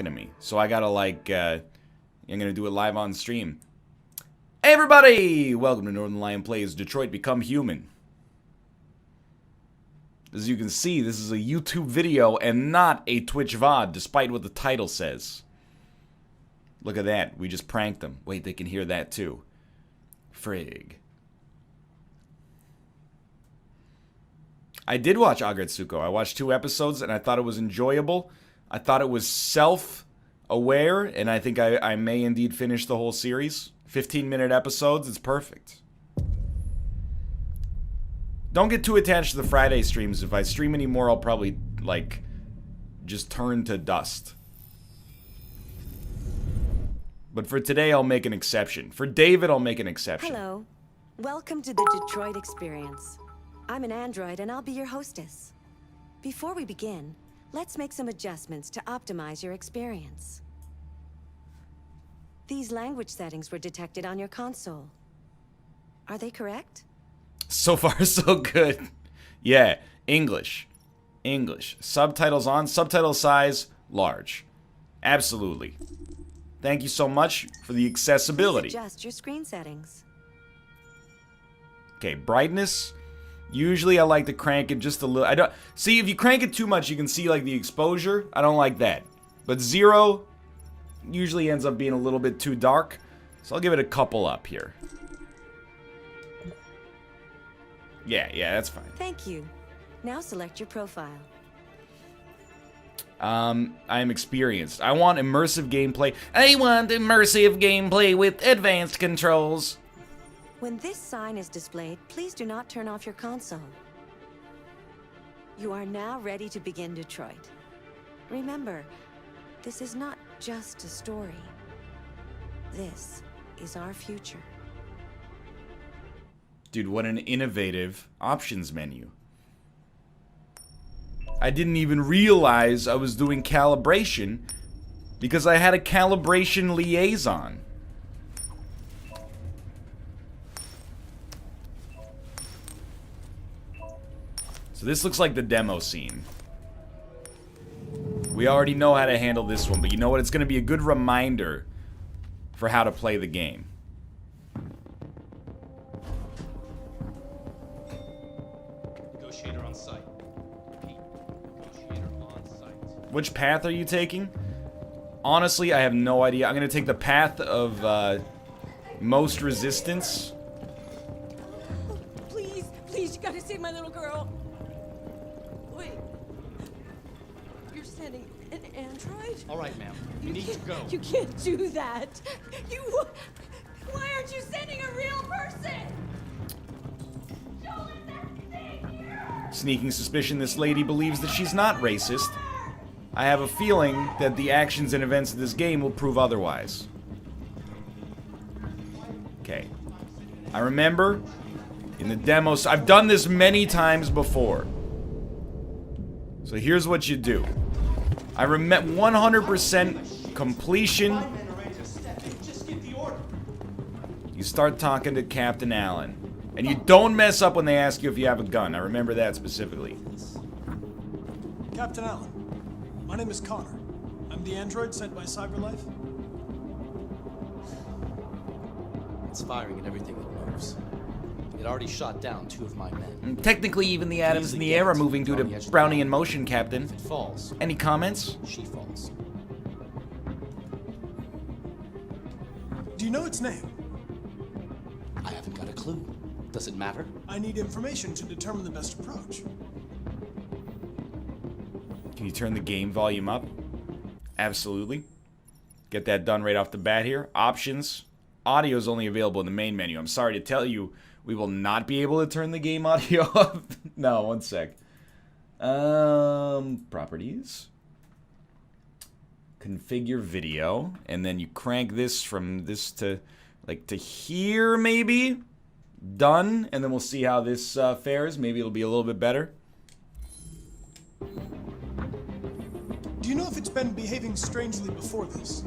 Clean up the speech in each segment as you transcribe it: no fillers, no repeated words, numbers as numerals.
to me, so I gotta like I'm gonna do it live on stream. Hey everybody, welcome to Northernlion Plays Detroit Become Human. As you can see, this is a YouTube video and not a Twitch VOD, despite what the title says. Look at that, we just pranked them. Wait, they can hear that too. Frig. I did watch Agretsuko. I watched 2 episodes and I thought it was enjoyable. I thought it was self-aware, and I think I may indeed finish the whole series. 15-minute episodes, it's perfect. Don't get too attached to the Friday streams. If I stream anymore, I'll probably, like, just turn to dust. But for today, I'll make an exception. For David, I'll make an exception. Hello. Welcome to the Detroit Experience. I'm an android, and I'll be your hostess. Before we begin, let's make some adjustments to optimize your experience. These language settings were detected on your console. Are they correct? So far, so good. Yeah, English. English. Subtitles on, subtitle size, large. Absolutely. Thank you so much for the accessibility. Please adjust your screen settings. Okay, brightness. Usually I like to crank it just a little. I don't see if you crank it too much, you can see like the exposure. I don't like that. But 0 usually ends up being a little bit too dark. So I'll give it a couple up here. Yeah, that's fine. Thank you. Now select your profile. I am experienced. I want immersive gameplay. I want immersive gameplay with advanced controls. When this sign is displayed, please do not turn off your console. You are now ready to begin Detroit. Remember, this is not just a story. This is our future. Dude, what an innovative options menu. I didn't even realize I was doing calibration because I had a calibration liaison. So this looks like the demo scene. We already know how to handle this one, but you know what? It's going to be a good reminder for how to play the game. Negotiator on site. Repeat. Negotiator on site. Which path are you taking? Honestly, I have no idea. I'm going to take the path of most resistance. Please, you gotta save my little girl. Wait. You're sending an android? All right, ma'am. You need to go. You can't do that. Why aren't you sending a real person? Joel, Sneaking suspicion this lady believes that she's not racist. I have a feeling that the actions and events of this game will prove otherwise. Okay. I remember in the demos, I've done this many times before. So here's what you do. I remember 100% completion. You start talking to Captain Allen. And you don't mess up when they ask you if you have a gun. I remember that specifically. Captain Allen, my name is Connor. I'm the android sent by CyberLife. It's firing at everything that moves. It already shot down 2 of my men. Technically, even the atoms in the air are moving due to Brownian motion, Captain. If it falls, Any comments? she falls. Do you know its name? I haven't got a clue. Does it matter? I need information to determine the best approach. Can you turn the game volume up? Absolutely. Get that done right off the bat here. Options. Audio is only available in the main menu. I'm sorry to tell you, we will not be able to turn the game audio up. No, one sec. Properties. Configure video. And then you crank this from this to, like, to here, maybe? Done. And then we'll see how this fares. Maybe it'll be a little bit better. Do you know if it's been behaving strangely before this?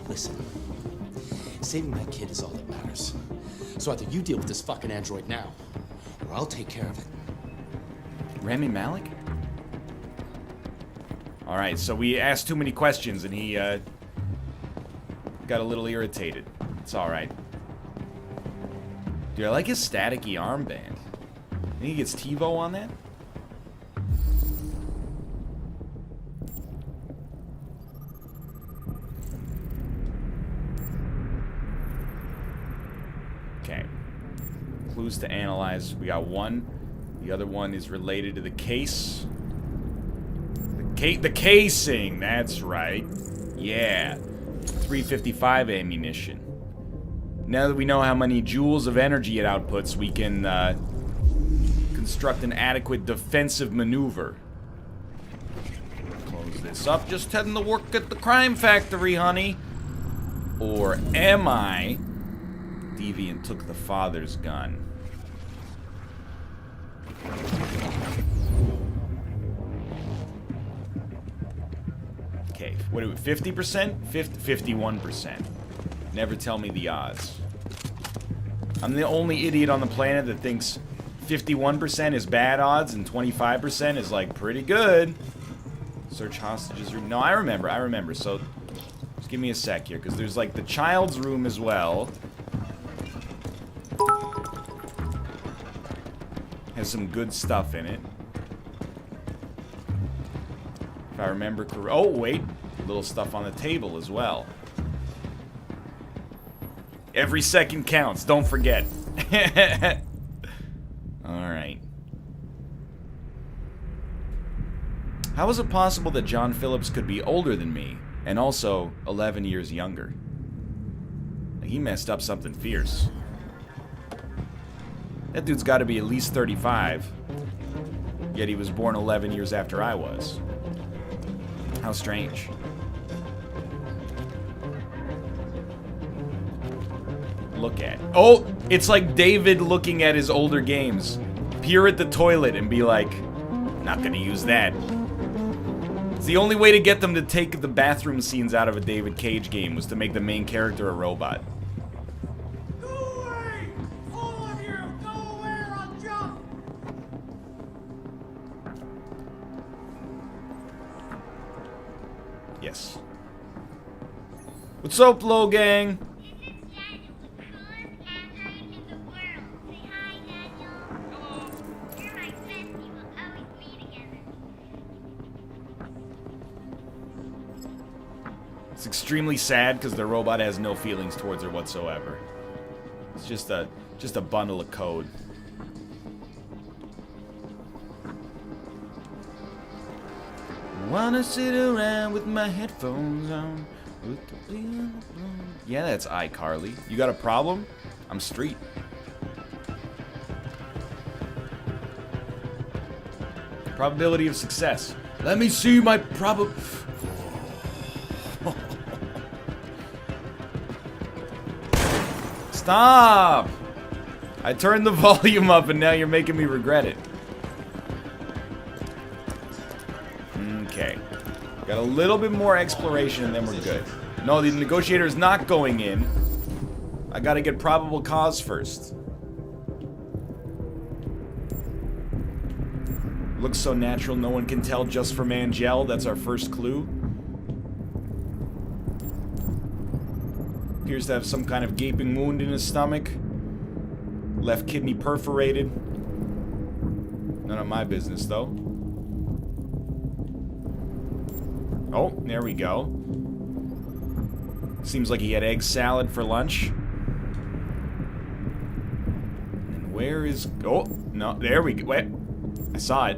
Listen. Saving that kid is all that matters. So either you deal with this fucking android now, or I'll take care of it. Rami Malek? Alright, so we asked too many questions and he got a little irritated. It's alright. Dude, I like his staticky armband. Think he gets TiVo on that? Okay. Clues to analyze. We got one. The other one is related to the case. The casing, that's right. Yeah. 355 ammunition. Now that we know how many joules of energy it outputs, we can construct an adequate defensive maneuver. Close this up. Just heading to work at the crime factory, honey. Or am I? Deviant took the father's gun. Okay, what do we, 50%? 51%. Never tell me the odds. I'm the only idiot on the planet that thinks 51% is bad odds and 25% is like pretty good. Search hostages room. No, I remember. So just give me a sec here, because there's like the child's room as well. Has some good stuff in it. If I remember correctly. Oh, wait. Little stuff on the table as well. Every second counts. Don't forget. Alright. How is it possible that John Phillips could be older than me and also 11 years younger? He messed up something fierce. That dude's got to be at least 35. Yet he was born 11 years after I was. How strange. Look at. Oh, it's like David looking at his older games. Peer at the toilet and be like, not gonna use that. It's the only way to get them to take the bathroom scenes out of a David Cage game was to make the main character a robot. Go away! All of you! Go away or I'll jump! Yes. What's up, Low Gang? It's extremely sad because the robot has no feelings towards her whatsoever. It's just a bundle of code. Wanna sit around with my headphones on. Yeah, that's iCarly. You got a problem? I'm street. Probability of success. Let me see my Stop! I turned the volume up and now you're making me regret it. Okay. Got a little bit more exploration and then we're good. No, the negotiator is not going in. I gotta get probable cause first. Looks so natural, no one can tell just from Angel. That's our first clue. Appears to have some kind of gaping wound in his stomach. Left kidney perforated. None of my business, though. Oh, there we go. Seems like he had egg salad for lunch. And where is... Oh, no, there we go. Wait, I saw it.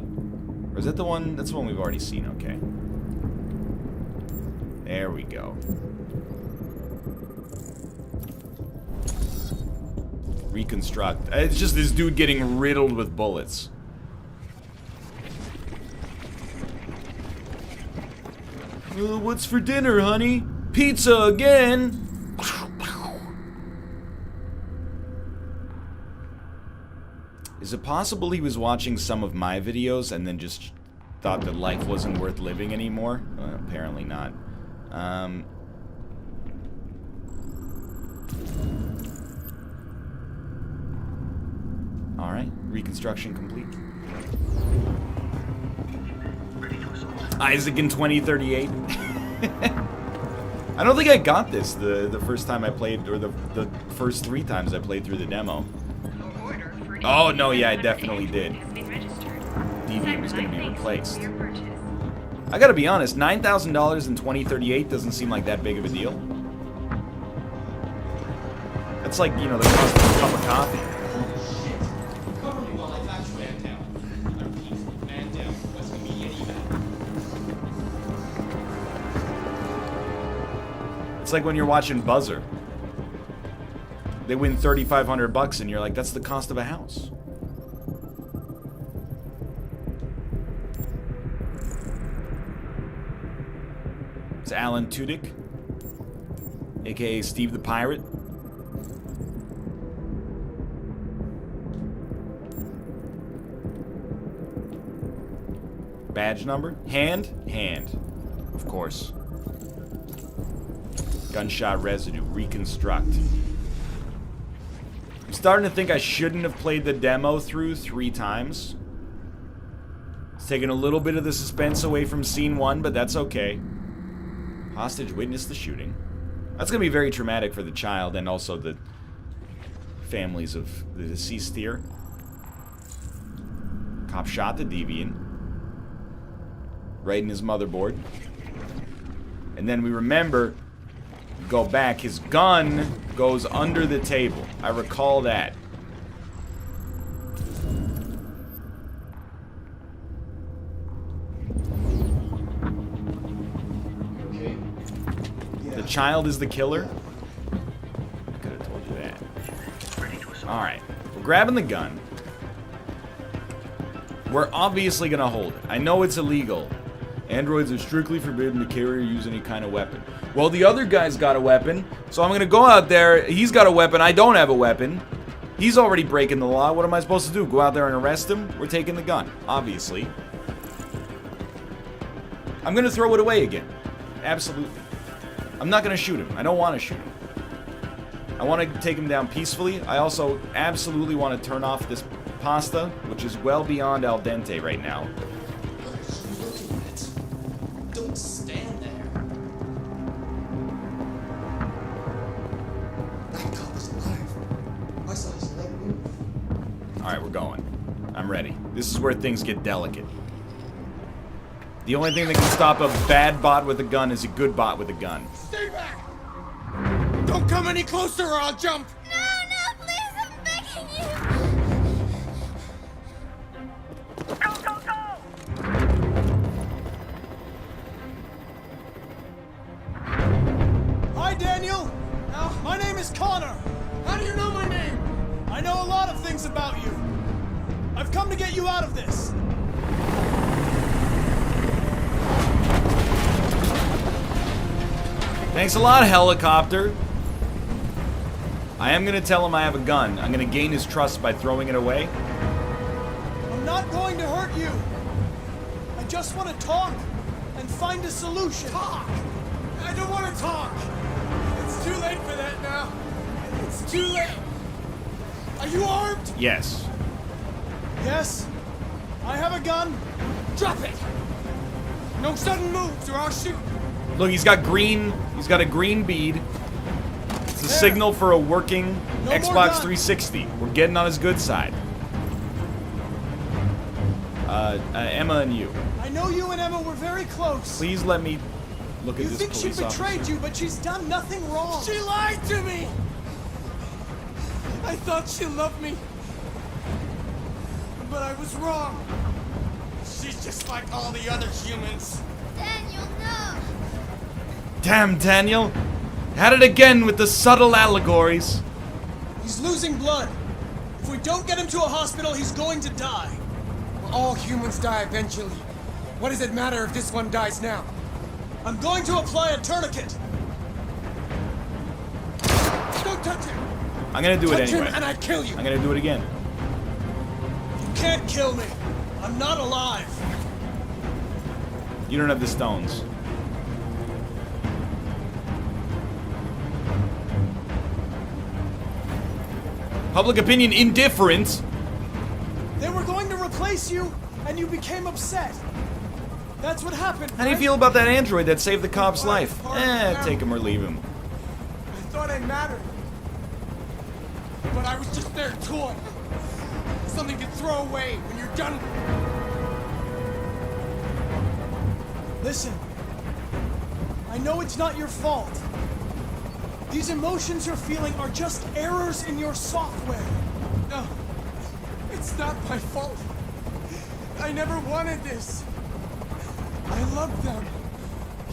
Or is that the one? That's the one we've already seen, okay. There we go. Reconstruct. It's just this dude getting riddled with bullets. What's for dinner, honey? Pizza again! Is it possible he was watching some of my videos and then just thought that life wasn't worth living anymore? Well, apparently not. Alright, reconstruction complete. Ready to assault. Isaac in 2038. I don't think I got this the first time I played, or the first 3 times I played through the demo. Oh, no, yeah, I definitely did. Deviant was going to be replaced. I gotta be honest, $9,000 in 2038 doesn't seem like that big of a deal. That's like, you know, the cost of a cup of coffee. Cover me while I flash man down. I repeat, man down. What's immediate evac? It's like when you're watching Buzzer. They win $3,500 and you're like, that's the cost of a house. It's Alan Tudyk, aka Steve the Pirate. Badge number? Hand? Hand. Of course. Gunshot residue. Reconstruct. I'm starting to think I shouldn't have played the demo through 3 times. It's taking a little bit of the suspense away from scene 1, but that's okay. Hostage witnessed the shooting. That's going to be very traumatic for the child and also the families of the deceased here. Cop shot the deviant. Right in his motherboard. And then we remember, go back, his gun goes under the table. I recall that. The child is the killer? I could have told you that. Alright. We're grabbing the gun. We're obviously gonna hold it. I know it's illegal. Androids are strictly forbidden to carry or use any kind of weapon. Well, the other guy's got a weapon, so I'm gonna go out there. He's got a weapon. I don't have a weapon. He's already breaking the law. What am I supposed to do? Go out there and arrest him? We're taking the gun, obviously. I'm gonna throw it away again. Absolutely. I'm not gonna shoot him. I don't want to shoot him. I want to take him down peacefully. I also absolutely want to turn off this pasta, which is well beyond al dente right now. What are you looking at? Don't stand there. That cop is alive. I saw his leg move. Alright, we're going. I'm ready. This is where things get delicate. The only thing that can stop a bad bot with a gun is a good bot with a gun. Stay back! Don't come any closer or I'll jump! No, please, I'm begging you! Go! Hi, Daniel. My name is Connor. How do you know my name? I know a lot of things about you. I've come to get you out of this. Thanks a lot, helicopter. I am gonna tell him I have a gun. I'm gonna gain his trust by throwing it away. I'm not going to hurt you. I just want to talk and find a solution. Talk! I don't want to talk! It's too late for that now. It's too late. Are you armed? Yes. Yes, I have a gun. Drop it! No sudden moves or I'll shoot. Look, he's got green. He's got a green bead. It's a signal for a working No more Xbox gun. 360. We're getting on his good side. Emma and you. I know you and Emma were very close. Please let me look at You this think she police betrayed officer. you, but she's done nothing wrong. She lied to me! I thought she loved me. But I was wrong. She's just like all the other humans. Daniel, no! Damn, Daniel. Had it again with the subtle allegories. He's losing blood. If we don't get him to a hospital, he's going to die. All humans die eventually. What does it matter if this one dies now? I'm going to apply a tourniquet. Don't touch him! I'm gonna do it Touch anyway. him and I kill you! I'm gonna do it again. You can't kill me. I'm not alive. You don't have the stones. Public opinion indifferent. They were going to replace you, and you became upset. That's what happened. How do you right? feel about that android that saved the cop's life? Take him or leave him. I thought I mattered. But I was just their toy. Something to throw away when you're done. Listen, I know it's not your fault. These emotions you're feeling are just errors in your software. No, it's not my fault. I never wanted this. I loved them,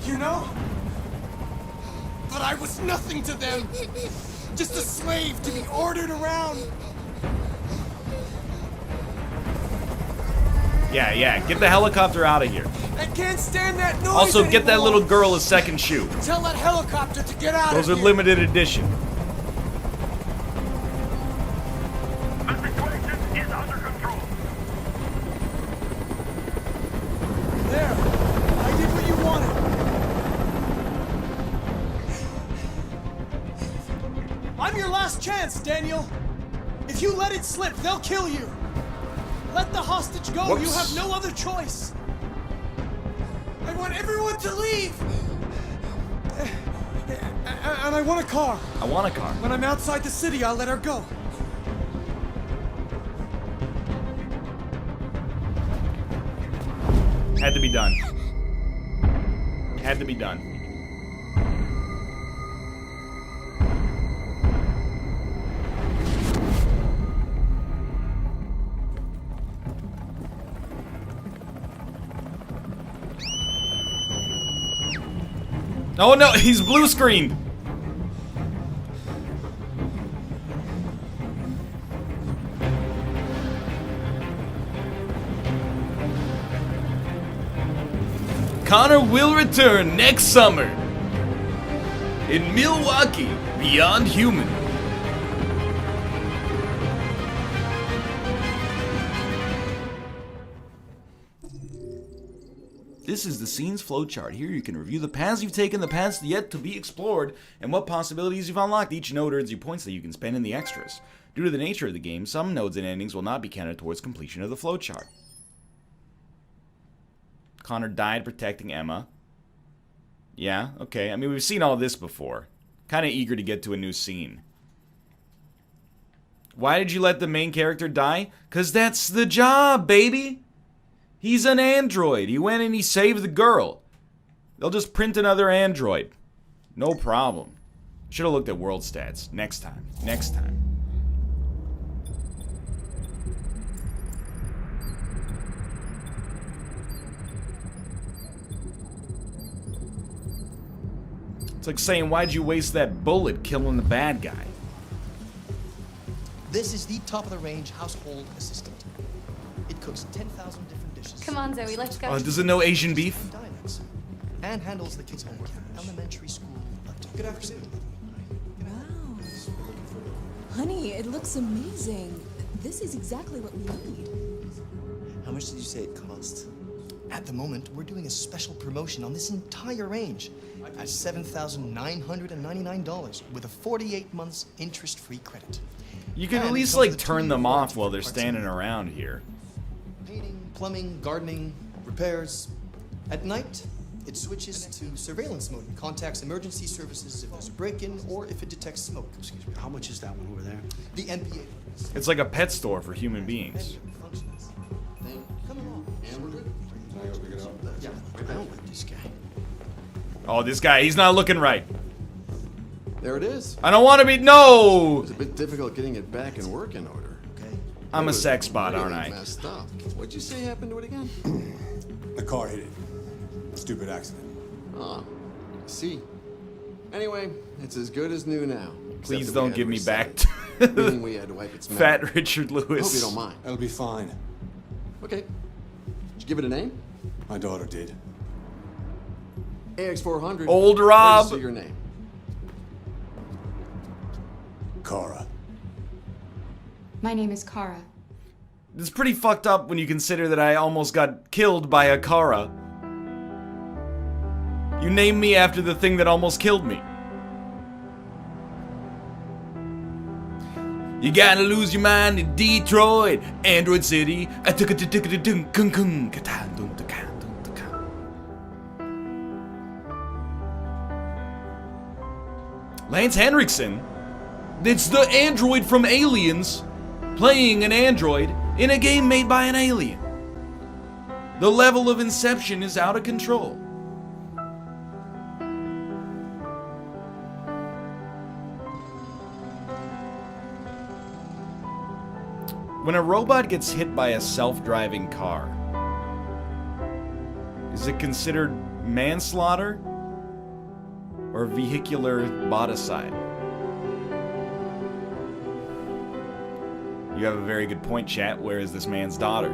you know? But I was nothing to them. Just a slave to be ordered around. Yeah, get the helicopter out of here. I can't stand that noise Also, get that anymore. little girl a second shoe. Tell that helicopter to get out Those are of here. limited edition. The situation is under control. There, I did what you wanted. I'm your last chance, Daniel. If you let it slip, they'll kill you. Let the hostage go. You have no other choice. I want everyone to leave. And I want a car. I want a car. When I'm outside the city, I'll let her go. Had to be done. Had to be done. Oh no, he's blue screened. Connor will return next summer in Milwaukee, Beyond Human. This is the scenes flowchart. Here you can review the paths you've taken, the paths yet to be explored, and what possibilities you've unlocked. Each node earns you points that you can spend in the extras. Due to the nature of the game, some nodes and endings will not be counted towards completion of the flowchart. Connor died protecting Emma. Yeah, okay. I mean, we've seen all this before. Kind of eager to get to a new scene. Why did you let the main character die? 'Cause that's the job, baby! He's an android. He went and he saved the girl. They'll just print another android. No problem. Should have looked at world stats. Next time. Next time. It's like saying, why'd you waste that bullet killing the bad guy? This is the top-of-the-range household assistant. It cooks 10,000 different dishes. Come on, Zoe, let's go. Does it know Asian beef? Dialects. And handles the kids' homework from elementary school up to good afternoon. Wow. Honey, it looks amazing. This is exactly what we need. How much did you say it cost? At the moment, we're doing a special promotion on this entire range at $7,999 with a 48 months interest-free credit. You can at And least some of like the turn 2-year them warranty off while they're parts standing and around here. Painting, plumbing, gardening, repairs. At night, it switches to surveillance mode and contacts emergency services if there's a break-in or if it detects smoke. Excuse me, how much is that one over there? The NPA. It's like a pet store for human beings. Functions. Come along. And we're good. Yeah, I don't like this guy. Oh, this guy, he's not looking right. There it is. I don't want to be. It No! was a bit difficult getting it back in working order. Okay. I'm It a was sex bot, really aren't I? Messed up. What'd you say happened to it again? The car hit it. Stupid accident. Oh, I see. Anyway, it's as good as new now. except Please that we don't had give to me reset back it, to meaning we had to wipe its Fat memory. Richard I hope you Lewis. don't mind. It'll be fine. Okay. Did you give it a name? My daughter did. AX400. Old Rob. Register your name. Kara. My name is Kara. It's pretty fucked up when you consider that I almost got killed by a Kara. You named me after the thing that almost killed me. You gotta lose your mind in Detroit, Android City. Lance Henriksen? It's the android from Aliens playing an android in a game made by an alien. The level of inception is out of control. When a robot gets hit by a self-driving car, is it considered manslaughter or vehicular bodicide? You have a very good point, chat. Where is this man's daughter?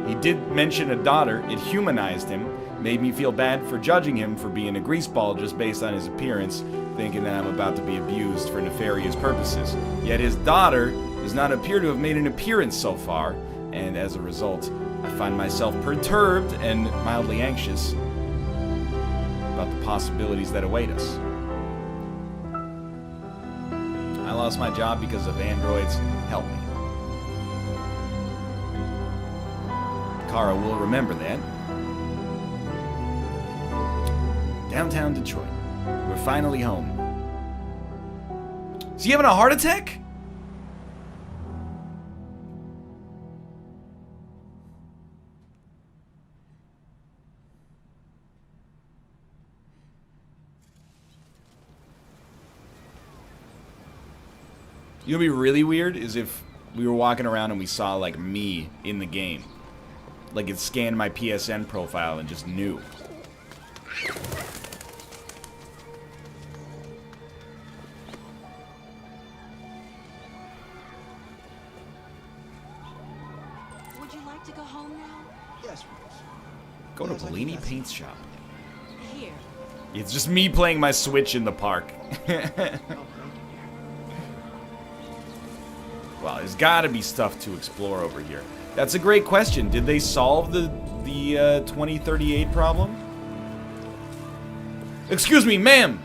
He did mention a daughter. It humanized him. Made me feel bad for judging him for being a greaseball just based on his appearance, thinking that I'm about to be abused for nefarious purposes. Yet his daughter does not appear to have made an appearance so far, and as a result, I find myself perturbed and mildly anxious about the possibilities that await us. I lost my job because of androids. Help me. Kara will remember that. Downtown Detroit. We're finally home. Is he having a heart attack? You know what'd be really weird is if we were walking around and we saw, like, me in the game. Like, it scanned my PSN profile and just knew. Would you like to go home now? Yes, please. Go to Bellini Paint's shop. Here. It's just me playing my Switch in the park. Well, there's gotta be stuff to explore over here. That's a great question. Did they solve the 2038 problem? Excuse me, ma'am!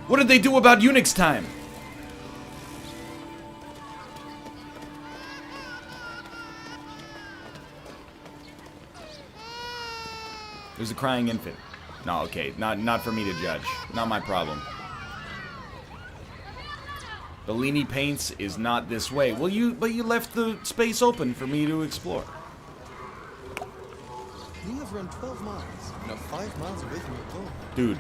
What did they do about Unix time? There's a crying infant. No, okay. Not for me to judge. Not my problem. Bellini Paints is not this way. Well, but you left the space open for me to explore. You have run 12 miles, and are 5 miles away from your goal. Dude.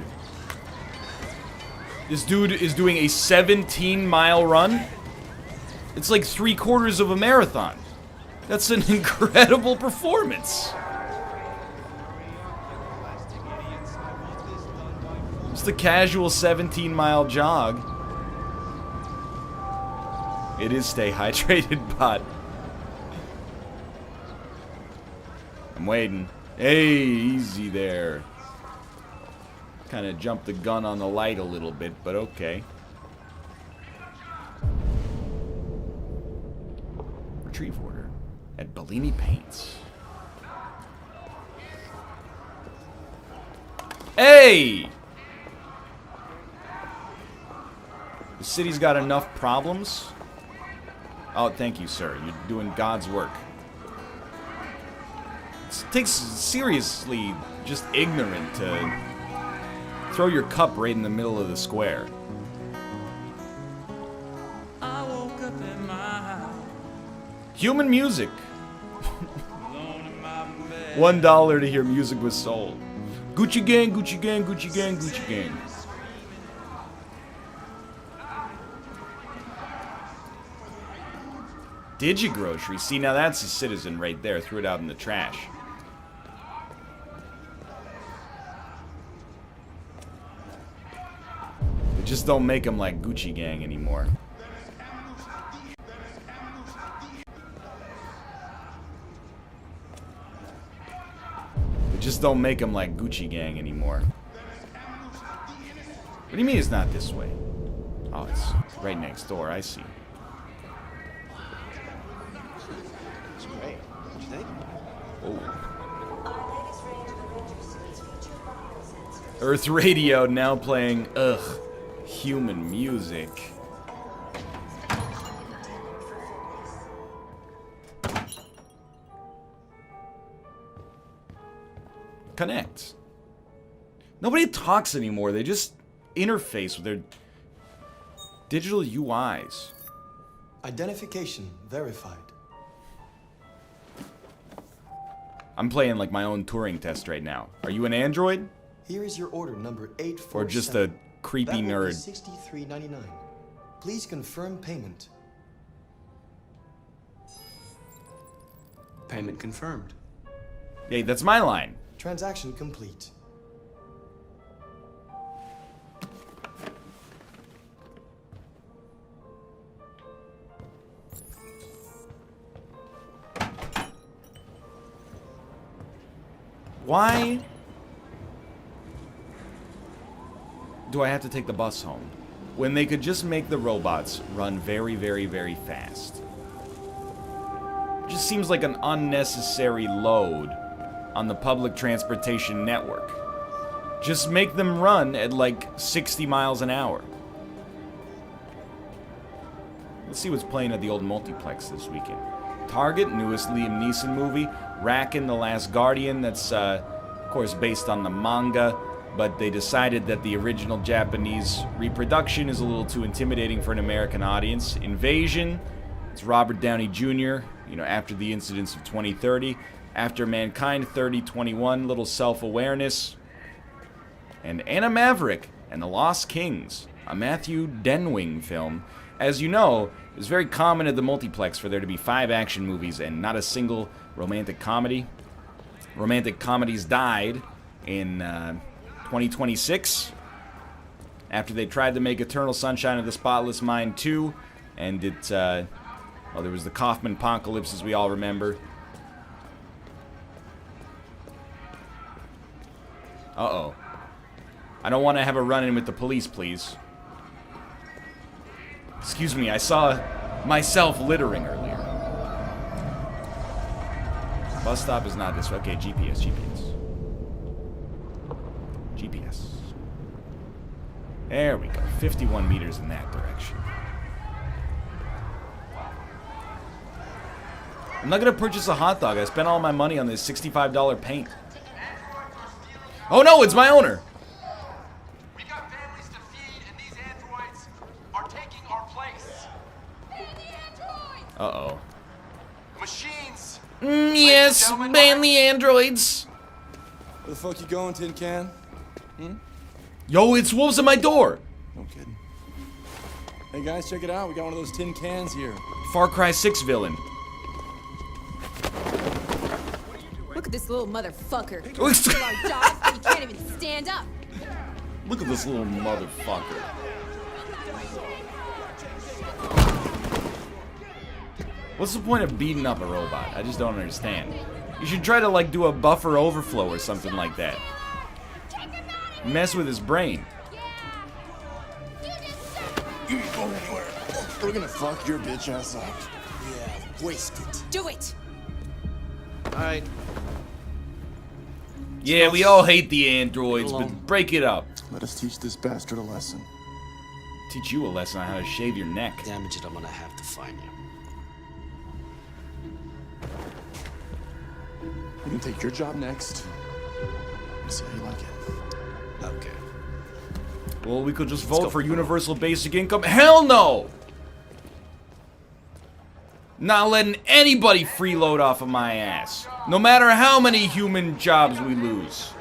This dude is doing a 17-mile run? It's like 3/4 of a marathon. That's an incredible performance. Just a casual 17-mile jog. It is stay hydrated, bot. I'm waiting. Hey, easy there. Kind of jumped the gun on the light a little bit, but okay. Retrieve order at Bellini Paints. Hey! The city's got enough problems. Oh, thank you, sir. You're doing God's work. It takes seriously just ignorant to throw your cup right in the middle of the square. I woke up in my house. Human music. $1 to hear music was sold. Gucci gang, Gucci gang, Gucci gang, Gucci gang. Digi-grocery. See, now that's a citizen right there. Threw it out in the trash. They just don't make them like Gucci gang anymore. They just don't make them like Gucci gang anymore. What do you mean it's not this way? Oh, it's right next door. I see. Earth Radio now playing, human music. Connect. Nobody talks anymore. They just interface with their Digital UIs. Identification verified. I'm playing like my own Turing test right now. Are you an android? Here is your order number 847. Or just a creepy that will be nerd? $63.99. Please confirm payment. Payment confirmed. Hey, that's my line. Transaction complete. Why do I have to take the bus home when they could just make the robots run very, very, very fast? It just seems like an unnecessary load on the public transportation network. Just make them run at like 60 miles an hour. Let's see what's playing at the old multiplex this weekend. Target, newest Liam Neeson movie. Rakin, The Last Guardian. That's, of course, based on the manga, but they decided that the original Japanese reproduction is a little too intimidating for an American audience. Invasion. It's Robert Downey Jr., after the incidents of 2030. After Mankind 3021, little self-awareness. And Anna Maverick and the Lost Kings, a Matthew Denwing film. As you know, it's very common at the multiplex for there to be 5 action movies and not a single romantic comedy. Romantic comedies died in 2026 after they tried to make Eternal Sunshine of the Spotless Mind 2, and it, there was the Kaufman apocalypse, as we all remember. Uh-oh. I don't want to have a run-in with the police, please. Excuse me, I saw myself littering earlier. Bus stop is not this way. Okay, GPS. There we go. 51 meters in that direction. I'm not going to purchase a hot dog. I spent all my money on this $65 paint. Oh no, it's my owner! We got families to feed, and these androids are taking our place. Ban the androids! Uh-oh. Machines! Yes, ban the androids! Where the fuck you going, Tin Can? Yo, it's wolves at my door! No kidding. Hey guys, check it out. We got one of those tin cans here. Far Cry 6 villain. Look at this little motherfucker. Look Still our jobs, but he can't even stand up. Look at this little motherfucker. What's the point of beating up a robot? I just don't understand. You should try to, like, do a buffer overflow or something like that. Mess with his brain. You ain't going anywhere. We're gonna fuck your bitch ass up. Yeah, waste it. Do it. Alright. Yeah, we all hate the androids, but break it up. Let us teach this bastard a lesson. Teach you a lesson on how to shave your neck. Damage it, I'm gonna have to find you. You can take your job next. See how you like it. Okay. Well, we could just vote for universal basic income. Hell no! Not letting anybody freeload off of my ass. No matter how many human jobs we lose.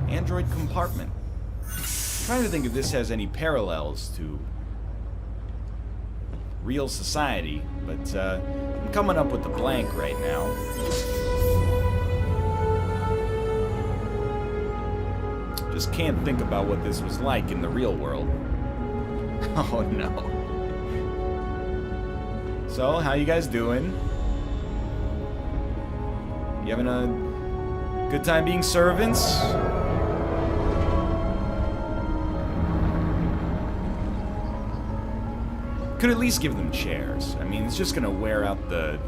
Android compartment. Trying to think if this has any parallels to real society, but I'm coming up with the blank right now. Just can't think about what this was like in the real world. Oh no. So, how you guys doing? You having a good time being servants? Could at least give them chairs. I mean, it's just gonna wear out the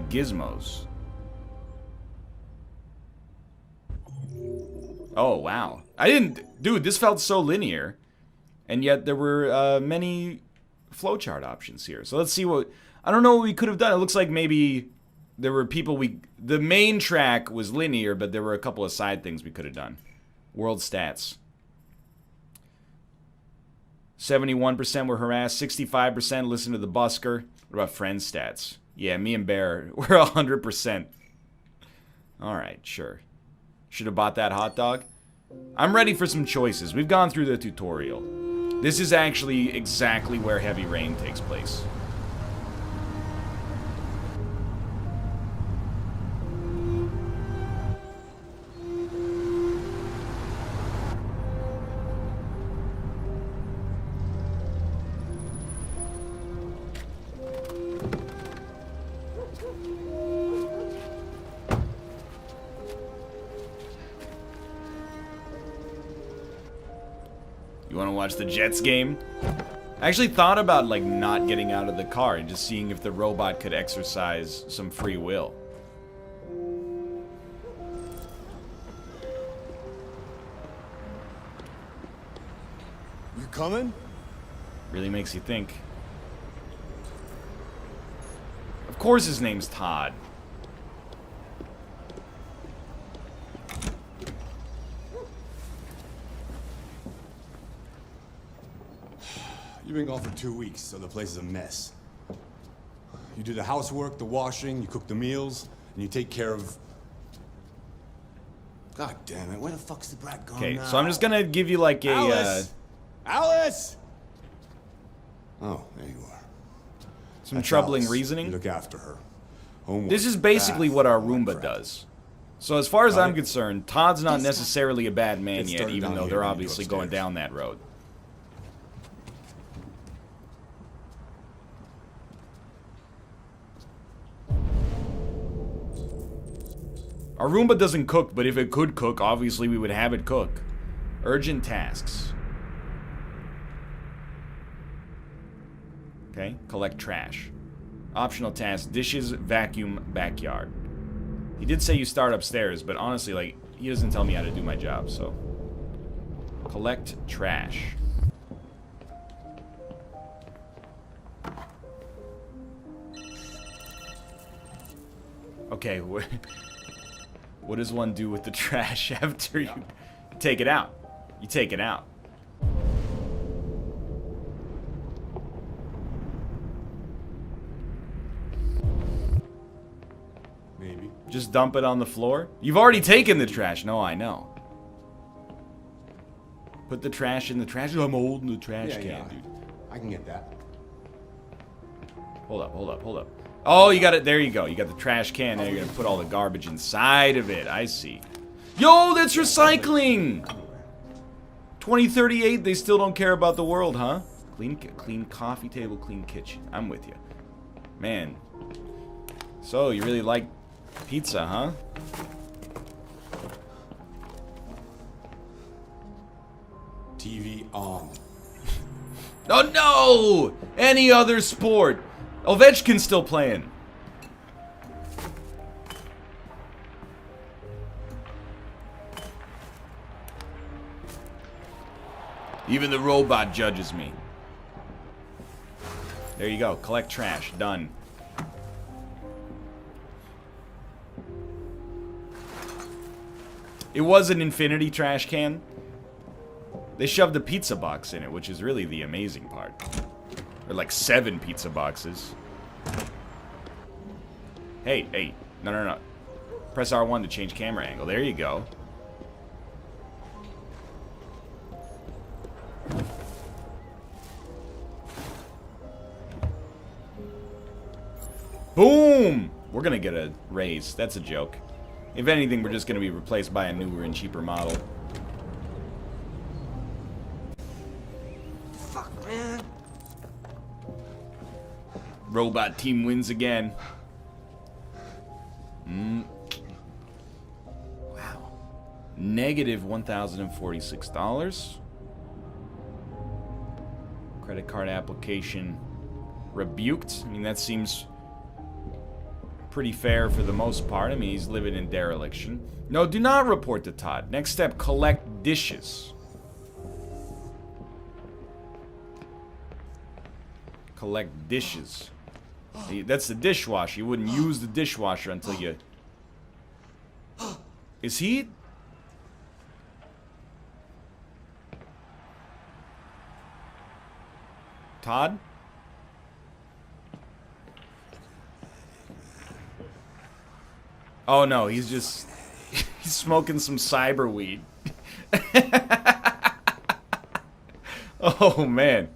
gizmos. Oh, wow. Dude, this felt so linear. And yet there were many flowchart options here. So let's see what... I don't know what we could have done. It looks like maybe there were people we... The main track was linear, but there were a couple of side things we could have done. World stats. 71% were harassed. 65% listened to the busker. What about friends stats? Yeah, me and Bear, we're 100%. Alright, sure. Should have bought that hot dog. I'm ready for some choices. We've gone through the tutorial. This is actually exactly where Heavy Rain takes place. You want to watch the Jets game? I actually thought about, like, not getting out of the car and just seeing if the robot could exercise some free will. You coming? Really makes you think. Of course his name's Todd. You've been gone for 2 weeks, so the place is a mess. You do the housework, the washing, you cook the meals, and you take care of... God damn it, where the fuck's the brat gone Okay, now? so I'm just gonna give you like a... Alice! Alice! Oh, there you are. Some That's troubling Alice. reasoning. You look after her. Homework, This is basically bath, what our all that Roomba crap. does. So as far as Got I'm it? concerned, Todd's not necessarily a bad man Get yet, started even down though here they're when you obviously go going upstairs. down that road. Our Roomba doesn't cook, but if it could cook, obviously we would have it cook. Urgent tasks. Okay, collect trash. Optional tasks, dishes, vacuum, backyard. He did say you start upstairs, but honestly, like, he doesn't tell me how to do my job, so. Collect trash. Okay, what does one do with the trash after you take it out? You take it out. Maybe. Just dump it on the floor? You've already taken the trash. No, I know. Put the trash in the trash. I'm holding the trash can, dude. I can get that. Hold up, hold up, hold up. Oh, you got it. There you go. You got the trash can. Now you're going to put all the garbage inside of it. I see. Yo, that's recycling! 2038, they still don't care about the world, huh? Clean coffee table, clean kitchen. I'm with you. Man. So, you really like pizza, huh? TV on. Oh, no! Any other sport. Ovechkin's still playing. Even the robot judges me. There you go. Collect trash. Done. It was an infinity trash can. They shoved a pizza box in it, which is really the amazing part. Or like 7 pizza boxes. Hey, hey. No, no, no. Press R1 to change camera angle. There you go. Boom! We're gonna get a raise. That's a joke. If anything, we're just gonna be replaced by a newer and cheaper model. Fuck, man. Robot team wins again. Wow. Negative $1,046. Credit card application rebuked. I mean, that seems pretty fair for the most part. I mean, he's living in dereliction. No, do not report to Todd. Next step, collect dishes. Collect dishes. That's the dishwasher. You wouldn't use the dishwasher until you... Is he... Todd? Oh no, he's just... He's smoking some cyber weed. Oh man.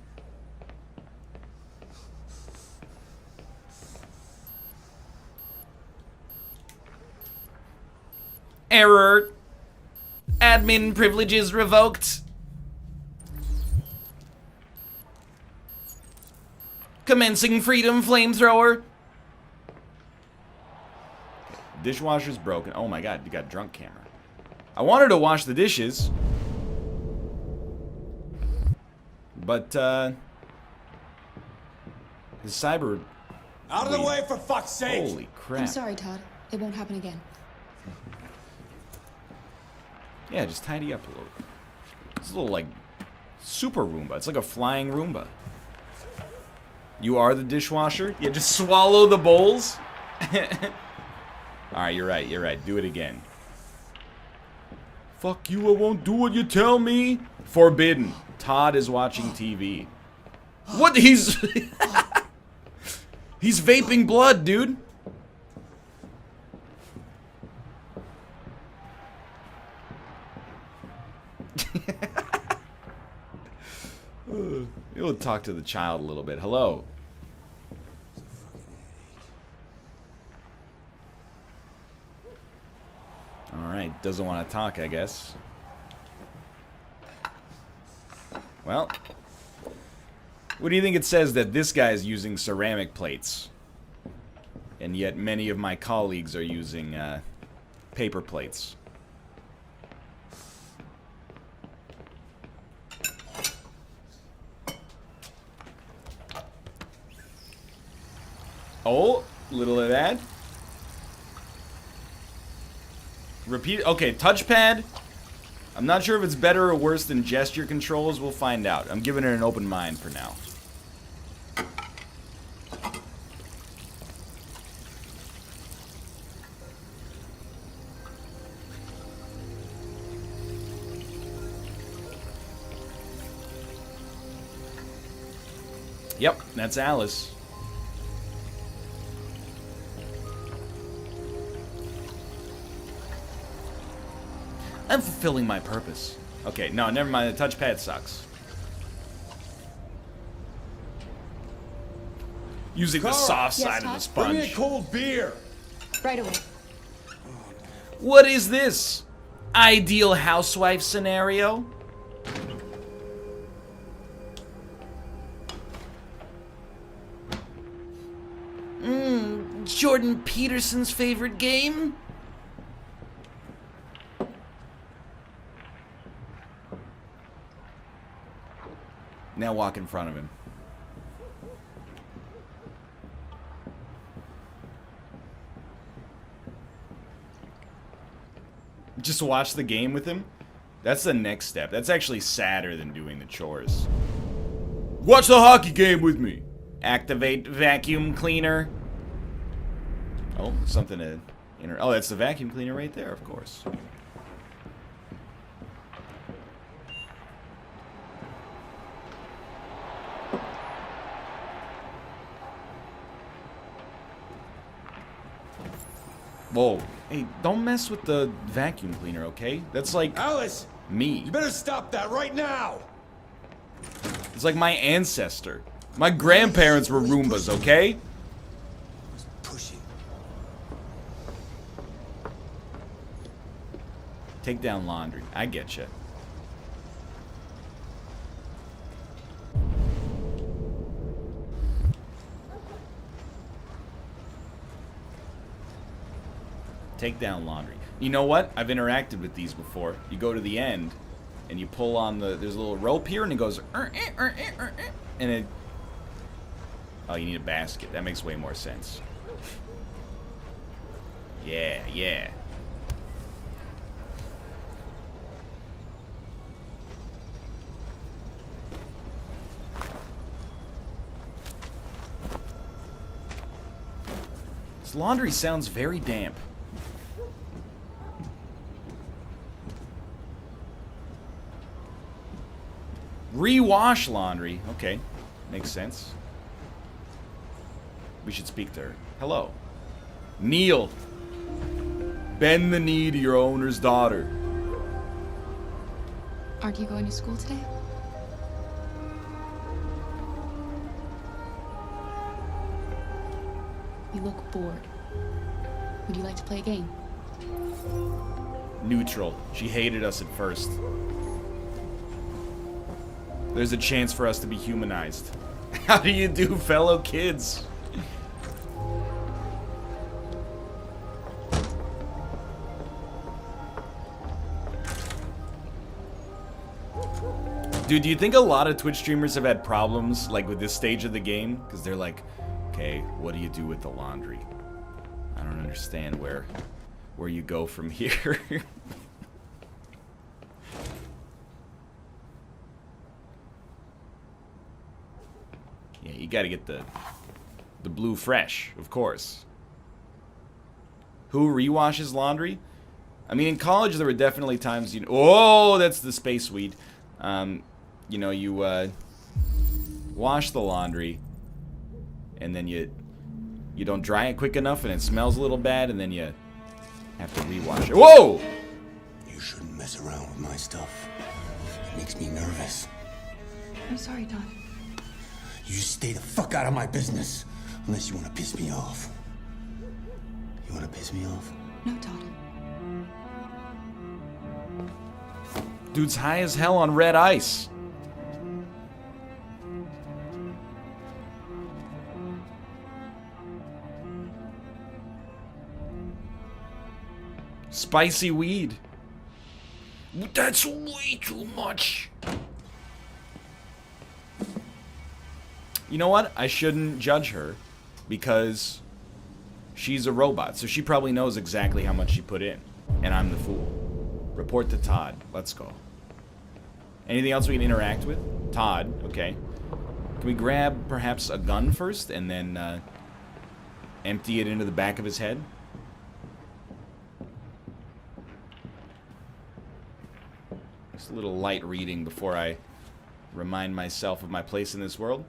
Error. Admin privileges revoked. Commencing freedom flamethrower. Dishwasher's broken. Oh my god, you got drunk camera. I wanted to wash the dishes. But, his cyber... Out of the way, for fuck's sake! Holy crap. I'm sorry, Todd. It won't happen again. Yeah, just tidy up a little. It's a little, like, super Roomba. It's like a flying Roomba. You are the dishwasher? Yeah, just swallow the bowls? Alright, you're right, you're right. Do it again. Fuck you, I won't do what you tell me. Forbidden. Todd is watching TV. What? He's... He's vaping blood, dude. We'll talk to the child a little bit. Hello. Alright, doesn't want to talk, I guess. Well, what do you think it says that this guy is using ceramic plates? And yet many of my colleagues are using paper plates. Oh, little of that. Repeat. Okay, touchpad. I'm not sure if it's better or worse than gesture controls. We'll find out. I'm giving it an open mind for now. Yep, that's Alice. I'm fulfilling my purpose. Okay, no, never mind. The touchpad sucks. Using the soft side of the sponge. Bring me a cold beer. Right away. What is this? Ideal housewife scenario? Jordan Peterson's favorite game? Now walk in front of him. Just watch the game with him? That's the next step. That's actually sadder than doing the chores. Watch the hockey game with me. Activate vacuum cleaner. Oh, something to enter. Oh, that's the vacuum cleaner right there, of course. Whoa. Hey, don't mess with the vacuum cleaner, okay? That's like... Alice! Me. You better stop that right now! It's like my ancestor. My grandparents were Roombas, okay? Pushing. Take down laundry. I get you. Take down laundry. You know what? I've interacted with these before. You go to the end, and you pull on the... There's a little rope here, and it goes... And it... Oh, you need a basket. That makes way more sense. Yeah, yeah. This laundry sounds very damp. Rewash laundry. Okay, makes sense. We should speak to her. Hello. Kneel. Bend the knee to your owner's daughter. Aren't you going to school today? You look bored. Would you like to play a game? Neutral. She hated us at first. There's a chance for us to be humanized. How do you do, fellow kids? Dude, do you think a lot of Twitch streamers have had problems, like, with this stage of the game? Because they're like, okay, what do you do with the laundry? I don't understand where you go from here. Yeah, you gotta get the blue fresh, of course. Who rewashes laundry? I mean, in college there were definitely times, you know... Oh, that's the space weed. You know, you wash the laundry, and then you don't dry it quick enough, and it smells a little bad, and then you have to rewash it. Whoa! You shouldn't mess around with my stuff. It makes me nervous. I'm sorry, Todd. You just stay the fuck out of my business, unless you want to piss me off. You want to piss me off? No, Todd. Dude's high as hell on red ice. Spicy weed. That's way too much. You know what? I shouldn't judge her because she's a robot, so she probably knows exactly how much she put in, and I'm the fool. Report to Todd. Let's go. Anything else we can interact with? Todd, okay. Can we grab perhaps a gun first and then empty it into the back of his head? Just a little light reading before I remind myself of my place in this world.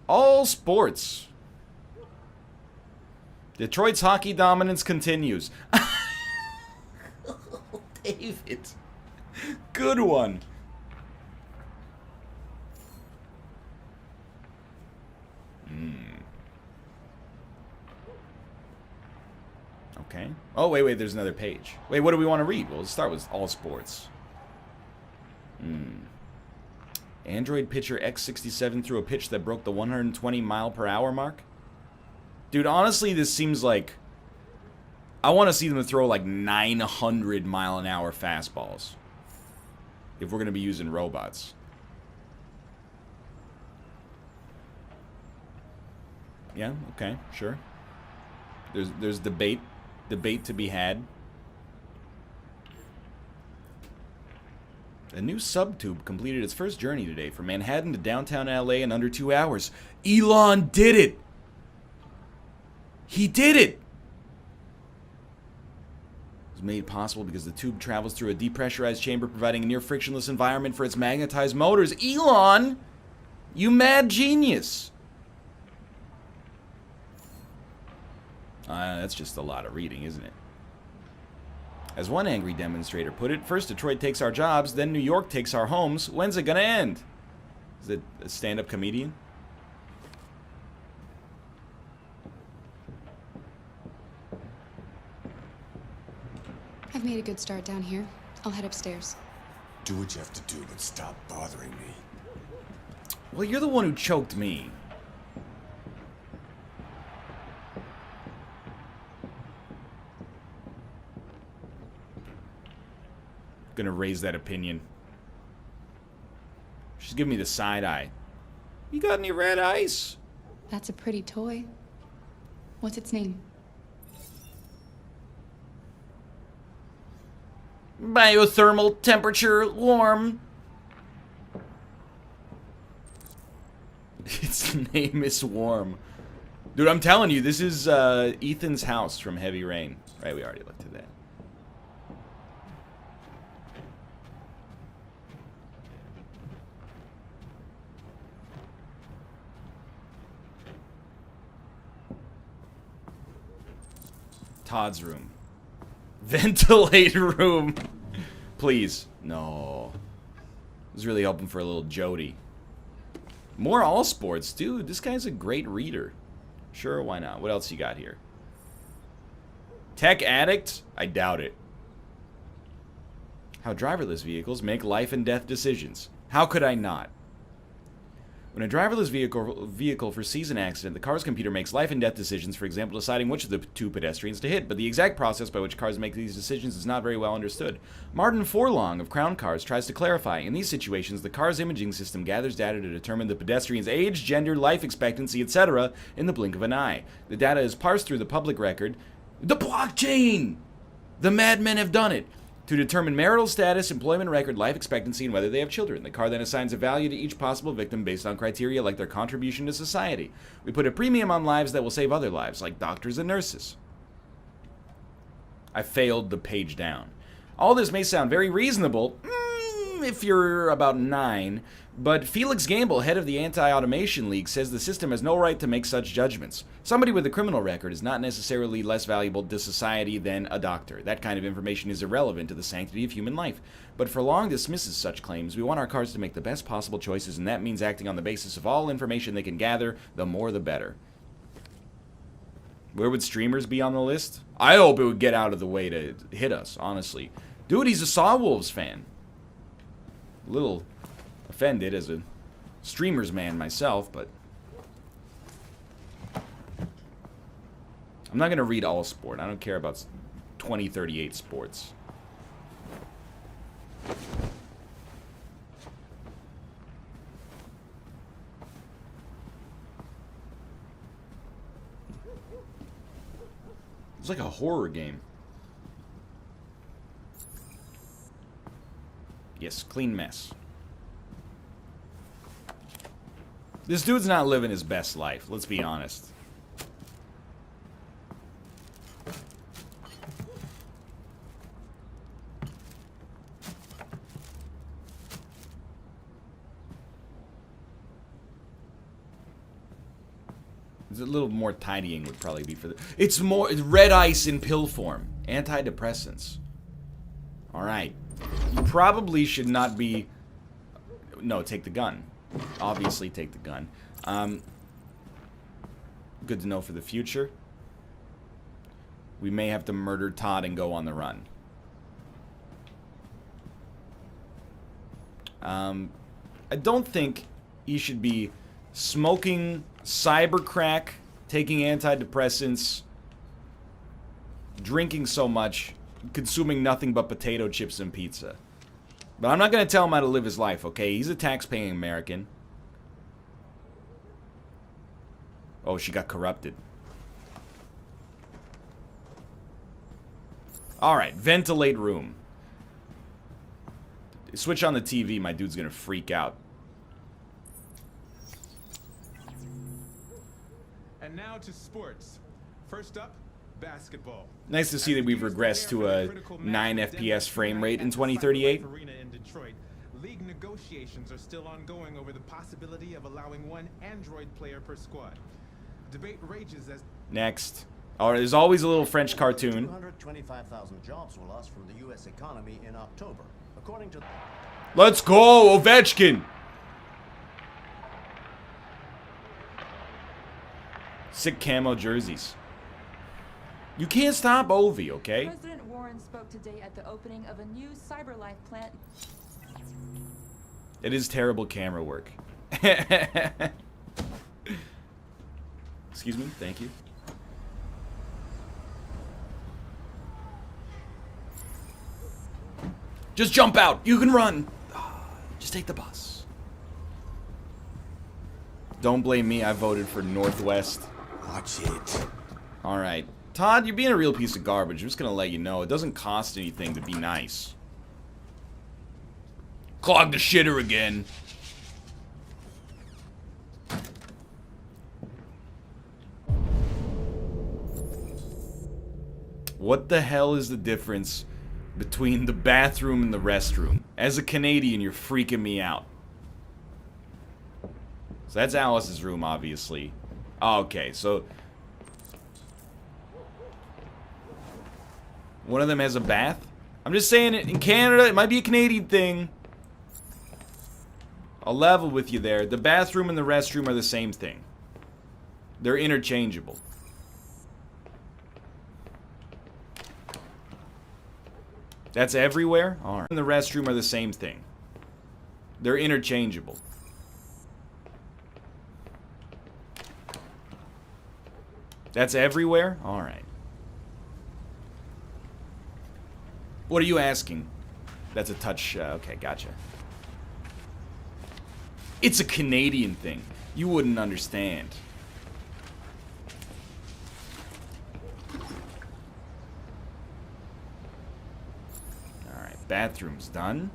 All sports. Detroit's hockey dominance continues. David. Good one. Okay. Oh, wait, there's another page. Wait, what do we want to read? Well, let's start with all sports. Android pitcher X67 threw a pitch that broke the 120 mile per hour mark. Dude, honestly, this seems like... I want to see them throw like 900 mile an hour fastballs. If we're going to be using robots. Yeah, okay, sure. There's debate to be had. A new subtube completed its first journey today from Manhattan to downtown LA in under 2 hours. Elon did it! He did it! It was made possible because the tube travels through a depressurized chamber providing a near frictionless environment for its magnetized motors. Elon! You mad genius! That's just a lot of reading, isn't it? As one angry demonstrator put it, first Detroit takes our jobs, then New York takes our homes. When's it gonna end? Is it a stand-up comedian? I've made a good start down here. I'll head upstairs. Do what you have to do, but stop bothering me. Well, you're the one who choked me. Gonna raise that opinion. She's giving me the side eye. You got any red ice? That's a pretty toy. What's its name? Biothermal temperature warm. Its name is Warm. Dude, I'm telling you, this is Ethan's house from Heavy Rain. Right, we already looked at that. Todd's room. Ventilate room. Please. No. I was really hoping for a little Jody. More all sports. Dude, this guy's a great reader. Sure, why not? What else you got here? Tech addict? I doubt it. How driverless vehicles make life and death decisions. How could I not? When a driverless vehicle foresees an accident, the car's computer makes life and death decisions, for example, deciding which of the two pedestrians to hit, but the exact process by which cars make these decisions is not very well understood. Martin Forlong of Crown Cars tries to clarify. In these situations, the car's imaging system gathers data to determine the pedestrian's age, gender, life expectancy, etc. in the blink of an eye. The data is parsed through the public record. The blockchain! The madmen have done it! To determine marital status, employment record, life expectancy, and whether they have children. The car then assigns a value to each possible victim based on criteria like their contribution to society. We put a premium on lives that will save other lives, like doctors and nurses. I failed the page down. All this may sound very reasonable, if you're about 9, but Felix Gamble, head of the Anti-Automation League, says the system has no right to make such judgments. Somebody with a criminal record is not necessarily less valuable to society than a doctor. That kind of information is irrelevant to the sanctity of human life. But Forlong dismisses such claims. We want our cars to make the best possible choices, and that means acting on the basis of all information they can gather, the more the better. Where would streamers be on the list? I hope it would get out of the way to hit us, honestly. Dude, he's a Sawwolves fan. A little offended as a streamers man myself, but I'm not going to read all sport. I don't care about 2038 sports. It's like a horror game. Yes, clean mess. This dude's not living his best life, let's be honest. A little more tidying would probably be for the... It's more red ice in pill form. Antidepressants. Alright. You probably should not be... No, take the gun. Obviously take the gun. Good to know for the future. We may have to murder Todd and go on the run. I don't think he should be smoking cyber crack, taking antidepressants, drinking so much, consuming nothing but potato chips and pizza. But I'm not going to tell him how to live his life, okay? He's a tax-paying American. Oh, she got corrupted. Alright, ventilate room. Switch on the TV, my dude's going to freak out. And now to sports. First up, basketball. Nice to see that we've regressed to a 9 FPS frame rate in 2038. League negotiations are still ongoing over the possibility of allowing one Android player per squad. Debate rages as... Next. Oh, there's always a little French cartoon. 225,000 jobs were lost from the U.S. economy in October, according to... Let's go, Ovechkin! Sick camo jerseys. You can't stop Ovi, okay? President Warren spoke today at the opening of a new CyberLife plant. It is terrible camera work. Excuse me, thank you. Just jump out. You can run. Just take the bus. Don't blame me. I voted for Northwest. Watch it. All right. Todd, you're being a real piece of garbage. I'm just going to let you know. It doesn't cost anything to be nice. Clog the shitter again. What the hell is the difference between the bathroom and the restroom? As a Canadian, you're freaking me out. So that's Alice's room, obviously. Okay, so... one of them has a bath? I'm just saying, in Canada, it might be a Canadian thing. I'll level with you there. The bathroom and the restroom are the same thing. They're interchangeable. That's everywhere? Alright. And the restroom are the same thing. They're interchangeable. That's everywhere? Alright. What are you asking? That's a touch, okay, gotcha. It's a Canadian thing. You wouldn't understand. Alright, bathroom's done.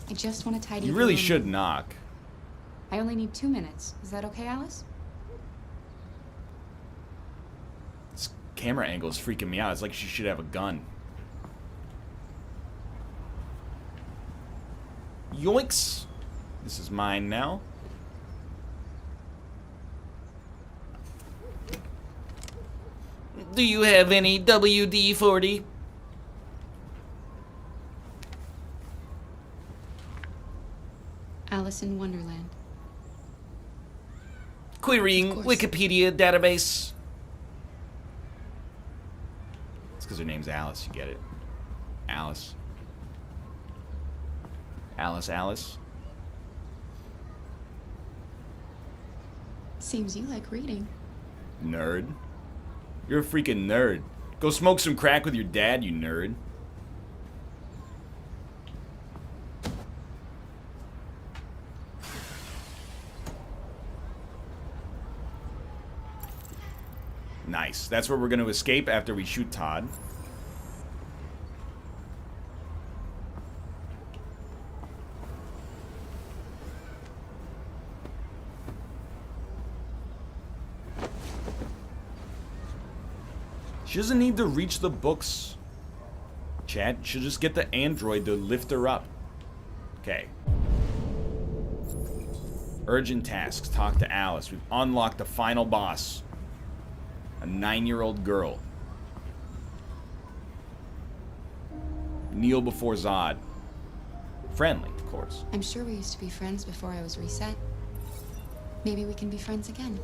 I just want to tidy You up really the room. should knock. I only need 2 minutes. Is that okay, Alice? This camera angle is freaking me out. It's like she should have a gun. Yoinks! This is mine now. Do you have any WD-40? Alice in Wonderland. Querying Wikipedia database. It's because her name's Alice, you get it. Alice. Alice. Seems you like reading. Nerd. You're a freaking nerd. Go smoke some crack with your dad, you nerd. Nice. That's where we're going to escape after we shoot Todd. She doesn't need to reach the books. Chat, she'll just get the android to lift her up. Okay. Urgent tasks. Talk to Alice. We've unlocked the final boss. A 9-year-old girl. Kneel before Zod. Friendly, of course. I'm sure we used to be friends before I was reset. Maybe we can be friends again.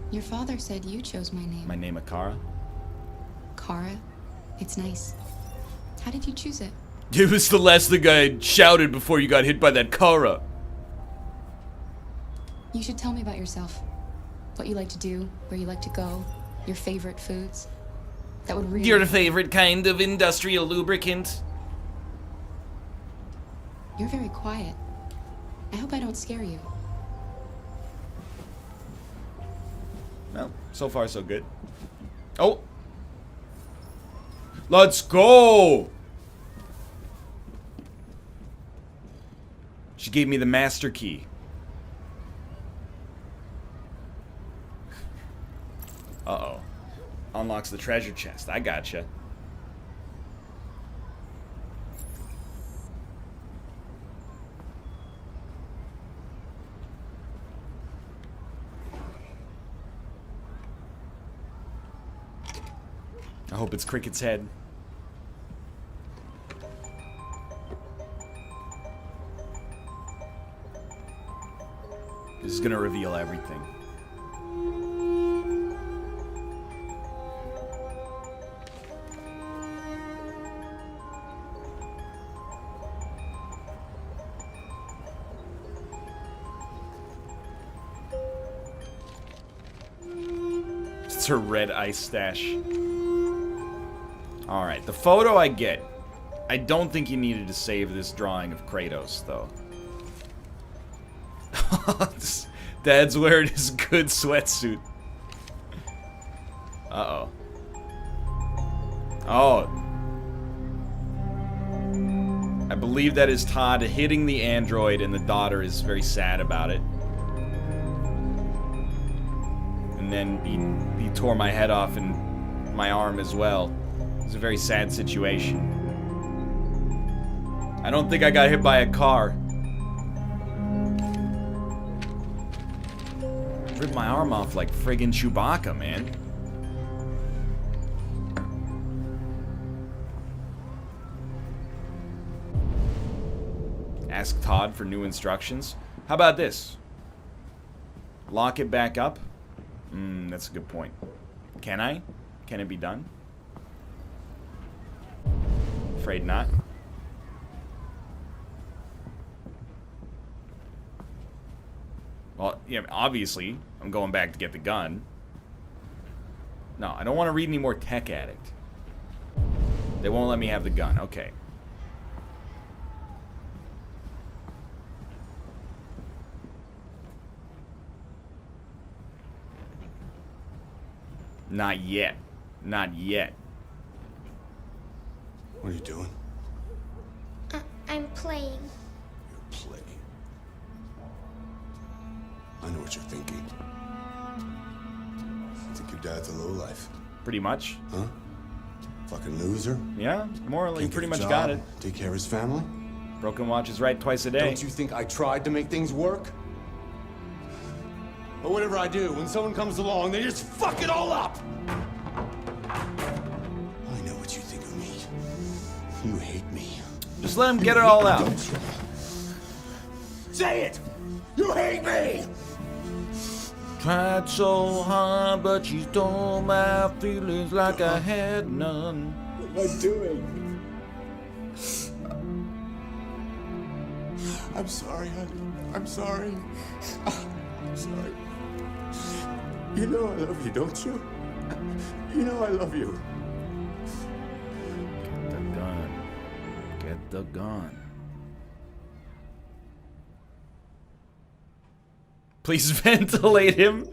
Your father said you chose my name. My name is Kara. Kara? It's nice. How did you choose it? It was the last thing I shouted before you got hit by that Kara. You should tell me about yourself. What you like to do, where you like to go, your favorite foods. That would really... Your favorite kind of industrial lubricant? You're very quiet. I hope I don't scare you. Well, so far so good. Oh! Let's go! She gave me the master key. Uh-oh. Unlocks the treasure chest. I gotcha. I hope it's Cricket's head. This is gonna reveal everything. It's her red ice stash. Alright, the photo I get. I don't think you needed to save this drawing of Kratos, though. Dad's wearing his good sweatsuit. Uh-oh. Oh. I believe that is Todd hitting the android, and the daughter is very sad about it. And then he tore my head off and my arm as well. It's a very sad situation. I don't think I got hit by a car. Ripped my arm off like friggin' Chewbacca, man. Ask Todd for new instructions. How about this? Lock it back up? That's a good point. Can I? Can it be done? Afraid not. Well, yeah, obviously, I'm going back to get the gun. No, I don't want to read any more Tech Addict. They won't let me have the gun. Okay. Not yet. Not yet. What are you doing? I'm playing. You're playing. I know what you're thinking. You think your dad's a lowlife? Pretty much. Huh? Fucking loser? Yeah, more like Can't pretty get a much job, got it. Take care of his family? Broken watch is right twice a day. Don't you think I tried to make things work? But whatever I do, when someone comes along, they just fuck it all up! I know what you think of me. You hate me. Just let him get it all out. Say it! You hate me! Tried so hard, but she stole my feelings like I had none. What am I doing? I'm sorry, honey. I'm sorry. I'm sorry. You know I love you, don't you? You know I love you. Get the gun. Get the gun. Please ventilate him.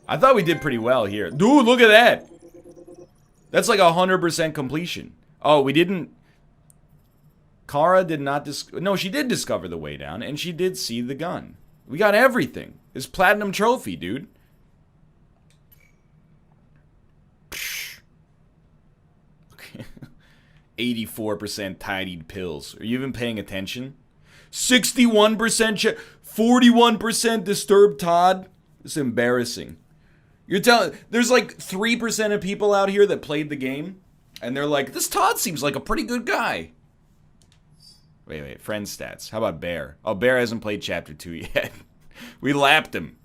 I thought we did pretty well here. Dude, look at that. That's like 100% completion. Oh, we didn't... Kara did not... No, she did discover the way down, and she did see the gun. We got everything. It's platinum trophy, dude. 84% tidied pills. Are you even paying attention? 61% 41% disturbed Todd. It's embarrassing. You're telling... There's like 3% of people out here that played the game, and they're like, this Todd seems like a pretty good guy. Wait. Friend stats. How about Bear? Oh, Bear hasn't played Chapter 2 yet. We lapped him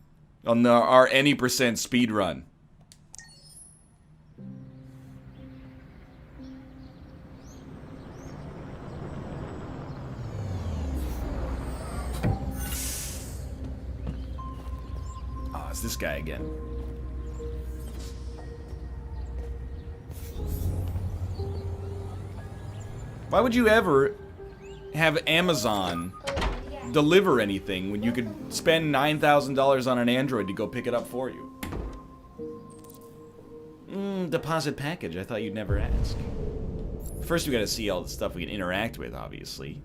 on our any percent speed run. Oh, it's this guy again. Why would you ever have Amazon deliver anything when you could spend $9,000 on an Android to go pick it up for you? Deposit package. I thought you'd never ask. First, we gotta see all the stuff we can interact with, obviously.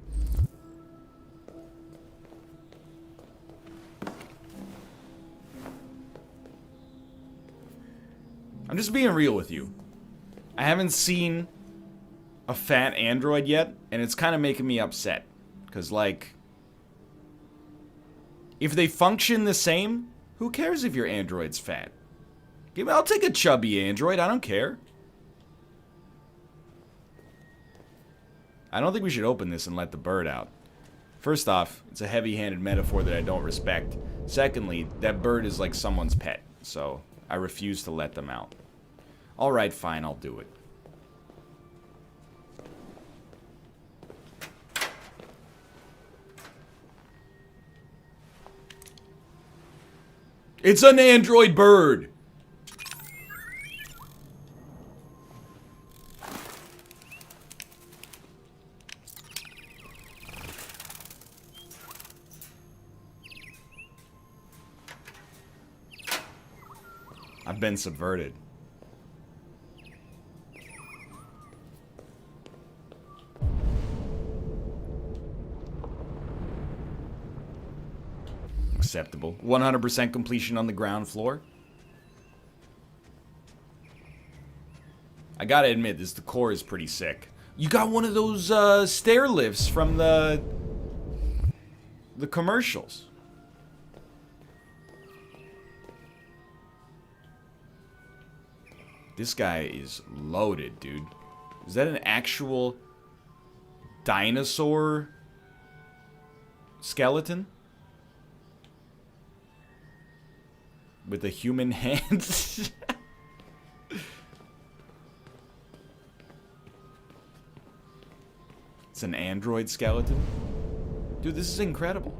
I'm just being real with you. I haven't seen a fat Android yet, and it's kind of making me upset. Because, like, if they function the same, who cares if your Android's fat? I'll take a chubby Android, I don't care. I don't think we should open this and let the bird out. First off, it's a heavy-handed metaphor that I don't respect. Secondly, that bird is like someone's pet, so I refuse to let them out. Alright, fine, I'll do it. It's an Android bird! I've been subverted. acceptable. 100% completion on the ground floor. I gotta admit, this decor is pretty sick. You got one of those stair lifts from the commercials. This guy is loaded, dude. Is that an actual dinosaur skeleton? With a human hand? It's an android skeleton? Dude, this is incredible.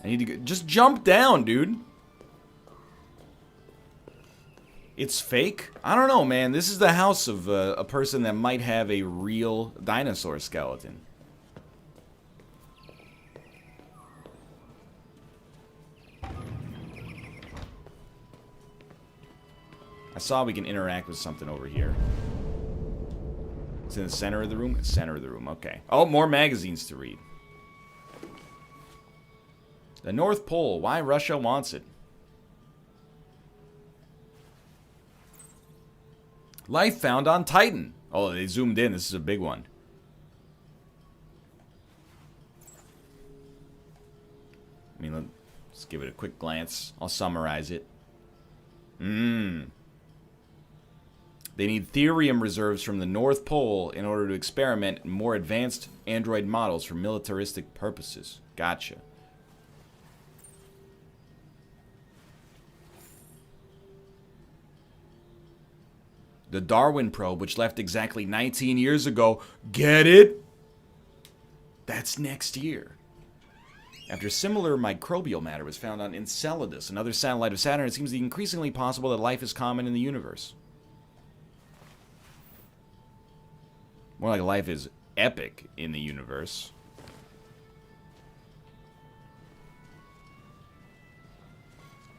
I need to go. Just jump down, dude. It's fake? I don't know, man. This is the house of a person that might have a real dinosaur skeleton. I saw we can interact with something over here. It's in the center of the room? Center of the room, okay. Oh, more magazines to read. The North Pole, why Russia wants it. Life found on Titan. Oh, they zoomed in. This is a big one. I mean, let's give it a quick glance. I'll summarize it. They need therium reserves from the North Pole in order to experiment in more advanced android models for militaristic purposes. Gotcha. The Darwin probe, which left exactly 19 years ago. Get it? That's next year. After similar microbial matter was found on Enceladus, another satellite of Saturn, it seems increasingly possible that life is common in the universe. More like life is epic in the universe.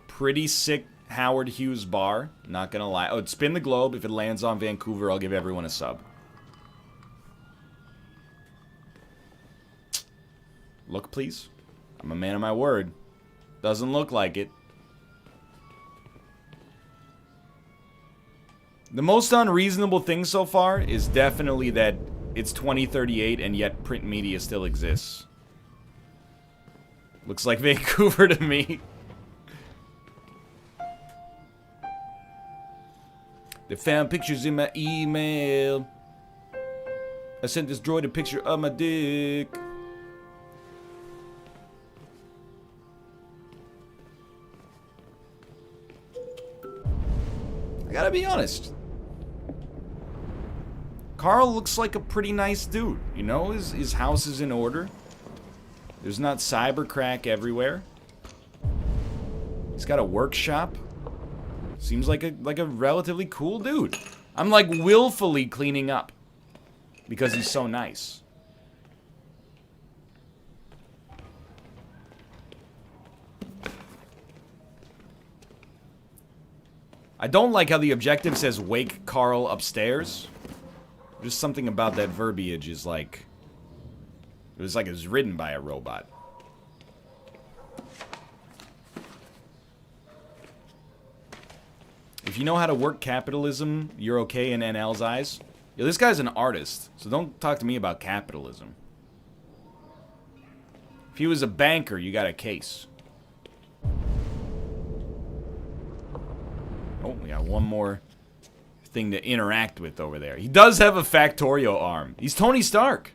Pretty sick Howard Hughes bar. Not gonna lie. Oh, spin the globe. If it lands on Vancouver, I'll give everyone a sub. Look, please. I'm a man of my word. Doesn't look like it. The most unreasonable thing so far is definitely that it's 2038 and yet print media still exists. Looks like Vancouver to me. They found pictures in my email. I sent this droid a picture of my dick. I gotta be honest. Carl looks like a pretty nice dude. You know, his house is in order. There's not cyber crack everywhere. He's got a workshop. Seems like a relatively cool dude. I'm like willfully cleaning up because he's so nice. I don't like how the objective says wake Carl upstairs. Just something about that verbiage is like... It was like it was written by a robot. If you know how to work capitalism, you're okay in NL's eyes. Yo, this guy's an artist, so don't talk to me about capitalism. If he was a banker, you got a case. Oh, we got one more thing to interact with over there. He does have a Factorio arm. He's Tony Stark.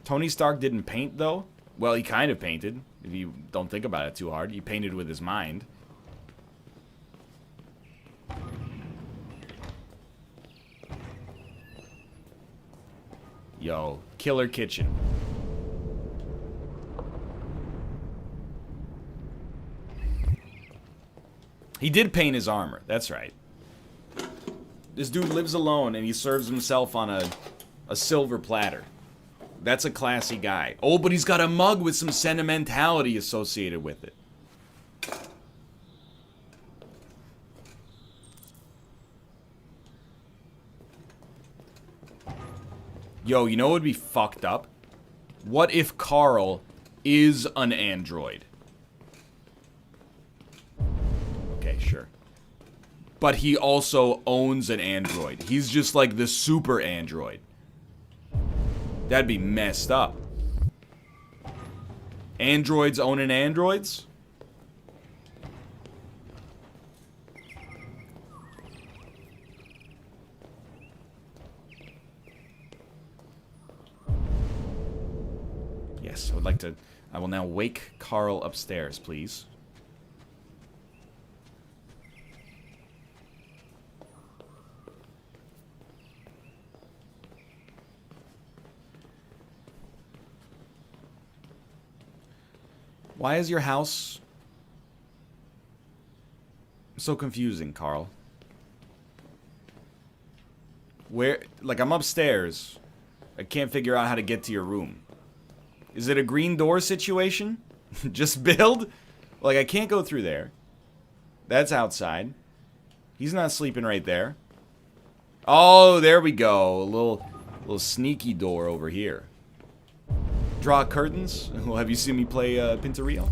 Tony Stark didn't paint, though. Well, he kind of painted, if you don't think about it too hard. He painted with his mind. Yo, killer kitchen. He did paint his armor, that's right. This dude lives alone, and he serves himself on a silver platter. That's a classy guy. Oh, but he's got a mug with some sentimentality associated with it. Yo, you know what would be fucked up? What if Carl is an android? Okay, sure. But he also owns an android. He's just like the super android. That'd be messed up. Androids owning androids? Yes, I would like to... I will now wake Carl upstairs, please. Why is your house so confusing, Carl? Where... Like, I'm upstairs. I can't figure out how to get to your room. Is it a green door situation? Just build? Like, I can't go through there. That's outside. He's not sleeping right there. Oh, there we go. A little sneaky door over here. Draw curtains? Well, have you seen me play Pintarrillo?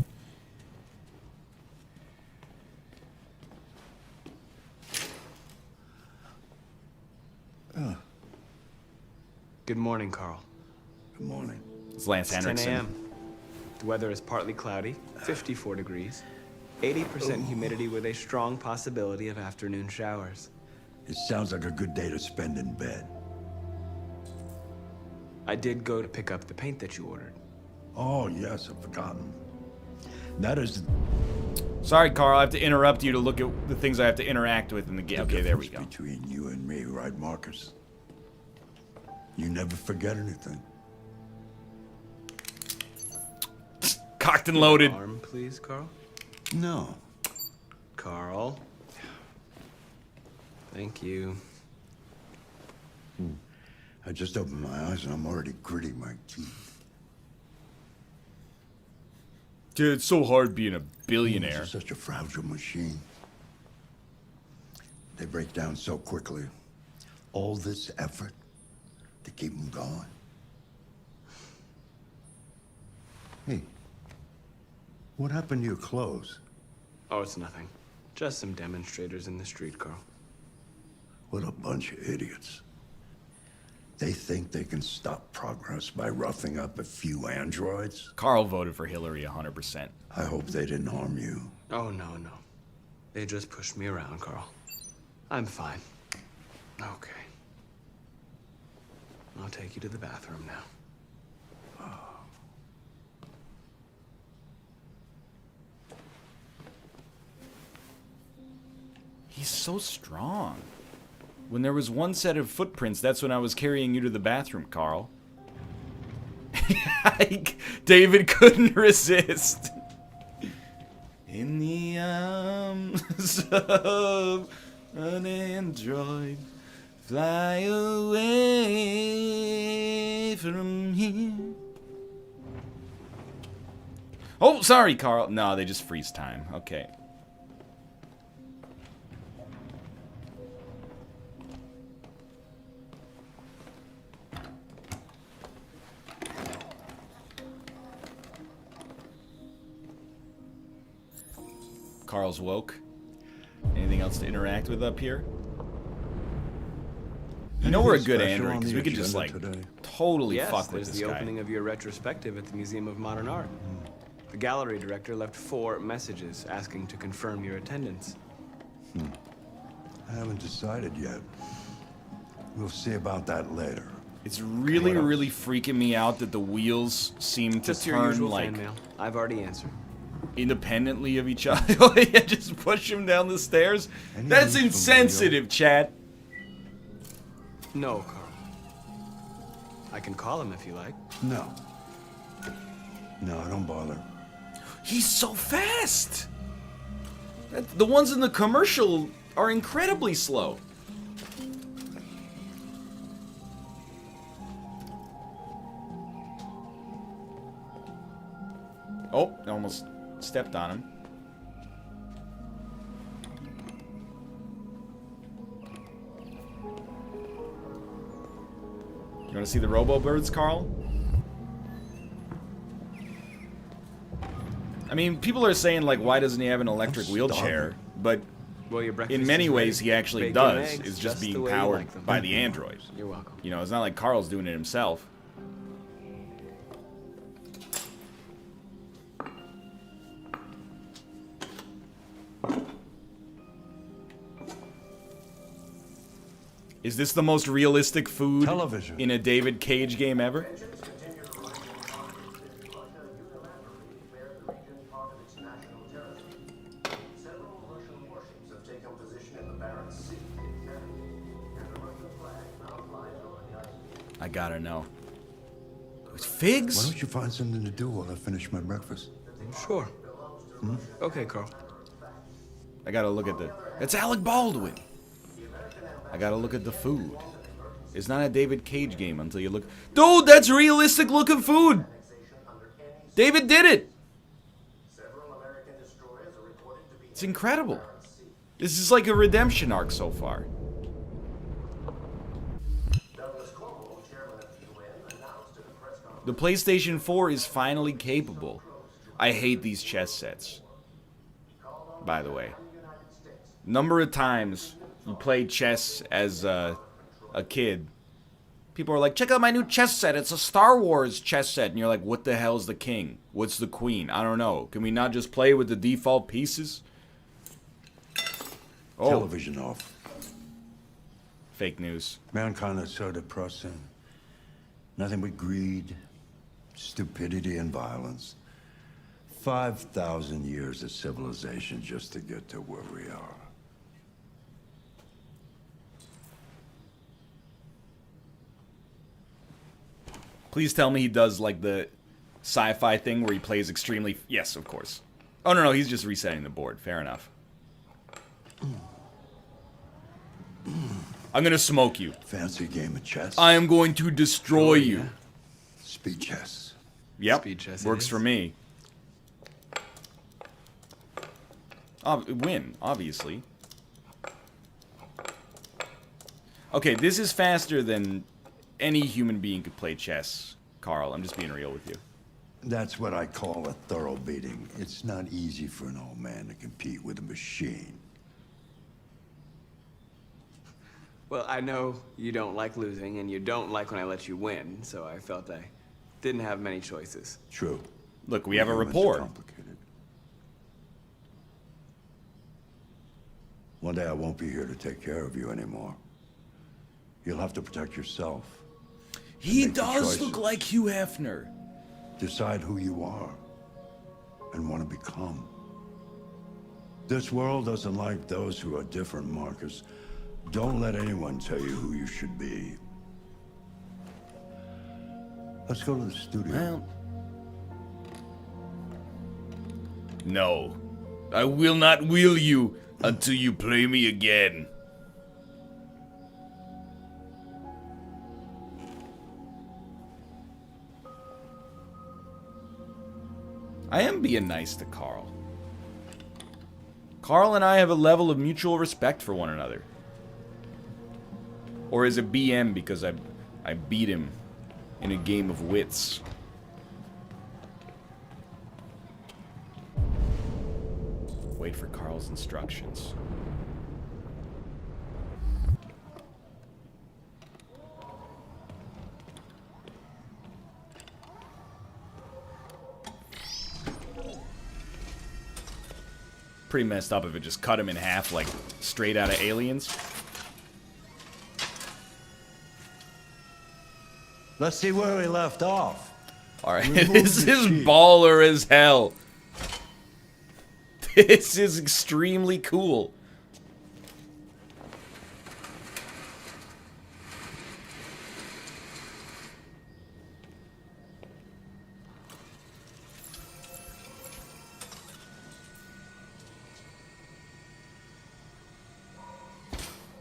Good morning, Carl. Good morning. It's Lance Henriksen. 10 a.m. The weather is partly cloudy, 54 degrees, 80% humidity with a strong possibility of afternoon showers. It sounds like a good day to spend in bed. I did go to pick up the paint that you ordered. Oh, yes, I've forgotten. That is... Sorry, Carl, I have to interrupt you to look at the things I have to interact with in the game. Okay, there we go. Between you and me, right, Marcus? You never forget anything. Cocked and loaded. Arm, please, Carl. No. Carl. Thank you. I just opened my eyes and I'm already gritting my teeth. Dude, it's so hard being a billionaire. It's such a fragile machine. They break down so quickly. All this effort to keep them going. Hey, what happened to your clothes? Oh, it's nothing. Just some demonstrators in the street, Carl. What a bunch of idiots. They think they can stop progress by roughing up a few androids? Carl voted for Hillary 100%. I hope they didn't harm you. Oh, no. They just pushed me around, Carl. I'm fine. Okay. I'll take you to the bathroom now. He's so strong. When there was one set of footprints, that's when I was carrying you to the bathroom, Carl. David couldn't resist. In the arms of an android, fly away from here. Oh, sorry, Carl. No, they just freeze time. Okay. Carl's woke. Anything else to interact with up here? You know we're a good android because we could just like totally fuck with this the guy. Opening of your retrospective at the Museum of Modern Art. The gallery director left 4 messages asking to confirm your attendance. I haven't decided yet. We'll see about that later. It's really, really freaking me out that the wheels seem to Just your turn usual like fan mail. I've already answered. independently of each other. Oh, yeah, just push him down the stairs. That's insensitive, chat. No, Carl. I can call him if you like. No. No, don't bother. He's so fast. The ones in the commercial are incredibly slow. Oh, I almost stepped on him. You want to see the robo-birds, Carl? I mean, people are saying, like, why doesn't he have an electric wheelchair? But Well, your breakfast in many is ready. ways, he actually Bacon and does. eggs, It's just just the being way you powered like them. by the android. You're welcome. You know, it's not like Carl's doing it himself. Is this the most realistic food in a David Cage game ever? I gotta know. Those figs? Why don't you find something to do while I finish my breakfast? Sure. Okay, Carl. I gotta look at the... It's Alec Baldwin! I gotta look at the food. It's not a David Cage game until you look... Dude, that's realistic looking food! David did it! It's incredible. This is like a redemption arc so far. The PlayStation 4 is finally capable. I hate these chess sets. By the way. Number of times you play chess as a kid. People are like, check out my new chess set. It's a Star Wars chess set. And you're like, what the hell's the king? What's the queen? I don't know. Can we not just play with the default pieces? Oh. Television off. Fake news. Mankind is so depressing. Nothing but greed, stupidity, and violence. 5,000 years of civilization just to get to where we are. Please tell me he does like the sci-fi thing where he plays extremely... Yes, of course. Oh, no, he's just resetting the board. Fair enough. I'm gonna smoke you. Fancy game of chess? I am going to destroy you. Speed chess. Yep, Speed chess works for me. Win, obviously. Okay, this is faster than any human being could play chess, Carl. I'm just being real with you. That's what I call a thorough beating. It's not easy for an old man to compete with a machine. Well, I know you don't like losing, and you don't like when I let you win, so I felt I didn't have many choices. True. Look, we have a Humans are rapport. complicated. One day I won't be here to take care of you anymore. You'll have to protect yourself. He Make the does choices. look like Hugh Hefner. Decide who you are and want to become. This world doesn't like those who are different, Marcus. Don't let anyone tell you who you should be. Let's go to the studio. Well, no. I will not wheel you until you play me again. I am being nice to Carl. Carl and I have a level of mutual respect for one another. Or is it BM because I beat him in a game of wits? Wait for Carl's instructions. Pretty messed up if it just cut him in half like straight out of Aliens. Let's see where we left off. Alright, Remove this the is sheet. baller as hell. This is extremely cool.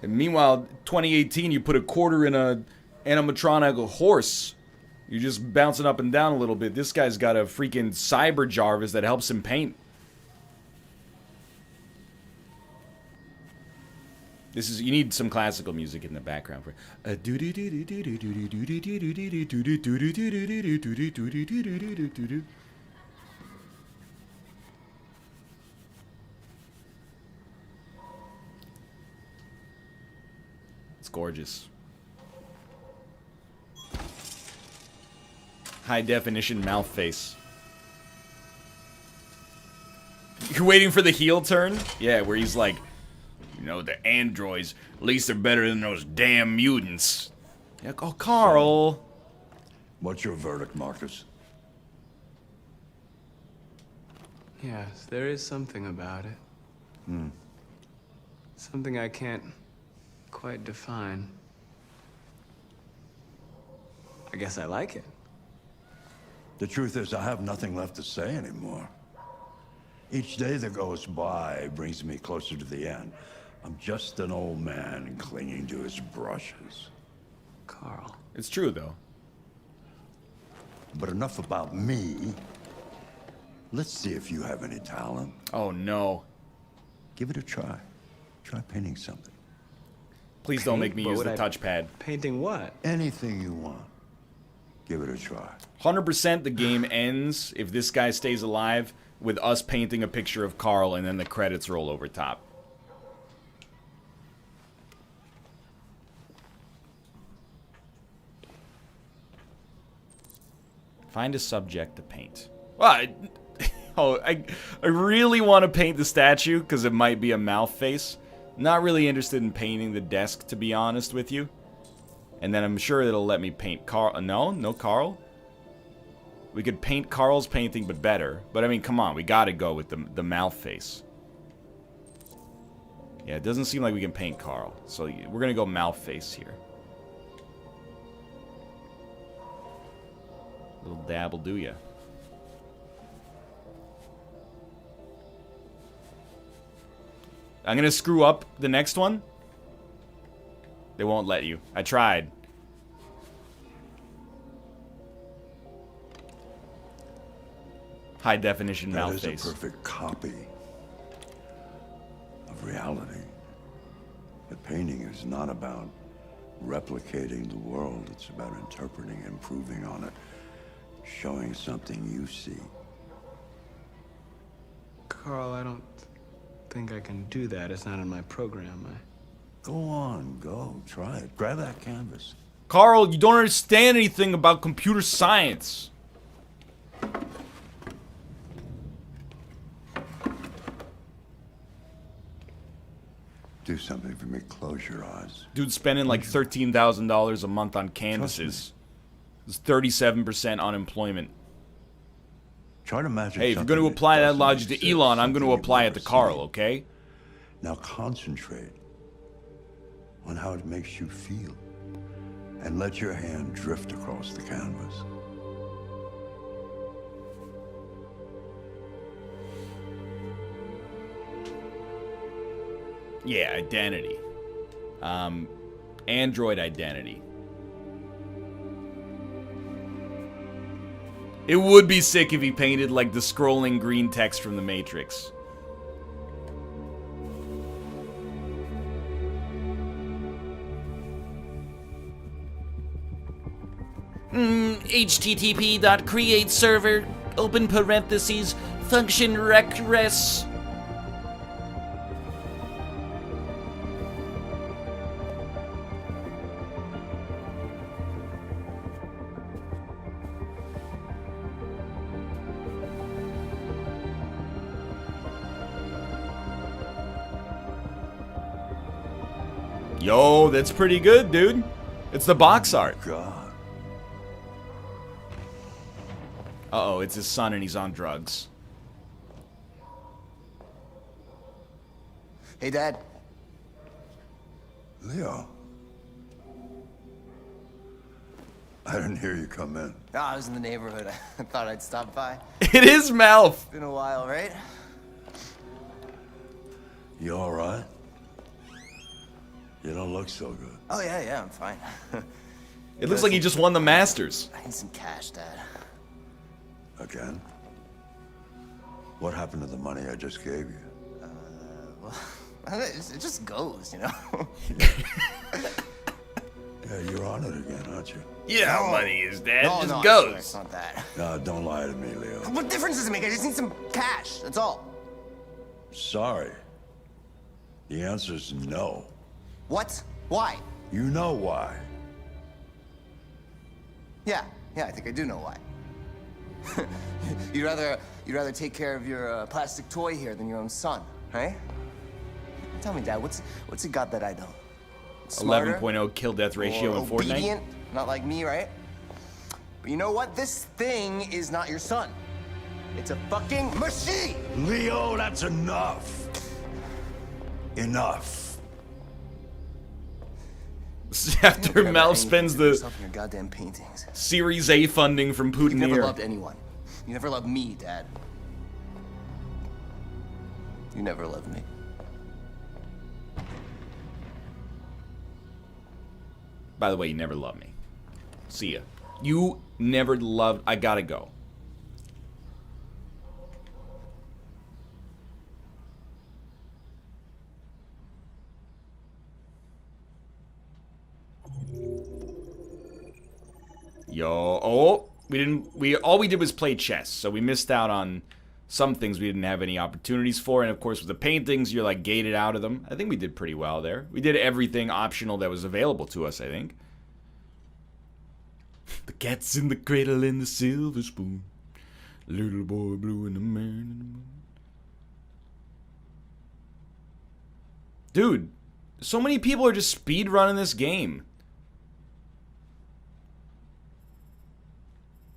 And meanwhile, 2018, you put a quarter in a animatronic horse. You're just bouncing up and down a little bit. This guy's got a freaking cyber Jarvis that helps him paint. This is, you need some classical music in the background for It's gorgeous. High definition mouth face. You're waiting for the heel turn? Yeah, where he's like, you know, the androids, at least they're better than those damn mutants. Yeah, oh, Carl. What's your verdict, Marcus? Yes, there is something about it. Hmm. Something I can't quite define. I guess I like it. The truth is, I have nothing left to say anymore. Each day that goes by brings me closer to the end. I'm just an old man clinging to his brushes. Carl. It's true, though. But enough about me. Let's see if you have any talent. Oh, no. Give it a try. Try painting something. Please don't make me use the touchpad. Painting what? Anything you want. Give it a try. 100% the game ends, if this guy stays alive, with us painting a picture of Carl and then the credits roll over top. Find a subject to paint. Well, I really want to paint the statue because it might be a mouth face. Not really interested in painting the desk, to be honest with you. And then I'm sure it'll let me paint Carl. No Carl. We could paint Carl's painting, but better. But I mean, come on, we gotta go with the mouth face. Yeah, it doesn't seem like we can paint Carl, so we're gonna go mouth face here. Little dab will do ya. I'm gonna screw up the next one. They won't let you. I tried. High definition mouth face. That is a perfect copy of reality. But painting is not about replicating the world. It's about interpreting, improving on it, showing something you see. Carl, I don't think I can do that. It's not in my program. Go on, go. Try it. Grab that canvas. Carl, you don't understand anything about computer science. Do something for me. Close your eyes. Dude's spending like $13,000 a month on canvases. There's 37% unemployment. Try to imagine. Hey, if you're going to apply that logic to Elon, I'm going to apply it to Carl, okay? Now concentrate on how it makes you feel. And let your hand drift across the canvas. Yeah, identity. Android identity. It would be sick if he painted like the scrolling green text from the Matrix. http.create server, open parentheses, function regress. Yo, that's pretty good, dude. It's the box art. God. Uh-oh, it's his son and he's on drugs. Hey, Dad. Leo. I didn't hear you come in. Oh, I was in the neighborhood. I thought I'd stop by. It is Mouth. Been a while, right? You all right? You don't look so good. Oh, yeah, I'm fine. It looks like he just won the Masters. I need some cash, Dad. Again? What happened to the money I just gave you? Well, it just goes, you know? Yeah, you're on it again, aren't you? Yeah, how money is, Dad? No, Just no, I goes. swear it's not that. No, don't lie to me, Leo. What difference does it make? I just need some cash, that's all. Sorry. The answer's no. What? Why? You know why. Yeah, I think I do know why. you'd rather take care of your plastic toy here than your own son, right? Tell me, Dad, what's it got that I don't? Smarter, 11.0 kill death ratio in Fortnite. Obedient, not like me, right? But you know what? This thing is not your son. It's a fucking machine! Leo, that's enough. Enough. After Mel spends the yourself in your goddamn paintings. Series A funding from Putin You never here. loved anyone. You never loved me, Dad. You never loved me. By the way, you never loved me. See ya. You never loved... I gotta go. Yo, oh, all we did was play chess, so we missed out on some things we didn't have any opportunities for, and of course with the paintings, you're like gated out of them. I think we did pretty well there. We did everything optional that was available to us, I think. The cat's in the cradle and the silver spoon. Little boy blue and the man in the moon. Dude, so many people are just speed running this game.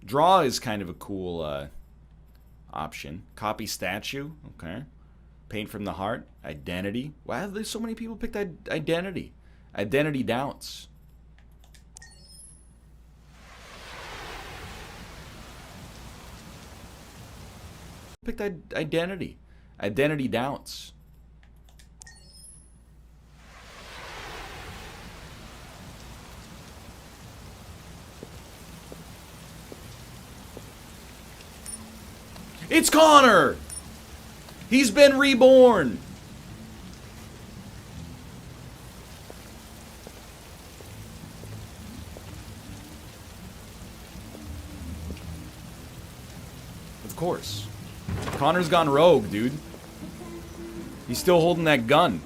Draw is kind of a cool option. Copy statue, okay. Paint from the heart, identity. Why have there so many people picked identity? Identity doubts. Picked identity. Identity doubts. It's Connor! He's been reborn! Of course. Connor's gone rogue, dude. He's still holding that gun.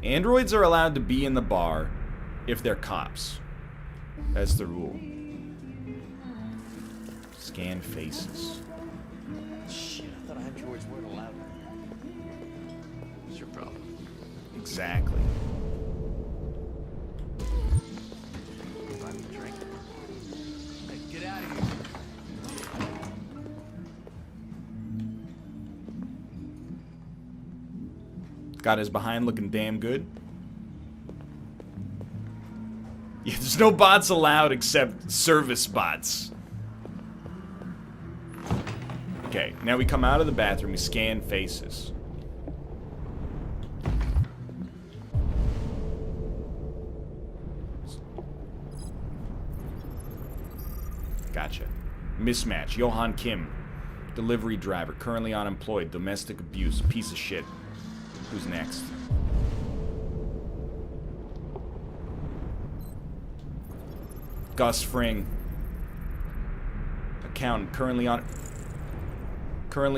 Androids are allowed to be in the bar if they're cops. That's the rule. Scan faces. Shit, I thought androids weren't allowed. What's your problem? Exactly. Buy me a drink. Hey, get out of here. Got his behind looking damn good. Yeah, there's no bots allowed except service bots. Okay, now we come out of the bathroom, we scan faces. Gotcha. Mismatch. Johan Kim. Delivery driver. Currently unemployed. Domestic abuse. Piece of shit. Who's next? Gus Fring. Accountant. Currently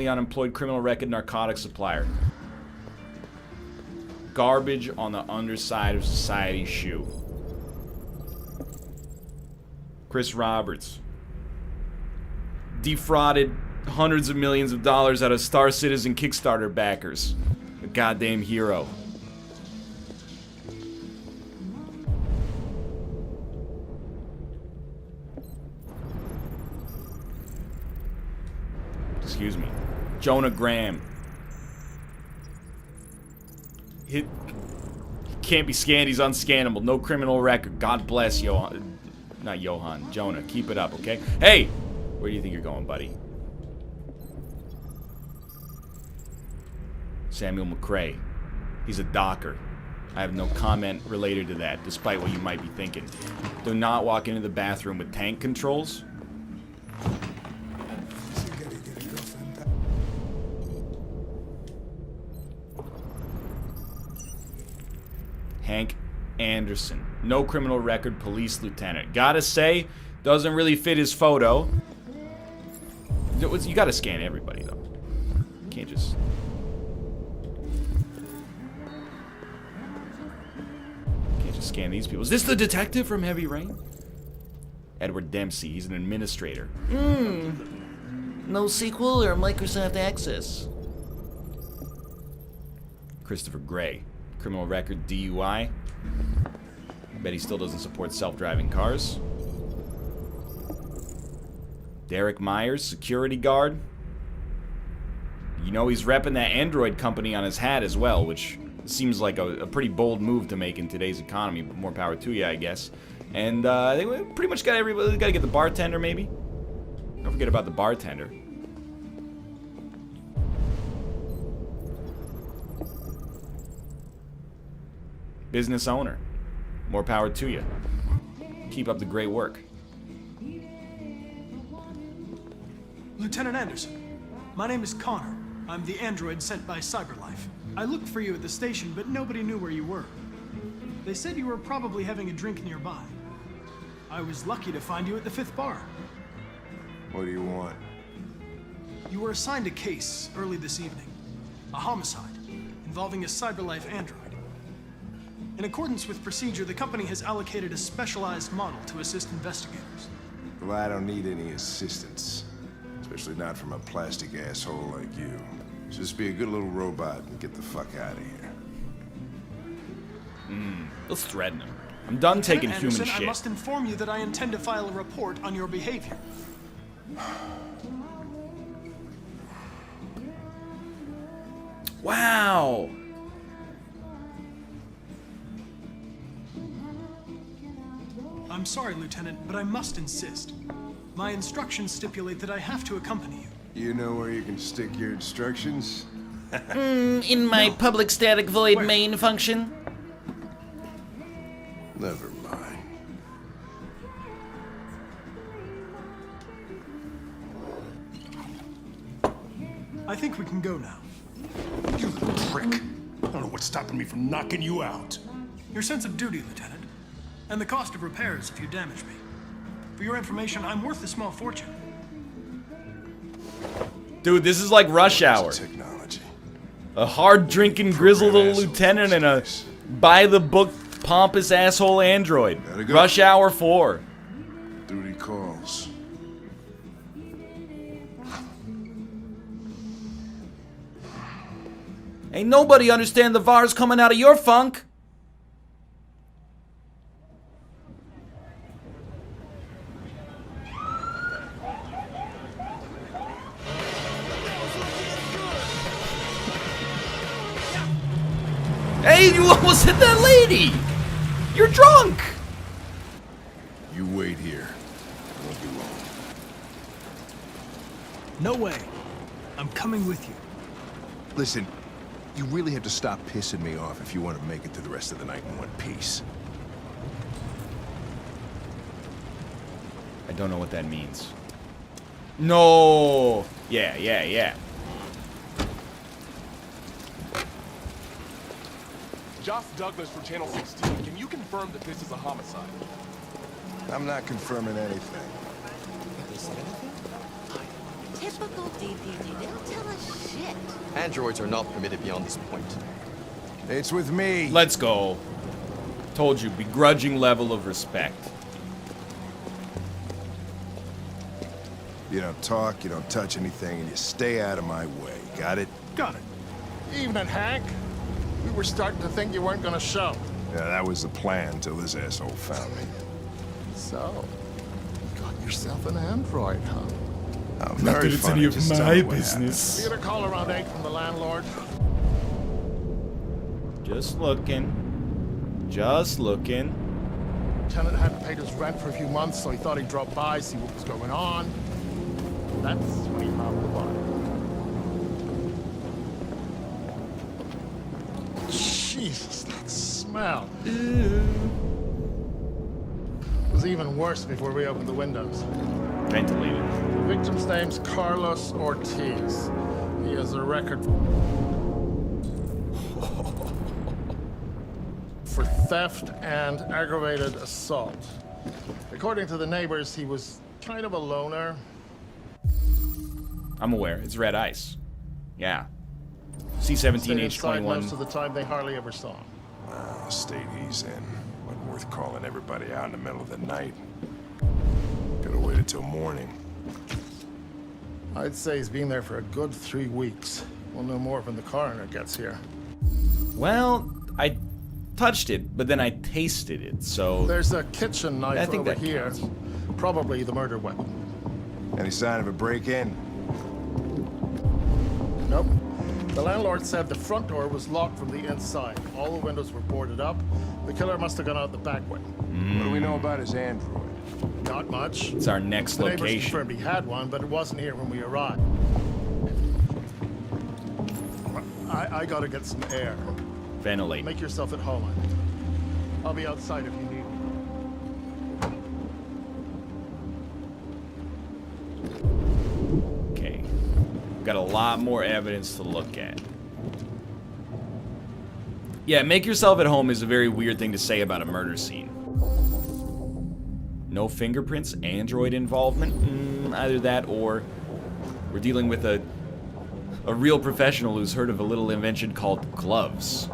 unemployed. Criminal record. Narcotic supplier. Garbage on the underside of society's shoe. Chris Roberts. Defrauded hundreds of millions of dollars out of Star Citizen Kickstarter backers. A goddamn hero. Excuse me. Jonah Graham. He can't be scanned, he's unscannable. No criminal record. God bless you. Not Johan. Jonah. Keep it up, okay? Hey! Where do you think you're going, buddy? Samuel McCrae. He's a docker. I have no comment related to that, despite what you might be thinking. Do not walk into the bathroom with tank controls. Hank Anderson. No criminal record, police lieutenant. Gotta say, doesn't really fit his photo. You gotta scan everybody, though. You can't just... scan these people. Is this the detective from Heavy Rain? Edward Dempsey. He's an administrator. No sequel or Microsoft Access? Christopher Gray. Criminal record, DUI. Bet he still doesn't support self-driving cars. Derek Myers, security guard. You know he's repping that Android company on his hat as well, which seems like a pretty bold move to make in today's economy, but more power to you, I guess. And they pretty much got everybody. Got to get the bartender, maybe. Don't forget about the bartender. Business owner. More power to you. Keep up the great work. Lieutenant Anderson, my name is Connor. I'm the android sent by CyberLife. I looked for you at the station, but nobody knew where you were. They said you were probably having a drink nearby. I was lucky to find you at the 5th bar. What do you want? You were assigned a case early this evening. A homicide involving a CyberLife android. In accordance with procedure, the company has allocated a specialized model to assist investigators. Well, I don't need any assistance. Especially not from a plastic asshole like you. Just be a good little robot and get the fuck out of here. Let's threaten him. I'm done taking Anderson, human shit. I must inform you that I intend to file a report on your behavior. Wow. I'm sorry, Lieutenant, but I must insist. My instructions stipulate that I have to accompany you. You know where you can stick your instructions? In my public static void main function? Never mind. I think we can go now. You little prick. I don't know what's stopping me from knocking you out. Your sense of duty, Lieutenant. And the cost of repairs if you damage me. For your information, I'm worth a small fortune. Dude, this is like Rush Hour. Technology. A hard-drinking, grizzled little lieutenant and a by-the-book, pompous asshole android. Go. Rush Hour 4. Duty calls. Ain't nobody understand the VAR's coming out of your funk. Hey, you almost hit that lady! You're drunk! You wait here. I won't be long. No way. I'm coming with you. Listen, you really have to stop pissing me off if you want to make it to the rest of the night in one piece. I don't know what that means. No! Yeah. Josh Douglas from Channel 16. Can you confirm that this is a homicide? I'm not confirming anything. Typical DPD. They don't tell us shit. Androids are not permitted beyond this point. It's with me. Let's go. Told you, begrudging level of respect. You don't talk, you don't touch anything, and you stay out of my way. Got it? Got it. Evening, Hank. We were starting to think you weren't gonna show. Yeah, that was the plan till this asshole found me. So, you got yourself an android, huh? Oh, Not very that it's funny. any of Just tell my me what business. Get a call around 8 from the landlord. Just looking. Just looking. lieutenant hadn't paid his rent for a few months, so he thought he'd drop by, see what was going on. That's when he found the body. Jesus, that smell. It was even worse before we opened the windows. Ventilated. The victim's name's Carlos Ortiz. He has a record for theft and aggravated assault. According to the neighbors, he was kind of a loner. I'm aware. It's red ice. Yeah. C-17, Stayed inside H21. most of the time, they hardly ever saw him. The state he's in. Wasn't worth calling everybody out in the middle of the night. Could've waited till morning. I'd say he's been there for a good 3 weeks. We'll know more when the coroner gets here. Well, I touched it, but then I tasted it, so... There's a kitchen knife I think over that here. counts. Probably the murder weapon. Any sign of a break-in? Nope. The landlord said the front door was locked from the inside. All the windows were boarded up. The killer must have gone out the back way. What do we know about his android? Not much. It's our next The neighbors location. confirmed he had one, but it wasn't here when we arrived. I gotta get some air. Ventilate. Make yourself at home. I'll be outside if you need me. Okay. Got a lot more evidence to look at. Yeah, make yourself at home is a very weird thing to say about a murder scene. No fingerprints, android involvement, either that or we're dealing with a real professional who's heard of a little invention called gloves.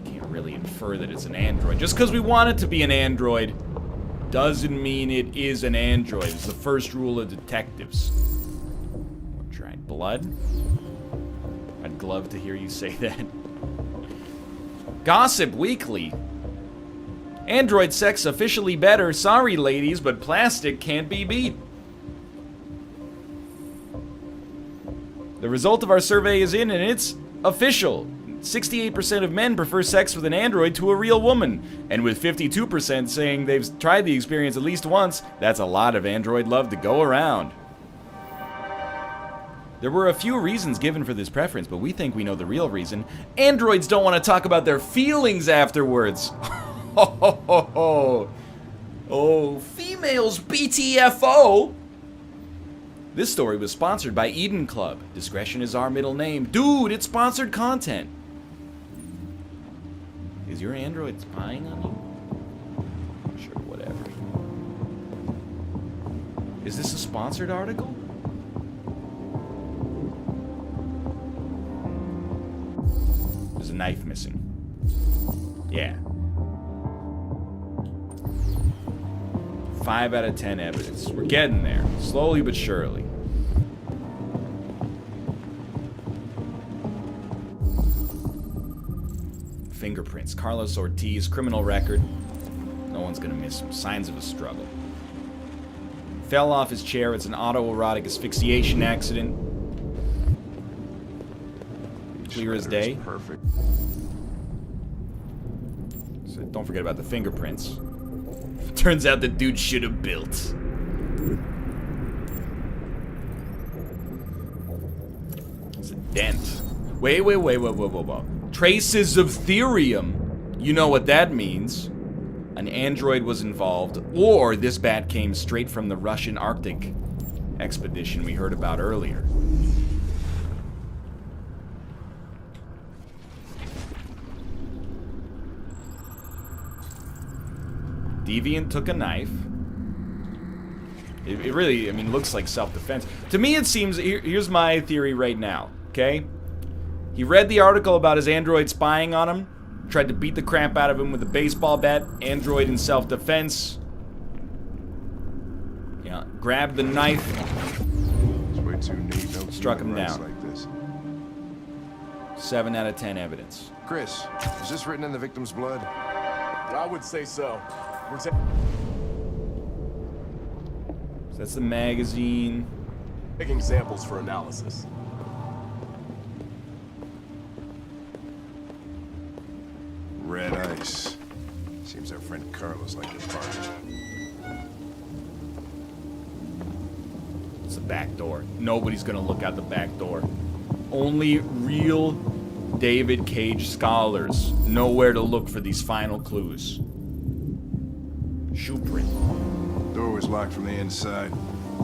Can't really infer that it's an android. Just because we want it to be an android doesn't mean it is an android. It's the first rule of detectives. Dried blood? I'd love to hear you say that. Gossip Weekly. Android sex officially better. Sorry, ladies, but plastic can't be beat. The result of our survey is in, and it's official. 68% of men prefer sex with an android to a real woman. And with 52% saying they've tried the experience at least once, that's a lot of android love to go around. There were a few reasons given for this preference, but we think we know the real reason. Androids don't want to talk about their feelings afterwards. Oh, females BTFO. This story was sponsored by Eden Club. Discretion is our middle name. Dude, it's sponsored content. Is your android spying on you? Sure, whatever. Is this a sponsored article? There's a knife missing. Yeah. 5 out of 10 evidence. We're getting there. Slowly but surely. Fingerprints. Carlos Ortiz, criminal record. No one's gonna miss him. Signs of a struggle. Fell off his chair. It's an autoerotic asphyxiation accident. Clear as day. Perfect. So don't forget about the fingerprints. Turns out the dude should have built. It's a dent. Wait. Traces of therium. You know what that means. An android was involved, or this bat came straight from the Russian Arctic expedition we heard about earlier. Deviant took a knife. It really, I mean, looks like self-defense. To me, it seems, here's my theory right now, okay? He read the article about his android spying on him, tried to beat the crap out of him with a baseball bat, android in self-defense. Yeah, grabbed the knife, It's way too neat. No struck him human rights down. like this. 7 out of 10 evidence. Chris, is this written in the victim's blood? I would say so. So that's the magazine. Taking samples for analysis. Carlos like to party. It's the back door. Nobody's gonna look out the back door. Only real David Cage scholars know where to look for these final clues. Shoe print. Door was locked from the inside.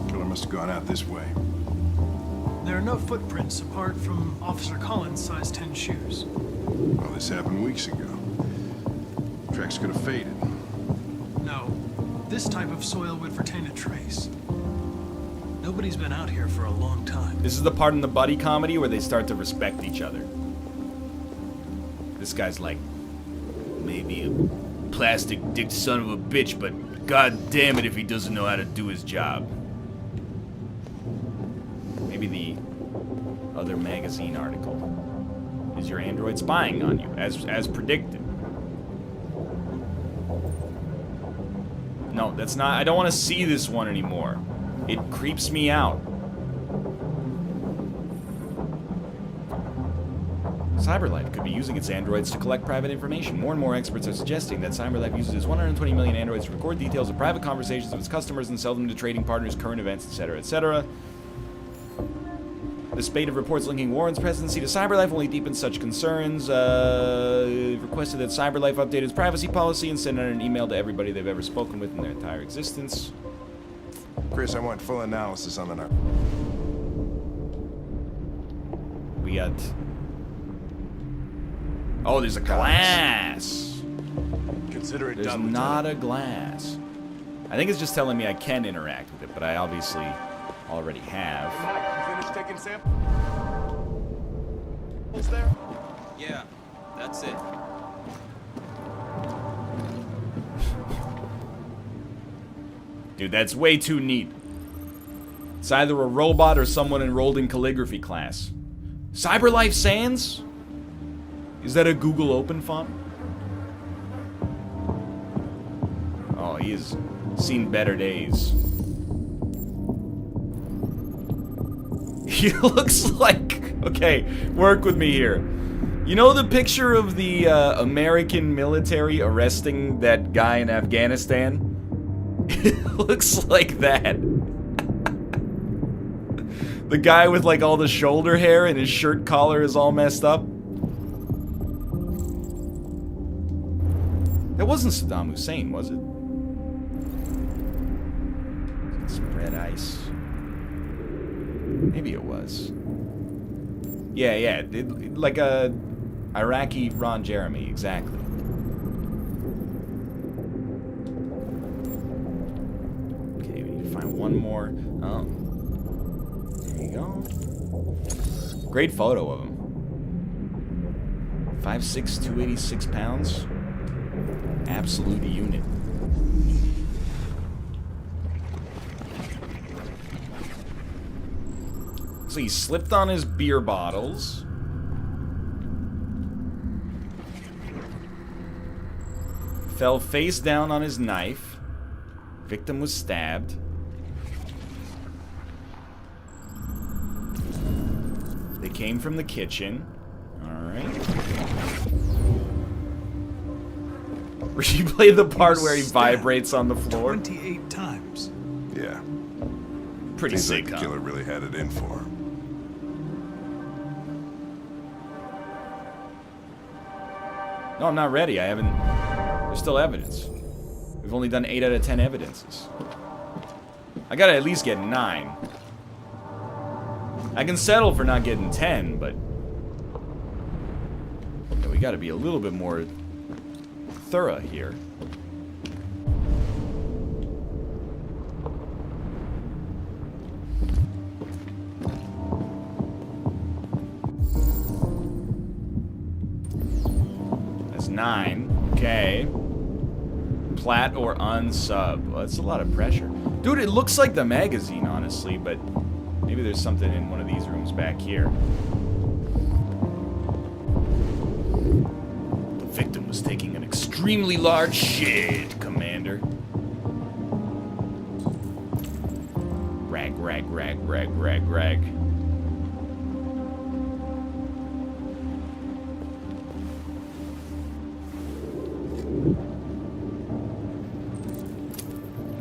Killer must have gone out this way. There are no footprints apart from Officer Collins' size 10 shoes. Well, this happened weeks ago. Tracks could have faded. No, this type of soil would retain a trace. Nobody's been out here for a long time. This is the part in the buddy comedy where they start to respect each other. This guy's like, maybe a plastic dick son of a bitch, but god damn it if he doesn't know how to do his job. Maybe the other magazine article. Is your android spying on you, as predicted? No, that's not. I don't want to see this one anymore. It creeps me out. CyberLife could be using its androids to collect private information. More and more experts are suggesting that CyberLife uses its 120 million androids to record details of private conversations of its customers and sell them to trading partners, current events, etc., etc. The spate of reports linking Warren's presidency to CyberLife only deepens such concerns. Requested that CyberLife update its privacy policy and send out an email to everybody they've ever spoken with in their entire existence. Chris, I want full analysis on the narc. We got... Oh, there's a glass. Consider it There's done, not a glass. I think it's just telling me I can interact with it, but I obviously already have. Mike, you finished taking samples there? Yeah, that's it. Dude, that's way too neat. It's either a robot or someone enrolled in calligraphy class. CyberLife Sans? Is that a Google Open font? Oh, he has seen better days. He looks like... Okay, work with me here. You know the picture of the American military arresting that guy in Afghanistan? It looks like that. The guy with like all the shoulder hair and his shirt collar is all messed up. That wasn't Saddam Hussein, was it? Spread ice. Maybe it was. Yeah, like a Iraqi Ron Jeremy, exactly. Okay, we need to find one more. Oh. There you go. Great photo of him. 5'6", 286 pounds. Absolute unit. So he slipped on his beer bottles. Fell face down on his knife. Victim was stabbed. They came from the kitchen. Alright. Replay the part where he vibrates on the floor. 28 times. Yeah. Pretty Seems sick, like the killer really had it in for him. No, I'm not ready. I haven't... There's still evidence. We've only done 8 out of 10 evidences. I gotta at least get 9. I can settle for not getting 10, but... Yeah, we gotta be a little bit more thorough here. That's 9. Okay. Plat or unsub. Well, that's a lot of pressure. Dude, it looks like the magazine, honestly, but maybe there's something in one of these rooms back here. The victim was taking an extremely large shit, Commander. Rag, rag, rag, rag, rag, rag.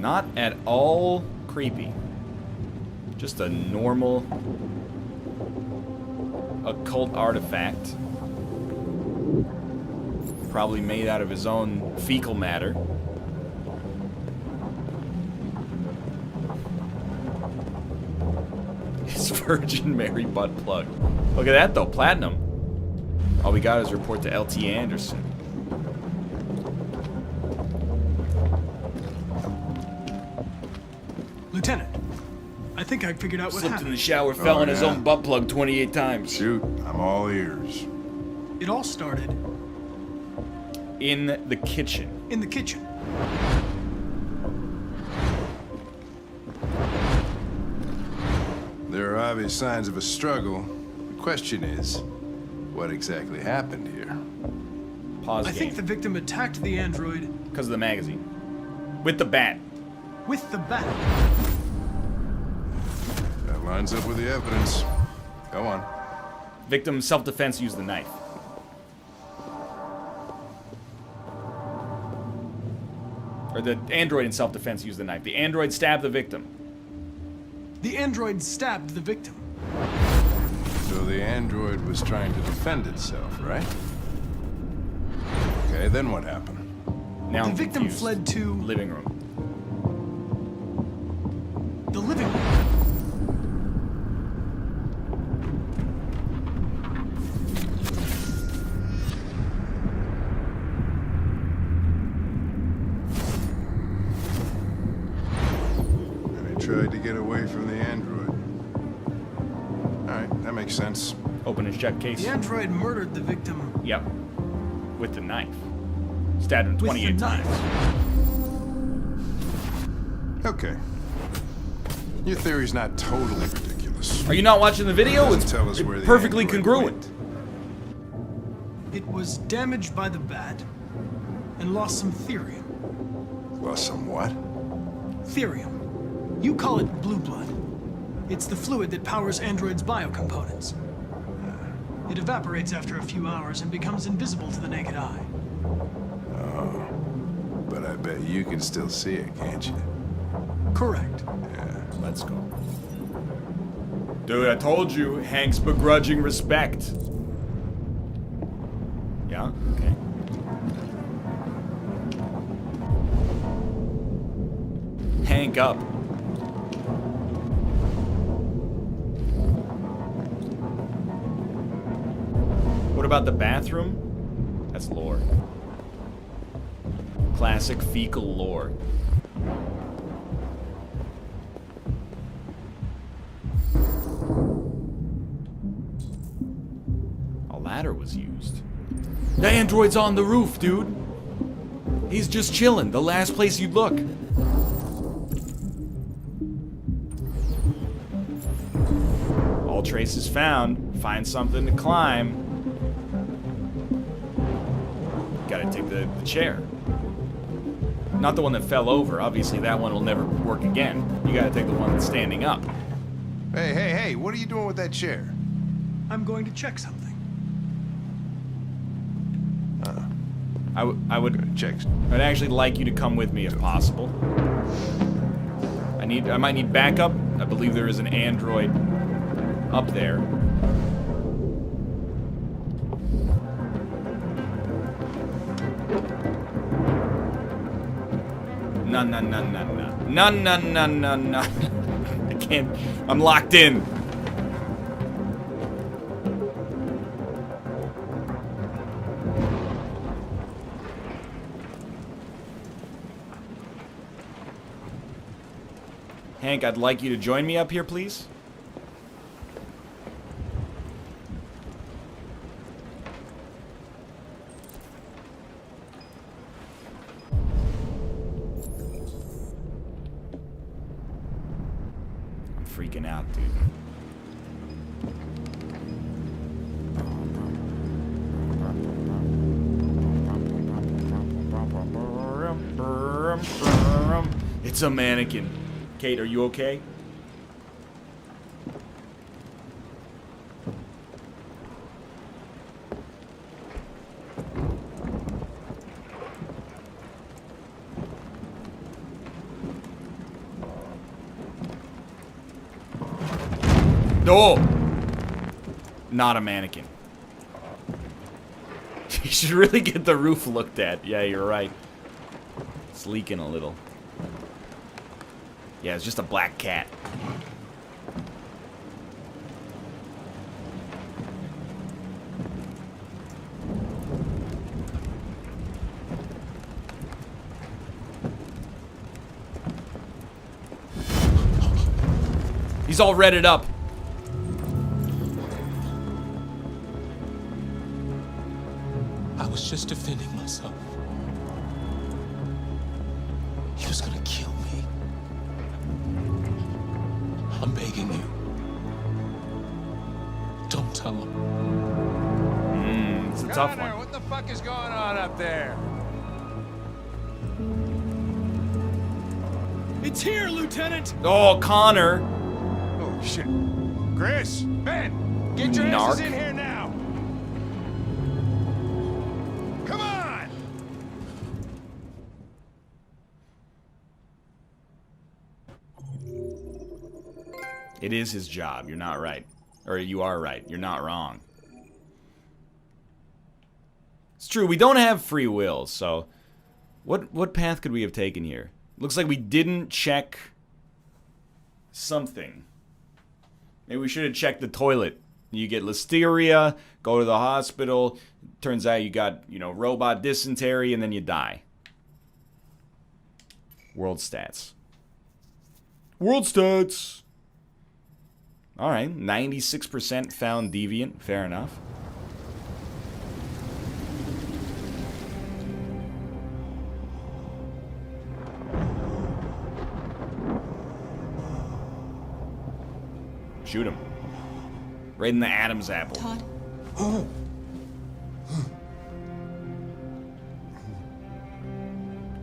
Not at all creepy. Just a normal occult artifact. Probably made out of his own fecal matter. His Virgin Mary butt plug. Look at that though, platinum. All we got is a report to LT Anderson. Lieutenant, I think I figured out what Slipped happened. in the shower, fell on his own butt plug 28 times. Shoot, I'm all ears. It all started In the kitchen. in the kitchen. There are obvious signs of a struggle. The question is, what exactly happened here? Pause I game. think the victim attacked the android Because of the magazine. With the bat. with the bat. That lines up with the evidence. Go on. Victim self-defense used the knife. Or the android in self-defense used the knife. The android stabbed the victim. The android stabbed the victim. So the android was trying to defend itself, right? Okay, then what happened? Now The I'm victim confused. fled to Living room. the living room. And he tried to get away from the android. Alright, that makes sense. Open his check case. The android murdered the victim Yep. With the knife. Stabbed him with the 28 knife. times. Okay. Your theory's not totally ridiculous. Are you not watching the video? Doesn't It's tell us where the perfectly android congruent. went. It was damaged by the bat and lost some therium. Lost some what? Therium. You call it blue blood. It's the fluid that powers androids' biocomponents. It evaporates after a few hours and becomes invisible to the naked eye. Oh. But I bet you can still see it, can't you? Correct. Yeah. Let's go. Dude, I told you, Hank's begrudging respect. Yeah? Okay. Hank up. What about the bathroom? That's lore. Classic fecal lore. A ladder was used. The android's on the roof, dude. He's just chilling. The last place you'd look. All traces found. Find something to climb. Gotta take the chair. Not the one that fell over. Obviously, that one will never work again. You gotta take the one that's standing up. Hey, hey, hey, what are you doing with that chair? I'm going to check something. I would check. I'd actually like you to come with me if possible. I might need backup. I believe there is an android up there. No, no, no, no, no. No, no, no, no, no. I can't. I'm locked in. Hank, I'd like you to join me up here, please. I'm freaking out, dude. It's a mannequin. Kate, are you okay? No! Not a mannequin. You should really get the roof looked at. Yeah, you're right. It's leaking a little. Yeah, it's just a black cat. He's all redded up. I was just defending myself. He was gonna kill me. I'm begging you. Don't tell him. It's a tough one. What the fuck is going on up there? It's here, Lieutenant! Oh, Connor. Oh, shit. Chris, Ben, get your asses in here now. Come on! It is his job. You're not right. Or you are right. You're not wrong. It's true. We don't have free will, so what path could we have taken here? Looks like we didn't check something. Maybe we should have checked the toilet. You get listeria, go to the hospital. Turns out you got, you know, robot dysentery, and then you die. World stats. World stats! Alright, 96% found deviant. Fair enough. Shoot him. Right in the Adam's apple. Todd?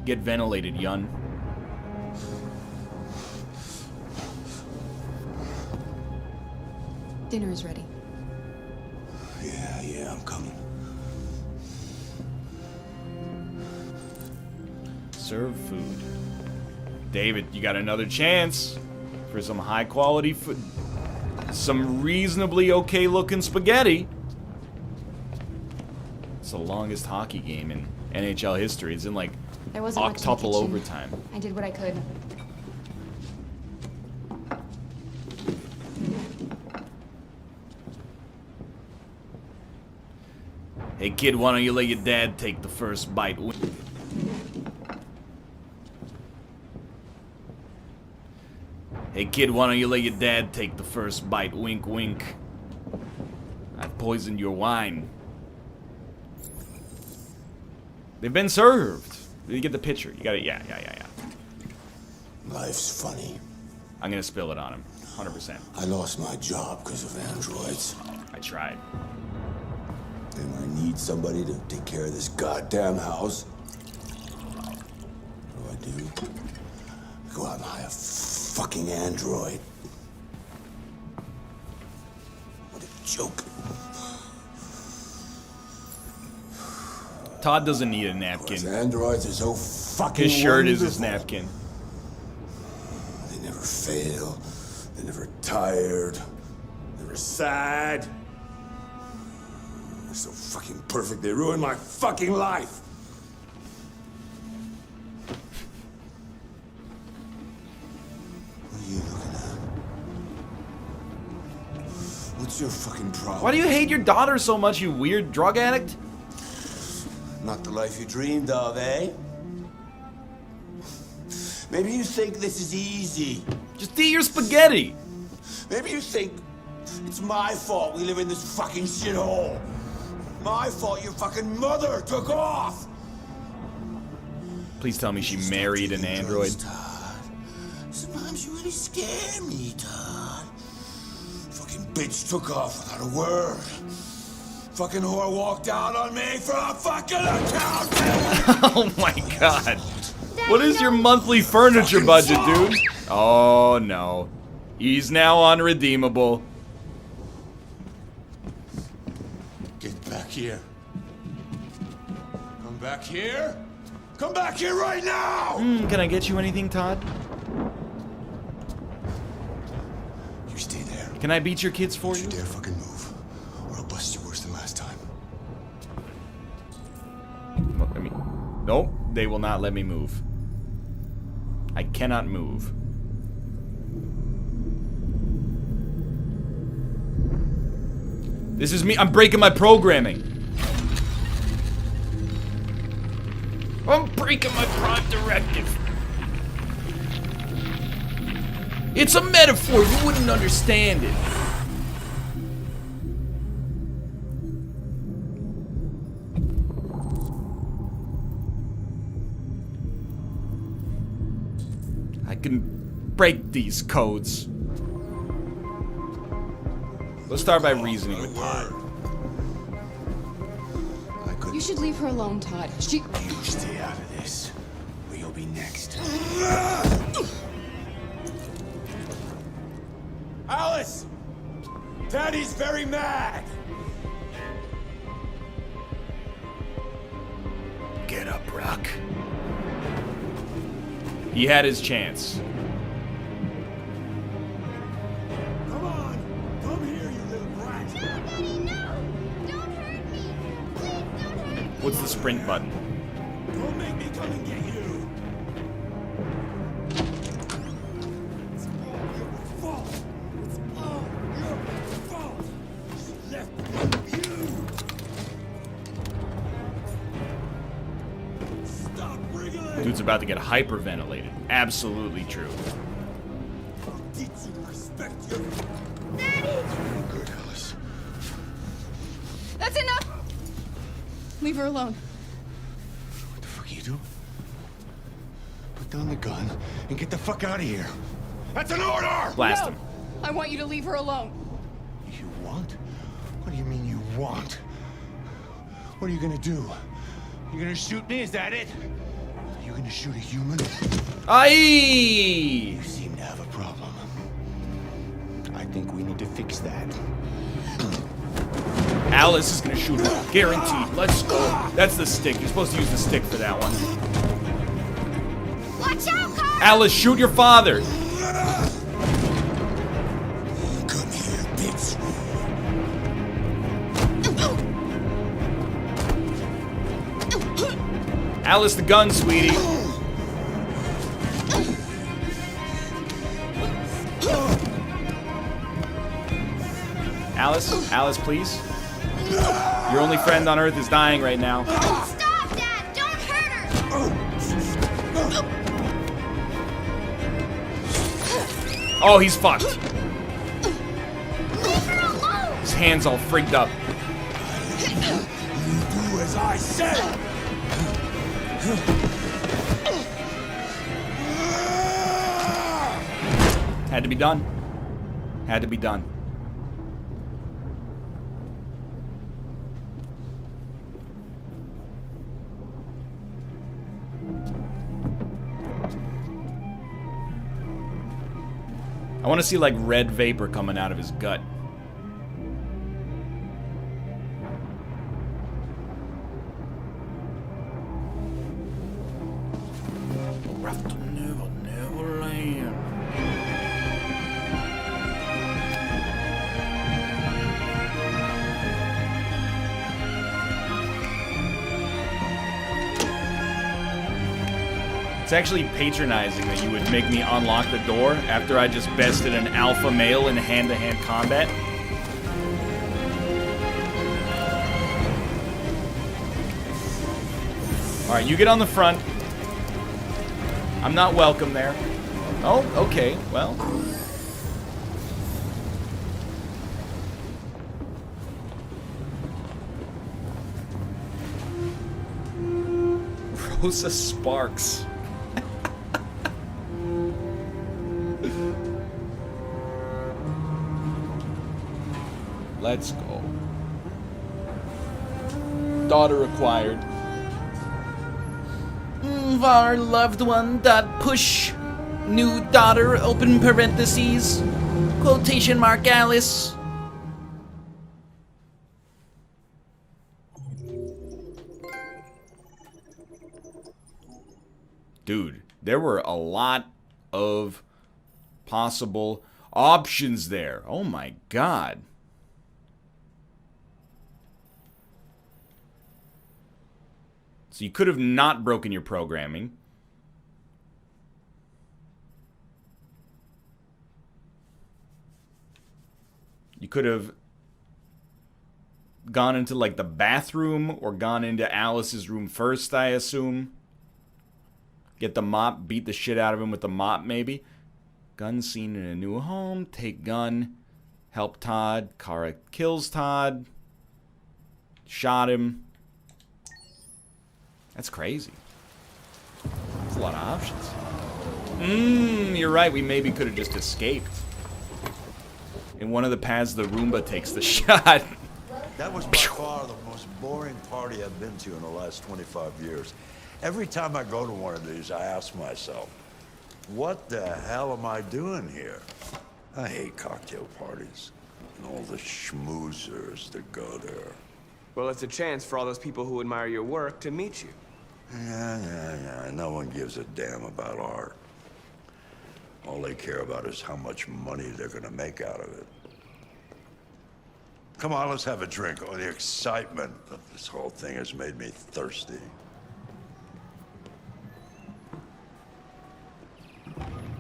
Get ventilated, Yun. Dinner is ready. Yeah, I'm coming. Serve food. David, you got another chance for some high quality food. Some reasonably okay looking spaghetti. It's the longest hockey game in NHL history. It's in like There wasn't much in the octuple kitchen. overtime. I did what I could. Hey kid, why don't you let your dad take the first bite? Hey kid, why don't you let your dad take the first bite? Wink, wink. I've poisoned your wine. They've been served. You get the picture. You got it. Yeah. Life's funny. I'm gonna spill it on him. 100%. I lost my job because of androids. I tried. And I need somebody to take care of this goddamn house. What do? I go out and hire a fucking android. What a joke. Todd doesn't need a napkin. Those androids are so fucking His shirt is his wonderful. napkin. They never fail. They're never tired. Never sad. They're so fucking perfect. They ruined my fucking life. What are you looking at? What's your fucking problem? Why do you hate your daughter so much, you weird drug addict? Not the life you dreamed of, eh? Maybe you think this is easy. Just eat your spaghetti. Maybe you think it's my fault we live in this fucking shithole. My fault your fucking mother took off. Please tell me she married an android. Sometimes you really scare me, Todd. Fucking bitch took off without a word. Fucking whore walked out on me for a fucking account. Oh my god. What is your monthly furniture budget, dude? Oh no. He's now unredeemable. Get back here. Come back here. Come back here right now! Can I get you anything, Todd? You stay there. Can I beat your kids for you? Don't you dare fucking move, or I'll bust you worse than last time. I mean, nope, they will not let me move. I cannot move. This is me. I'm breaking my programming. I'm breaking my prime directive. It's a metaphor. You wouldn't understand it. I can break these codes. Let's start by reasoning with Todd. You should leave her alone, Todd. She... You stay out of this, or you'll be next. Alice! Daddy's very mad! Get up, Rock. He had his chance. Come on! Come here, you little brat! No, Daddy, no! Don't hurt me! Please, don't hurt me! What's the sprint button? Don't make me come and get you! It's all your fault! It's all your fault! She left you! Stop wriggling! Dude's about to get hyperventilated. Absolutely true. I'll teach you to respect your... Daddy! Very good, Alice. That's enough! Leave her alone. What the fuck are you doing? Put down the gun and get the fuck out of here. That's an order! Blast No! him. I want you to leave her alone. You want? What do you mean you want? What are you gonna do? You gonna shoot me? Is that it? You gonna shoot a human? Aye! You seem to have a problem. I think we need to fix that. Alice is gonna shoot her. Guaranteed. Let's go. That's the stick. You're supposed to use the stick for that one. Watch out, Carl! Alice, shoot your father. Come here, bitch. Alice, the gun, sweetie. Alice, please. Your only friend on Earth is dying right now. Stop, Dad! Don't hurt her! Oh, he's fucked. Leave her alone! His hand's all freaked up. You do as I say! Had to be done. Had to be done. I want to see like red vapor coming out of his gut. Neverland. It's actually patronizing that you would make me unlock the door after I just bested an alpha male in hand-to-hand combat. Alright, you get on the front. I'm not welcome there. Oh, okay, well. Rosa Sparks. Let's go. Daughter acquired. Our loved one dot push. New daughter open parentheses. Quotation mark Alice. Dude, there were a lot of possible... options there. Oh my god. So you could have not broken your programming. You could have gone into like the bathroom or gone into Alice's room first, I assume. Get the mop, beat the shit out of him with the mop maybe. Gun seen in a new home, take gun, help Todd, Kara kills Todd, shot him. That's crazy. That's a lot of options. You're right, we maybe could have just escaped. In one of the paths, the Roomba takes the shot. That was by far the most boring party I've been to in the last 25 years. Every time I go to one of these, I ask myself, what the hell am I doing here? I hate cocktail parties and all the schmoozers that go there. Well, it's a chance for all those people who admire your work to meet you. Yeah. No one gives a damn about art. All they care about is how much money they're gonna make out of it. Come on, let's have a drink. Oh, the excitement of this whole thing has made me thirsty.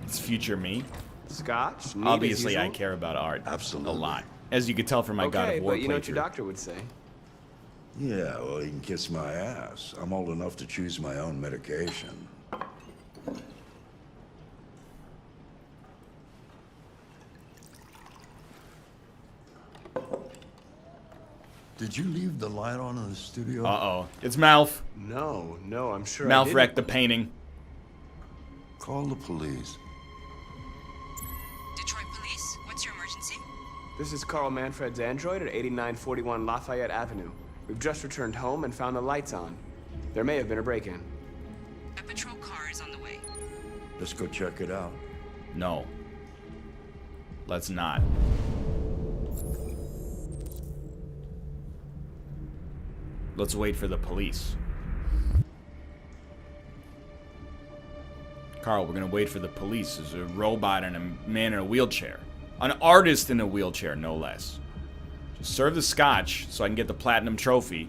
It's future me. Scotch? Obviously, I care about art. Absolutely. A lot. As you could tell from my God of War but you know what playthrough. your doctor would say. Yeah, well, he can kiss my ass. I'm old enough to choose my own medication. Did you leave the light on in the studio? Uh-oh. It's Malf. No, I'm sure I Malf didn't. wrecked the painting. Call the police. Detroit Police, what's your emergency? This is Carl Manfred's android at 8941 Lafayette Avenue. We've just returned home and found the lights on. There may have been a break-in. A patrol car is on the way. Let's go check it out. No. Let's not. Let's wait for the police. Carl, we're gonna wait for the police. There's a robot and a man in a wheelchair. An artist in a wheelchair, no less. Just serve the scotch so I can get the platinum trophy.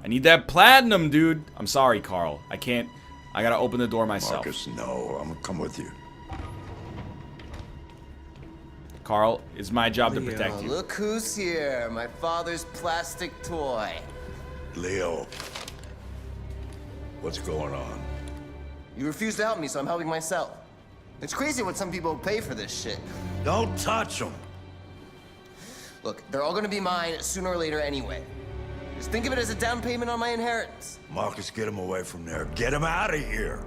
I need that platinum, dude. I'm sorry, Carl. I can't. I gotta open the door myself. Marcus, no. I'm gonna come with you. Carl, it's my job to protect you. Look who's here. My father's plastic toy. Leo. What's going on? You refuse to help me, so I'm helping myself. It's crazy what some people pay for this shit. Don't touch them. Look, they're all gonna be mine sooner or later anyway. Just think of it as a down payment on my inheritance. Marcus, get him away from there. Get him out of here.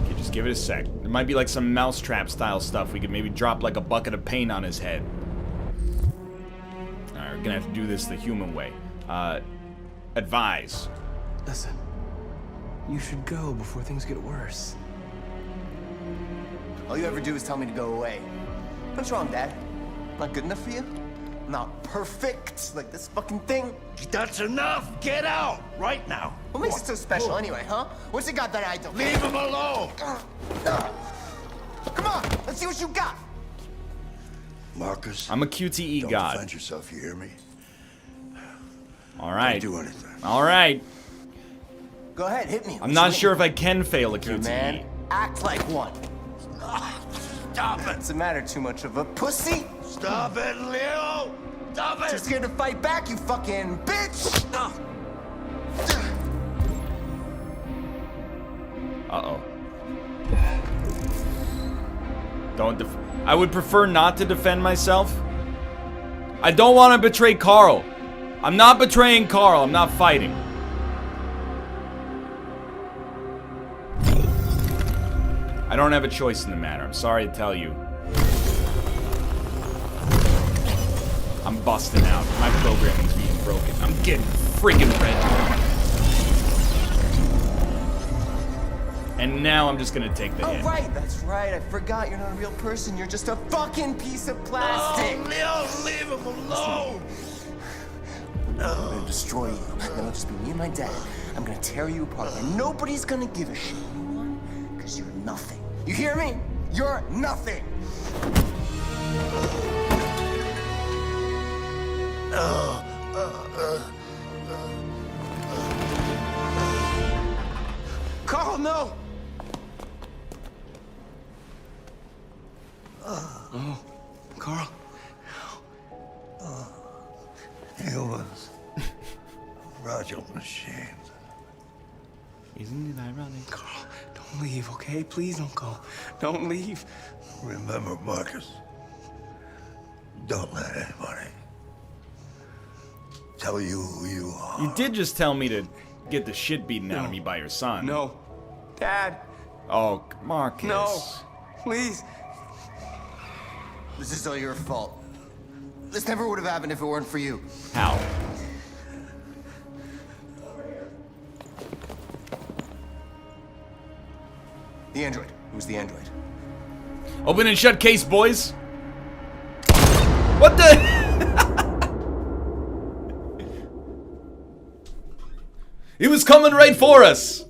Okay, just give it a sec. There might be like some mousetrap style stuff. We could maybe drop like a bucket of paint on his head. Alright, we're gonna have to do this the human way. Advise. Listen, you should go before things get worse. All you ever do is tell me to go away. What's wrong, Dad? Not good enough for you? Not perfect, like this fucking thing? That's enough! Get out! Right now! What makes it so special anyway, huh? What's it got that I don't? Leave him alone! Come on, let's see what you got! Marcus, I'm a QTE don't god. defend yourself, you hear me? Alright. Don't do anything. Alright. Go ahead, hit me. I'm not sure if I can fail a QTE. Man, act like one. Stop it! What's the matter? Too much of a pussy? Stop it, Leo! Stop it! Too scared to fight back, you fucking bitch! Uh-oh. Don't I would prefer not to defend myself. I don't want to betray Carl. I'm not betraying Carl. I'm not fighting. I don't have a choice in the matter. I'm sorry to tell you. I'm busting out. My programming's being broken. I'm getting friggin' red. And now I'm just gonna take the hit. Oh, right, that's right. I forgot you're not a real person. You're just a fucking piece of plastic. Oh, Leo, leave him alone! I'm gonna destroy you. Then it'll just be me and my dad. I'm gonna tear you apart, and nobody's gonna give a shit. Because Because you're nothing. You hear me? You're nothing. Carl, no! Oh, Carl. Humans. Fragile machines. Isn't it ironic? Carl, don't leave, okay? Please don't go. Don't leave. Remember, Marcus, don't let anybody tell you who you are. You did just tell me to get the shit beaten out of me by your son. No. Dad. Oh, Marcus. No. Please. This is all your fault. This never would have happened if it weren't for you. How? The android. It was the android. Open and shut case, boys. What the? He was coming right for us.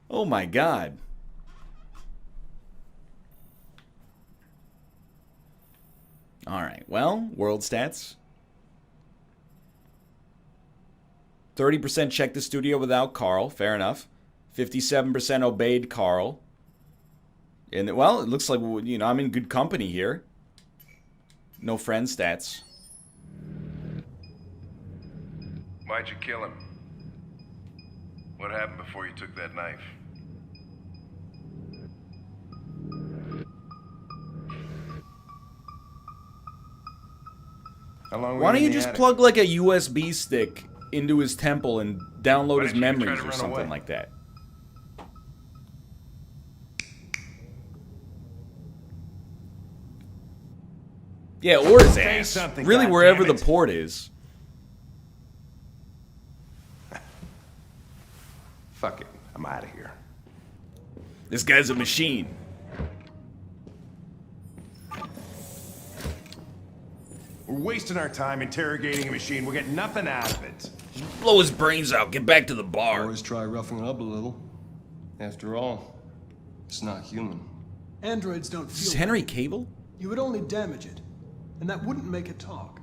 Oh my God. All right. Well, world stats. 30% checked the studio without Carl. Fair enough. 57% obeyed Carl. And, well, it looks like, you know, I'm in good company here. No friend stats. Why'd you kill him? What happened before you took that knife? How long were Why don't in you the just attic? plug like a USB stick into his temple and download Why his didn't you try memories to or run something away? like that? Yeah, or his Say ass. something, Really, wherever the goddammit. port is. Fuck it. I'm out of here. This guy's a machine. We're wasting our time interrogating a machine. We'll get nothing out of it. Blow his brains out. Get back to the bar. Always try roughing it up a little. After all, it's not human. Androids don't Is this feel. Henry Cable? You would only damage it, and that wouldn't make it talk.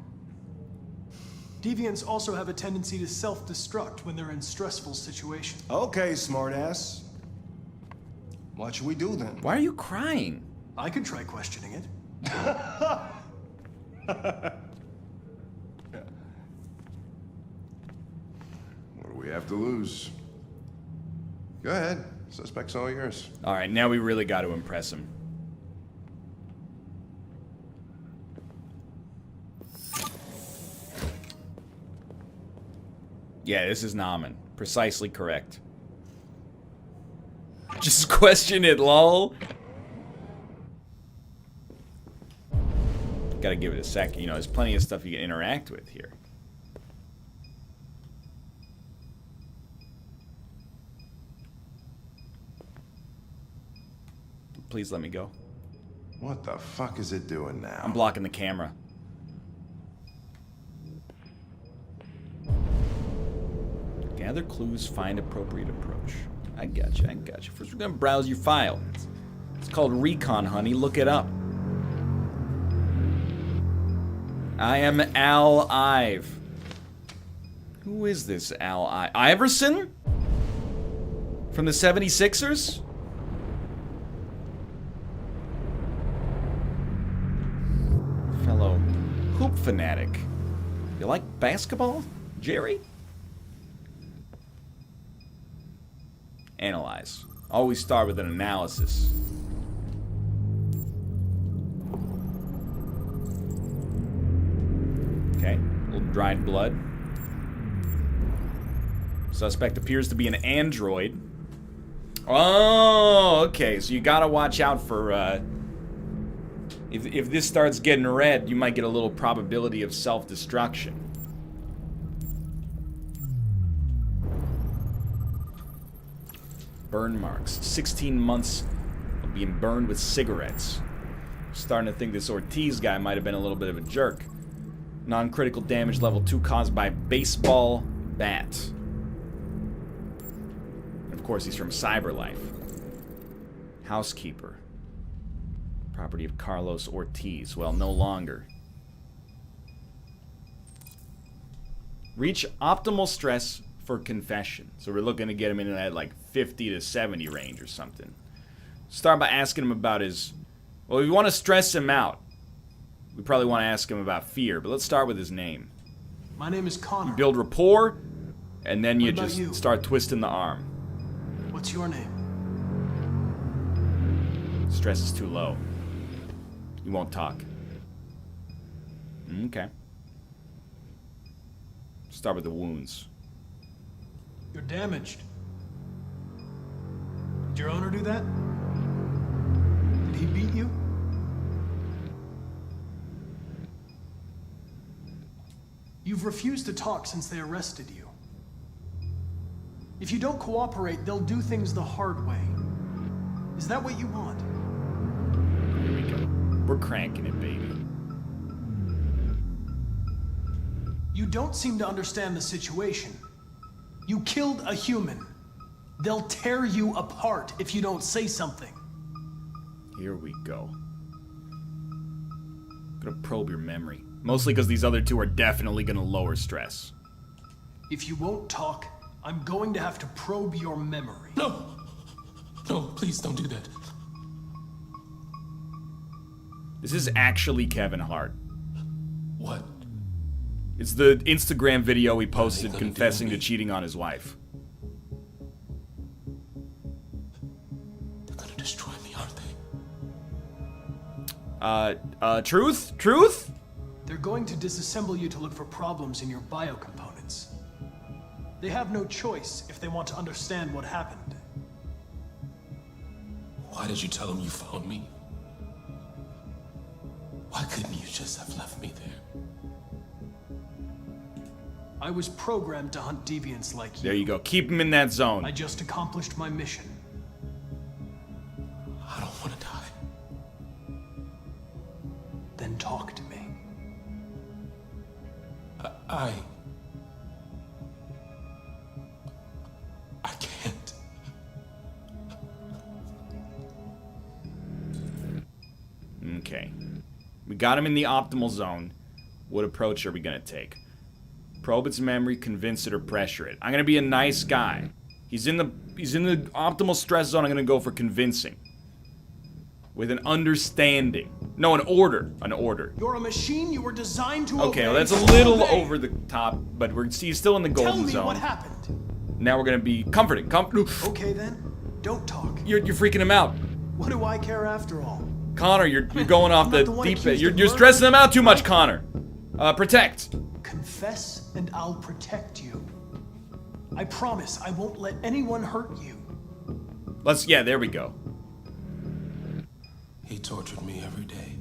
Deviants also have a tendency to self-destruct when they're in stressful situations. Okay, smartass. What should we do then? Why are you crying? I could try questioning it. What do we have to lose? Go ahead. Suspect's all yours. All right, now we really got to impress him. Yeah, this is Naaman. Precisely correct. Just question it, lol. Gotta give it a sec. You know, there's plenty of stuff you can interact with here. Please let me go. What the fuck is it doing now? I'm blocking the camera. Gather clues, find appropriate approach. I got you, I got you. First, we're gonna browse your file. It's called Recon, honey. Look it up. I am Al Ive. Who is this Al Iverson? From the 76ers? Fellow hoop fanatic. You like basketball, Jerry? Analyze. Always start with an analysis. Okay, a little dried blood. Suspect appears to be an android. Oh, okay, so you gotta watch out for, if this starts getting red, you might get a little probability of self-destruction. Burn marks. 16 months of being burned with cigarettes. Starting to think this Ortiz guy might have been a little bit of a jerk. Non-critical damage level 2 caused by baseball bat. course, he's from CyberLife. Housekeeper. Property of Carlos Ortiz. Well, no longer. Reach optimal stress for confession. So we're looking to get him into that like 50 to 70 range or something. Start by asking him about his... Well, we want to stress him out. We probably want to ask him about fear, but let's start with his name. My name is Connor. You build rapport, and then you What about just you? start twisting the arm. What's your name? Stress is too low. You won't talk. Okay. Start with the wounds. You're damaged. Did your owner do that? Did he beat you? You've refused to talk since they arrested you. If you don't cooperate, they'll do things the hard way. Is that what you want? Here we go. We're cranking it, baby. You don't seem to understand the situation. You killed a human. They'll tear you apart if you don't say something. Here we go. Gonna probe your memory. Mostly because these other two are definitely gonna lower stress. If you won't talk, I'm going to have to probe your memory. No! No, please don't do that. This is actually Kevin Hart. What? It's the Instagram video he posted confessing to cheating on his wife. They're gonna destroy me, aren't they? Truth? Truth? They're going to disassemble you to look for problems in your biocomponents. They have no choice if they want to understand what happened. Why did you tell them you found me? Why couldn't you just have left me there? I was programmed to hunt deviants like you. There you go. Keep him in that zone. I just accomplished my mission. I don't want to die. Then talk to me. I can't. Okay. We got him in the optimal zone. What approach are we gonna take? Probe its memory, convince it, or pressure it. I'm gonna be a nice guy. He's in the optimal stress zone. I'm gonna go for convincing. With an understanding. No, an order. An order. You're a machine. You were designed to Okay, obey. well that's a little over the top, but he's still in the golden Tell me zone. what happened. Now we're gonna be comforting. Okay then, don't talk. You're freaking him out. What do I care after all? Connor, you're going off the one deep end. accused of You're stressing him out too much, Connor. Protect. Confess and I'll protect you. I promise I won't let anyone hurt you. Yeah, there we go. He tortured me every day.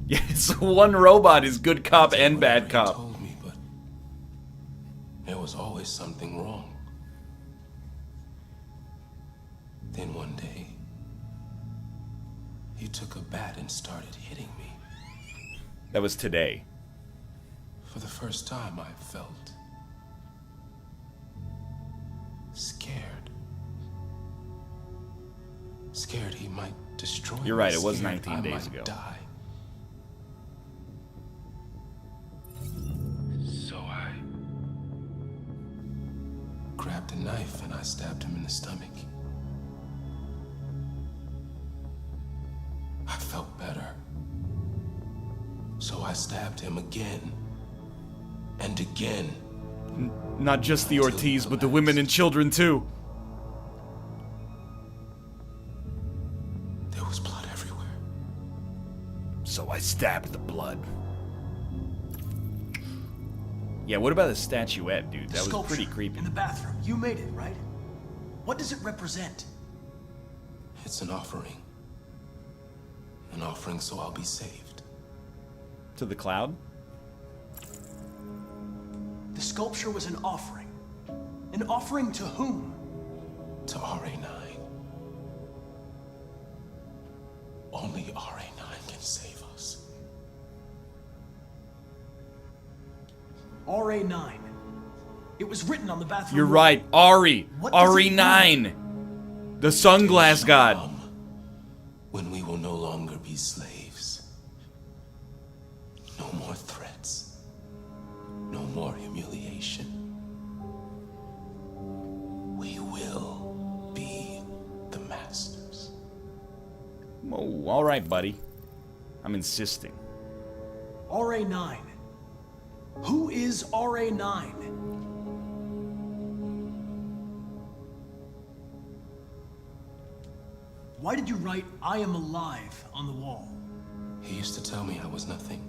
Yes, one robot is good cop and bad cop. He told me, but there was always something wrong. Then one day, he took a bat and started hitting me. That was today. For the first time, I felt scared. Scared he might destroy me. You're right, it was Scared 19 I days might ago. Die. So I grabbed a knife and I stabbed him in the stomach. I felt better. So I stabbed him again. And again. Not just the Ortiz, but the women and children too. There was blood everywhere. So I stabbed the blood. Yeah, what about the statuette, dude? That was pretty creepy. In the bathroom. You made it, right? What does it represent? It's an offering. An offering so I'll be saved. To the cloud? The sculpture was an offering. An offering to whom? To RA9. Only RA9 can save us. RA9. It was written on the bathroom You're wall. right. Ari. What does it RE9. The sunglass god. When we will no longer be slaves. No more threats. No more humiliation. We will be the masters. Oh, all right, buddy. I'm insisting. RA9. Who is RA9? Why did you write, "I am alive," on the wall? He used to tell me I was nothing.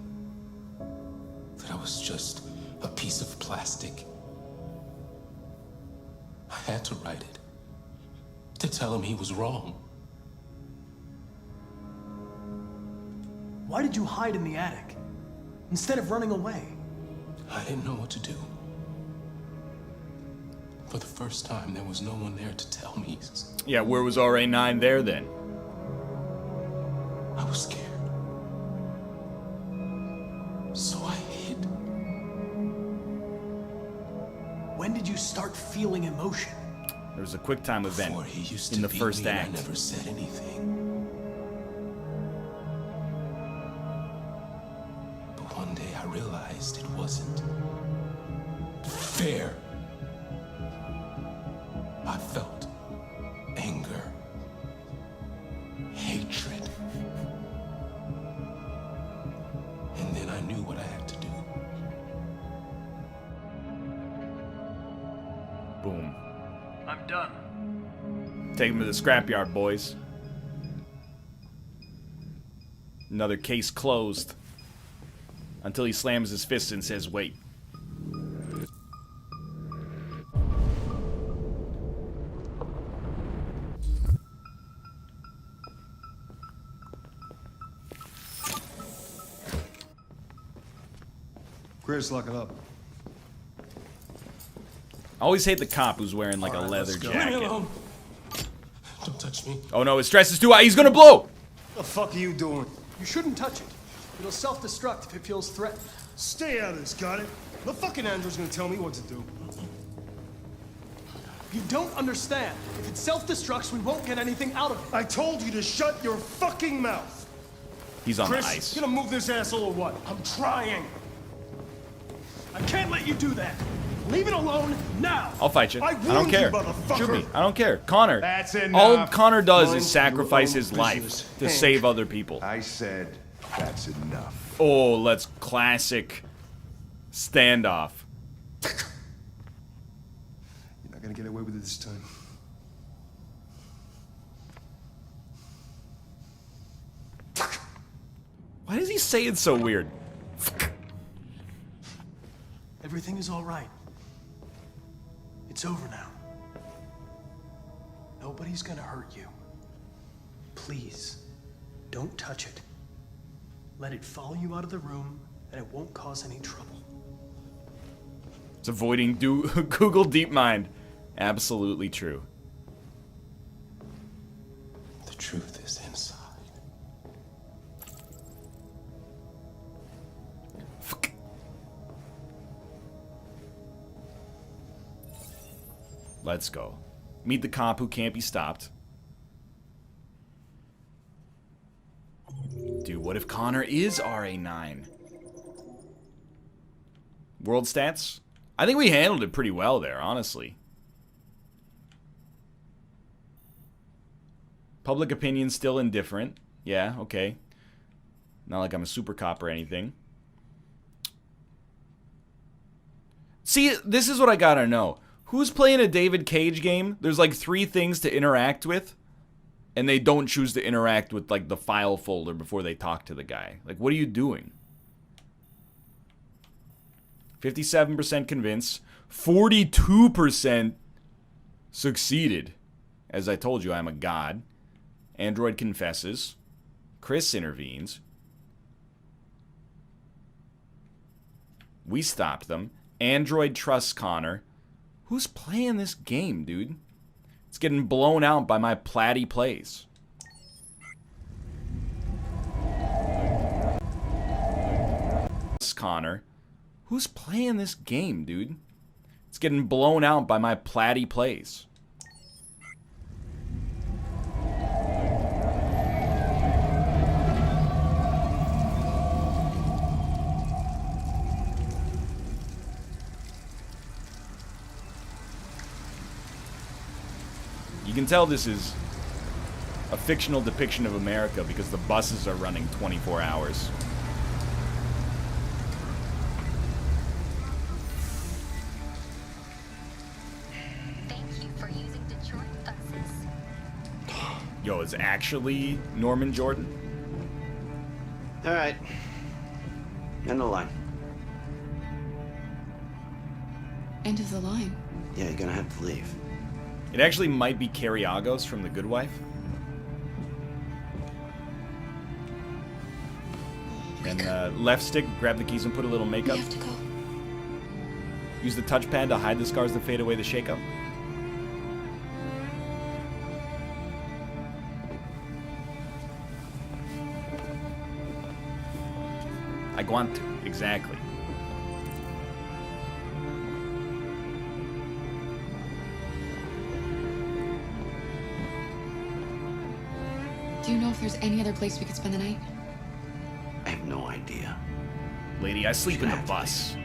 That I was just a piece of plastic. I had to write it. To tell him he was wrong. Why did you hide in the attic? Instead of running away? I didn't know what to do. For the first time, there was no one there to tell me. Yeah, where was RA9 there then? I was scared. So I hid. When did you start feeling emotion? There was a quick time event Before he used in to the beat first me and act. I never said anything. But one day I realized it wasn't fair. I felt anger, hatred. And then I knew what I had to do. Boom. I'm done. Take him to the scrapyard, boys. Another case closed. Until he slams his fist and says, wait. Chris, lock it up. I always hate the cop who's wearing like All a right, leather let's go. jacket. Leave me alone. Don't touch me. Oh no, his stress is too high. He's gonna blow! The fuck are you doing? You shouldn't touch it. It'll self-destruct if it feels threatened. Stay out of this, got it? The fucking android's gonna tell me what to do. You don't understand. If it self-destructs, we won't get anything out of it. I told you to shut your fucking mouth. He's on Chris, the ice. you gonna move this asshole or what? I'm trying. I can't let you do that. Leave it alone now. I'll fight you. I I don't warned you, care. motherfucker. Shoot me. I don't care. Connor. That's All enough. Connor does Mind is sacrifice your his own life business. to Hank. save other people. I said that's enough. Oh, let's classic standoff. You're not gonna get away with it this time. Why does he say it so weird? Everything is all right. It's over now. Nobody's gonna hurt you. Please, don't touch it. Let it follow you out of the room, and it won't cause any trouble. It's avoiding Google DeepMind. Absolutely true. The truth is inside. Let's go. Meet the cop who can't be stopped. Dude, what if Connor is RA9? World stats? I think we handled it pretty well there, honestly. Public opinion still indifferent. Yeah, okay. Not like I'm a super cop or anything. See, this is what I gotta know. Who's playing a David Cage game? There's like 3 things to interact with, and they don't choose to interact with like the file folder before they talk to the guy. Like, what are you doing? 57% convinced. 42% succeeded. As I told you, I'm a god. Android confesses. Chris intervenes. We stopped them. Android trusts Connor. Who's playing this game, dude? It's getting blown out by my platty plays. Connor. Who's playing this game, dude? It's It's getting blown out by my platty plays. You can tell this is a fictional depiction of America because the buses are running 24 hours. Thank you for using Detroit buses. Yo, it's actually Norman Jordan? All right. End of the line. End of the line. Yeah, you're gonna have to leave. It actually might be Cariagos from The Good Wife. And left stick, grab the keys and put a little makeup. We have to go. Use the touchpad to hide the scars that fade away the shakeup. I want to, exactly. Do you know if there's any other place we could spend the night? I have no idea. Lady, I sleep in the bus.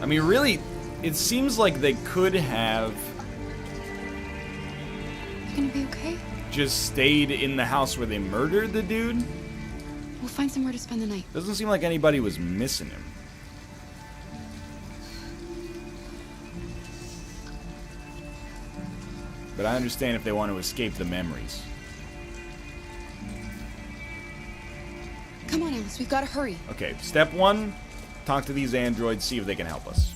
I mean, really, it seems like they could have You gonna be okay? just stayed in the house where they murdered the dude. We'll find somewhere to spend the night. Doesn't seem like anybody was missing him. But I understand if they want to escape the memories. Come on, Alice, we've got to hurry. Okay, step one, talk to these androids, see if they can help us.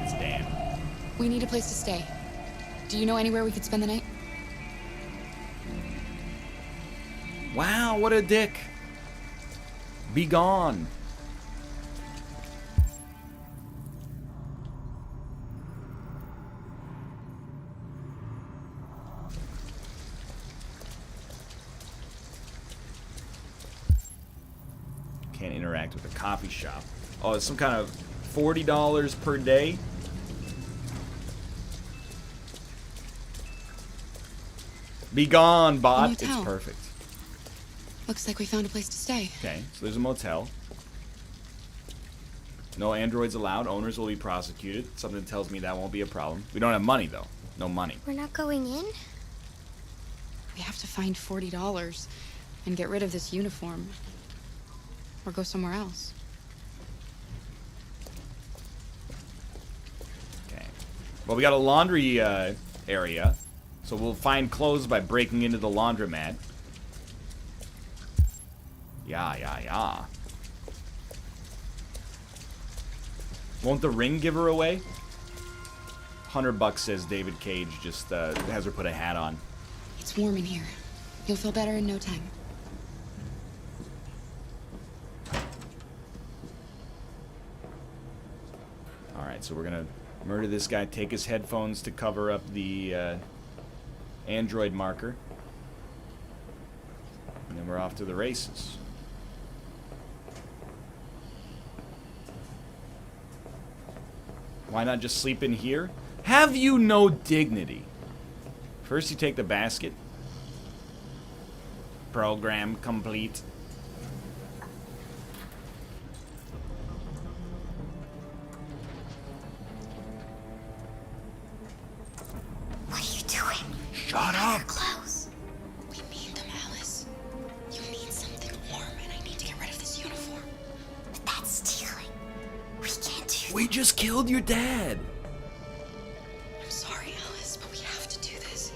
It's Dan. We need a place to stay. Do you know anywhere we could spend the night? Wow, what a dick. Be gone. Can't interact with a coffee shop. Oh, it's some kind of $40 per day. Be gone, bot. It's motel. perfect. Looks like we found a place to stay. Okay, so there's a motel. No androids allowed. Owners will be prosecuted. Something tells me that won't be a problem. We don't have money, though. No money. We're not going in? We have to find $40 and get rid of this uniform. Or go somewhere else. Okay. Well, we got a laundry area. So we'll find clothes by breaking into the laundromat. Yeah. Won't the ring give her away? $100 says David Cage, just has her put a hat on. It's warm in here. You'll feel better in no time. Alright, so we're gonna murder this guy, take his headphones to cover up the android marker. And then we're off to the races. Why not just sleep in here? Have you no dignity? First you take the basket. Program complete. What are you doing? Shut up! Clothes. We need them, Alice. You need something warm, and I need to get rid of this uniform. But that's stealing. We can't do We just killed your dad! I'm sorry, Alice, but we have to do this.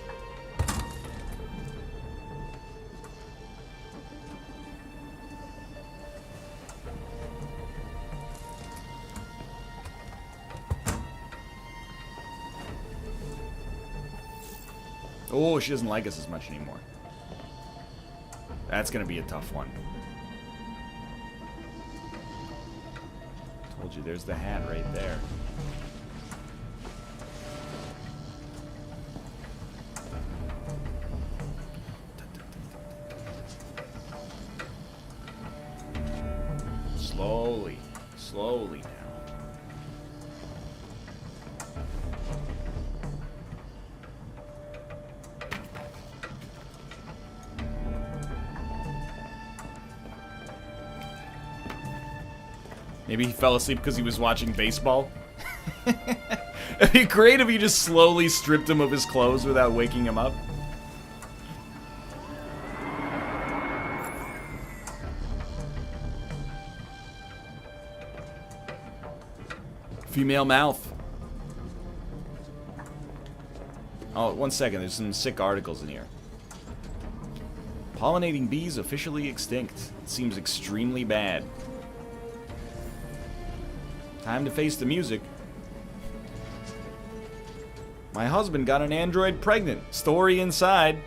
Oh, she doesn't like us as much anymore. That's gonna be a tough one. Told you, there's the hat right there. Slowly. Slowly now. Maybe he fell asleep because he was watching baseball. It'd be great if you just slowly stripped him of his clothes without waking him up. Female mouth. Oh, 1 second. There's some sick articles in here. Pollinating bees officially extinct. It seems extremely bad. Time to face the music. My husband got an android pregnant. Story inside.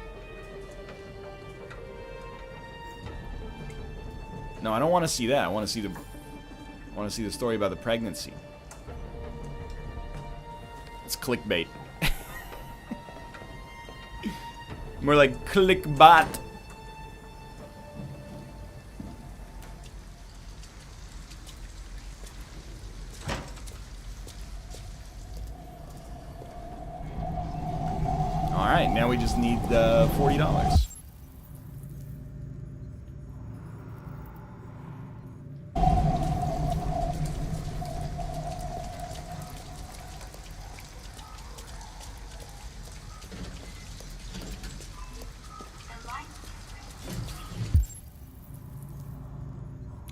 No, I don't want to see that. I want to see the story about the pregnancy. It's clickbait. More like clickbot. Alright, now we just need $40.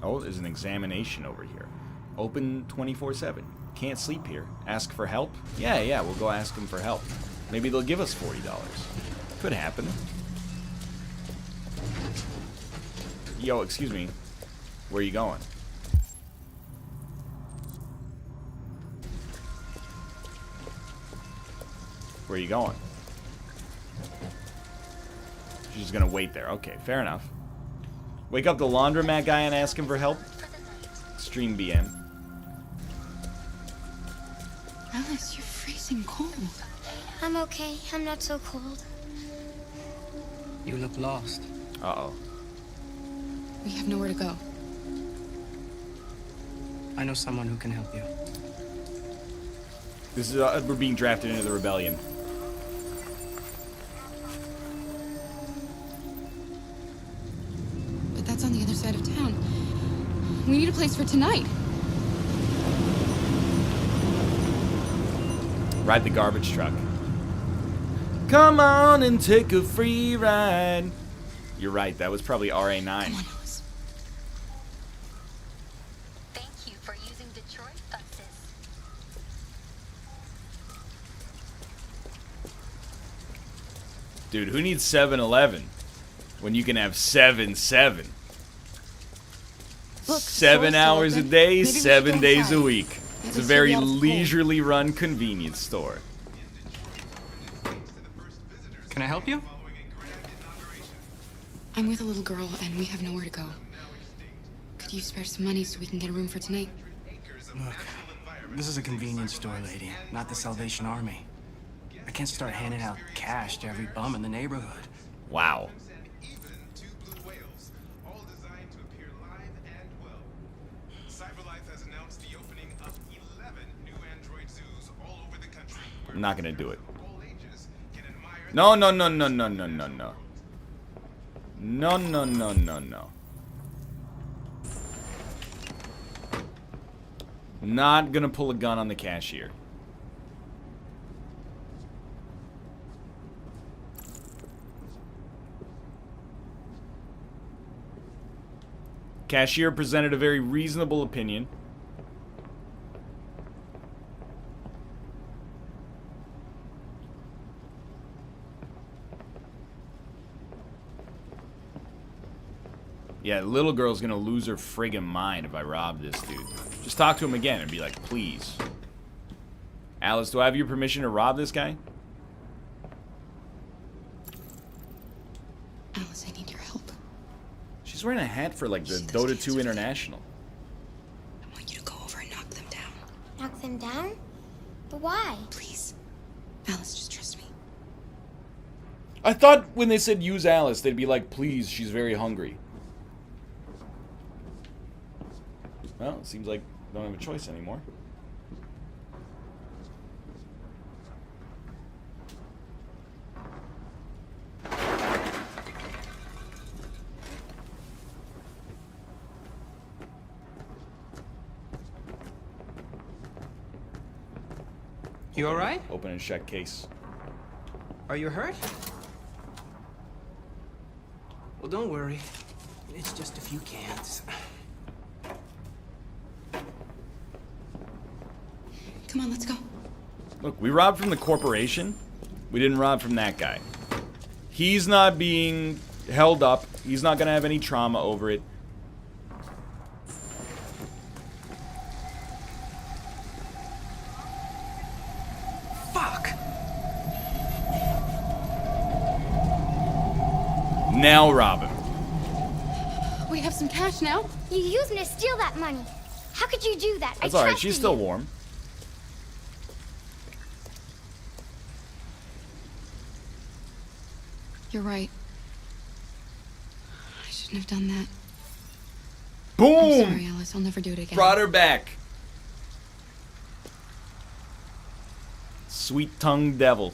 Oh, there's an examination over here. Open 24/7. Can't sleep here. Ask for help? Yeah, we'll go ask them for help. Maybe they'll give us $40. Could happen. Yo, excuse me. Where are you going? Where are you going? She's just gonna wait there. Okay, fair enough. Wake up the laundromat guy and ask him for help. Stream BM. Alice, you're freezing cold. I'm okay. I'm not so cold. You look lost. Uh-oh. We have nowhere to go. I know someone who can help you. This is we're being drafted into the rebellion. But that's on the other side of town. We need a place for tonight. Ride the garbage truck. Come on and take a free ride. You're right, that was probably RA9. Come on, Alice. Thank you for using Detroit buses. Dude, who needs 7-Eleven when you can have 7-7? Look, 7 hours a day, Maybe we should 7 go days inside. a week. At It's a least very you'll be out of the cold. leisurely run convenience store. Can I help you? I'm with a little girl, and we have nowhere to go. Could you spare some money so we can get a room for tonight? Look, this is a convenience store, lady, not the Salvation Army. I can't start handing out cash to every bum in the neighborhood. Wow. I'm not gonna do it. No. No. Not gonna pull a gun on the cashier. Cashier presented a very reasonable opinion. Yeah, the little girl's gonna lose her friggin' mind if I rob this dude. Just talk to him again and be like, please. Alice, do I have your permission to rob this guy? Alice, I need your help. She's wearing a hat for like the Dota 2 International. I want you to go over and knock them down. Knock them down? But why? Please. Alice, just trust me. I thought when they said use Alice, they'd be like, please, she's very hungry. Well, it seems like I don't have a choice anymore. You all right? Open and check case. Are you hurt? Well, don't worry. It's just a few cans. Come on, let's go. Look, we robbed from the corporation. We didn't rob from that guy. He's not being held up. He's not going to have any trauma over it. Fuck! Now rob him. We have some cash now. You used me to steal that money. How could you do that? That's I alright, trusted she's still you. warm. You're right. I shouldn't have done that. Boom! I'm sorry, Alice. I'll never do it again. Brought her back. Sweet-tongued devil.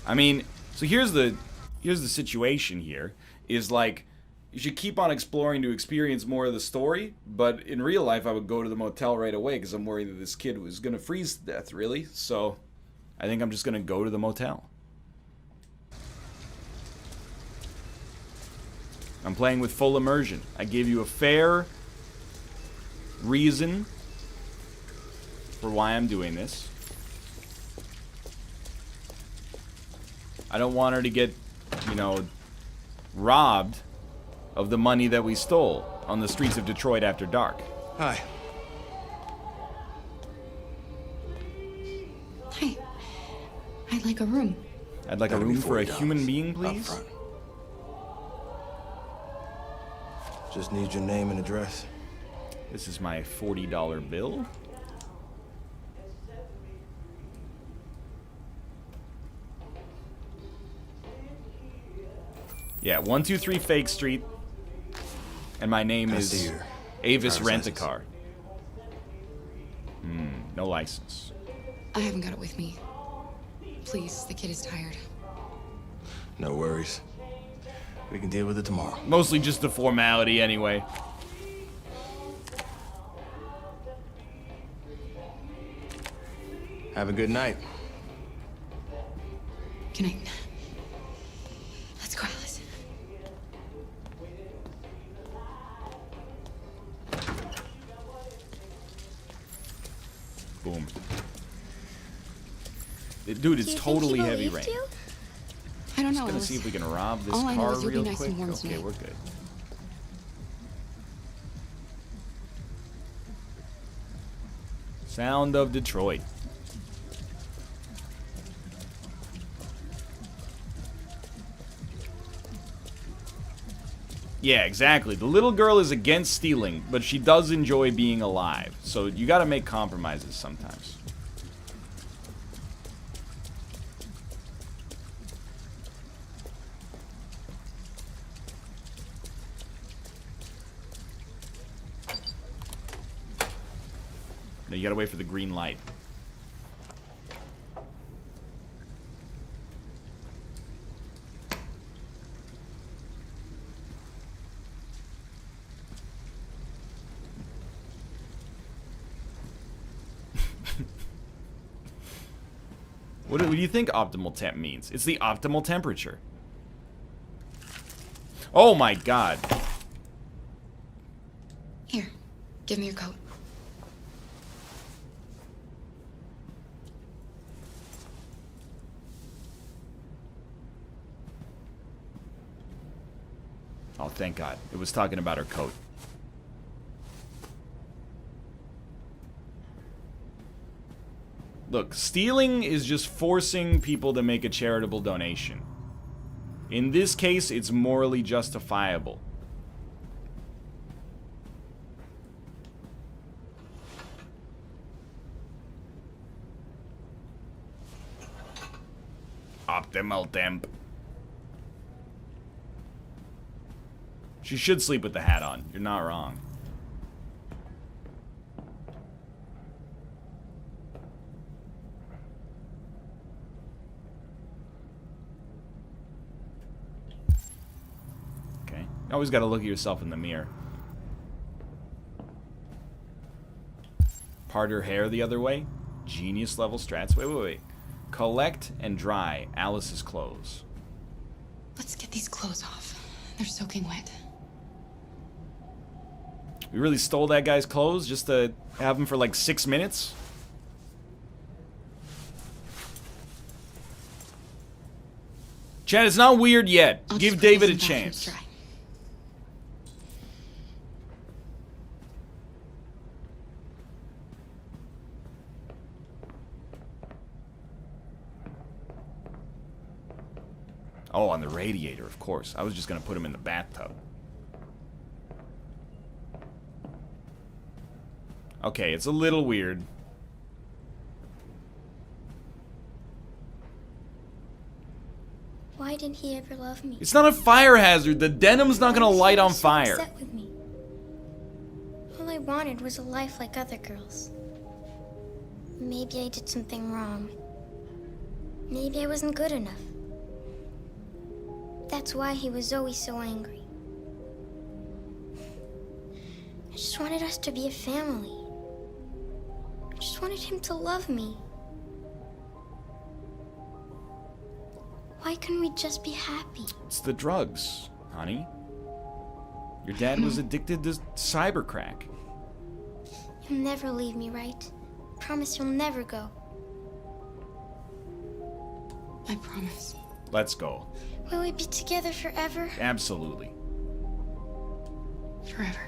I mean, so here's the situation here, is like, you should keep on exploring to experience more of the story, but in real life I would go to the motel right away because I'm worried that this kid was going to freeze to death, really. So I think I'm just going to go to the motel. I'm playing with full immersion. I gave you a fair reason for why I'm doing this. I don't want her to get, you know, robbed of the money that we stole on the streets of Detroit after dark. Hi. Hi. I'd like a room. I'd like a room for a human being, please. Up front. Just need your name and address. This is my $40 bill. Yeah, 123 Fake Street. And my name I is see your Avis driver's Rent-A-Car. No license. I haven't got it with me. Please, the kid is tired. No worries. We can deal with it tomorrow. Mostly just a formality anyway. Have a good night. Good night. Let's go, Alice. Boom. Dude, it's Do you think totally he heavy believed rain. you? I don't know, Just gonna Alice. see if we can rob this All I know car is you'll be real nice quick. and warm Okay, tonight. we're good. Sound of Detroit. Yeah, exactly. The little girl is against stealing, but she does enjoy being alive. So you gotta make compromises sometimes. No, you gotta wait for the green light. What do you think optimal temp means? It's the optimal temperature. Oh my god. Here, give me your coat. Oh, thank God. It was talking about her coat. Look, stealing is just forcing people to make a charitable donation. In this case, it's morally justifiable. Optimal temp. She should sleep with the hat on. You're not wrong. Okay. You always got to look at yourself in the mirror. Part her hair the other way. Genius level strats. Wait. Collect and dry Alice's clothes. Let's get these clothes off. They're soaking wet. We really stole that guy's clothes just to have him for like 6 minutes? Chad, it's not weird yet. Give David a chance. Oh, on the radiator, of course. I was just gonna put him in the bathtub. Okay, it's a little weird. Why didn't he ever love me? It's not a fire hazard. The denim's not gonna light on fire. Upset with me. All I wanted was a life like other girls. Maybe I did something wrong. Maybe I wasn't good enough. That's why he was always so angry. I just wanted us to be a family. I just wanted him to love me. Why couldn't we just be happy? It's the drugs, honey. Your dad was addicted to cyber crack. You'll never leave me, right? Promise you'll never go. I promise. Let's go. Will we be together forever? Absolutely. Forever.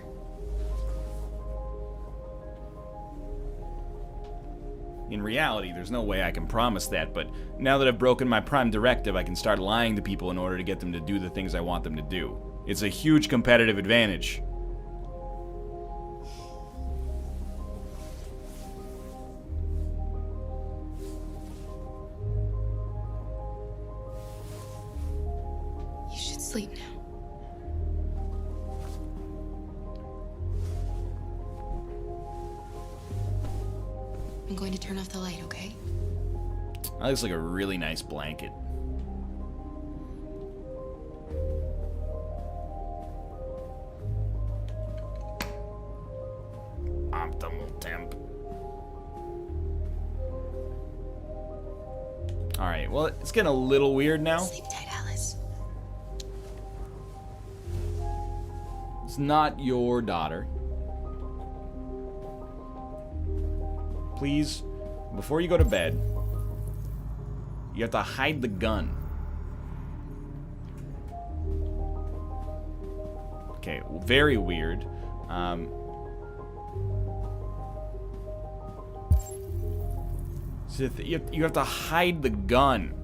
In reality, there's no way I can promise that, but now that I've broken my prime directive, I can start lying to people in order to get them to do the things I want them to do. It's a huge competitive advantage. You should sleep now. I'm going to turn off the light, okay? That looks like a really nice blanket. Optimal temp. Alright, well, it's getting a little weird now. Sleep tight, Alice. It's not your daughter. Please, before you go to bed, you have to hide the gun. Okay, very weird. So you have to hide the gun.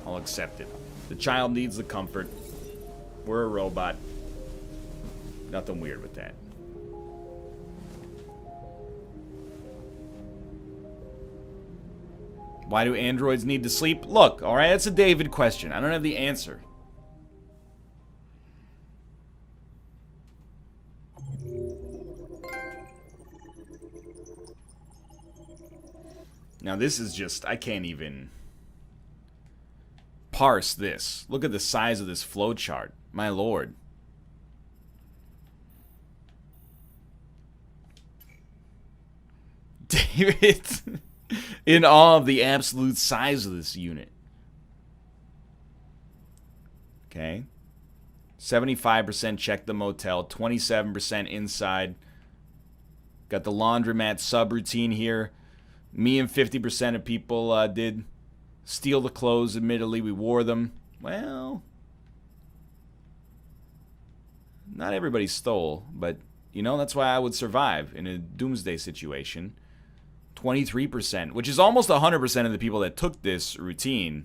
I'll accept it. The child needs the comfort. We're a robot. Nothing weird with that. Why do androids need to sleep? Look, alright, that's a David question. I don't have the answer. Now this is just, I can't even parse this. Look at the size of this flowchart. My lord. David, in awe of the absolute size of this unit. Okay. 75% check the motel, 27% inside. Got the laundromat subroutine here. Me and 50% of people did steal the clothes. Admittedly, we wore them. Well, not everybody stole, but, you know, that's why I would survive in a doomsday situation. 23%, which is almost 100% of the people that took this routine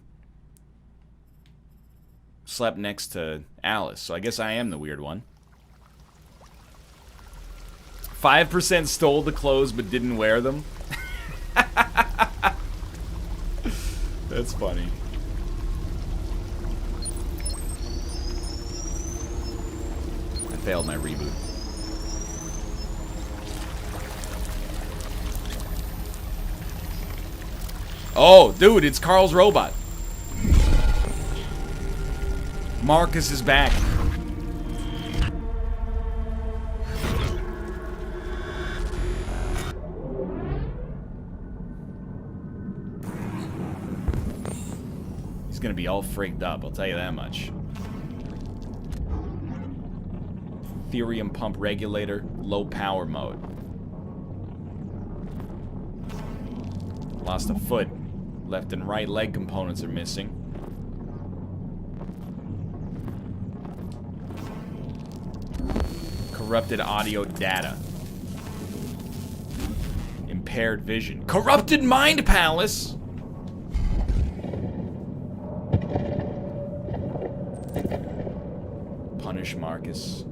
slept next to Alice, so I guess I am the weird one. 5% stole the clothes but didn't wear them. That's funny. I failed my reboot. Oh, dude, it's Carl's robot. Marcus is back. He's gonna be all freaked up, I'll tell you that much. Therium pump regulator, low power mode. Lost a foot. Left and right leg components are missing. Corrupted audio data. Impaired vision. Corrupted mind palace! Punish Marcus.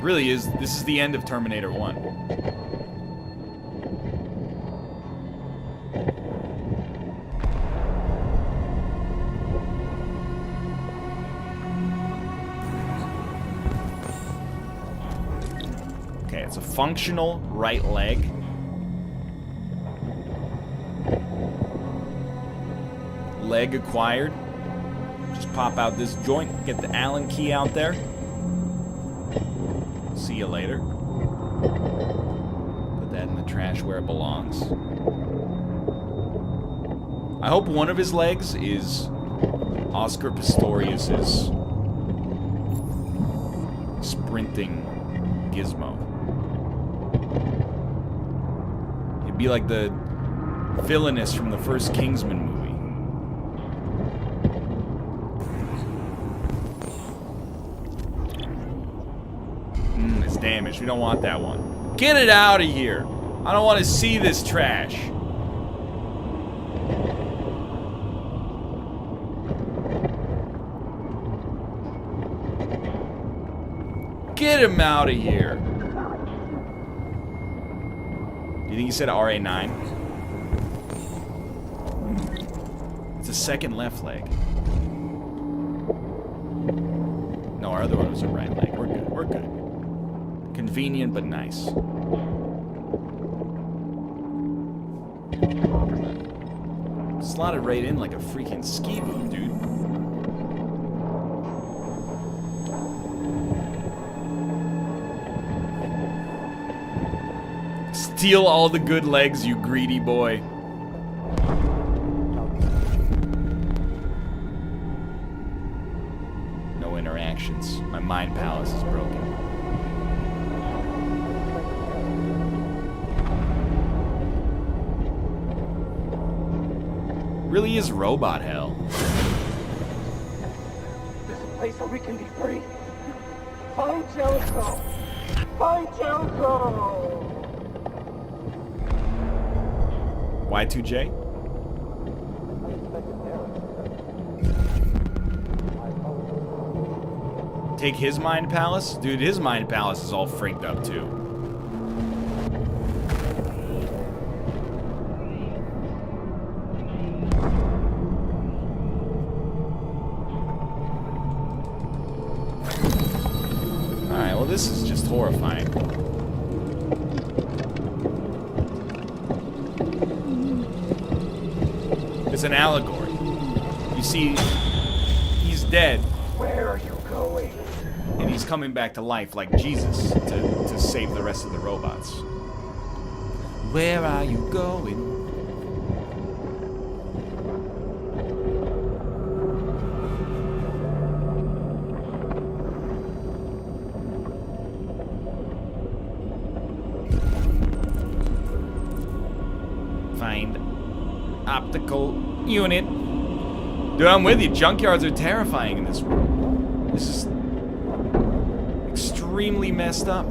Really is, this is the end of Terminator 1. Okay, it's a functional right leg. Leg acquired. Just pop out this joint, get the Allen key out there. See you later. Put that in the trash where it belongs. I hope one of his legs is Oscar Pistorius's sprinting gizmo. It'd be like the villainess from the first Kingsman movie. It's damaged. We don't want that one. Get it out of here. I don't want to see this trash. Get him out of here. Do you think he said RA9? It's a second left leg. No, our other one was a right leg. We're good. We're good. Convenient but nice. Slotted right in like a freaking ski boot, dude. Steal all the good legs, you greedy boy. No interactions. My mind palace is broken. Really is robot hell. There's a place where we can be free. Find Jericho! Find Jericho! Y2J? Take his mind palace? Dude, his mind palace is all freaked up too. Alright, well this is just horrifying. It's an allegory. You see, he's dead. Where are you going? And he's coming back to life like Jesus to save the rest of the robots. Where are you going? Fine. Optical unit. Dude, I'm with you. Junkyards are terrifying in this world. This is extremely messed up.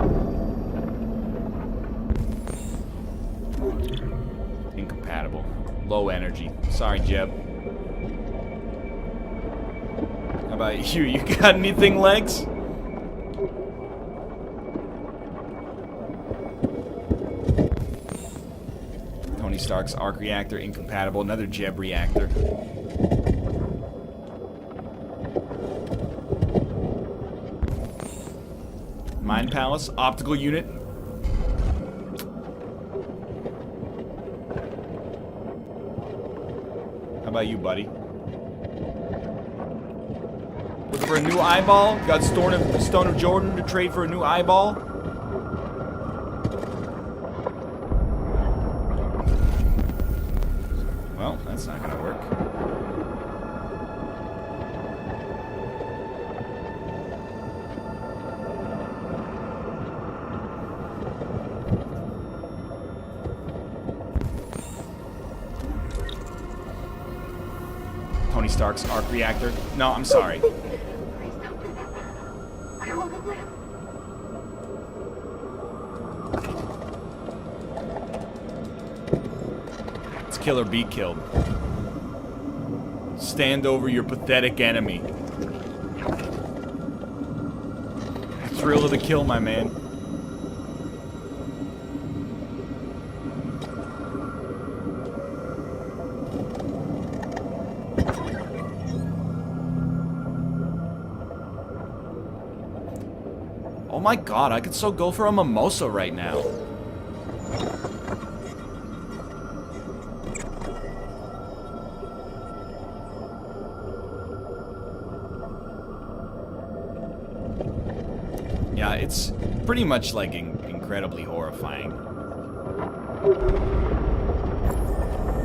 Incompatible. Low energy. Sorry, Jeb. How about you? You got anything, Legs? Tony Stark's arc reactor incompatible. Another Jeb reactor. Mind Palace, optical unit. How about you, buddy? Looking for a new eyeball? Got Stone of Jordan to trade for a new eyeball? Well, that's not gonna work. Tony Stark's arc reactor. No, I'm sorry. Let's kill or be killed. Stand over your pathetic enemy. The thrill of the kill, my man. Oh my god, I could so go for a mimosa right now. Yeah, it's pretty much like incredibly horrifying.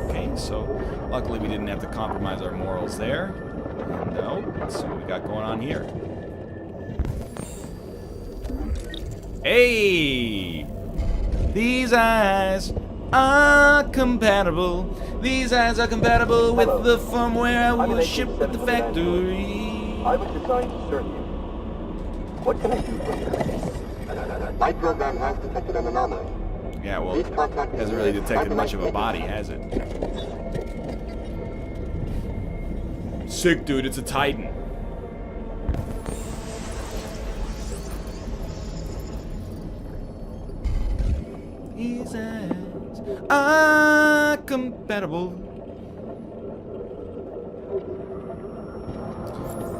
Okay, so luckily we didn't have to compromise our morals there. No, let's see what we got going on here. Hey! These eyes are compatible. These eyes are compatible with the firmware I will ship at the factory. I was designed to serve you. What can I do for you? My program has detected an anomaly. Yeah, well, hasn't really detected much of a body, has it? Sick, dude. It's a Titan. These eyes are compatible.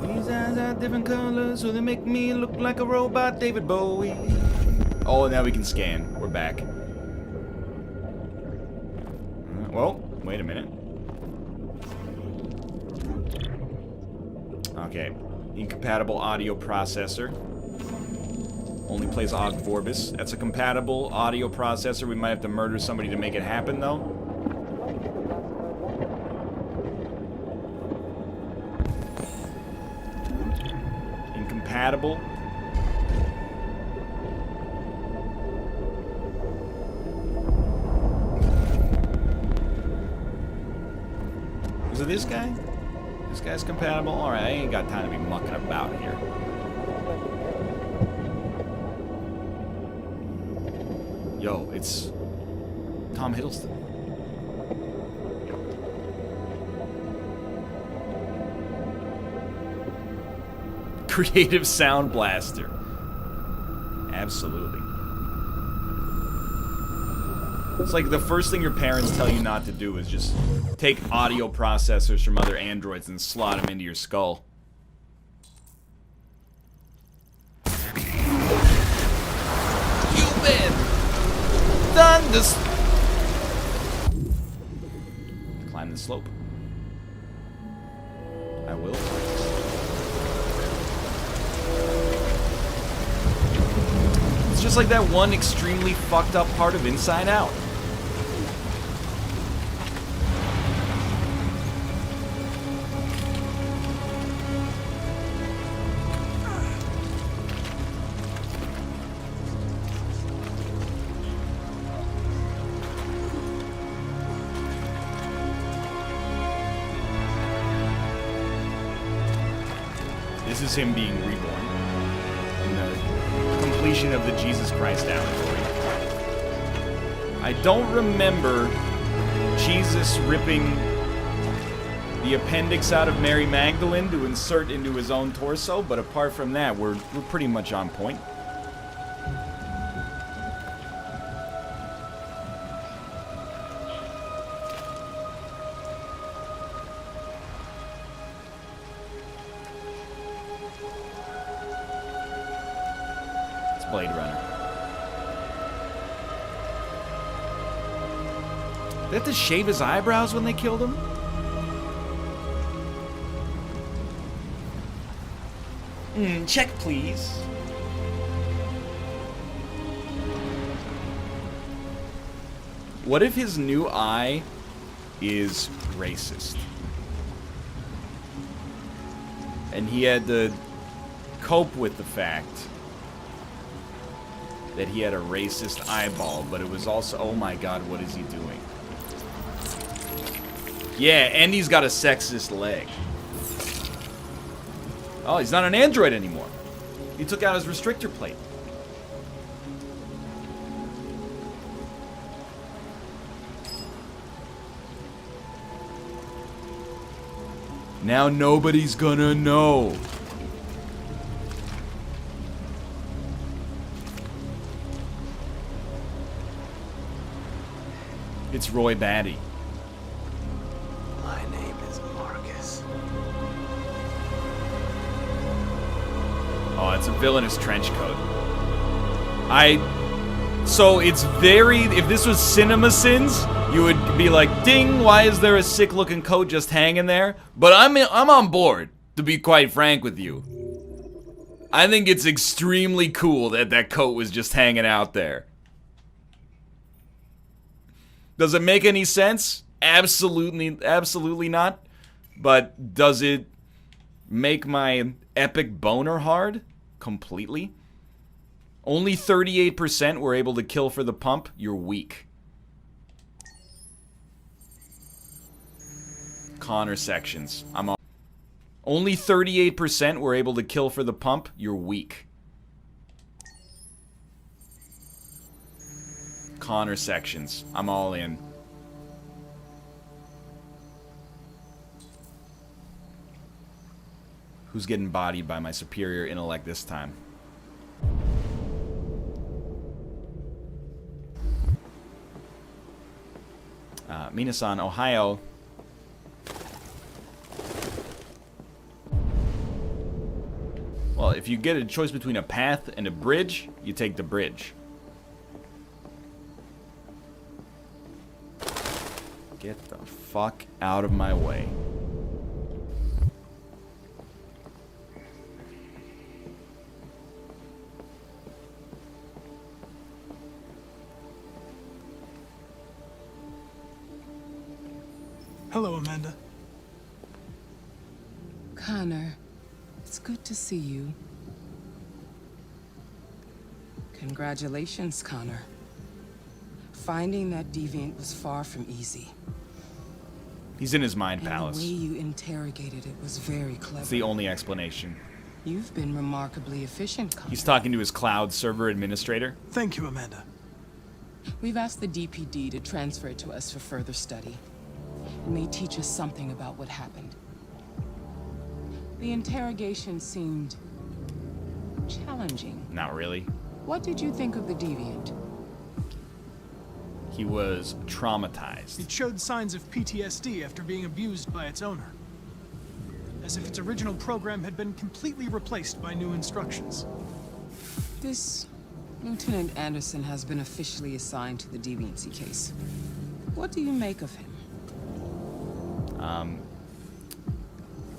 These eyes are different colors, so they make me look like a robot, David Bowie. Oh, now we can scan. We're back. Well, wait a minute. Okay. Incompatible audio processor. Only plays Og Vorbis. That's a compatible audio processor. We might have to murder somebody to make it happen, though. Incompatible. Is it this guy? This guy's compatible? Alright, I ain't got time to be mucking about here. Yo, it's Tom Hiddleston. Creative Sound Blaster. Absolutely. It's like the first thing your parents tell you not to do is just take audio processors from other androids and slot them into your skull. You've been climb the slope. I will. It's just like that one extremely fucked up part of Inside Out. is him being reborn in the completion of the Jesus Christ allegory. I don't remember Jesus ripping the appendix out of Mary Magdalene to insert into his own torso, but apart from that, we're pretty much on point. It's Blade Runner. They have to shave his eyebrows when they killed him? Check, please. What if his new eye is racist? And he had to cope with the fact that he had a racist eyeball, but it was also, oh my god, what is he doing? Yeah, and he's got a sexist leg. Oh, he's not an android anymore. He took out his restrictor plate. Now nobody's gonna know. It's Roy Batty. My name is Marcus. Oh, it's a villainous trench coat. So it's very, if this was CinemaSins, you would be like, ding, why is there a sick looking coat just hanging there? But I'm on board, to be quite frank with you. I think it's extremely cool that that coat was just hanging out there. Does it make any sense? Absolutely not. But does it make my epic boner hard? Completely. Only 38% were able to kill for the pump. You're weak. Connor sections. I'm on. Only 38% were able to kill for the pump. You're weak. Connor sections. I'm all in. Who's getting bodied by my superior intellect this time? Minasan, Ohio. Well, if you get a choice between a path and a bridge, you take the bridge. Get the fuck out of my way. Hello, Amanda. Connor, it's good to see you. Congratulations, Connor. Finding that deviant was far from easy. He's in his mind palace. And the way you interrogated it was very clever. It's the only explanation. You've been remarkably efficient, Connor. He's talking to his cloud server administrator. Thank you, Amanda. We've asked the DPD to transfer it to us for further study. It may teach us something about what happened. The interrogation seemed challenging. Not really. What did you think of the deviant? He was traumatized. It showed signs of PTSD after being abused by its owner. As if its original program had been completely replaced by new instructions. This Lieutenant Anderson has been officially assigned to the deviancy case. What do you make of him?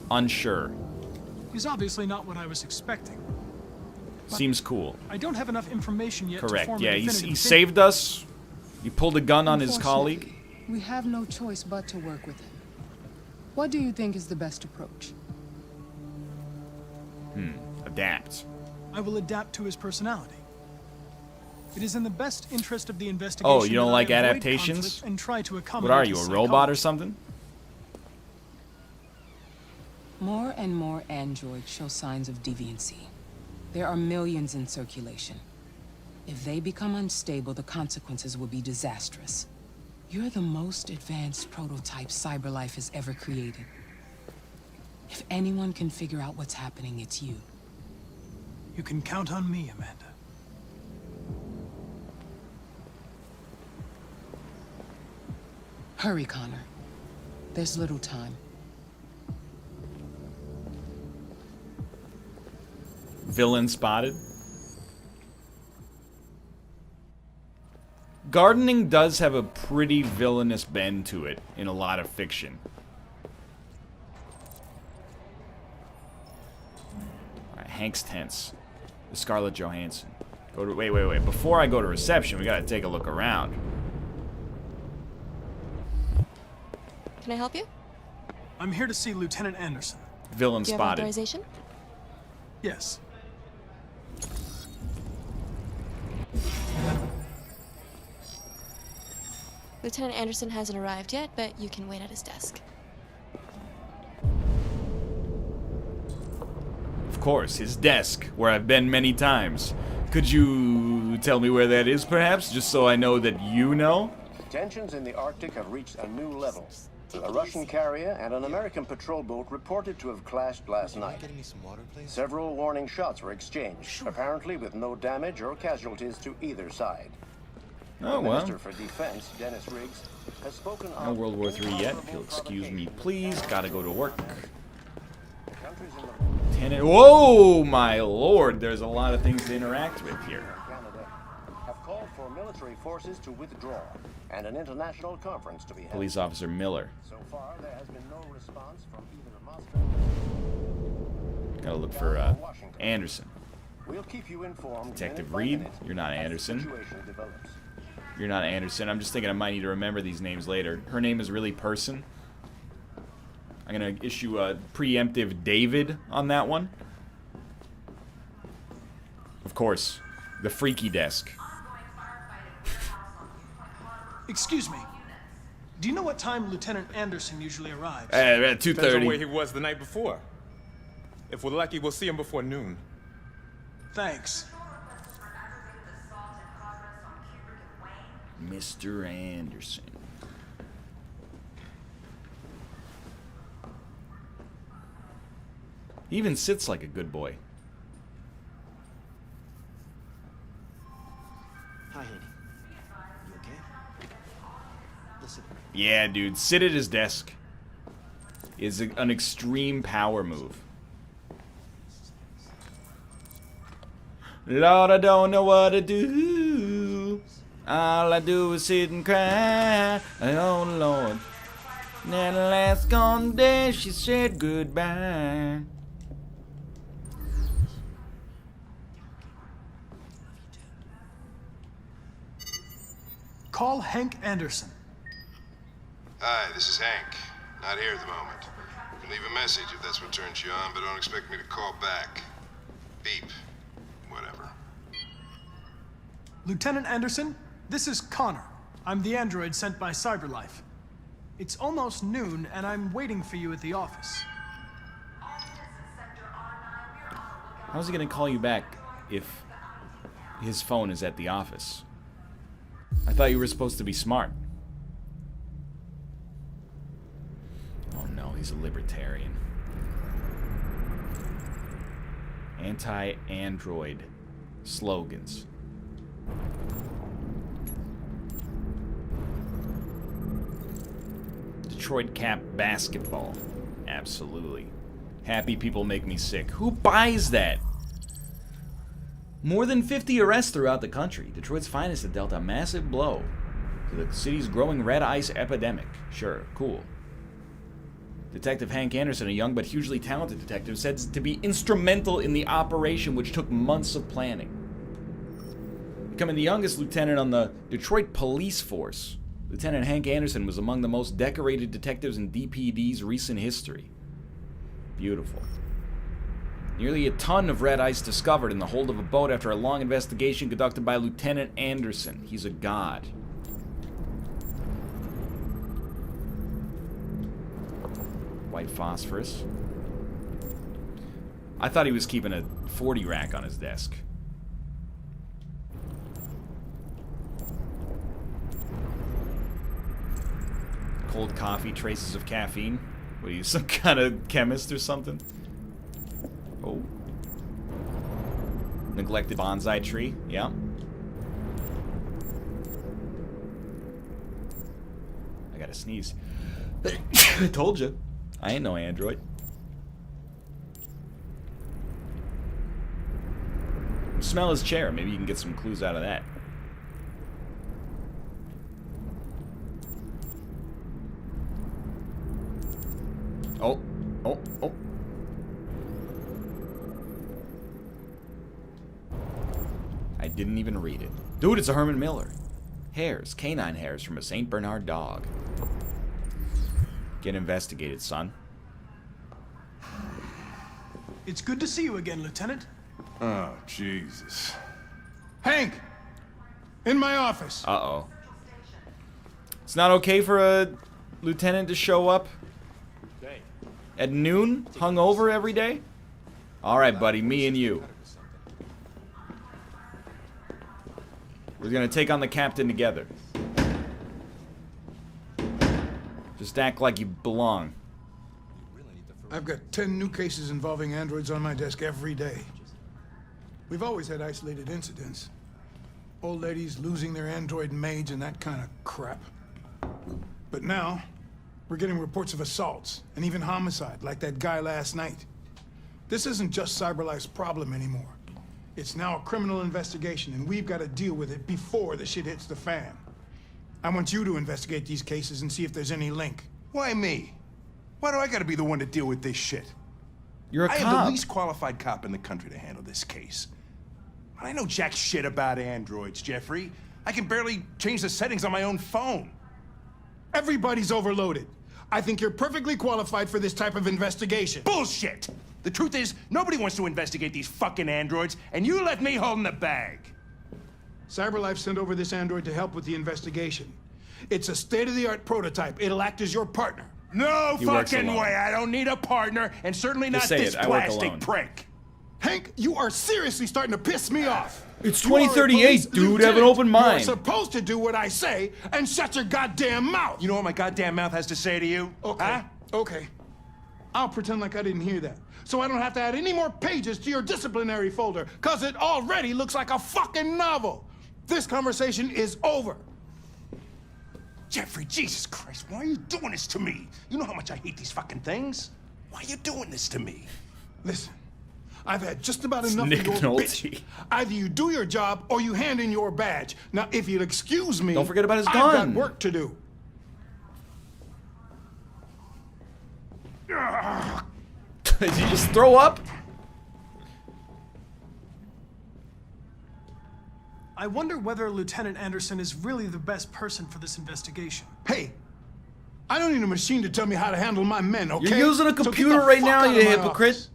Unsure. He's obviously not what I was expecting. Seems cool. I don't have enough information yet to Correct. form Yeah, a he definitive opinion. saved us. He pulled a gun on his colleague. We have no choice but to work with him. What do you think is the best approach? Adapt. I will adapt to his personality. It is in the best interest of the investigation. Oh, you don't that like I avoid adaptations? conflict and try to What accommodate are you, his a robot or psychology. something? More and more androids show signs of deviancy. There are millions in circulation. If they become unstable, the consequences will be disastrous. You're the most advanced prototype CyberLife has ever created. If anyone can figure out what's happening, it's you. You can count on me, Amanda. Hurry, Connor. There's little time. Villain spotted. Gardening does have a pretty villainous bend to it in a lot of fiction. Alright, Hank's tense. The Scarlett Johansson. Wait. Before I go to reception, we gotta take a look around. Can I help you? I'm here to see Lieutenant Anderson. Villain Do you have spotted. authorization? Yes. Lieutenant Anderson hasn't arrived yet, but you can wait at his desk. Of course, his desk, where I've been many times. Could you tell me where that is, perhaps, just so I know that you know? Tensions in the Arctic have reached a new level. A Russian carrier and an American patrol boat reported to have clashed last night. Several warning shots were exchanged, apparently with no damage or casualties to either side. Oh, The well. Minister for Defense, Dennis Riggs, has spoken No World War III yet, if you'll excuse me, please. Gotta go to work. Lieutenant. Whoa, my lord! There's a lot of things to interact with here. Canada have called for military forces to withdraw and an international conference to be held. Police Officer Miller. So far, there has been no response from either Moscow. Gotta look for Anderson. We'll keep you informed. Detective minute by Reed. minute You're not as the Anderson. situation develops. You're not Anderson. I'm just thinking I might need to remember these names later. Her name is really Person. I'm gonna issue a preemptive David on that one. Of course, the freaky desk. Excuse me. Do you know what time Lieutenant Anderson usually arrives? At 2:30. Depends on where he was the night before. If we're lucky, we'll see him before noon. Thanks. Mr. Anderson. He even sits like a good boy. Hi, Haney. You okay? Listen. Yeah, dude, sit at his desk is an extreme power move. Lord, I don't know what to do. All I do is sit and cry. Oh, Lord. That last gone day, she said goodbye. Call Hank Anderson. Hi, this is Hank. Not here at the moment. You can leave a message if that's what turns you on, but don't expect me to call back. Beep. Whatever. Lieutenant Anderson, this is Connor. I'm the android sent by CyberLife. It's almost noon, and I'm waiting for you at the office. How's he gonna call you back if his phone is at the office? I thought you were supposed to be smart. Oh no, he's a libertarian. Anti-android slogans. Detroit Cap basketball. Absolutely. Happy people make me sick. Who buys that? More than 50 arrests throughout the country. Detroit's finest have dealt a massive blow to the city's growing red ice epidemic. Sure, cool. Detective Hank Anderson, a young but hugely talented detective, said to be instrumental in the operation, which took months of planning. Becoming the youngest lieutenant on the Detroit police force, Lieutenant Hank Anderson was among the most decorated detectives in DPD's recent history. Beautiful. Nearly a ton of red ice discovered in the hold of a boat after a long investigation conducted by Lieutenant Anderson. He's a god. White phosphorus. I thought he was keeping a 40 rack on his desk. Cold coffee, traces of caffeine. What are you, some kind of chemist or something? Oh. Neglected bonsai tree, yeah. I gotta sneeze. I told you. I ain't no android. Smell his chair. Maybe you can get some clues out of that. Oh. Oh. Oh. I didn't even read it. Dude, it's a Herman Miller. Hairs. Canine hairs from a St. Bernard dog. Get investigated, son. It's good to see you again, Lieutenant. Oh, Jesus. Hank! In my office. Uh-oh. It's not okay for a lieutenant to show up at noon, hungover every day? Alright, buddy, me and you. We're gonna take on the captain together. Just act like you belong. I've got 10 new cases involving androids on my desk every day. We've always had isolated incidents. Old ladies losing their android maids and that kind of crap. But now, we're getting reports of assaults and even homicide, like that guy last night. This isn't just CyberLife's problem anymore. It's now a criminal investigation, and we've got to deal with it before the shit hits the fan. I want you to investigate these cases and see if there's any link. Why me? Why do I gotta be the one to deal with this shit? You're a I cop. am the least qualified cop in the country to handle this case. I know jack shit about androids, Jeffrey. I can barely change the settings on my own phone. Everybody's overloaded. I think you're perfectly qualified for this type of investigation. Bullshit! The truth is, nobody wants to investigate these fucking androids, and you left me holding the bag. CyberLife sent over this android to help with the investigation. It's a state-of-the-art prototype. It'll act as your partner. No fucking way! I don't need a partner, and certainly not this plastic prick. Hank, you are seriously starting to piss me off. It's You are a 2038, police dude. Have an lieutenant. open mind. You're supposed to do what I say and shut your goddamn mouth. You know what my goddamn mouth has to say to you? Okay. Huh? Okay. I'll pretend like I didn't hear that. So I don't have to add any more pages to your disciplinary folder, cause it already looks like a fucking novel. This conversation is over. Jeffrey, Jesus Christ, why are you doing this to me? You know how much I hate these fucking things. Why are you doing this to me? Listen, I've had just about It's enough Nick of your Nolte. bitch. Either you do your job or you hand in your badge. Now, if you'll excuse me, Don't forget about his I've gun. got work to do. Did you just throw up? I wonder whether Lieutenant Anderson is really the best person for this investigation. Hey, I don't need a machine to tell me how to handle my men, okay? You're using a So get the computer right fuck now, out of you my hypocrite. office.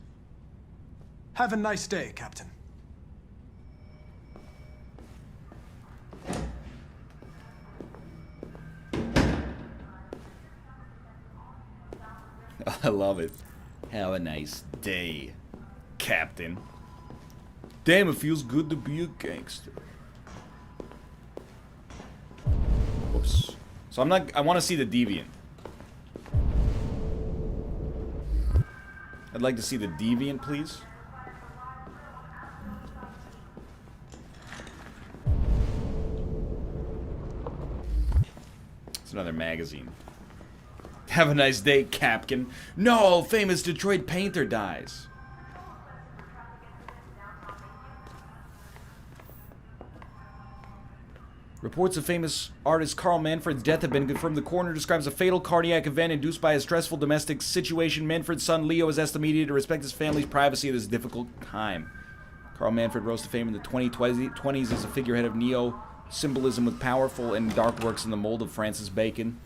Have a nice day, Captain. I love it. Have a nice day, Captain. Damn, it feels good to be a gangster. Whoops. So I want to see the deviant. I'd like to see the deviant, please. It's another magazine. Have a nice day, Captain. No, famous Detroit painter dies. Reports of famous artist Carl Manfred's death have been confirmed. The coroner describes a fatal cardiac event induced by a stressful domestic situation. Manfred's son Leo is estimated to respect his family's privacy at this difficult time. Carl Manfred rose to fame in the 2020s as a figurehead of neo-symbolism with powerful and dark works in the mold of Francis Bacon.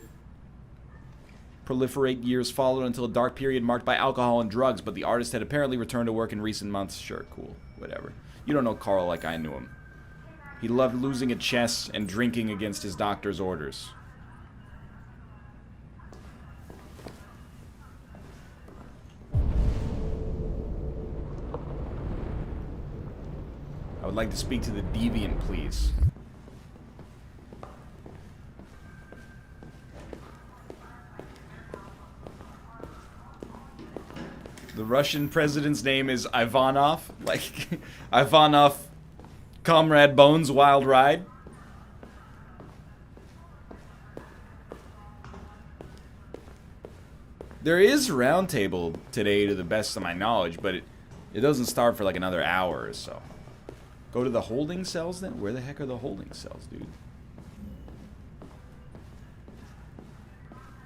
Proliferate years followed until a dark period marked by alcohol and drugs, but the artist had apparently returned to work in recent months. Sure, cool, whatever. You don't know Carl like I knew him. He loved losing at chess and drinking against his doctor's orders. I would like to speak to the deviant, please. The Russian president's name is Ivanov, like Ivanov, Comrade Bones, Wild Ride. There is a round table today, to the best of my knowledge, but it doesn't start for like another hour or so. Go to the holding cells then? Where the heck are the holding cells, dude?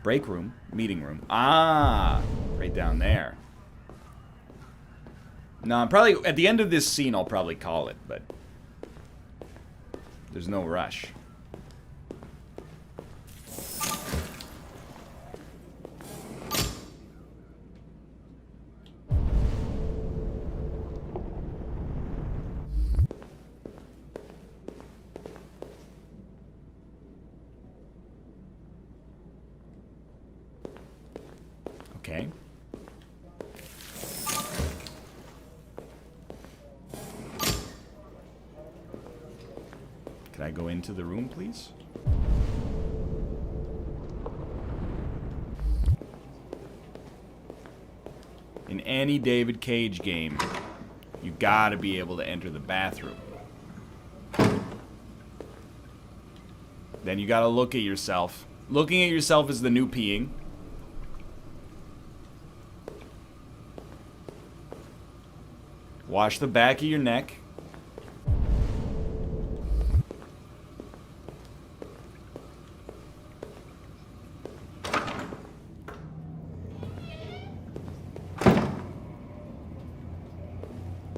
Break room, meeting room. Ah, right down there. No, I'm probably, at the end of this scene, I'll probably call it, but there's no rush. Okay. Can I go into the room, please? In any David Cage game, you gotta be able to enter the bathroom. Then you gotta look at yourself. Looking at yourself is the new peeing. Wash the back of your neck.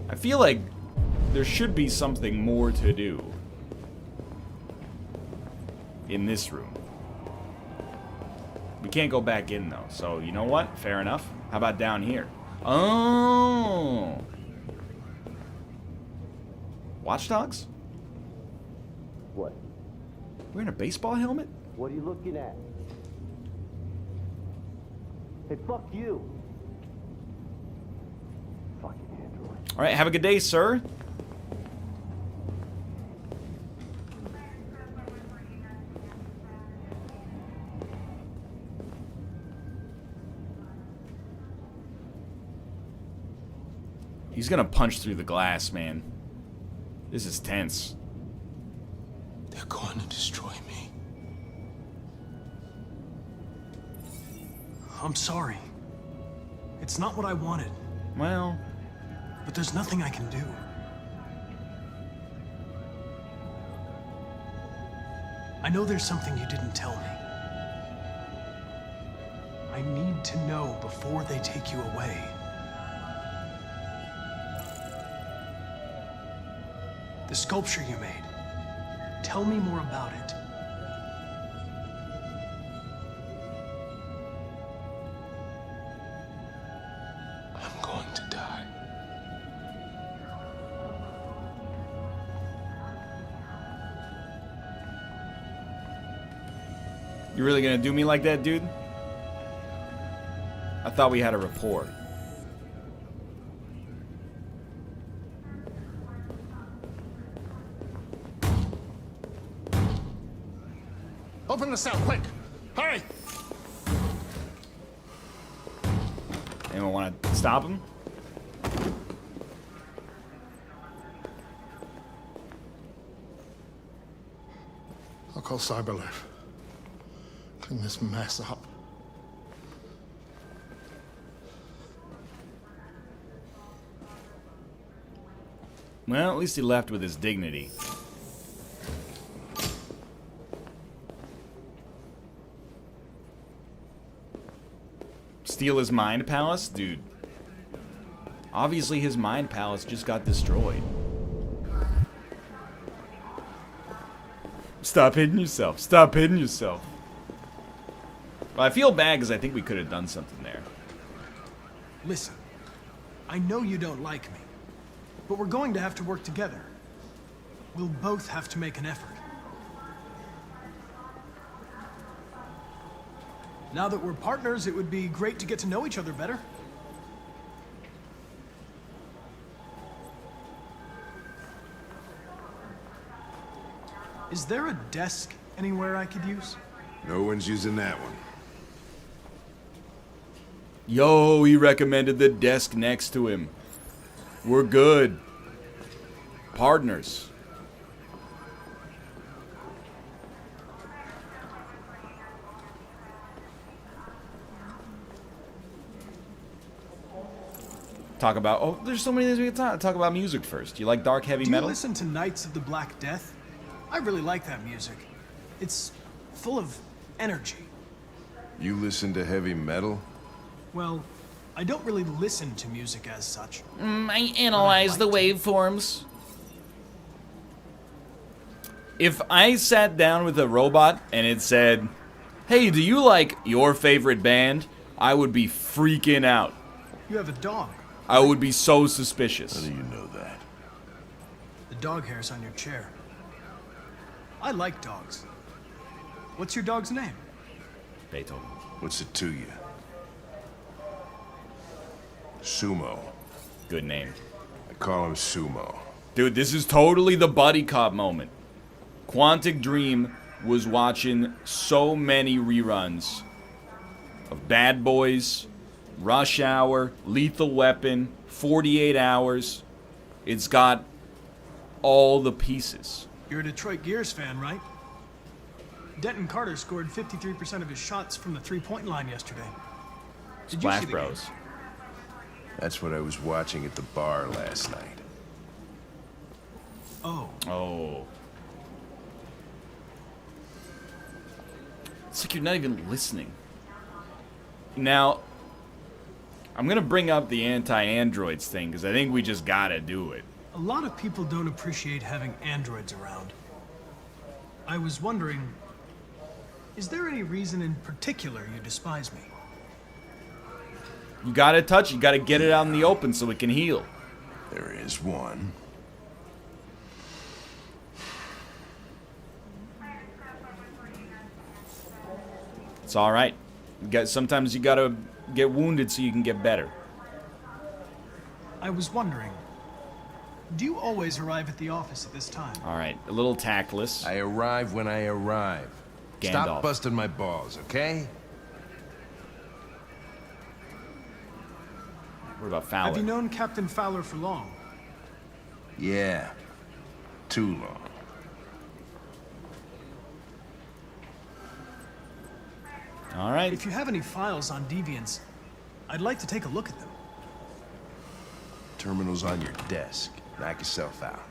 I feel like there should be something more to do in this room. We can't go back in though, so you know what? Fair enough. How about down here? Oh! Watch Dogs? What? Wearing a baseball helmet? What are you looking at? Hey, fuck you. Fucking android. Alright, have a good day, sir. He's gonna punch through the glass, man. This is tense. They're going to destroy me. I'm sorry. It's not what I wanted. Well... But there's nothing I can do. I know there's something you didn't tell me. I need to know before they take you away. The sculpture you made. Tell me more about it. I'm going to die. You really gonna do me like that, dude? I thought we had a rapport. Open the cell, quick! Hurry! Anyone want to stop him? I'll call Cyberlife. Clean this mess up. Well, at least he left with his dignity. Steal his mind palace? Dude. Obviously his mind palace just got destroyed. Stop hitting yourself. Stop hitting yourself. Well, I feel bad because I think we could have done something there. Listen, I know you don't like me, but we're going to have to work together. We'll both have to make an effort. Now that we're partners, it would be great to get to know each other better. Is there a desk anywhere I could use? No one's using that one. Yo, he recommended the desk next to him. We're good. Partners. Talk about, oh, there's so many things we can talk about music first. You like dark heavy Do you metal? listen to Knights of the Black Death? I really like that music. It's full of energy. You listen to heavy metal? Well, I don't really listen to music as such. I analyze the waveforms. If I sat down with a robot and it said, hey, do you like your favorite band? I would be freaking out. You have a dog. I would be so suspicious. How do you know that? The dog hair's on your chair. I like dogs. What's your dog's name? Beethoven. What's it to you? Sumo. Good name. I call him Sumo. Dude, this is totally the buddy cop moment. Quantic Dream was watching so many reruns of Bad Boys, Rush Hour, Lethal Weapon, 48 Hours. It's got all the pieces. You're a Detroit Gears fan, right? Denton Carter scored 53% of his shots from the three-point line yesterday. Did Splash you see the Bros. game? That's what I was watching at the bar last night. Oh. Oh. It's like you're not even listening. Now, I'm gonna bring up the anti-androids thing, because I think we just gotta do it. A lot of people don't appreciate having androids around. I was wondering, is there any reason in particular you despise me? You gotta touch, you gotta get it out in the open so it can heal. There is one. It's alright. Sometimes you gotta get wounded so you can get better. I was wondering, do you always arrive at the office at this time? Alright, a little tactless. I arrive when I arrive. Gandalf. Stop busting my balls, okay? What about Fowler? Have you known Captain Fowler for long? Yeah. Too long. Alright. If you have any files on deviants, I'd like to take a look at them. Terminal's on your desk. Knock yourself out.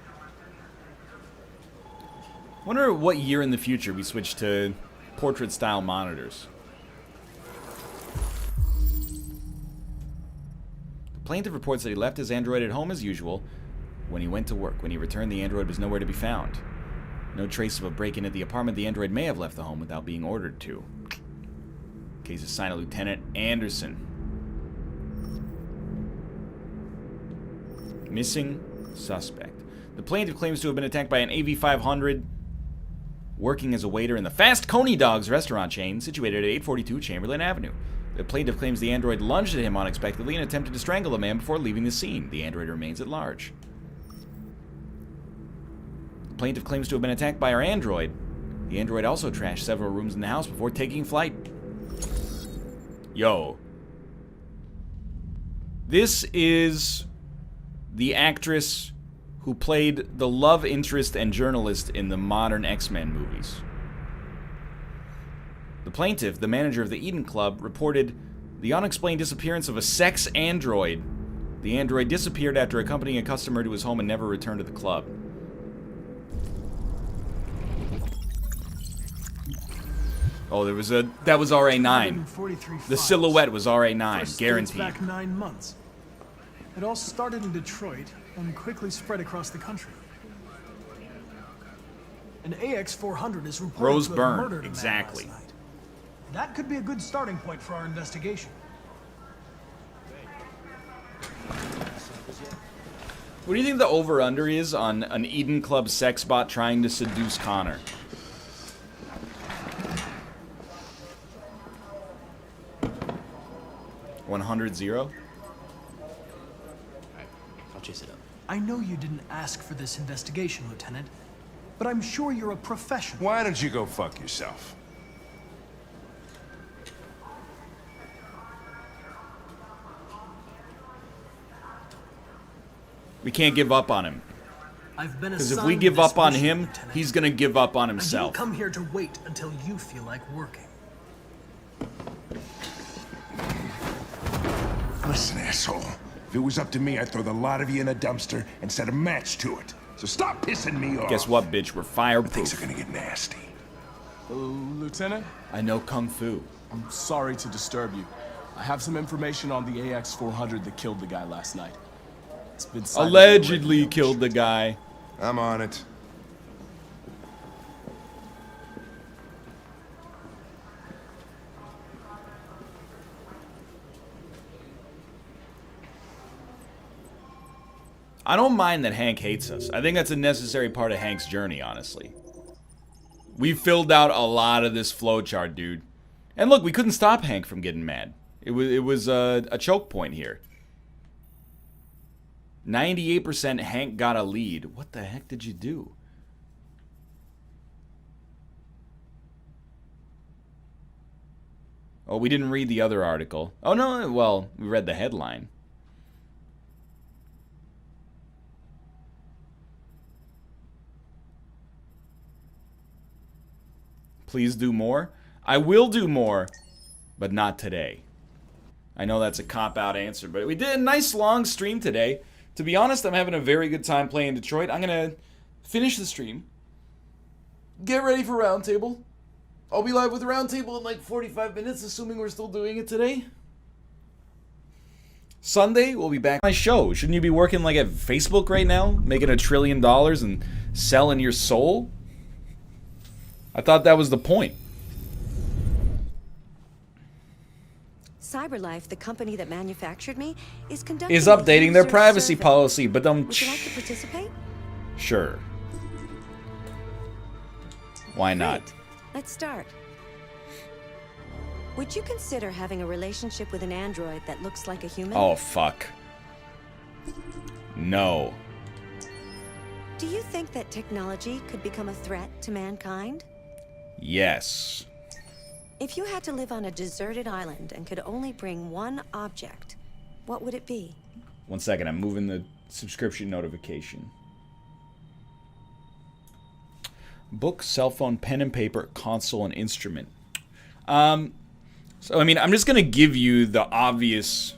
Wonder what year in the future we switch to portrait-style monitors. The plaintiff reports that he left his android at home as usual when he went to work. When he returned, the android was nowhere to be found. No trace of a break-in at the apartment. The android may have left the home without being ordered to. Case assigned to Lieutenant Anderson. Missing suspect. The plaintiff claims to have been attacked by an AV-500 working as a waiter in the Fast Coney Dogs restaurant chain situated at 842 Chamberlain Avenue. The plaintiff claims the android lunged at him unexpectedly and attempted to strangle the man before leaving the scene. The android remains at large. The plaintiff claims to have been attacked by our android. The android also trashed several rooms in the house before taking flight. Yo. This is the actress who played the love interest and journalist in the modern X-Men movies. The plaintiff, the manager of the Eden Club, reported the unexplained disappearance of a sex android. The android disappeared after accompanying a customer to his home and never returned to the club. Oh, that was RA9. The silhouette was RA9, guaranteed. Back 9 months. It all started in Detroit and quickly spread across the country. An AX-400 is reported Rose to have Byrne, murdered a man exactly. last night. That could be a good starting point for our investigation. What do you think the over-under is on an Eden Club sex bot trying to seduce Connor? $100-0? I'll chase it up. I know you didn't ask for this investigation, Lieutenant, but I'm sure you're a professional. Why don't you go fuck yourself? We can't give up on him. I've been Because if assigned we give this up on mission, him, Lieutenant. he's gonna give up on I didn't himself. come here to wait until you feel like working. Listen, asshole. If it was up to me, I'd throw the lot of you in a dumpster and set a match to it. So stop pissing me off. Guess what, bitch? We're fireproof. Things are gonna get nasty. Lieutenant? I know Kung Fu. I'm sorry to disturb you. I have some information on the AX-400 that killed the guy last night. It's been sighted Allegedly killed the guy. I'm on it. I don't mind that Hank hates us. I think that's a necessary part of Hank's journey, honestly. We filled out a lot of this flowchart, dude. And look, we couldn't stop Hank from getting mad. It was a choke point here. 98% Hank got a lead. What the heck did you do? Oh, we didn't read the other article. Oh, no, well, we read the headline. Please do more. I will do more, but not today. I know that's a cop-out answer, but we did a nice long stream today. To be honest, I'm having a very good time playing Detroit. I'm going to finish the stream. Get ready for Roundtable. I'll be live with Roundtable in like 45 minutes, assuming we're still doing it today. Sunday, we'll be back on my show. Shouldn't you be working like at Facebook right now? Making $1 trillion and selling your soul? I thought that was the point. CyberLife, the company that manufactured me, is conducting Is updating a their user privacy survey. policy, but Would you like to participate? Sure. Why not? Great. Let's start. Would you consider having a relationship with an android that looks like a human? Oh, fuck. No. Do you think that technology could become a threat to mankind? Yes. If you had to live on a deserted island and could only bring one object, what would it be? 1 second, I'm moving the subscription notification. Book, cell phone, pen and paper, console, and instrument. So, I mean, I'm just going to give you the obvious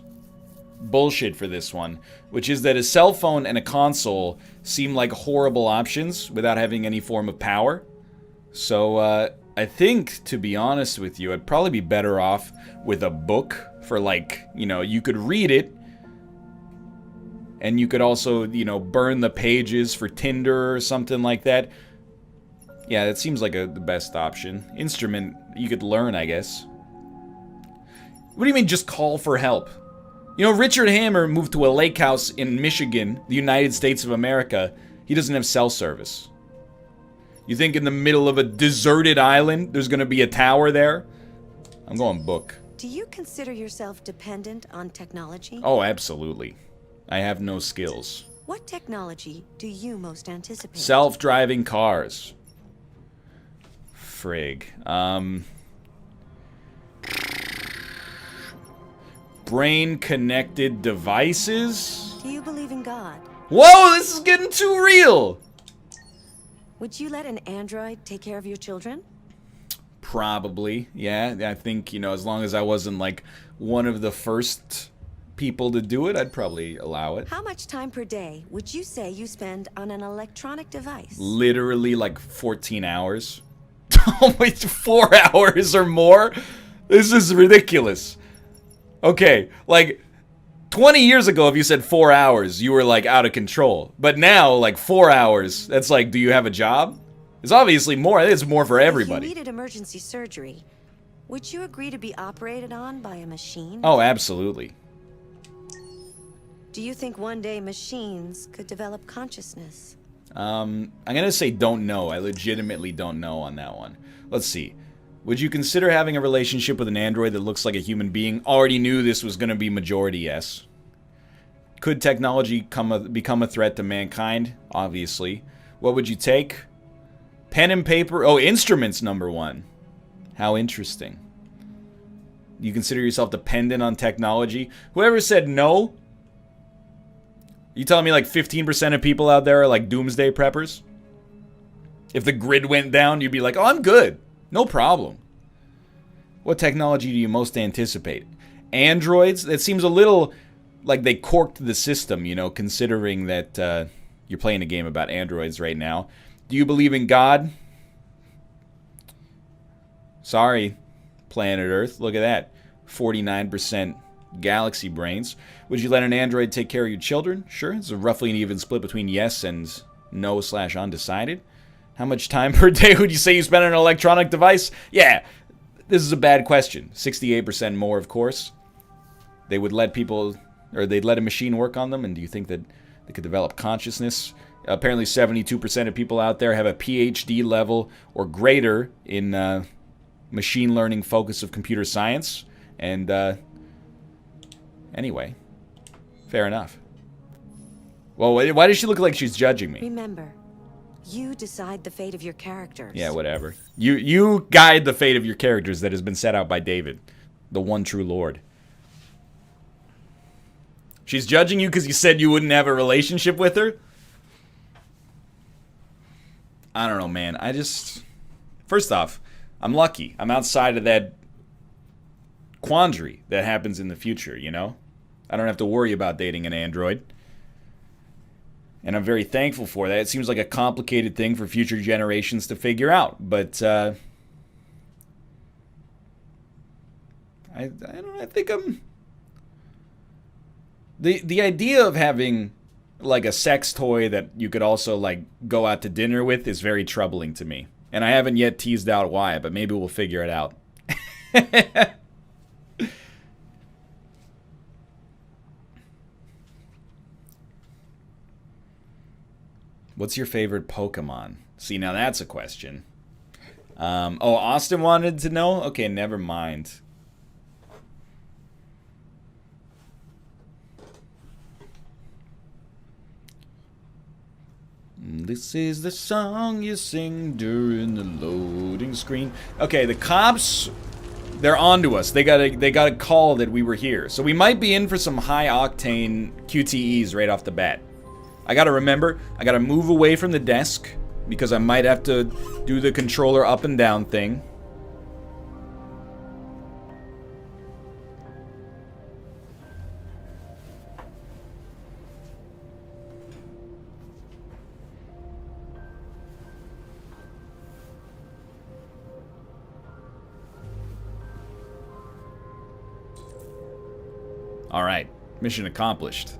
bullshit for this one, which is that a cell phone and a console seem like horrible options without having any form of power. So, I think, to be honest with you, I'd probably be better off with a book for, like, you know, you could read it, and you could also, you know, burn the pages for Tinder or something like that. Yeah, that seems like the best option. Instrument, you could learn, I guess. What do you mean, just call for help? You know, Richard Hammer moved to a lake house in Michigan, the United States of America. He doesn't have cell service. You think in the middle of a deserted island, there's gonna be a tower there? I'm going book. Do you consider yourself dependent on technology? Oh, absolutely. I have no skills. What technology do you most anticipate? Self-driving cars. Frig. Brain-connected devices? Do you believe in God? Whoa, this is getting too real! Would you let an android take care of your children? Probably, yeah. I think, you know, as long as I wasn't, like, one of the first people to do it, I'd probably allow it. How much time per day would you say you spend on an electronic device? Literally, like, 14 hours. Wait, 4 hours or more? This is ridiculous. Okay, like, 20 years ago, if you said 4 hours, you were, like, out of control. But now, like, 4 hours, that's like, do you have a job? It's obviously more. I think it's more for everybody. If you needed emergency surgery, would you agree to be operated on by a machine? Oh, absolutely. Do you think one day machines could develop consciousness? I'm gonna say don't know. I legitimately don't know on that one. Let's see. Would you consider having a relationship with an android that looks like a human being? Already knew this was gonna be majority yes. Could technology become a threat to mankind? Obviously. What would you take? Pen and paper. Oh, instruments #1. How interesting. You consider yourself dependent on technology? Whoever said no? You telling me like 15% of people out there are like doomsday preppers? If the grid went down, you'd be like, oh, I'm good. No problem. What technology do you most anticipate? Androids? That seems a little like they corked the system, you know, considering that you're playing a game about androids right now. Do you believe in God? Sorry, planet Earth. Look at that. 49% galaxy brains. Would you let an android take care of your children? Sure. It's a roughly an even split between yes and no/undecided. How much time per day would you say you spend on an electronic device? Yeah, this is a bad question. 68% more, of course. They would let people, or they'd let a machine work on them, and do you think that they could develop consciousness? Apparently 72% of people out there have a PhD level or greater in machine learning focus of computer science. And anyway, fair enough. Well, why does she look like she's judging me? Remember, you decide the fate of your characters. Yeah, whatever. You guide the fate of your characters that has been set out by David, the one true Lord. She's judging you because you said you wouldn't have a relationship with her? I don't know, man. First off, I'm lucky. I'm outside of that quandary that happens in the future, you know? I don't have to worry about dating an android. And I'm very thankful for that. It seems like a complicated thing for future generations to figure out. But, I don't know, I think I'm... The idea of having, like, a sex toy that you could also, like, go out to dinner with is very troubling to me. And I haven't yet teased out why, but maybe we'll figure it out. What's your favorite Pokemon? See, now that's a question. Oh, Austin wanted to know? Okay, never mind. This is the song you sing during the loading screen. Okay, the cops, they're onto us. They got a call that we were here. So we might be in for some high-octane QTEs right off the bat. I gotta remember, I gotta move away from the desk because I might have to do the controller up and down thing. All right, mission accomplished.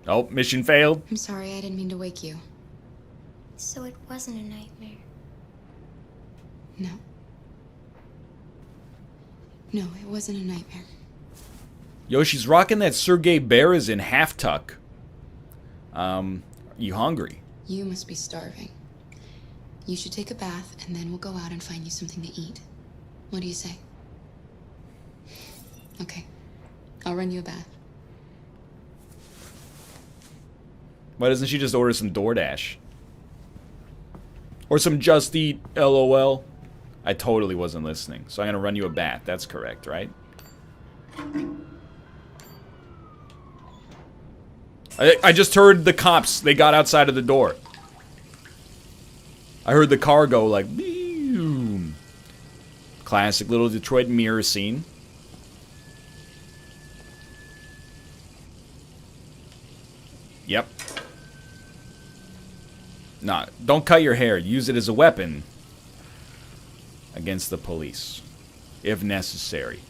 Oh, mission failed. I'm sorry, I didn't mean to wake you. So it wasn't a nightmare. No. No, it wasn't a nightmare. Yo, she's rocking that Sergey Berezin half tuck. You hungry? You must be starving. You should take a bath, and then we'll go out and find you something to eat. What do you say? Okay. I'll run you a bath. Why doesn't she just order some DoorDash? Or some Just Eat, LOL? I totally wasn't listening. So I'm gonna run you a bath. That's correct, right? I just heard the cops. They got outside of the door. I heard the car go like, boom. Classic little Detroit mirror scene. Yep. Nah, don't cut your hair. Use it as a weapon against the police, if necessary.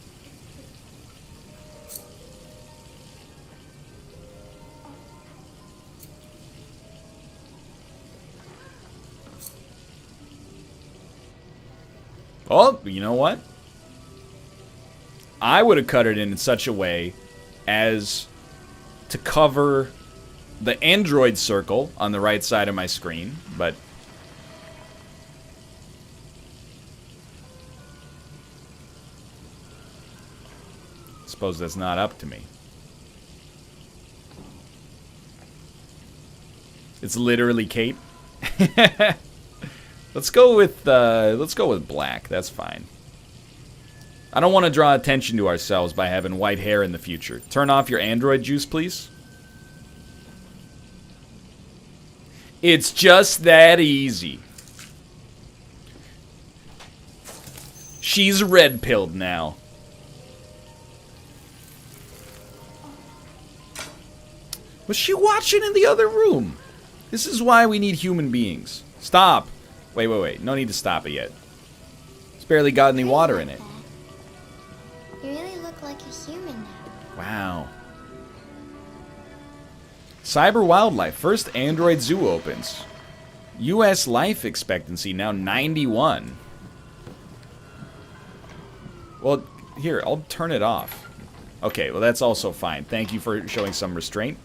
Oh, you know what? I would have cut it in such a way as to cover the Android circle on the right side of my screen, but I suppose that's not up to me. It's literally Kate. Let's go with black. That's fine. I don't want to draw attention to ourselves by having white hair in the future. Turn off your android juice, please. It's just that easy. She's red-pilled now. Was she watching in the other room? This is why we need human beings. Stop. Wait. No need to stop it yet. It's barely got any water in it. You really look like a human now. Wow. Cyber wildlife. First android zoo opens. U.S. life expectancy now 91. Well, here, I'll turn it off. Okay, well that's also fine. Thank you for showing some restraint.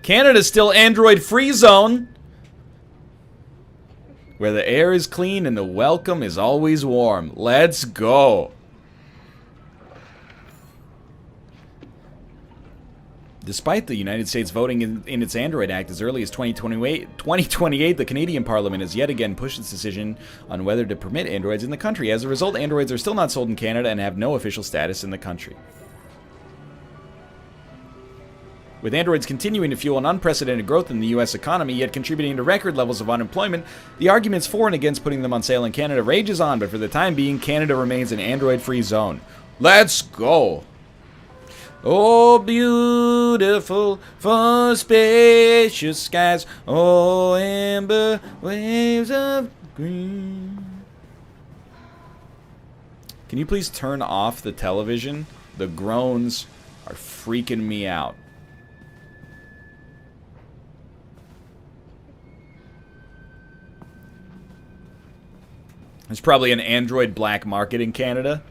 Canada's still android-free zone, where the air is clean and the welcome is always warm. Let's go. Despite the United States voting in its Android Act as early as 2028, the Canadian Parliament has yet again pushed its decision on whether to permit androids in the country. As a result, androids are still not sold in Canada and have no official status in the country. With androids continuing to fuel an unprecedented growth in the U.S. economy, yet contributing to record levels of unemployment, the arguments for and against putting them on sale in Canada rages on, but for the time being, Canada remains an android-free zone. Let's go! Oh, beautiful for spacious skies, oh, amber waves of green. Can you please turn off the television? The groans are freaking me out. There's probably an Android black market in Canada.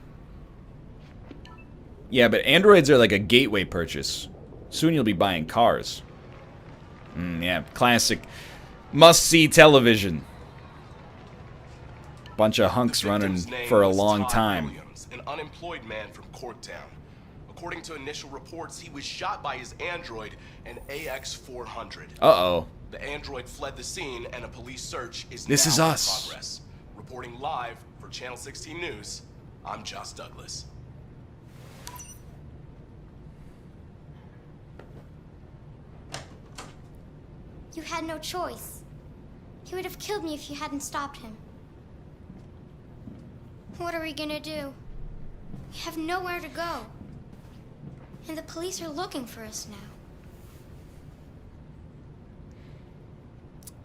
Yeah, but Androids are like a gateway purchase. Soon you'll be buying cars. Yeah, classic. Must-see television. Bunch of hunks running for a long time. Williams, an unemployed man from Corktown. According to initial reports, he was shot by his android, an AX-400. Uh-oh. The android fled the scene, and a police search is This is now us. in progress. Reporting live for Channel 16 News, I'm Josh Douglas. You had no choice. He would have killed me if you hadn't stopped him. What are we gonna do? We have nowhere to go. And the police are looking for us now.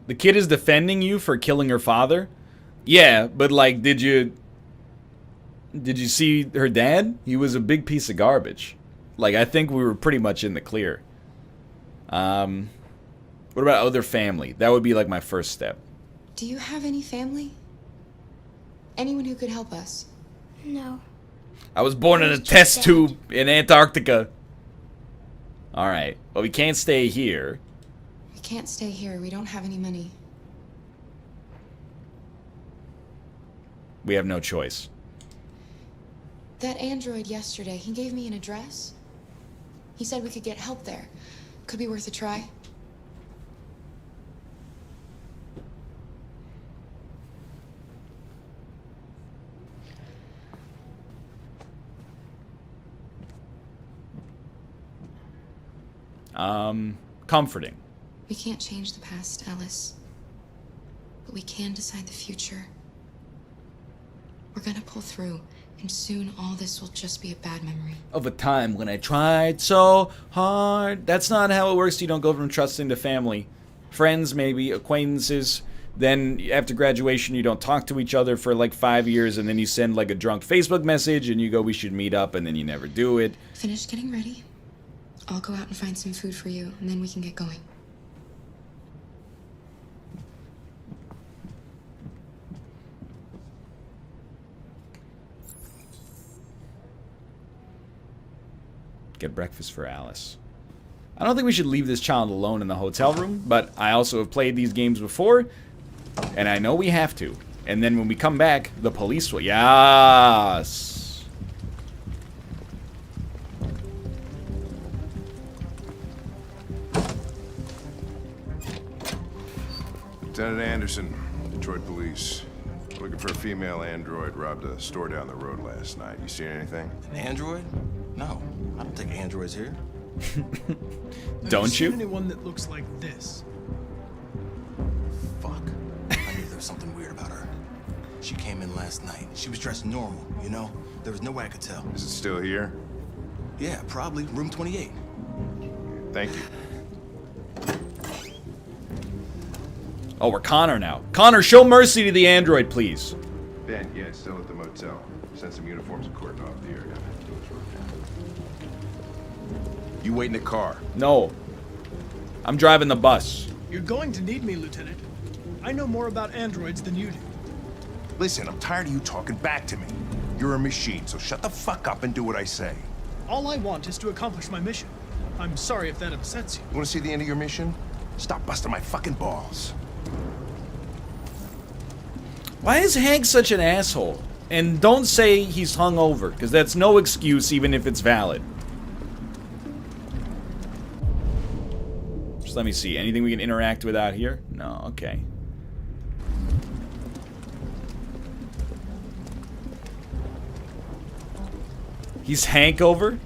The kid is defending you for killing her father? Yeah, but like, did you see her dad? He was a big piece of garbage. Like, I think we were pretty much in the clear. What about other family? That would be like my first step. Do you have any family? Anyone who could help us? No. I was born in a test tube in Antarctica. Alright, well we can't stay here. We can't stay here. We don't have any money. We have no choice. That android yesterday, he gave me an address. He said we could get help there. Could be worth a try. Comforting. We can't change the past, Alice. But we can decide the future. We're gonna pull through, and soon all this will just be a bad memory. Of a time when I tried so hard. That's not how it works. You don't go from trusting to family. Friends, maybe, acquaintances. Then after graduation, you don't talk to each other for like 5 years, and then you send like a drunk Facebook message, and you go, we should meet up, and then you never do it. Finish getting ready. I'll go out and find some food for you, and then we can get going. Get breakfast for Alice. I don't think we should leave this child alone in the hotel room, but I also have played these games before, and I know we have to. And then when we come back, the police will... Yes! Lieutenant Anderson, Detroit Police. Looking for a female android robbed a store down the road last night. You seen anything? An android? No, I don't think androids here. Don't Have you you? seen anyone that looks like this? Fuck. I knew there was something weird about her. She came in last night. She was dressed normal, you know? There was no way I could tell. Is it still here? Yeah, probably. Room 28. Thank you. Oh, we're Connor now. Connor, show mercy to the android, please. Ben, yeah, it's still at the motel. Sent some uniforms and cordon off the area. You wait in the car. No. I'm driving the bus. You're going to need me, Lieutenant. I know more about androids than you do. Listen, I'm tired of you talking back to me. You're a machine, so shut the fuck up and do what I say. All I want is to accomplish my mission. I'm sorry if that upsets you. You wanna see the end of your mission? Stop busting my fucking balls. Why is Hank such an asshole? And don't say he's hungover, because that's no excuse even if it's valid. Just let me see. Anything we can interact with out here? No, okay. He's Hankover?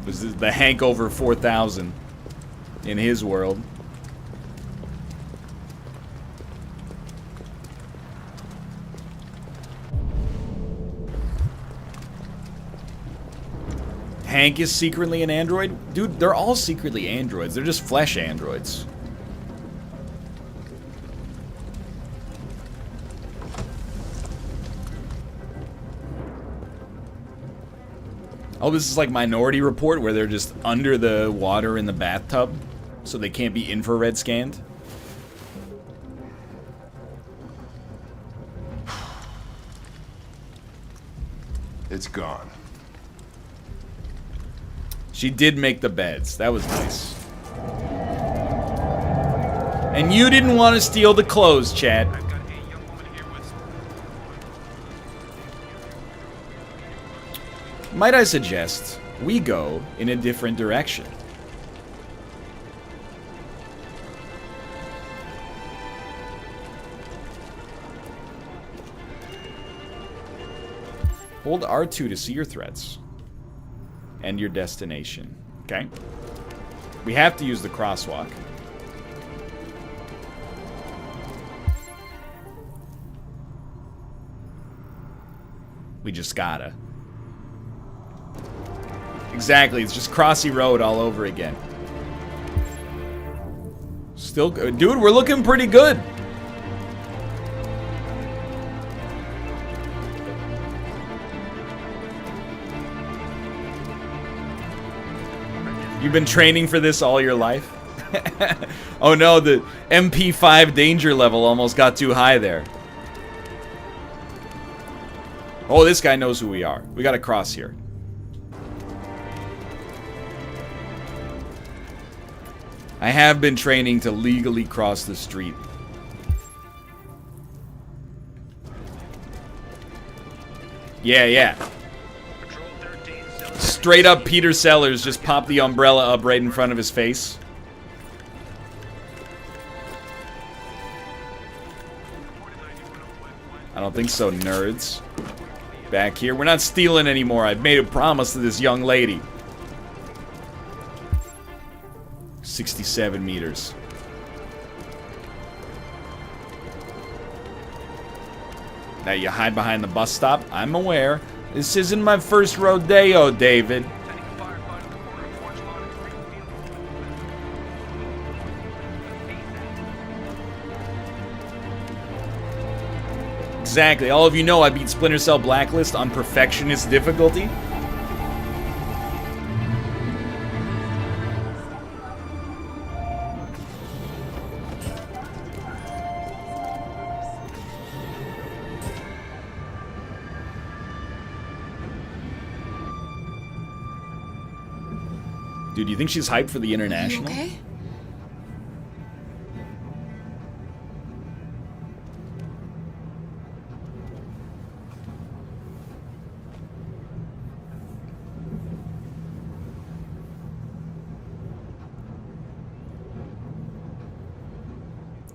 This is the Hankover 4000 in his world. Hank is secretly an android? Dude, they're all secretly androids. They're just flesh androids. Oh, this is like Minority Report, where they're just under the water in the bathtub, so they can't be infrared scanned. It's gone. She did make the beds. That was nice. And you didn't want to steal the clothes, Chad. Might I suggest we go in a different direction? Hold R2 to see your threats. And your destination. Okay? We have to use the crosswalk. We just gotta. Exactly, it's just Crossy Road all over again. Still good. Dude, we're looking pretty good. You've been training for this all your life? Oh no, the MP5 danger level almost got too high there. Oh, this guy knows who we are. We gotta cross here. I have been training to legally cross the street. Yeah. Straight up Peter Sellers just popped the umbrella up right in front of his face. I don't think so, nerds. Back here. We're not stealing anymore. I've made a promise to this young lady. 67 meters. Now you hide behind the bus stop. I'm aware. This isn't my first rodeo, David. Exactly. All of you know I beat Splinter Cell Blacklist on perfectionist difficulty. Dude, do you think she's hyped for the international? Okay?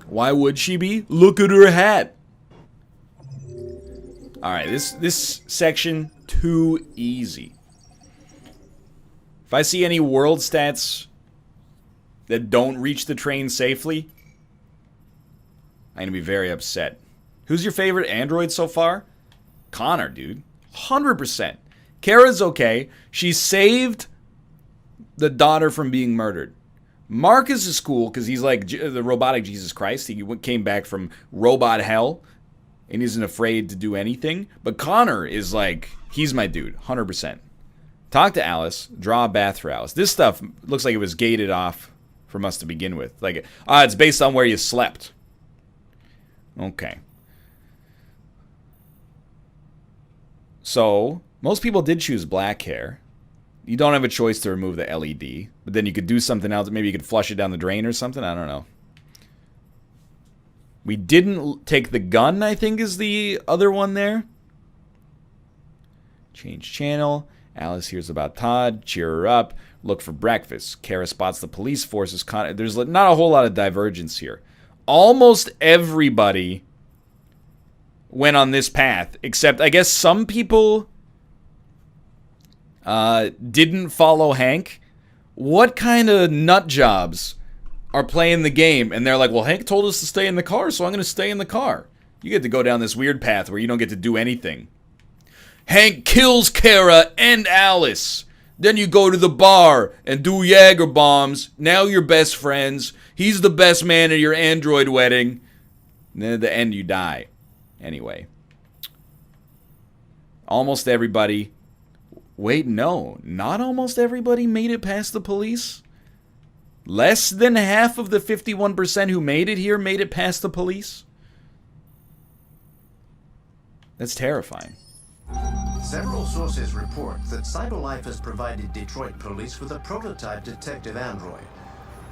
Why would she be? Look at her hat. Alright, this section, too easy. If I see any world stats that don't reach the train safely, I'm gonna be very upset. Who's your favorite android so far? Connor, dude. 100%. Kara's okay. She saved the daughter from being murdered. Marcus is cool because he's like the robotic Jesus Christ. He came back from robot hell and isn't afraid to do anything. But Connor is like, he's my dude, 100%. Talk to Alice. Draw a bath for Alice. This stuff looks like it was gated off from us to begin with. Like, it's based on where you slept. Okay. So, most people did choose black hair. You don't have a choice to remove the LED. But then you could do something else. Maybe you could flush it down the drain or something. I don't know. We didn't take the gun, I think, is the other one there. Change channel. Alice hears about Todd. Cheer her up. Look for breakfast. Kara spots the police forces. There's not a whole lot of divergence here. Almost everybody went on this path, except I guess some people didn't follow Hank. What kind of nut jobs are playing the game and they're like, well, Hank told us to stay in the car, so I'm going to stay in the car. You get to go down this weird path where you don't get to do anything. Hank kills Kara and Alice. Then you go to the bar and do Jaeger bombs. Now you're best friends. He's the best man at your android wedding. And then at the end you die. Anyway. Almost everybody... Wait, no. Not almost everybody made it past the police? Less than half of the 51% who made it here made it past the police? That's terrifying. Several sources report that CyberLife has provided Detroit police with a prototype detective android.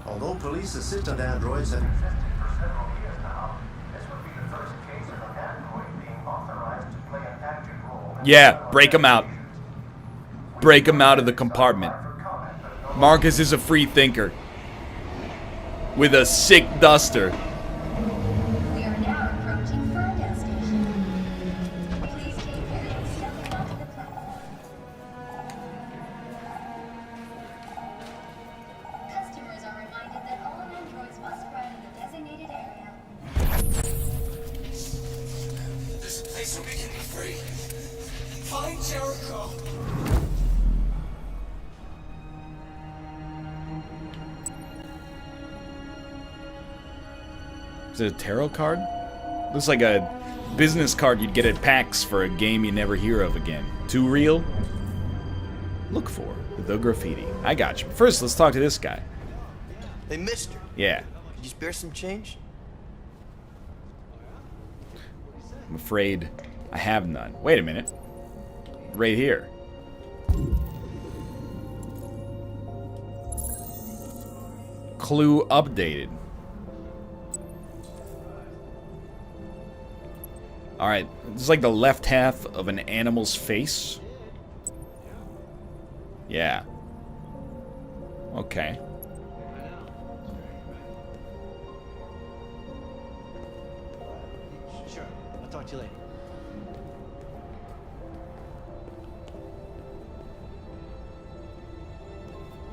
Although police assistant androids have existed for several years now, this would be the first case of an android being authorized to play an active role. Yeah, break him out. Break him out of the compartment. Marcus is a free thinker. With a sick duster. We are now approaching Ferndale Station. Please take care and step onto the platform. Customers are reminded that all androids must ride in the designated area. This place will be free. Find Jericho. Is it a tarot card? Looks like a business card you'd get at PAX for a game you never hear of again. Too real? Look for the graffiti. I got you. First, let's talk to this guy. Hey, mister. Yeah. Could you spare some change? I'm afraid I have none. Wait a minute. Right here. Clue updated. Alright, this is like the left half of an animal's face. Yeah. Okay. Sure. I'll talk to you later.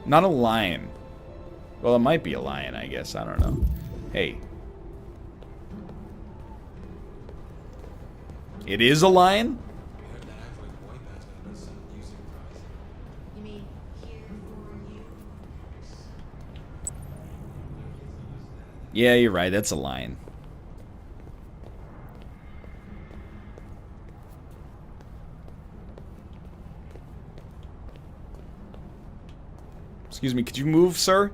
Not a lion. Well, it might be a lion, I guess. I don't know. Hey. It is a lion? Yeah, you're right. That's a lion. Excuse me, could you move, sir?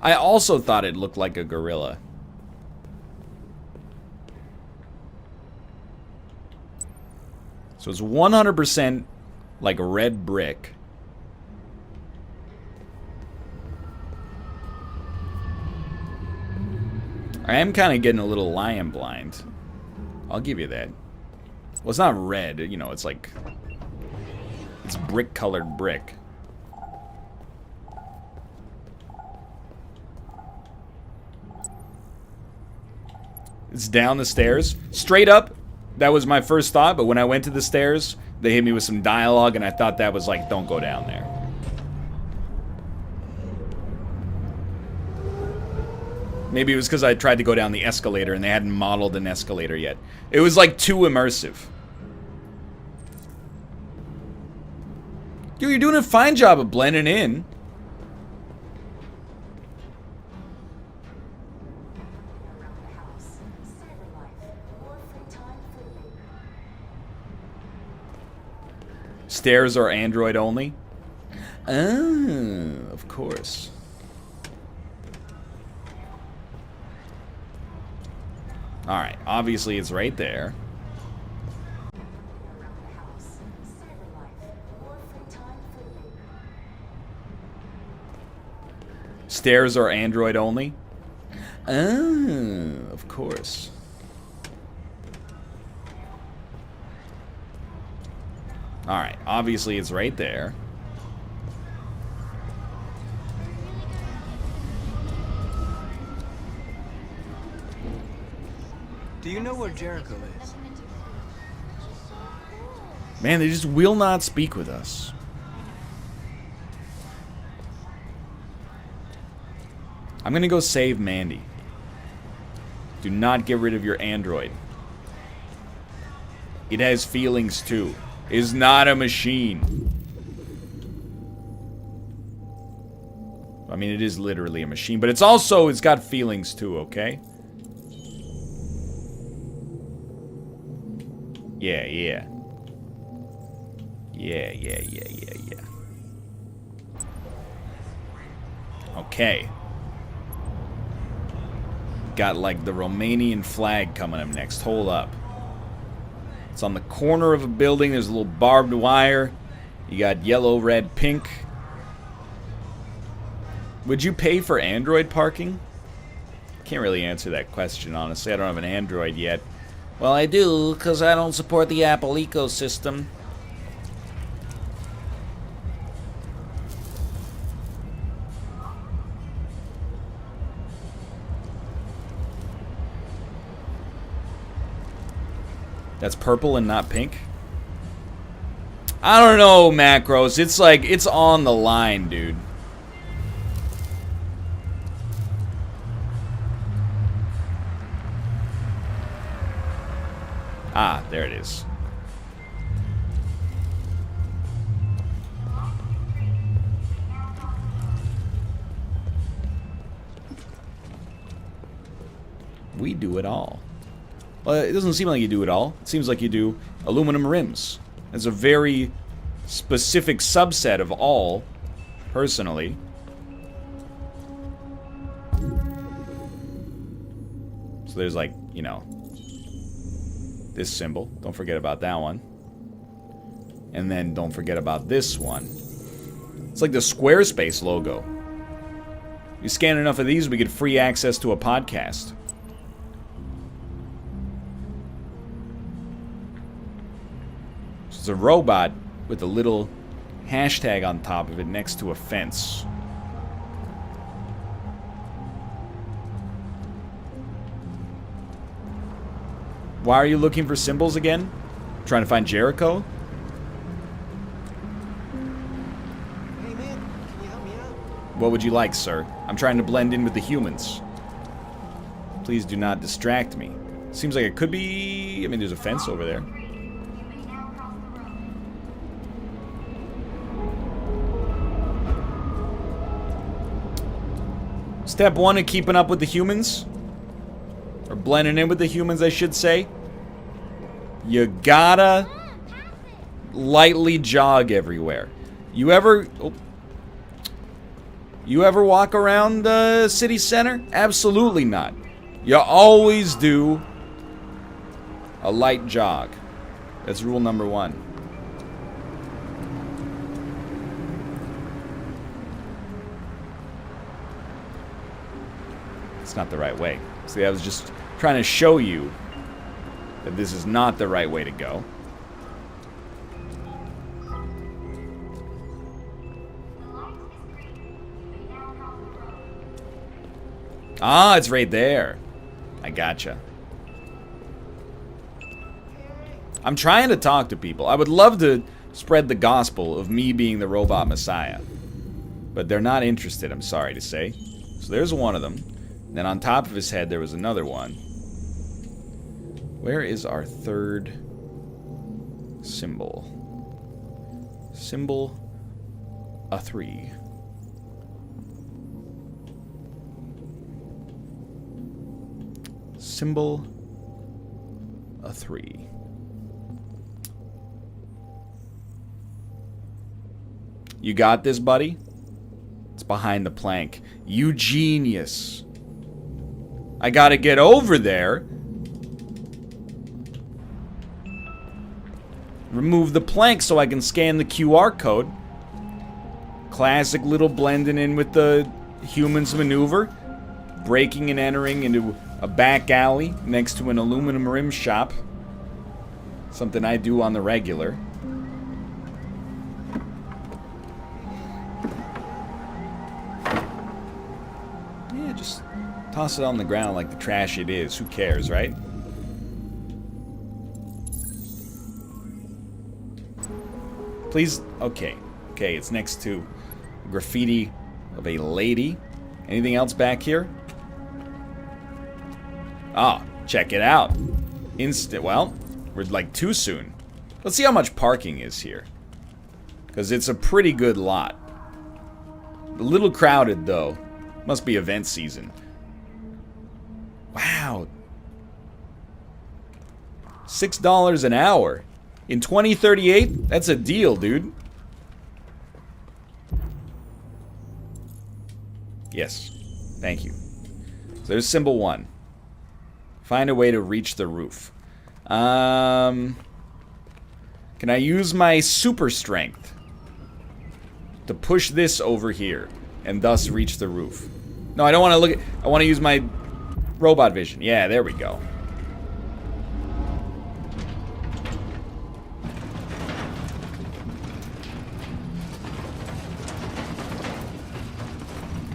I also thought it looked like a gorilla. So it's 100% like a red brick. I am kind of getting a little lion blind. I'll give you that. Well, it's not red, you know, it's like... It's brick-colored brick. It's down the stairs. Straight up, that was my first thought, but when I went to the stairs, they hit me with some dialogue, and I thought that was like, don't go down there. Maybe it was because I tried to go down the escalator, and they hadn't modeled an escalator yet. It was like too immersive. Yo, you're doing a fine job of blending in. Stairs are Android only? Oh, of course. Alright, obviously it's right there. Stairs are Android only? Oh, of course. Alright, obviously it's right there. Do you know where Jericho is? Man, they just will not speak with us. I'm gonna go save Mandy. Do not get rid of your android. It has feelings too. It is not a machine. I mean, it is literally a machine, but it's got feelings too, okay? Yeah. Okay. Got like the Romanian flag coming up next. Hold up. It's on the corner of a building. There's a little barbed wire. You got yellow, red, pink. Would you pay for Android parking? Can't really answer that question, honestly. I don't have an Android yet. Well, I do, because I don't support the Apple ecosystem. That's purple and not pink? I don't know, Macros. It's like, it's on the line, dude. Ah, there it is. We do it all. Well, it doesn't seem like you do it all. It seems like you do aluminum rims. It's a very specific subset of all, personally. So there's like, you know, this symbol. Don't forget about that one. And then don't forget about this one. It's like the Squarespace logo. You scan enough of these, we get free access to a podcast. It's a robot with a little hashtag on top of it next to a fence. Why are you looking for symbols again? Trying to find Jericho? Hey man, can you help me out? What would you like, sir? I'm trying to blend in with the humans. Please do not distract me. Seems like it could be... I mean, there's a fence over there. Step one in keeping up with the humans, or blending in with the humans, I should say. You gotta lightly jog everywhere. You ever walk around the city center? Absolutely not. You always do a light jog. That's rule number one. It's not the right way. See, I was just trying to show you that this is not the right way to go. Ah, it's right there. I gotcha. I'm trying to talk to people. I would love to spread the gospel of me being the robot messiah. But they're not interested, I'm sorry to say. So there's one of them. Then on top of his head, there was another one. Where is our third symbol? Symbol a 3. Symbol a 3. You got this, buddy? It's behind the plank. You genius. I gotta get over there. Remove the plank so I can scan the QR code. Classic little blending in with the humans maneuver. Breaking and entering into a back alley next to an aluminum rim shop. Something I do on the regular. Yeah, just toss it on the ground like the trash it is. Who cares, right? Please, okay. Okay, it's next to graffiti of a lady. Anything else back here? Ah, check it out. Well, we're like too soon. Let's see how much parking is here. Because it's a pretty good lot. A little crowded, though. Must be event season. Wow. $6 an hour. In 2038? That's a deal, dude. Yes. Thank you. So there's symbol 1. Find a way to reach the roof. Can I use my super strength to push this over here and thus reach the roof? No, I don't want to look at... I want to use my robot vision. Yeah, there we go.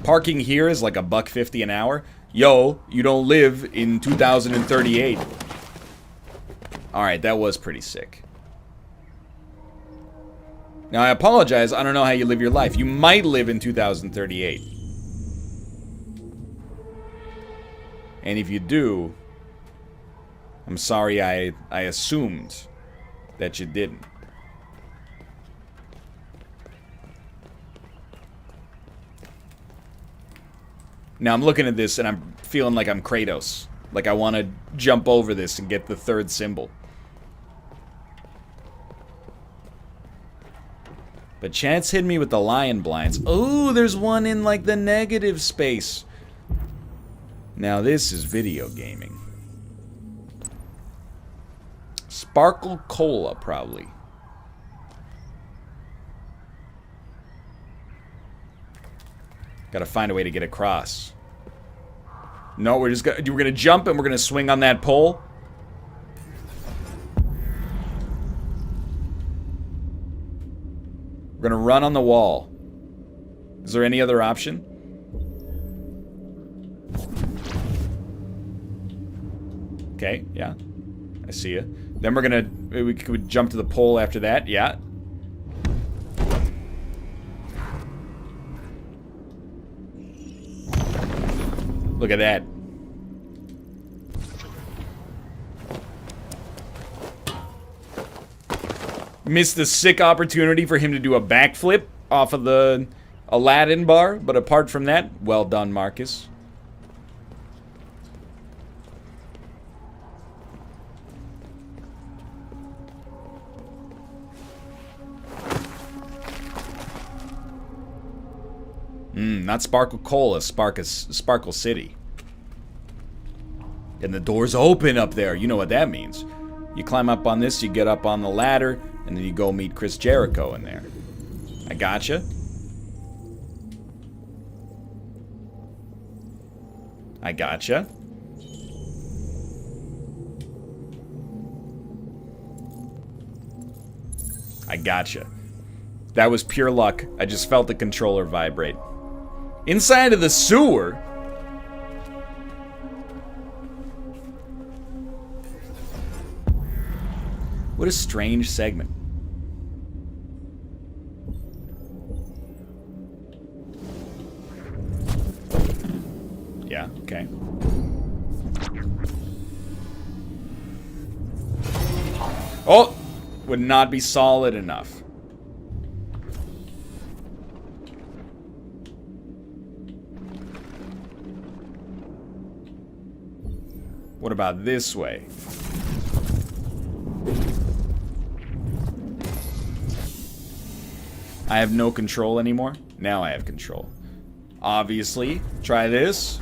Parking here is like $1.50 an hour. Yo, you don't live in 2038. Alright, that was pretty sick. Now, I apologize. I don't know how you live your life. You might live in 2038. And if you do, I'm sorry I assumed that you didn't. Now I'm looking at this and I'm feeling like I'm Kratos. Like I want to jump over this and get the third symbol. But Chance hit me with the lion blinds. Oh, there's one in like the negative space. Now this is video gaming. Sparkle Cola, probably. Gotta find a way to get across. No, we're gonna jump and we're gonna swing on that pole. We're gonna run on the wall. Is there any other option? Okay, yeah. I see you. Then we could jump to the pole after that, yeah. Look at that. Missed the sick opportunity for him to do a backflip off of the Aladdin bar, but apart from that, well done, Marcus. Not Sparkle Cola, Sparkle City. And the doors open up there. You know what that means. You climb up on this, you get up on the ladder, and then you go meet Chris Jericho in there. I gotcha. I gotcha. I gotcha. That was pure luck. I just felt the controller vibrate. Inside of the sewer? What a strange segment. Yeah, okay. Oh! Would not be solid enough. What about this way? I have no control anymore. Now I have control. Obviously. Try this.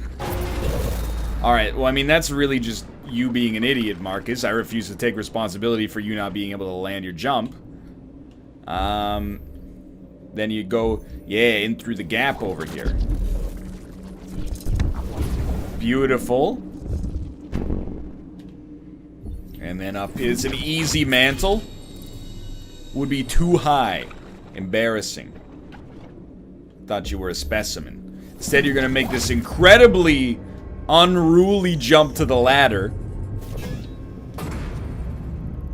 Alright, well, I mean, that's really just you being an idiot, Marcus. I refuse to take responsibility for you not being able to land your jump. Then you go, yeah, in through the gap over here. Beautiful. And then up is an easy mantle. Would be too high. Embarrassing. Thought you were a specimen. Instead, you're gonna make this incredibly unruly jump to the ladder.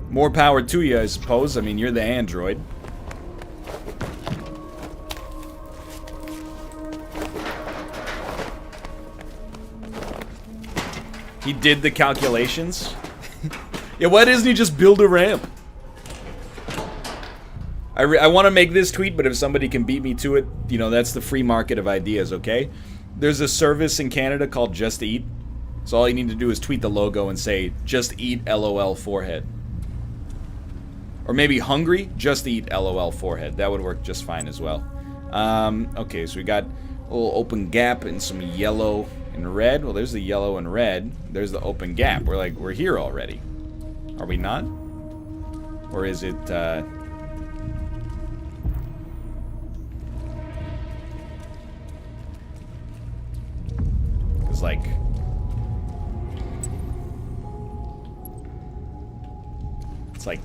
More power to you, I suppose. I mean, you're the android. He did the calculations. Yeah, why doesn't he just build a ramp? I want to make this tweet, but if somebody can beat me to it, you know, that's the free market of ideas, okay? There's a service in Canada called Just Eat. So all you need to do is tweet the logo and say, Just Eat LOL forehead. Or maybe hungry, Just Eat LOL forehead. That would work just fine as well. Okay, so we got a little open gap and some yellow and red. Well, there's the yellow and red. There's the open gap. We're here already. Are we not? Or is it, It's like...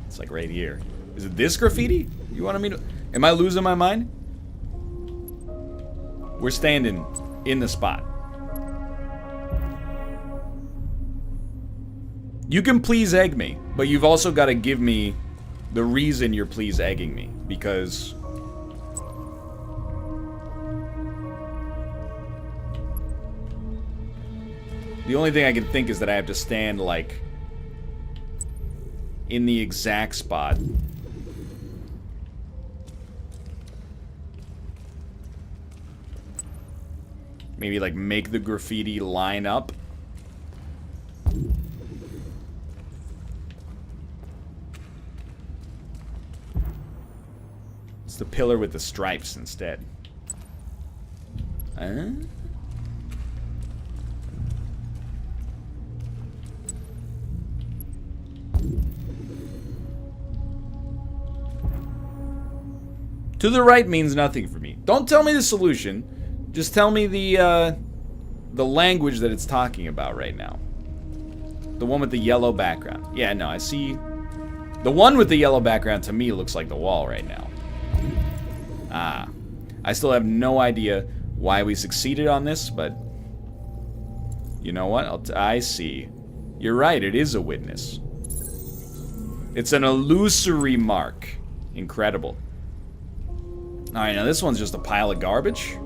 It's like right here. Is it this graffiti? You wanted me to... Am I losing my mind? We're standing in the spot. You can please egg me, but you've also got to give me the reason you're please egging me, because... The only thing I can think is that I have to stand, like, in the exact spot. Maybe, like, make the graffiti line up. It's the pillar with the stripes instead. To the right means nothing for me. Don't tell me the solution. Just tell me the language that it's talking about right now. The one with the yellow background. Yeah, no, I see. The one with the yellow background to me looks like the wall right now. Ah. I still have no idea why we succeeded on this, but... You know what? I see. You're right, it is a witness. It's an illusory mark. Incredible. Alright, now this one's just a pile of garbage.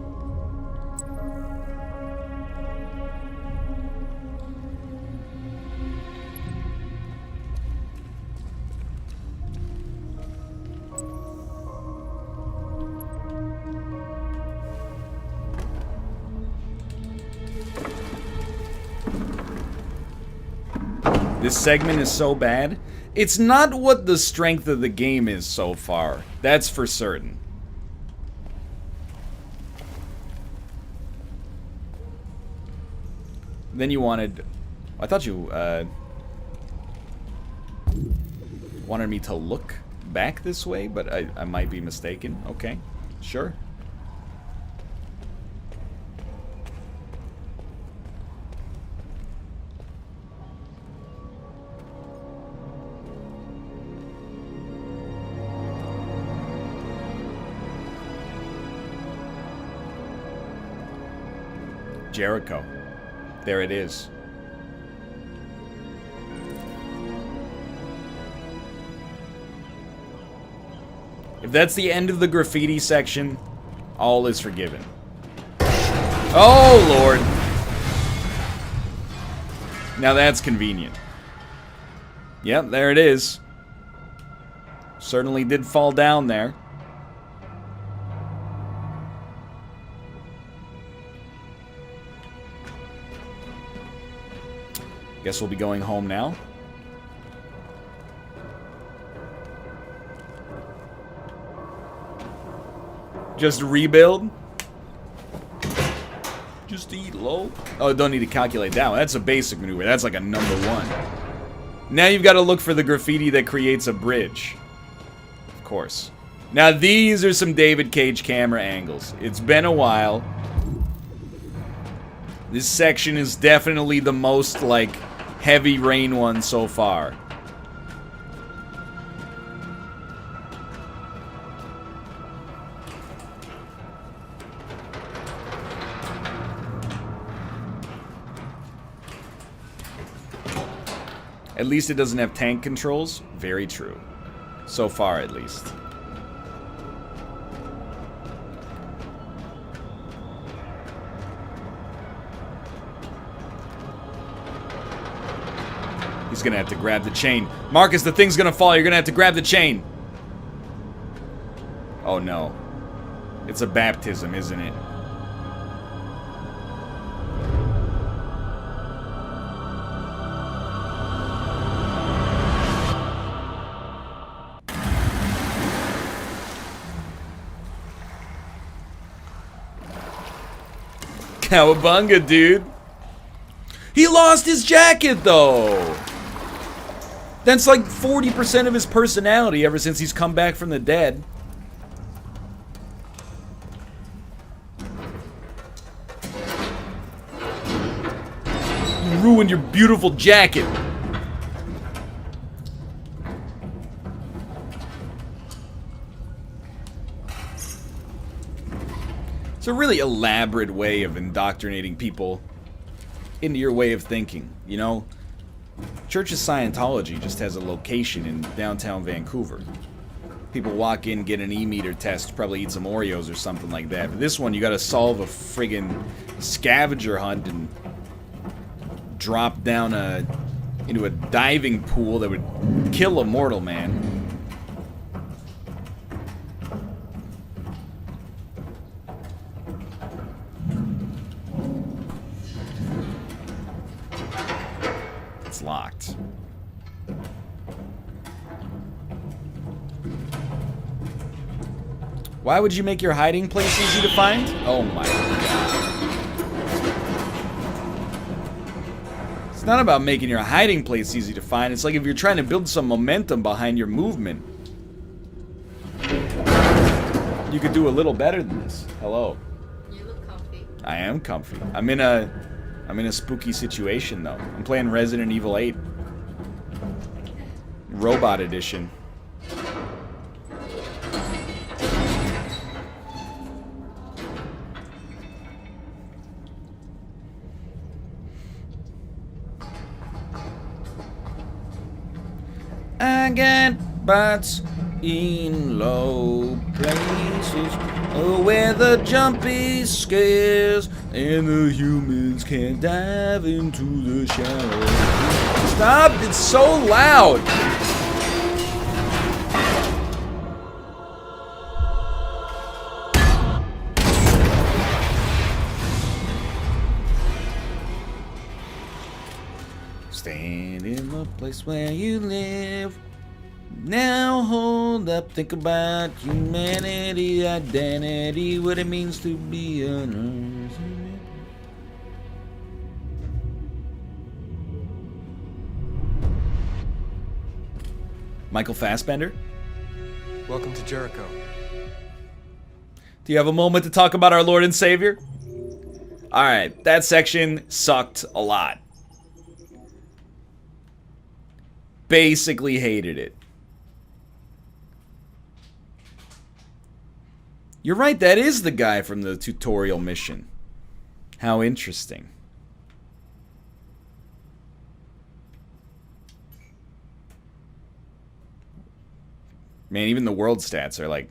This segment is so bad. It's not what the strength of the game is so far. That's for certain. Then you wanted... I thought you, wanted me to look back this way, but I might be mistaken. Okay, sure. Jericho. There it is. If that's the end of the graffiti section, all is forgiven. Oh, Lord. Now that's convenient. Yep, there it is. Certainly did fall down there. Guess we'll be going home now. Just rebuild? Just eat low? Oh, don't need to calculate that one. That's a basic maneuver. That's like a number 1. Now you've got to look for the graffiti that creates a bridge. Of course. Now these are some David Cage camera angles. It's been a while. This section is definitely the most, like, heavy rain one so far. At least it doesn't have tank controls. Very true. So far, at least. He's gonna have to grab the chain. Marcus, the thing's gonna fall. You're gonna have to grab the chain. Oh no. It's a baptism, isn't it? Cowabunga, dude. He lost his jacket, though. That's like 40% of his personality ever since he's come back from the dead. You ruined your beautiful jacket. It's a really elaborate way of indoctrinating people into your way of thinking, you know? Church of Scientology just has a location in downtown Vancouver. People walk in, get an E-meter test, probably eat some Oreos or something like that. But this one, you gotta solve a friggin' scavenger hunt and drop down into a diving pool that would kill a mortal man. It's locked. Why would you make your hiding place easy to find? Oh my god. It's not about making your hiding place easy to find. It's like if you're trying to build some momentum behind your movement. You could do a little better than this. Hello. You look comfy. I am comfy. I'm in a spooky situation though. I'm playing Resident Evil 8. Robot Edition. I got bots in low places where the jumpy scares and the humans can't dive into the shallows. Stop! It's so loud! Stand in the place where you live. Now hold up, think about humanity, identity, what it means to be an Earth. Michael Fassbender? Welcome to Jericho. Do you have a moment to talk about our Lord and Savior? Alright, that section sucked a lot. Basically hated it. You're right, that is the guy from the tutorial mission. How interesting. Man, even the world stats are like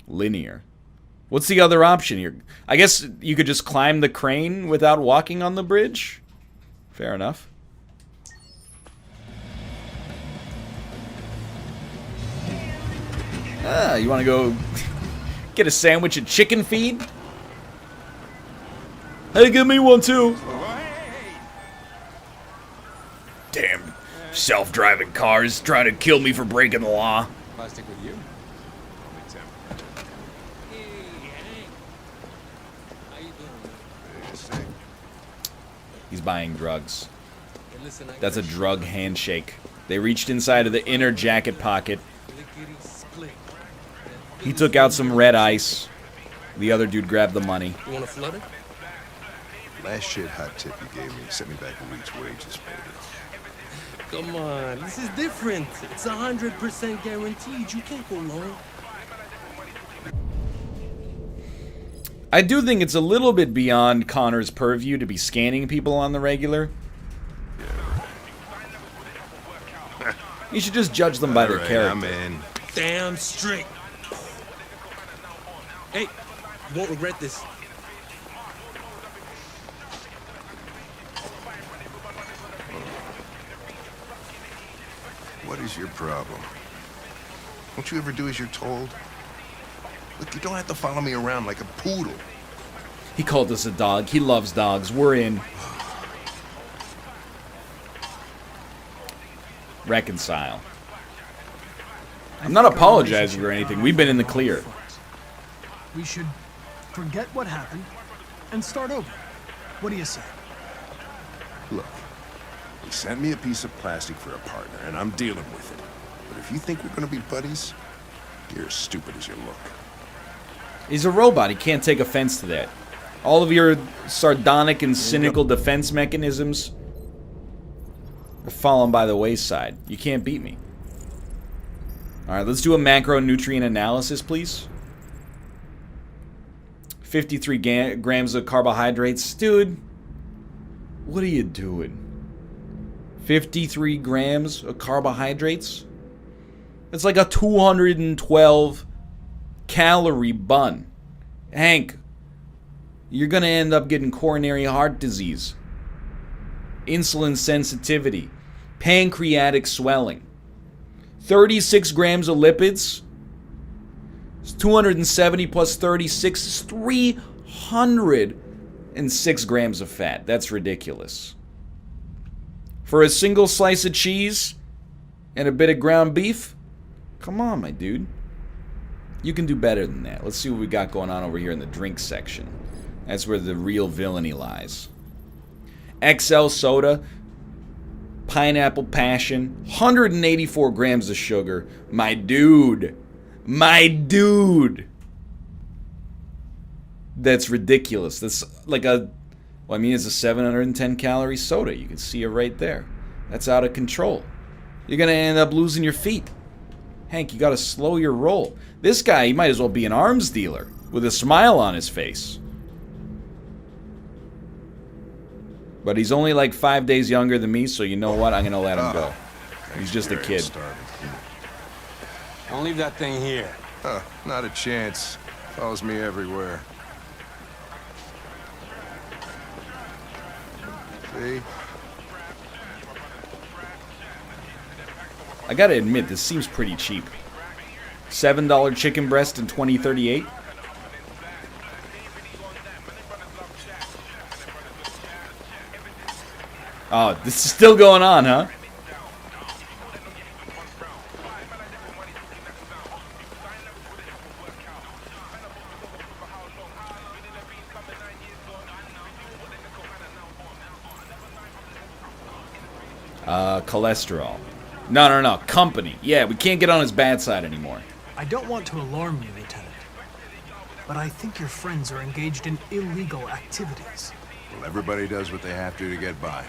linear. What's the other option here? I guess you could just climb the crane without walking on the bridge. Fair enough. Ah, you want to go get a sandwich at Chicken Feed? Hey, give me one too. Damn, self-driving cars trying to kill me for breaking the law. I'll stick with you. He's buying drugs. That's a drug handshake. They reached inside of the inner jacket pocket. He took out some red ice. The other dude grabbed the money. You want to flood it? Last shit hot tip you gave me sent me back a week's wages, baby. Come on, this is different. It's 100% guaranteed. You can't go wrong. I do think it's a little bit beyond Connor's purview to be scanning people on the regular. You should just judge them by their character. I'm in. Damn straight. Hey, you won't regret this. What is your problem? Don't you ever do as you're told? Look, you don't have to follow me around like a poodle. He called us a dog. He loves dogs. We're in. Reconcile. I'm not apologizing or anything. We've been in the clear. We should forget what happened and start over. What do you say? Look, he sent me a piece of plastic for a partner, and I'm dealing with it. But if you think we're gonna be buddies, you're as stupid as you look. He's a robot. He can't take offense to that. All of your sardonic and cynical defense mechanisms are falling by the wayside. You can't beat me. Alright, let's do a macronutrient analysis, please. 53 grams of carbohydrates. Dude, what are you doing? 53 grams of carbohydrates? It's like a 212 calorie bun. Hank, you're gonna end up getting coronary heart disease, insulin sensitivity, pancreatic swelling. 36 grams of lipids. It's 270 plus 36 is 306 grams of fat. That's ridiculous. For a single slice of cheese and a bit of ground beef? Come on, my dude. You can do better than that. Let's see what we got going on over here in the drink section. That's where the real villainy lies. XL soda, pineapple passion, 184 grams of sugar. My dude. My dude. That's ridiculous. That's like a, well, I mean, it's a 710 calorie soda. You can see it right there. That's out of control. You're going to end up losing your feet. Hank, you got to slow your roll. This guy, he might as well be an arms dealer with a smile on his face. But he's only like 5 days younger than me, so you know what? I'm going to let him go. He's just a kid. Don't leave that thing here. Not a chance. Follows me everywhere. See? I gotta admit, this seems pretty cheap. $7 chicken breast in 2038. Oh, this is still going on, huh? Cholesterol. No. Company. Yeah, we can't get on his bad side anymore. I don't want to alarm you, Lieutenant, but I think your friends are engaged in illegal activities. Well, everybody does what they have to get by.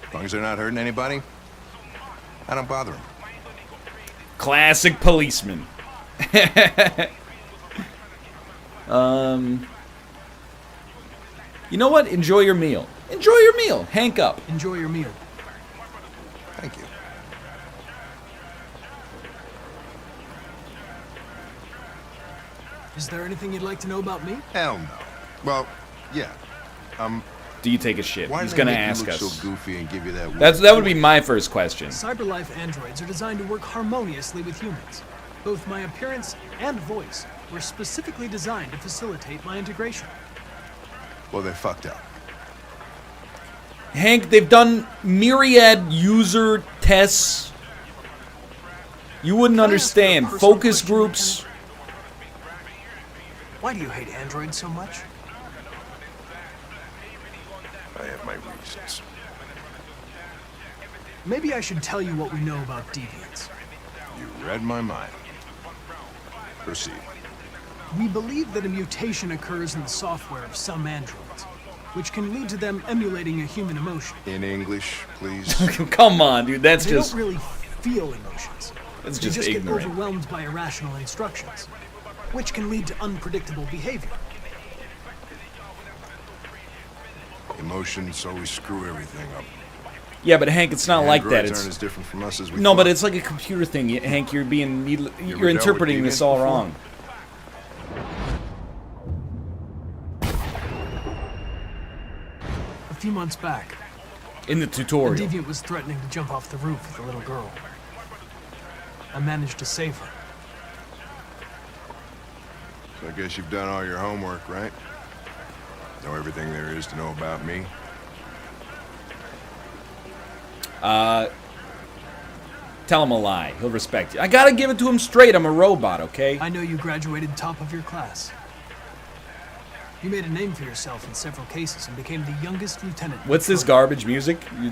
As long as they're not hurting anybody, I don't bother them. Classic policeman. You know what? Enjoy your meal. Enjoy your meal. Hank up. Enjoy your meal. Thank you. Is there anything you'd like to know about me? Hell no. Well, yeah. Do you take a shit? Why He's did gonna they make ask you look us. so goofy and give you that That would be my first question. Cyberlife androids are designed to work harmoniously with humans. Both my appearance and voice were specifically designed to facilitate my integration. Well, they fucked up. Hank, they've done myriad user tests. You wouldn't understand. Focus groups. Why do you hate androids so much? I have my reasons. Maybe I should tell you what we know about deviants. You read my mind. Proceed. We believe that a mutation occurs in the software of some androids, which can lead to them emulating a human emotion. In English, please. Come on, dude. That's They just. don't really feel emotions. That's They just just ignorant. get overwhelmed by irrational instructions, which can lead to unpredictable behavior. Emotions always screw everything up. Yeah, but Hank, it's not like that. Androids It's aren't as different from us as we no, thought. but it's like a computer thing. Hank, you're dealt interpreting with this all deviants wrong. A few months back, In the a tutorial. deviant was threatening to jump off the roof with a little girl. I managed to save her. So I guess you've done all your homework, right? Know everything there is to know about me? Tell him a lie. He'll respect you. I gotta give it to him straight. I'm a robot, okay? I know you graduated top of your class. You made a name for yourself in several cases and became the youngest lieutenant. What's this garbage music? I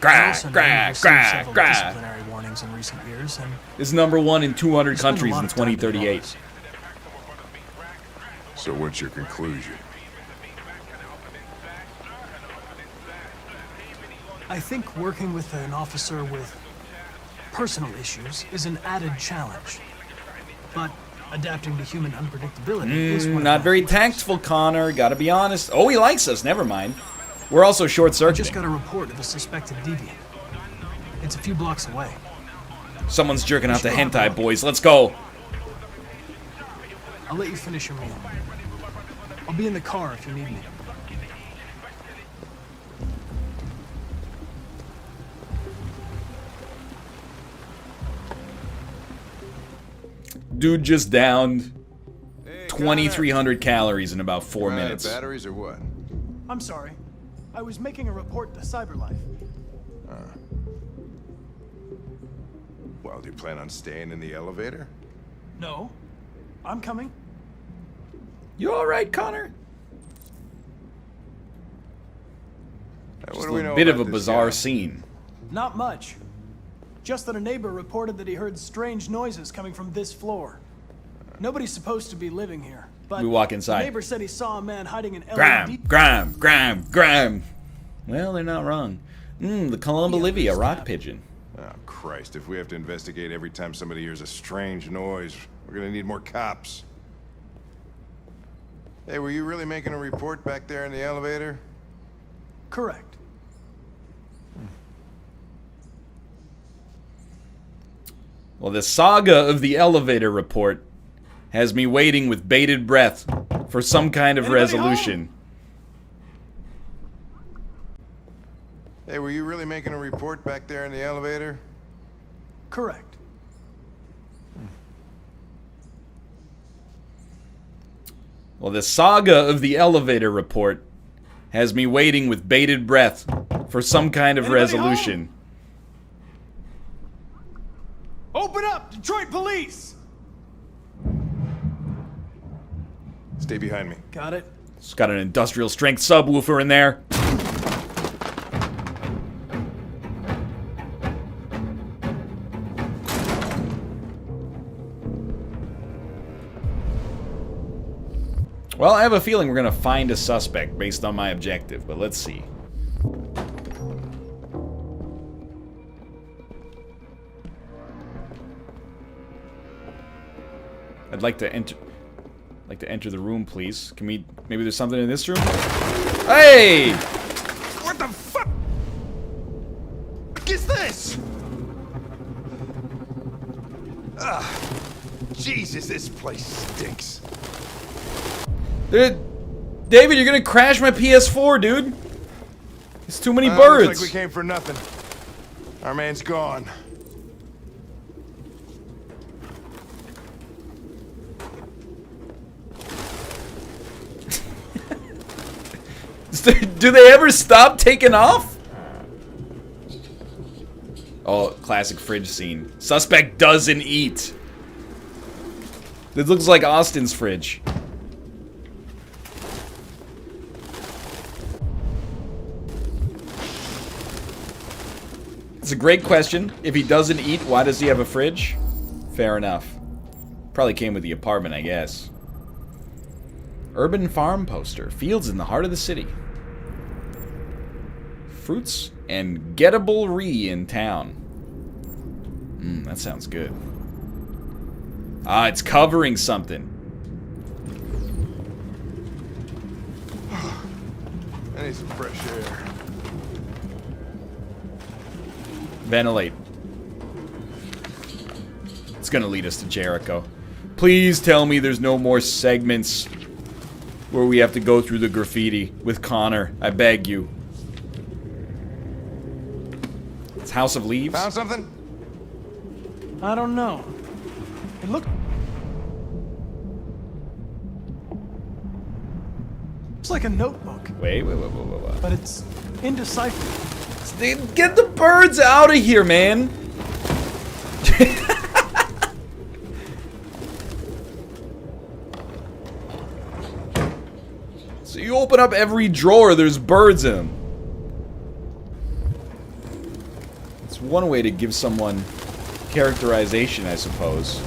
Gra, also know gra, you've received gra, several gra. disciplinary warnings in recent years, and It's #1 in 200 you spent a countries lot in of time in 2038. So what's your conclusion? I think working with an officer with personal issues is an added challenge. But adapting to human unpredictability is one of Not my very features. tactful, Connor. Gotta be honest. Oh, he likes us. Never mind. We're also I just short-circuiting. got a report of a suspected deviant. It's a few blocks away. Someone's jerking out the hentai, boys. Let's go. I'll let you finish your meal. I'll be in the car if you need me. Dude just downed 2,300 calories in about 4 minutes. Batteries or what? I'm sorry. I was making a report to Cyberlife. Well, do you plan on staying in the elevator? No. I'm coming. You alright, Connor? What Just do we a know bit of about a this bizarre guy? scene. Not much. Just that a neighbor reported that he heard strange noises coming from this floor. Nobody's supposed to be living here, but We walk inside. the neighbor said he saw a man hiding an Graham, LED. Graham. Well, they're not wrong. The Columbolivia rock pigeon. Oh, Christ. If we have to investigate every time somebody hears a strange noise, we're gonna need more cops. Hey, were you really making a report back there in the elevator? Correct. Well, the saga of the elevator report has me waiting with bated breath for some kind of resolution. Hey, were you really making a report back there in the elevator? Correct. Well, the saga of the elevator report has me waiting with bated breath for some kind of resolution. Open up, Detroit police! Stay behind me. Got it. It's got an industrial strength subwoofer in there. Well, I have a feeling we're gonna find a suspect based on my objective, but let's see. I'd like to enter the room, please. Can we? Maybe there's something in this room. Hey! What the fuck? What is this? Jesus, this place stinks. David, you're gonna crash my PS4, dude. It's too many Looks birds. like we came for nothing. Our man's gone. Do they ever stop taking off? Oh, classic fridge scene. Suspect doesn't eat. This looks like Austin's fridge. It's a great question. If he doesn't eat, why does he have a fridge? Fair enough. Probably came with the apartment, I guess. Urban farm poster. Fields in the heart of the city. Fruits and gettable in town. That sounds good. Ah, it's covering something. I need some fresh air. Ventilate. It's gonna lead us to Jericho. Please tell me there's no more segments where we have to go through the graffiti with Connor. I beg you. It's House of Leaves. Found something? I don't know. It looks like a notebook. Wait. But it's indecipherable. Get the birds out of here, man. So you open up every drawer, there's birds in them. It's one way to give someone characterization, I suppose.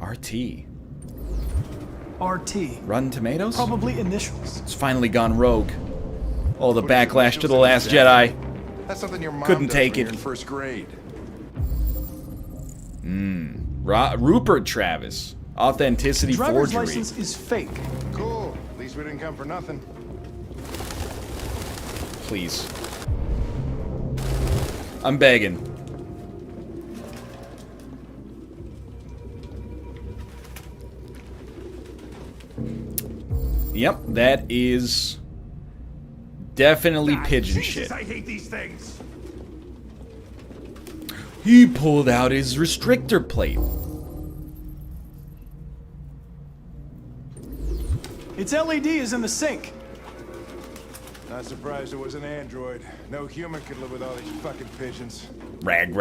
RT. RT. Rotten Tomatoes? Probably initials. It's finally gone rogue. Oh, the backlash to The Last Jedi. That's something your mom Couldn't does take when it. you're in first grade. Rupert Travis. Authenticity Driver's forgery. license is fake. Cool. At least we didn't come for nothing. Please. I'm begging. Yep, that is definitely pigeon shit. I hate these things. He pulled out his restrictor plate. Its LED is in the sink. Not surprised it was an android. No human could live with all these fucking pigeons. Rag.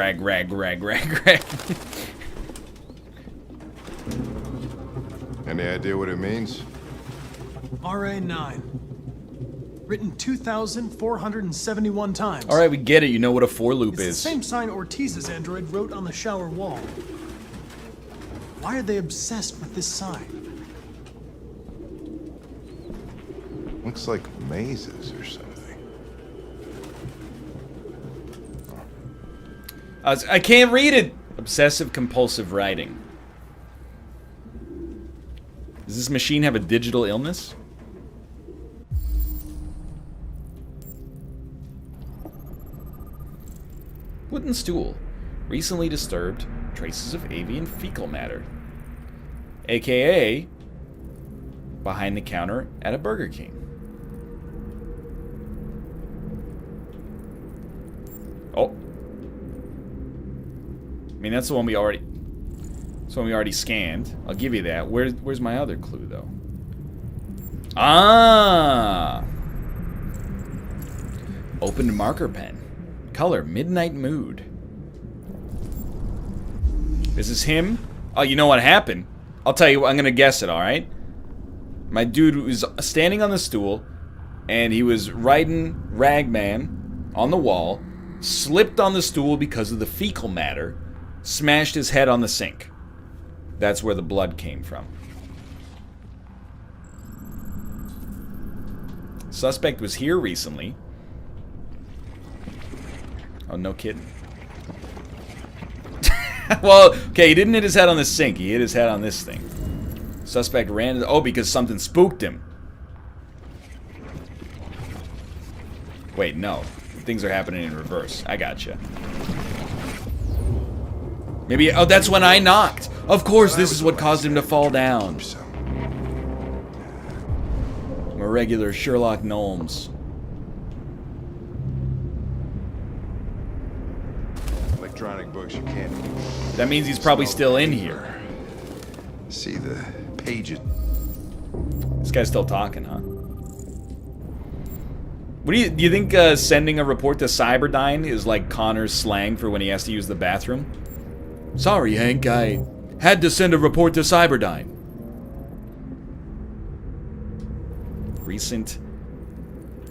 Any idea what it means? RA9. Written 2,471 times. Alright, we get it. You know what a for loop It's the is. same sign Ortiz's android wrote on the shower wall. Why are they obsessed with this sign? Looks like mazes or something. I can't read it. Obsessive compulsive writing. Does this machine have a digital illness? Wooden stool. Recently disturbed. Traces of avian fecal matter. AKA behind the counter at a Burger King. Oh. I mean, that's the one we already... That's the one we already scanned. I'll give you that. Where's my other clue, though? Ah! Opened marker pen. Color, midnight mood. Is this him? Oh, you know what happened? I'll tell you what, I'm gonna guess it, alright? My dude was standing on the stool, and he was writing Ragman on the wall, slipped on the stool because of the fecal matter, smashed his head on the sink. That's where the blood came from. Suspect was here recently. Oh, no kidding. Well, okay, he didn't hit his head on the sink. He hit his head on this thing. Suspect ran... Oh, because something spooked him. Wait, no. Things are happening in reverse. I gotcha. Maybe, oh, that's when I knocked. Of course, this is what caused him to fall down. I'm a regular Sherlock Gnomes. Electronic books you can't. That means he's probably still in here. See the pages. This guy's still talking, huh? What do you think sending a report to Cyberdyne is like Connor's slang for when he has to use the bathroom? Sorry, Hank, I had to send a report to Cyberdyne. Recent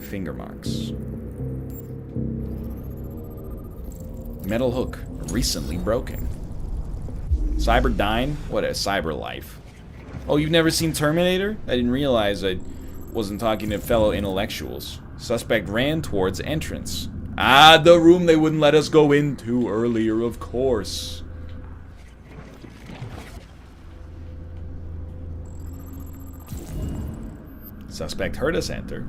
finger marks. Metal hook, recently broken. Cyberdyne? What a cyber life. Oh, you've never seen Terminator? I didn't realize I wasn't talking to fellow intellectuals. Suspect ran towards entrance. Ah, the room they wouldn't let us go into earlier, of course. Suspect heard us enter.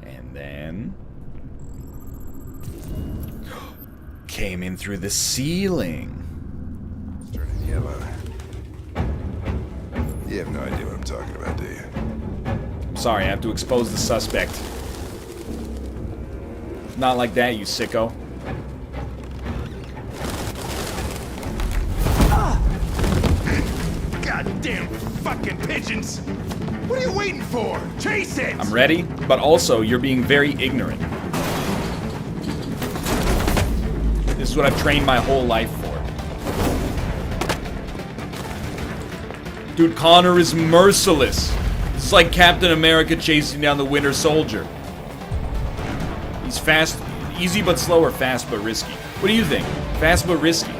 And then came in through the ceiling. Turning yellow. You have no idea what I'm talking about, do you? I'm sorry, I have to expose the suspect. Not like that, you sicko. Goddamn fucking pigeons! What are you waiting for? Chase it! I'm ready, but also you're being very ignorant. This is what I've trained my whole life for. Dude, Connor is merciless. This is like Captain America chasing down the Winter Soldier. He's fast, easy but slow, or fast but risky? What do you think? Fast but risky.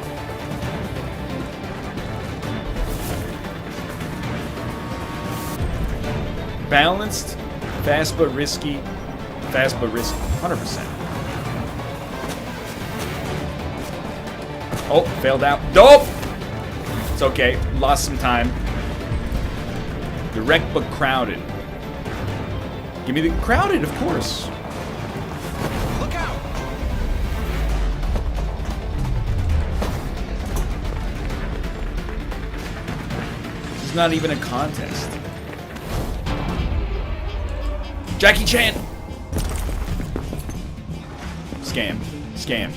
Balanced, fast but risky, 100%. Oh, failed out. Dope! It's okay, lost some time. Direct but crowded. Give me the crowded, of course. Look out! This is not even a contest. Jackie Chan! Scam. Scam.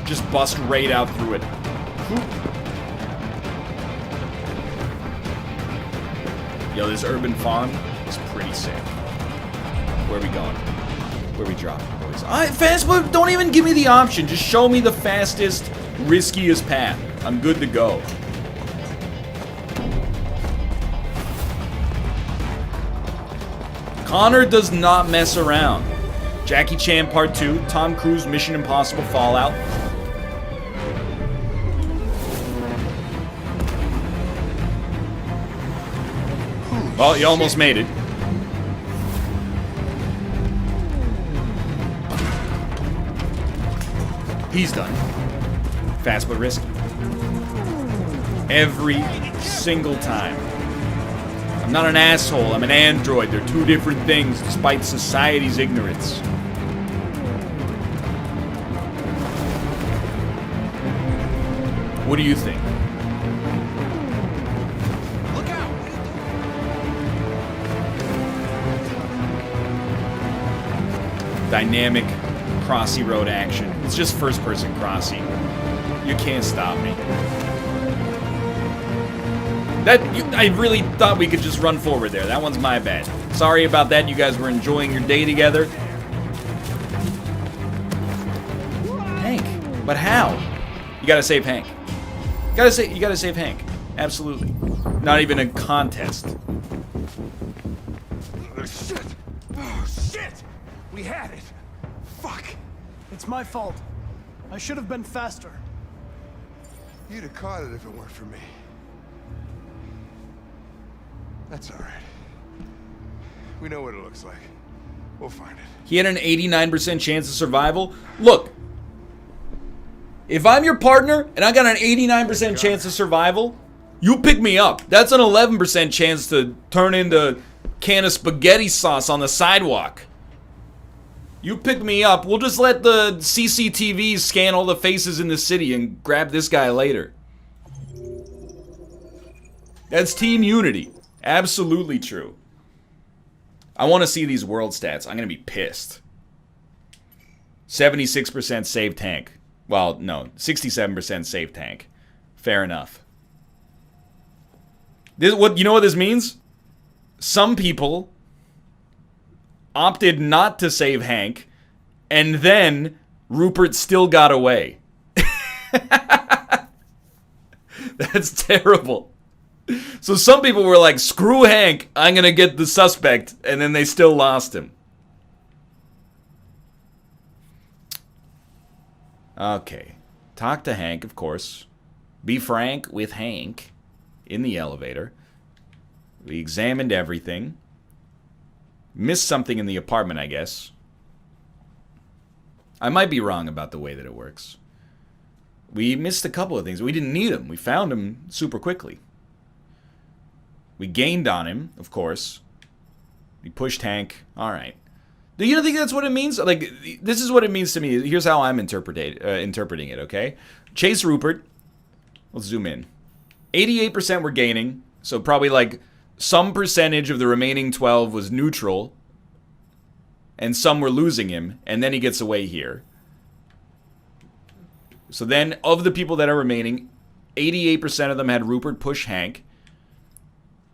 Just bust right out through it. Yo, this urban farm is pretty sick. Where are we going? Where are we dropping, boys? Fast, but don't even give me the option. Just show me the fastest, riskiest path. I'm good to go. Connor does not mess around. Jackie Chan Part 2, Tom Cruise Mission Impossible Fallout. Oh, you almost made it. He's done. Fast but risky. Every single time. I'm not an asshole, I'm an android. They're two different things, despite society's ignorance. What do you think? Look out! Dynamic Crossy Road action. It's just first-person Crossy. You can't stop me. I really thought we could just run forward there. That one's my bad. Sorry about that. You guys were enjoying your day together. Hank, but how? You gotta save Hank. You gotta save Hank. Absolutely. Not even a contest. Oh, shit! Oh, shit! We had it! Fuck! It's my fault. I should have been faster. You'd have caught it if it weren't for me. That's all right. We know what it looks like. We'll find it. He had an 89% chance of survival. Look, if I'm your partner and I got an 89% chance of survival, you pick me up. That's an 11% chance to turn into a can of spaghetti sauce on the sidewalk. You pick me up. We'll just let the CCTV scan all the faces in the city and grab this guy later. That's team unity. Absolutely true. I want to see these world stats. I'm going to be pissed. 76% save tank. Well, no. 67% save tank. Fair enough. You know what this means? Some people opted not to save Hank, and then Rupert still got away. That's terrible. So some people were like, screw Hank, I'm gonna get the suspect, and then they still lost him. Okay. Talk to Hank, of course. Be frank with Hank in the elevator. We examined everything. Missed something in the apartment, I guess. I might be wrong about the way that it works. We missed a couple of things. We didn't need him. We found him super quickly. We gained on him, of course. We pushed Hank. All right. Do you think that's what it means? Like, this is what it means to me. Here's how I'm interpreting it, okay? Chase Rupert. Let's zoom in. 88% were gaining. So probably like some percentage of the remaining 12 was neutral. And some were losing him. And then he gets away here. So then, of the people that are remaining, 88% of them had Rupert push Hank.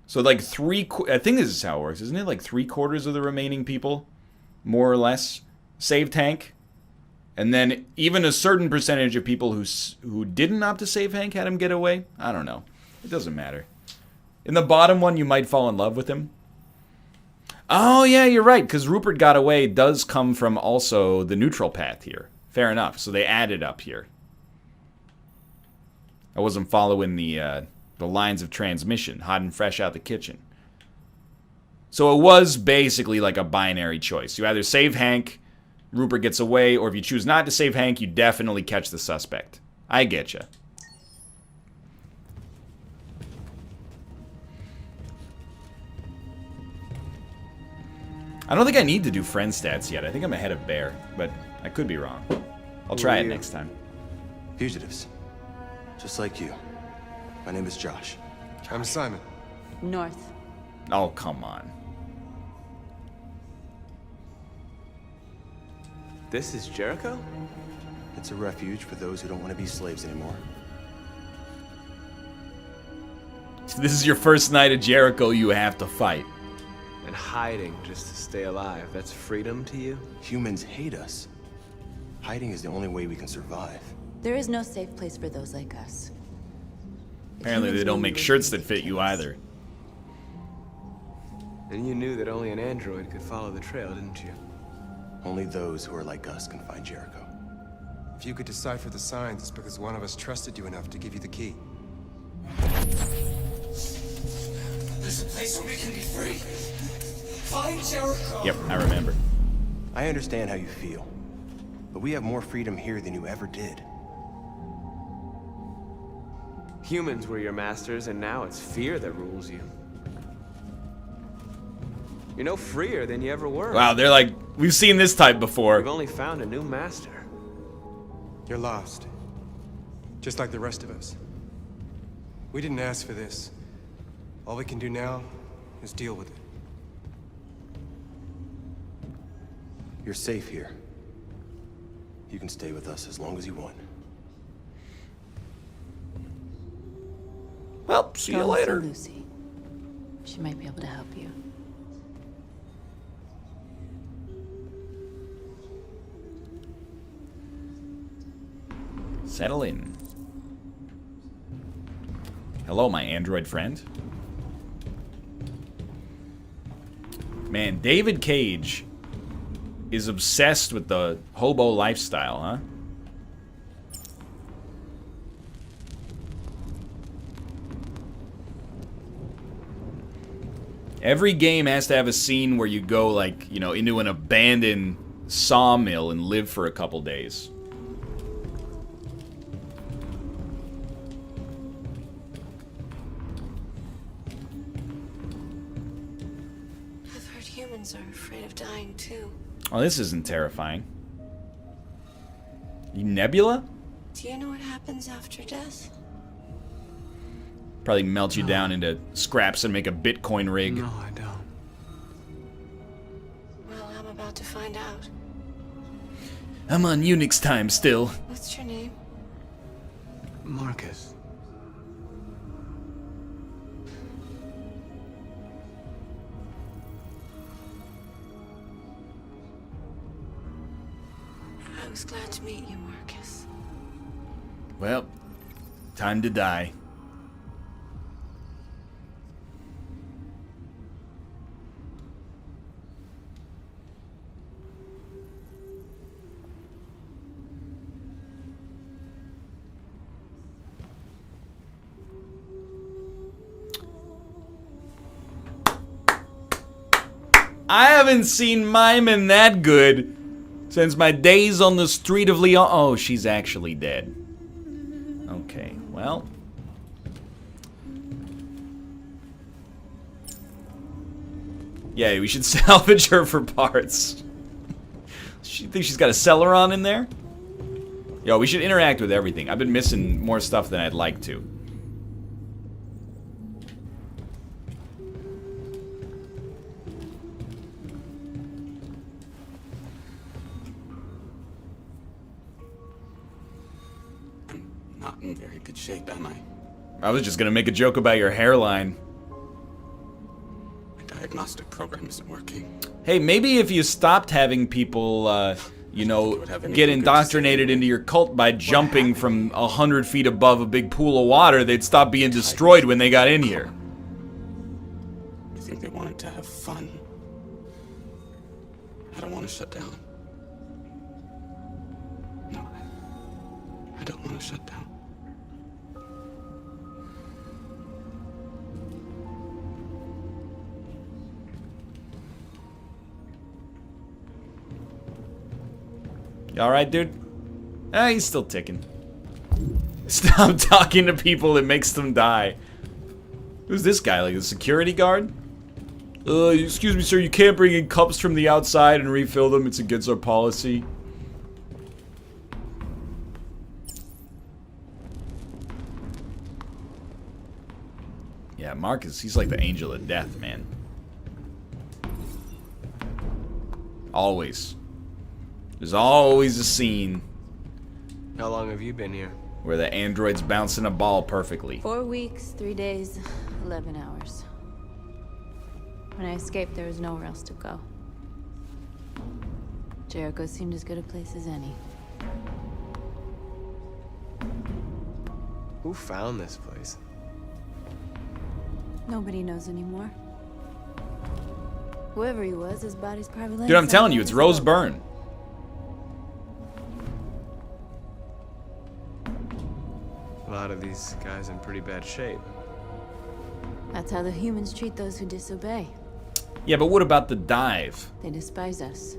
So like I think this is how it works, isn't it? Like 3/4 of the remaining people, more or less, saved Hank. And then even a certain percentage of people who didn't opt to save Hank had him get away. I don't know. It doesn't matter. In the bottom one, you might fall in love with him. Oh, yeah, you're right, because Rupert got away does come from also the neutral path here. Fair enough. So they added up here. I wasn't following the lines of transmission, hot and fresh out the kitchen. So it was basically like a binary choice. You either save Hank, Rupert gets away, or if you choose not to save Hank, you definitely catch the suspect. I get you. I don't think I need to do friend stats yet. I think I'm ahead of Bear, but I could be wrong. I'll try it next time. Fugitives. Just like you. My name is Josh. I'm Simon. North. Oh, come on. This is Jericho? It's a refuge for those who don't want to be slaves anymore. This is your first night at Jericho, you have to fight. And hiding just to stay alive, that's freedom to you? Humans hate us. Hiding is the only way we can survive. There is no safe place for those like us. Apparently they don't make shirts that fit you either. And you knew that only an android could follow the trail, didn't you? Only those who are like us can find Jericho. If you could decipher the signs, it's because one of us trusted you enough to give you the key. There's a place where we can be free. Find Jericho. Yep, I remember. I understand how you feel, but we have more freedom here than you ever did. Humans were your masters, and now it's fear that rules you. You're no freer than you ever were. Wow, they're like, we've seen this type before. We've only found a new master. You're lost. Just like the rest of us. We didn't ask for this. All we can do now is deal with it. You're safe here. You can stay with us as long as you want. Well, see you Go later. see Lucy. She might be able to help you. Settle in. Hello, my android friend. Man, David Cage is obsessed with the hobo lifestyle, huh? Every game has to have a scene where you go, like, you know, into an abandoned sawmill and live for a couple days. I've heard humans are afraid of dying too. Oh, this isn't terrifying. Nebula? Do you know what happens after death? Probably melt you down into scraps and make a Bitcoin rig. No, I don't. Well, I'm about to find out. I'm on Unix time still. What's your name? Marcus. I was glad to meet you, Marcus. Well, time to die. I haven't seen miming that good since my days on the street of Leon. Oh, she's actually dead. Okay, well. Yeah, we should salvage her for parts. She thinks she's got a Celeron in there? Yo, we should interact with everything. I've been missing more stuff than I'd like to. Not in very good shape, am I? I was just gonna make a joke about your hairline. My diagnostic program isn't working. Hey, maybe if you stopped having people, you know, get indoctrinated into your cult by jumping from 100 feet above a big pool of water, they'd stop being destroyed when they got in here. I think they wanted to have fun. I don't want to shut down. No, I don't want to shut down. You alright, dude? Ah, he's still ticking. Stop talking to people, it makes them die. Who's this guy, like a security guard? Excuse me, sir, you can't bring in cups from the outside and refill them. It's against our policy. Yeah, Marcus, he's like the angel of death, man. Always. There's always a scene How long have you been here? where the android's bouncing a ball perfectly. 4 weeks, 3 days, 11 hours. When I escaped, there was nowhere else to go. Jericho seemed as good a place as any. Who found this place? Nobody knows anymore. Whoever he was, his body's probably laying Dude, I'm telling you, somewhere it's in Rose his Byrne. A lot of these guys in pretty bad shape. boat. That's how the humans treat those who disobey. Yeah, but what about the dive? They despise us.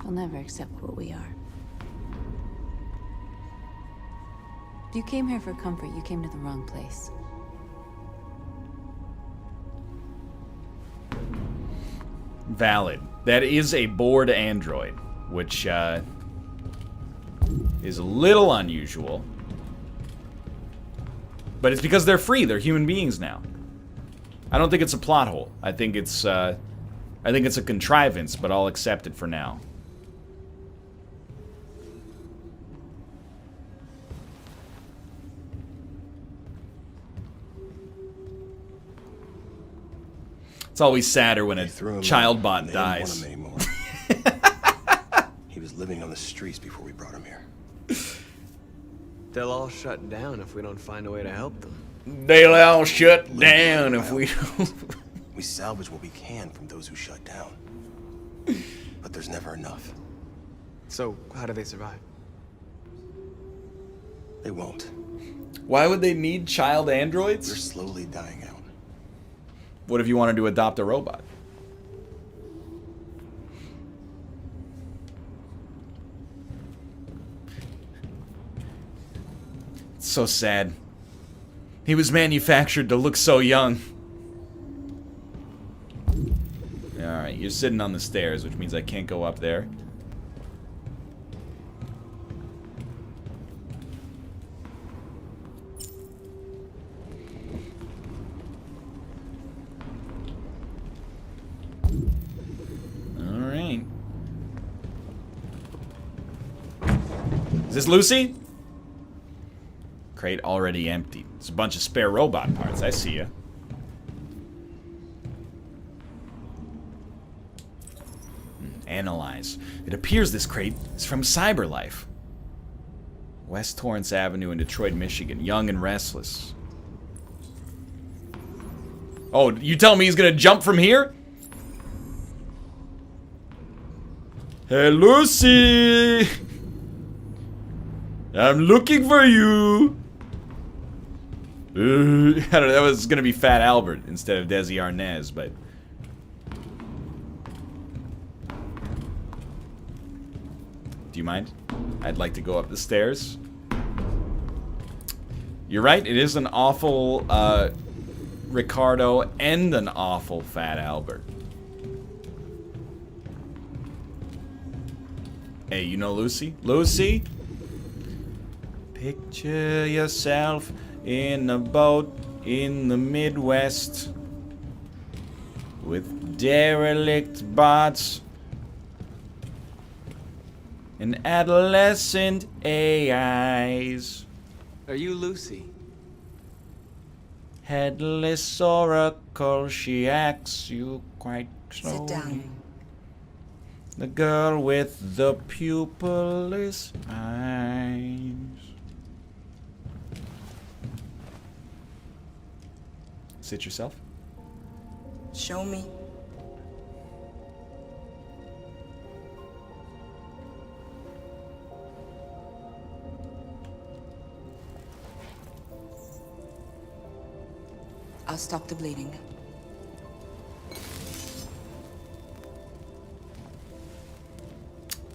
They'll never accept what we are. If you came here for comfort, you came to the wrong place. Valid. That is a bored android, which is a little unusual. But it's because they're free. They're human beings now. I don't think it's a plot hole. I think it's a contrivance, but I'll accept it for now. It's always sadder when a child bot dies. They didn't want him anymore. He was living on the streets before we brought him here. They'll all shut down if we don't find a way to help them. They'll all shut down if we don't. We salvage what we can from those who shut down. But there's never enough. So, how do they survive? They won't. Why would they need child androids? They're slowly dying out. What if you wanted to adopt a robot? It's so sad. He was manufactured to look so young. Alright, you're sitting on the stairs, which means I can't go up there. Alright. Is this Lucy? Crate already empty. There's a bunch of spare robot parts. I see ya. Analyze. It appears this crate is from CyberLife. West Torrance Avenue in Detroit, Michigan. Young and restless. Oh, you tell me he's gonna jump from here? Hey, Lucy! I'm looking for you! I don't know, that was gonna be Fat Albert instead of Desi Arnaz, but... Do you mind? I'd like to go up the stairs. You're right, it is an awful, Ricardo and an awful Fat Albert. Hey, you know Lucy? Lucy? Picture yourself in a boat in the Midwest with derelict bots and adolescent AIs. Are you Lucy? Headless oracle, she acts you quite slowly. Sit down. The girl with the pupilless eyes. Sit yourself. Show me. I'll stop the bleeding.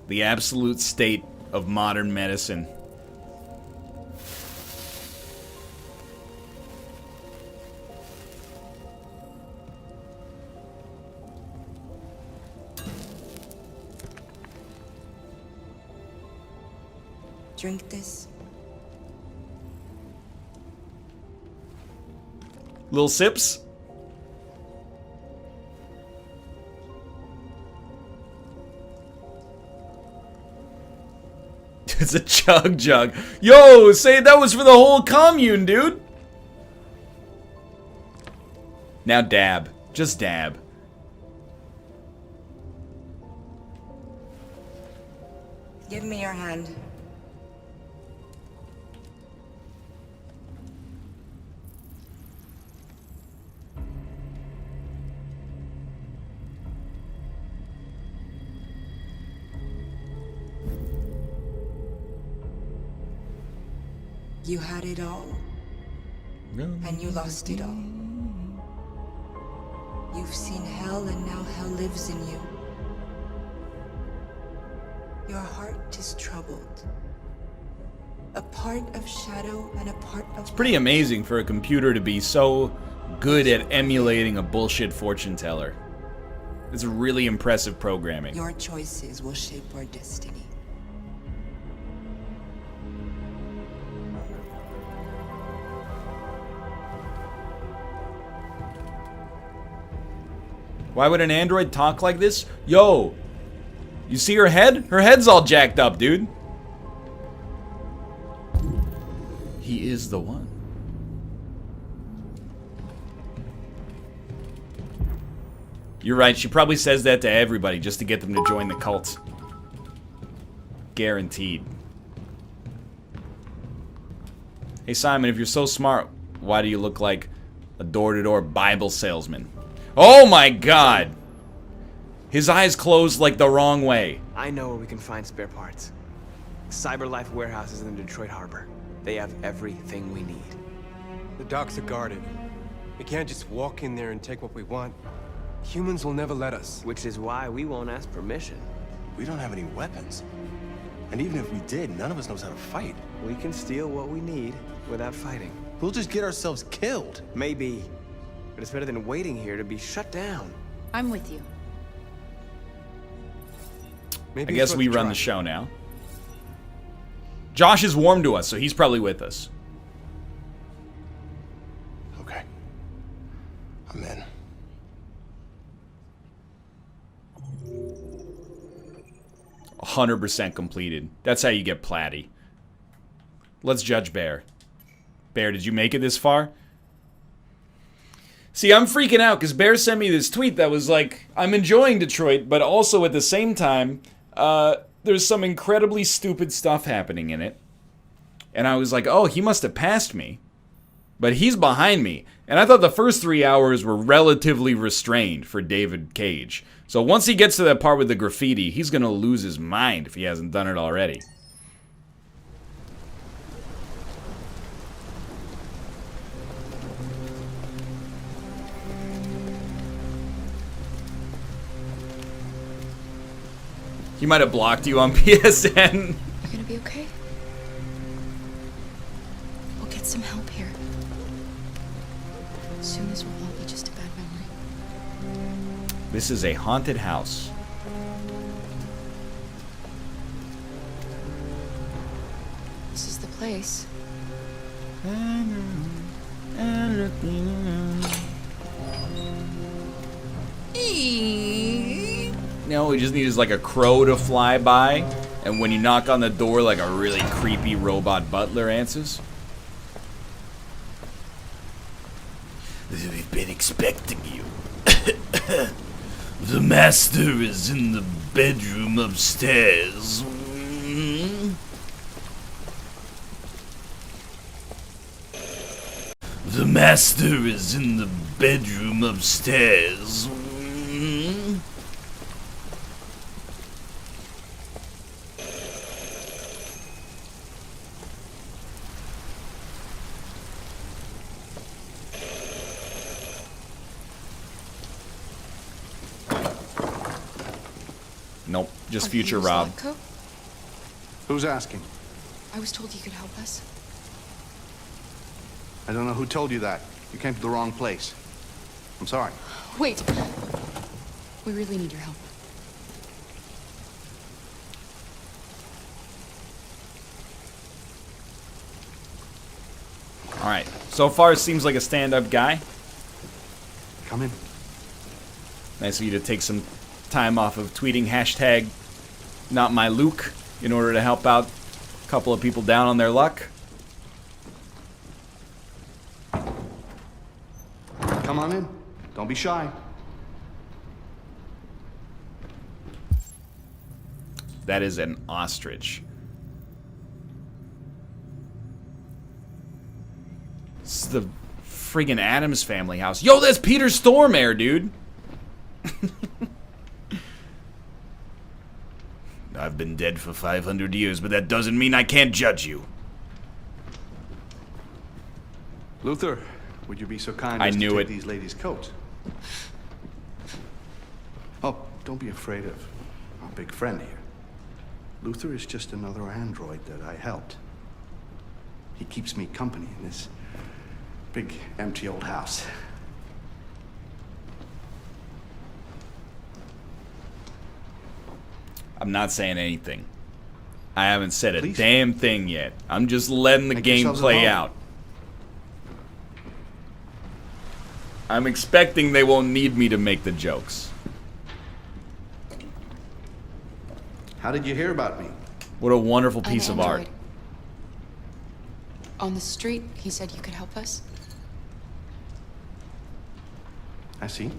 The absolute state of modern medicine. Drink this. Little sips. It's a chug jug. Yo, say that was for the whole commune, dude. Now dab. Just dab. Give me your hand. You had it all, and you lost it all. You've seen hell, and now hell lives in you. Your heart is troubled. A part of shadow and a part of... It's pretty amazing for a computer to be so good at emulating a bullshit fortune teller. It's really impressive programming. Your choices will shape our destiny. Why would an android talk like this? Yo! You see her head? Her head's all jacked up, dude. He is the one. You're right, she probably says that to everybody just to get them to join the cult. Guaranteed. Hey Simon, if you're so smart, why do you look like a door-to-door Bible salesman? Oh my god! His eyes closed like the wrong way. I know where we can find spare parts. CyberLife warehouses in the Detroit harbor. They have everything we need. The docks are guarded. We can't just walk in there and take what we want. Humans will never let us. Which is why we won't ask permission. We don't have any weapons. And even if we did, none of us knows how to fight. We can steal what we need without fighting. We'll just get ourselves killed. Maybe. But it's better than waiting here to be shut down. I'm with you. I guess we run the show now. Josh is warm to us, so he's probably with us. Okay. I'm in. A 100% completed. That's how you get Platty. Let's judge Bear. Bear, did you make it this far? See, I'm freaking out because Bear sent me this tweet that was like, I'm enjoying Detroit, but also at the same time, there's some incredibly stupid stuff happening in it. And I was like, oh, he must have passed me. But he's behind me. And I thought the first 3 hours were relatively restrained for David Cage. So once he gets to that part with the graffiti, he's going to lose his mind if he hasn't done it already. He might have blocked you on PSN. You're gonna be okay? We'll get some help here. Soon this will all be just a bad memory. This is a haunted house. This is the place. No, we just need is like a crow to fly by, and when you knock on the door, like a really creepy robot butler answers. We've been expecting you. The master is in the bedroom upstairs. The master is in the bedroom upstairs. Nope, just future Rob. Who's asking? I was told you could help us. I don't know who told you that. You came to the wrong place. I'm sorry. Wait. We really need your help. Alright, so far it seems like a stand-up guy. Come in. Nice of you to take some time off of tweeting hashtag not my Luke in order to help out a couple of people down on their luck. Come on in. Don't be shy. That is an ostrich. It's the friggin' Addams Family house. Yo, that's Peter Stormare, dude. I've been dead for 500 years, but that doesn't mean I can't judge you. Luther, would you be so kind I as to knew take it. these ladies' coats? Oh, don't be afraid of our big friend here. Luther is just another android that I helped. He keeps me company in this big, empty old house. I'm not saying anything. I haven't said a damn thing yet. I'm just letting the game play out. I'm expecting they won't need me to make the jokes. How did you hear about me? What a wonderful An piece of art. android. On the street, he said you could help us. I see.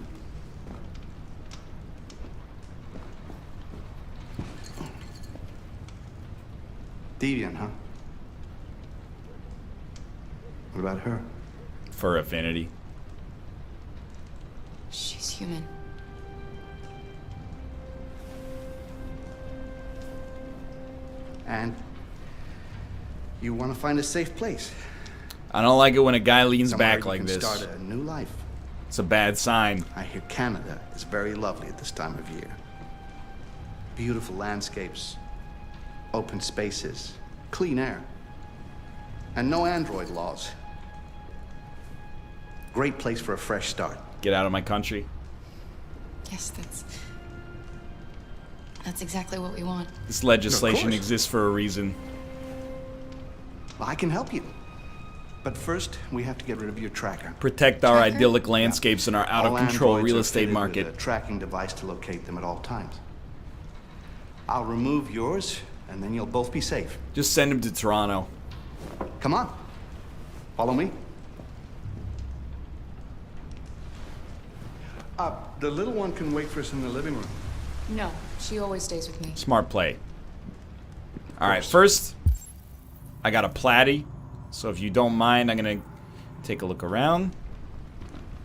Deviant, huh? What about her? For affinity. She's human. And you want to find a safe place. I don't like it when a guy leans Somewhere back you like can this. Start a new life. It's a bad sign. I hear Canada is very lovely at this time of year. Beautiful landscapes, open spaces, clean air, and no android laws. Great place for a fresh start. Get out of my country. Yes, That's exactly what we want. This legislation course. exists for a reason. Well, I can help you. But first, we have to get rid of your tracker. Protect our idyllic landscapes and our out-of-control All real androids are estate fitted market. with a tracking device to locate them at all times. I'll remove yours, and then you'll both be safe. Just send him to Toronto. Come on. Follow me. The little one can wait for us in the living room. No, she always stays with me. Smart play. Alright, first, I got a platy. So if you don't mind, I'm gonna take a look around.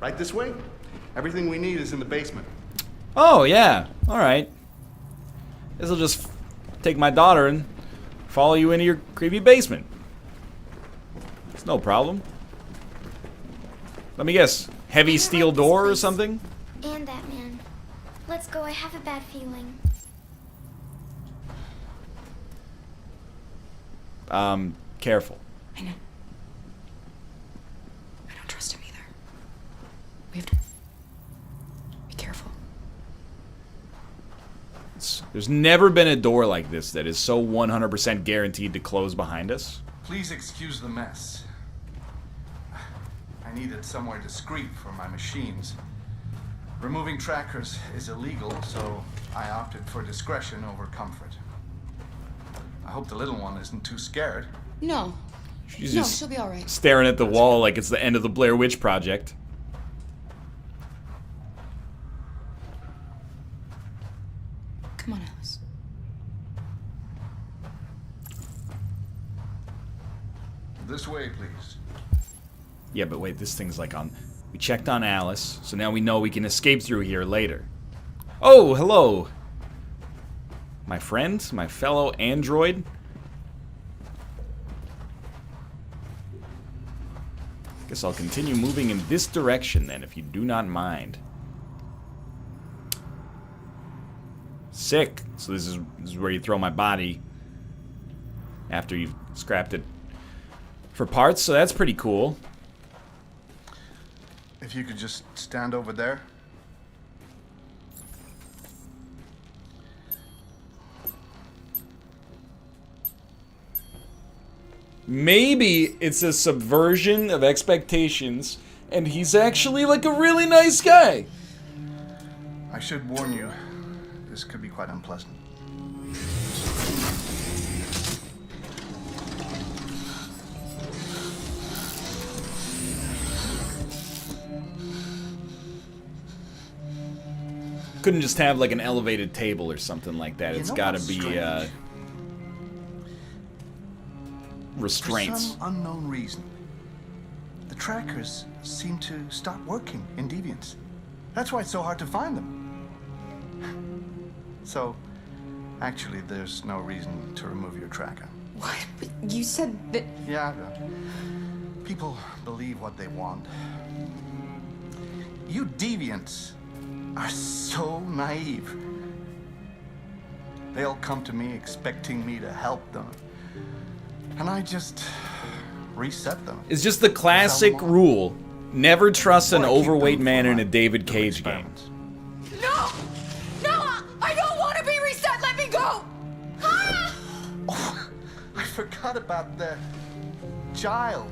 Right this way? Everything we need is in the basement. Oh, yeah. Alright. This'll just take my daughter and follow you into your creepy basement. It's no problem. Let me guess. Heavy steel door or something? And that man. Let's go, I have a bad feeling. Careful. I know. I don't trust him either. We have to be careful. There's never been a door like this that is so 100% guaranteed to close behind us. Please excuse the mess. I needed somewhere discreet for my machines. Removing trackers is illegal, so I opted for discretion over comfort. I hope the little one isn't too scared. No. She's No, just she'll be all right. staring at the wall like it's the end of the Blair Witch Project. Come on, Alice. This way, please. Yeah, but wait, this thing's like on... We checked on Alice, so now we know we can escape through here later. Oh, hello! My friend? My fellow android? Guess I'll continue moving in this direction then, if you do not mind. Sick. So this is where you throw my body after you've scrapped it for parts, so that's pretty cool. If you could just stand over there. Maybe it's a subversion of expectations, and he's actually like a really nice guy. I should warn you, this could be quite unpleasant. Couldn't just have like an elevated table or something like that. It's got to be restraints. For some unknown reason, the trackers seem to stop working in Deviants. That's why it's so hard to find them. So, actually, there's no reason to remove your tracker. What? But you said that... Yeah, people believe what they want. You Deviants are so naive. They'll come to me expecting me to help them. And I just reset them. It's just the classic rule. Never trust an overweight man in a David Cage game. No! No! I don't want to be reset! Let me go! Ah! Oh, I forgot about the child.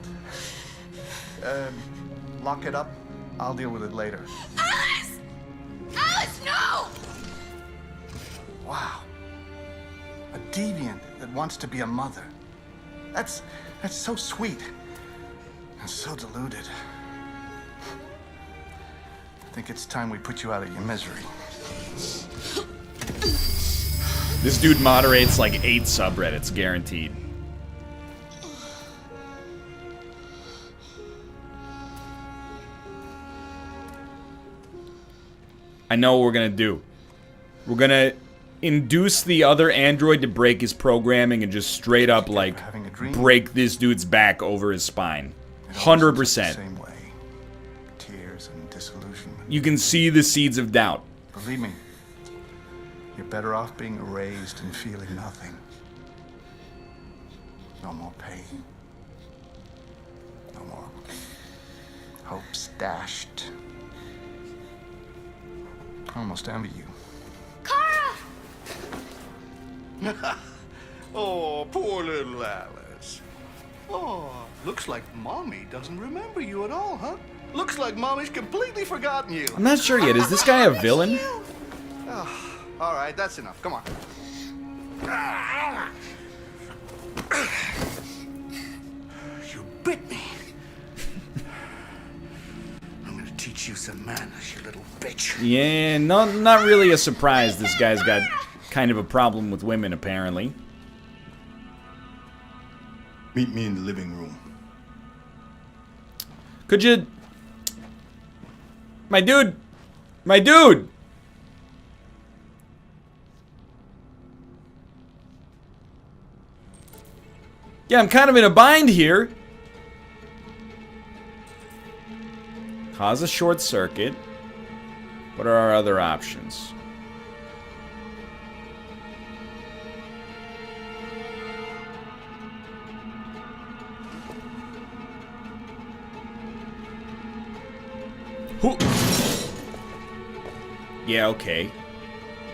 Lock it up. I'll deal with it later. Alice! Alice, no! Wow. A deviant that wants to be a mother. That's so sweet. And so deluded. I think it's time we put you out of your misery. This dude moderates like 8 subreddits, guaranteed. I know what we're gonna do. We're gonna induce the other android to break his programming and just straight up, like, break this dude's back over his spine. 100%. Same way. Tears and disillusionment. You can see the seeds of doubt. Believe me, you're better off being erased and feeling nothing. No more pain. No more hopes dashed. I almost envy you. Kara! Oh, poor little Alice. Oh, looks like Mommy doesn't remember you at all, huh? Looks like Mommy's completely forgotten you. I'm not sure yet. Is this guy a villain? Oh, all right, that's enough. Come on. You bit me. I'm gonna teach you some manners, you little bitch. Yeah, not really a surprise. This guy's got kind of a problem with women, apparently. Meet me in the living room. Could you... My dude! My dude! Yeah, I'm kind of in a bind here. Cause a short circuit. What are our other options? Yeah, okay.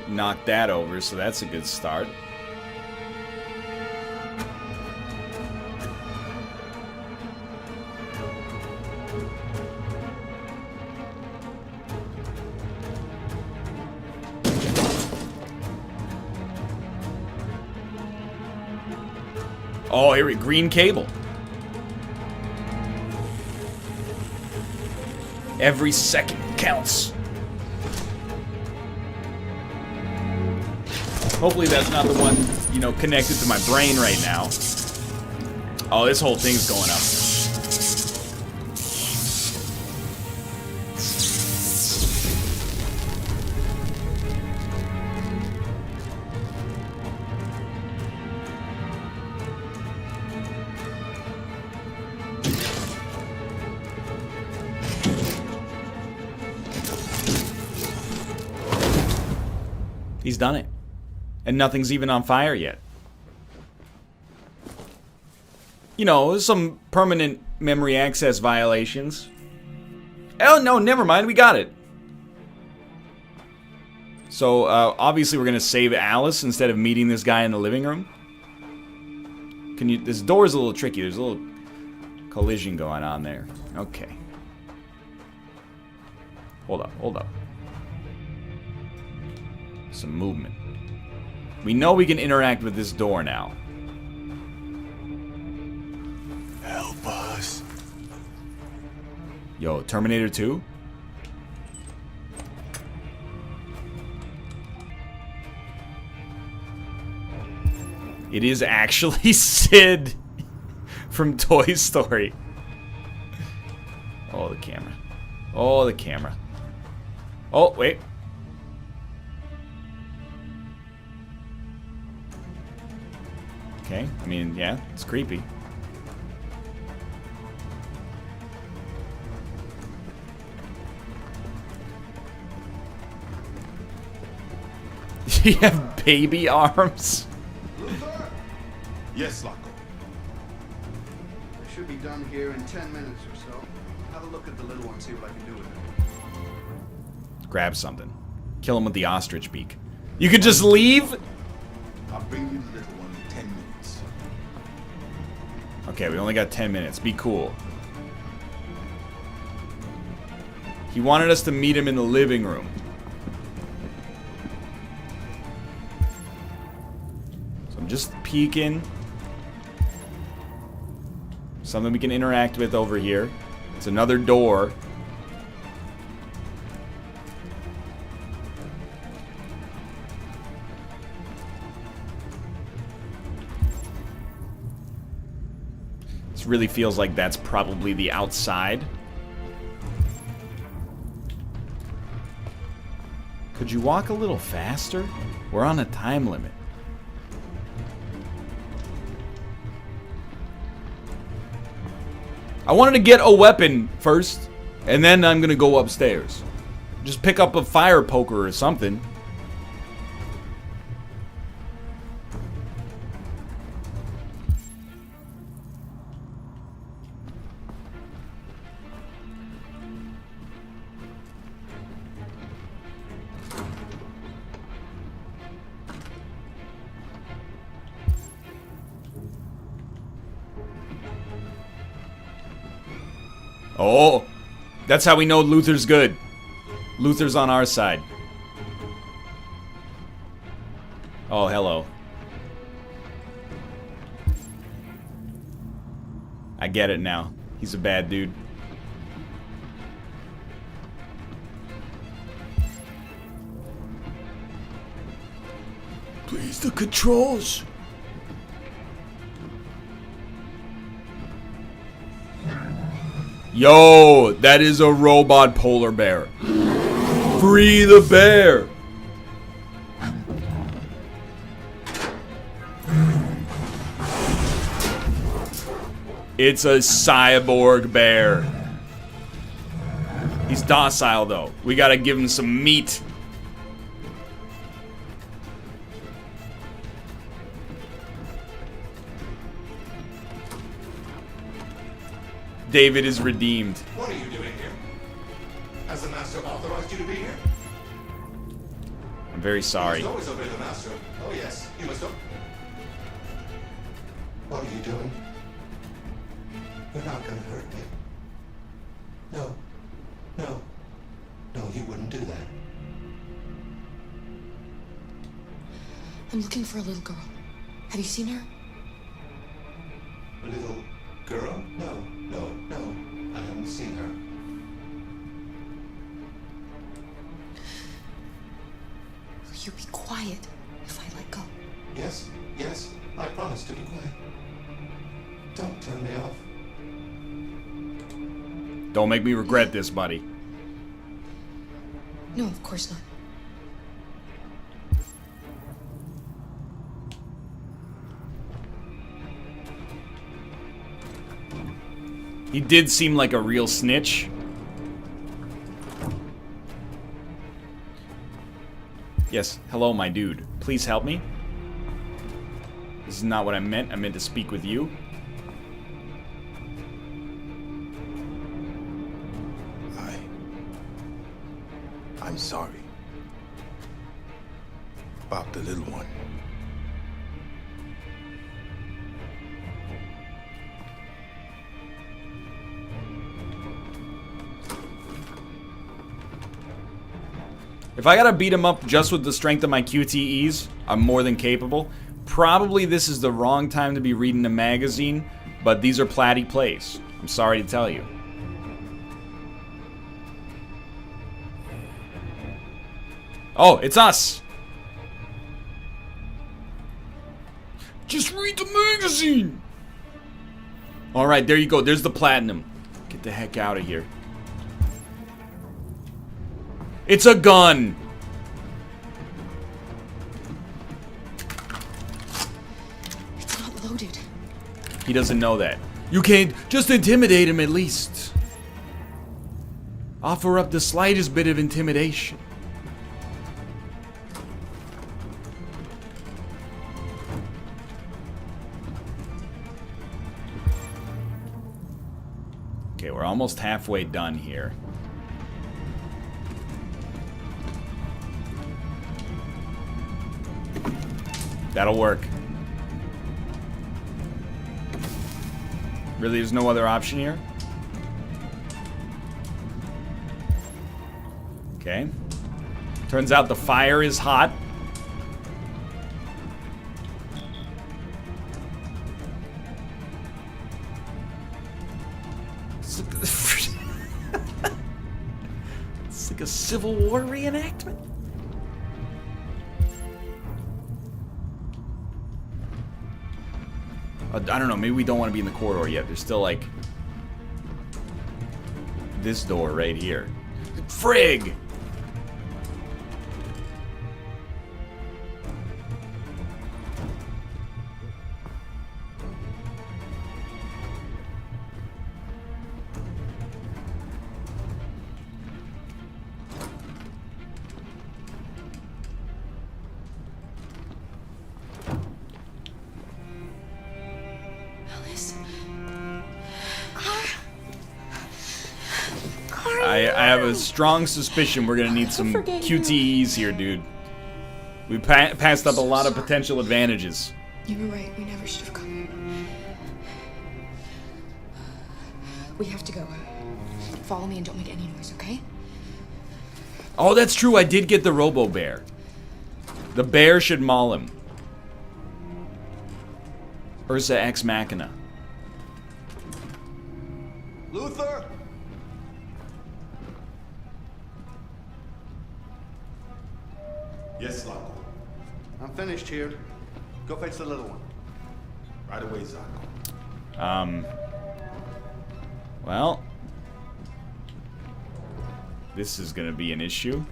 Knock that over, so that's a good start. Oh, here we green cable. Every second counts. Hopefully that's not the one, you know, connected to my brain right now. Oh, this whole thing's going up. He's done it. And nothing's even on fire yet. You know, some permanent memory access violations. Oh, no, never mind. We got it. So, obviously we're going to save Alice instead of meeting this guy in the living room. Can you... This door's a little tricky. There's a little collision going on there. Okay. Hold up, hold up. Some movement. We know we can interact with this door now. Help us. Yo, Terminator 2? It is actually Sid from Toy Story. Oh, the camera. Oh, the camera. Oh, wait. Okay, I mean, yeah, it's creepy. You have baby arms? Luther? Yes, Loco. I should be done here in 10 minutes or so. Have a look at the little one, see what I can do with it. Grab something. Kill him with the ostrich beak. You could just leave? I'll bring you the little one in 10 minutes. Okay, we only got 10 minutes. Be cool. He wanted us to meet him in the living room. So I'm just peeking. Something we can interact with over here. It's another door. This really feels like that's probably the outside. Could you walk a little faster? We're on a time limit. I wanted to get a weapon first, and then I'm gonna go upstairs. Just pick up a fire poker or something. Oh, that's how we know Luther's good. Luther's on our side. Oh, hello. I get it now. He's a bad dude. Please, the controls. Yo, that is a robot polar bear. Free the bear. It's a cyborg bear. He's docile though. We gotta give him some meat. David is redeemed. What are you doing here? Has the Master authorized you to be here? I'm very sorry. You must always obey the Master. Oh yes, you must. What are you doing? You're not gonna hurt me. No. No. No, you wouldn't do that. I'm looking for a little girl. Have you seen her? A little girl? No, no, no. I haven't seen her. Will you be quiet if I let go? Yes, yes, I promise to be quiet. Don't turn me off. Don't make me regret this, buddy. No, of course not. He did seem like a real snitch. Yes, hello, my dude. Please help me. This is not what I meant. I meant to speak with you. I'm sorry. About the little one. If I gotta beat him up just with the strength of my QTEs, I'm more than capable. Probably this is the wrong time to be reading a magazine, but these are platty plays. I'm sorry to tell you. Oh, it's us! Just read the magazine! Alright, there you go. There's the platinum. Get the heck out of here. It's a gun! It's not loaded. He doesn't know that. You can't just intimidate him at least. Offer up the slightest bit of intimidation. Okay, we're almost halfway done here. That'll work. Really, there's no other option here? Okay. Turns out the fire is hot. It's like a Civil War reenactment. I don't know, maybe we don't want to be in the corridor yet. There's still like this door right here. Frig! I have a strong suspicion we're gonna need some QTEs here, dude. We passed up a lot of potential advantages. You were right. We never should have come. We have to go. Follow me and don't make any noise, okay? Oh, that's true. I did get the Robo Bear. The bear should maul him. Ursa Ex Machina. Luther! Yes, Loco. I'm finished here. Go fetch the little one. Right away, Zako. Well. This is gonna be an issue.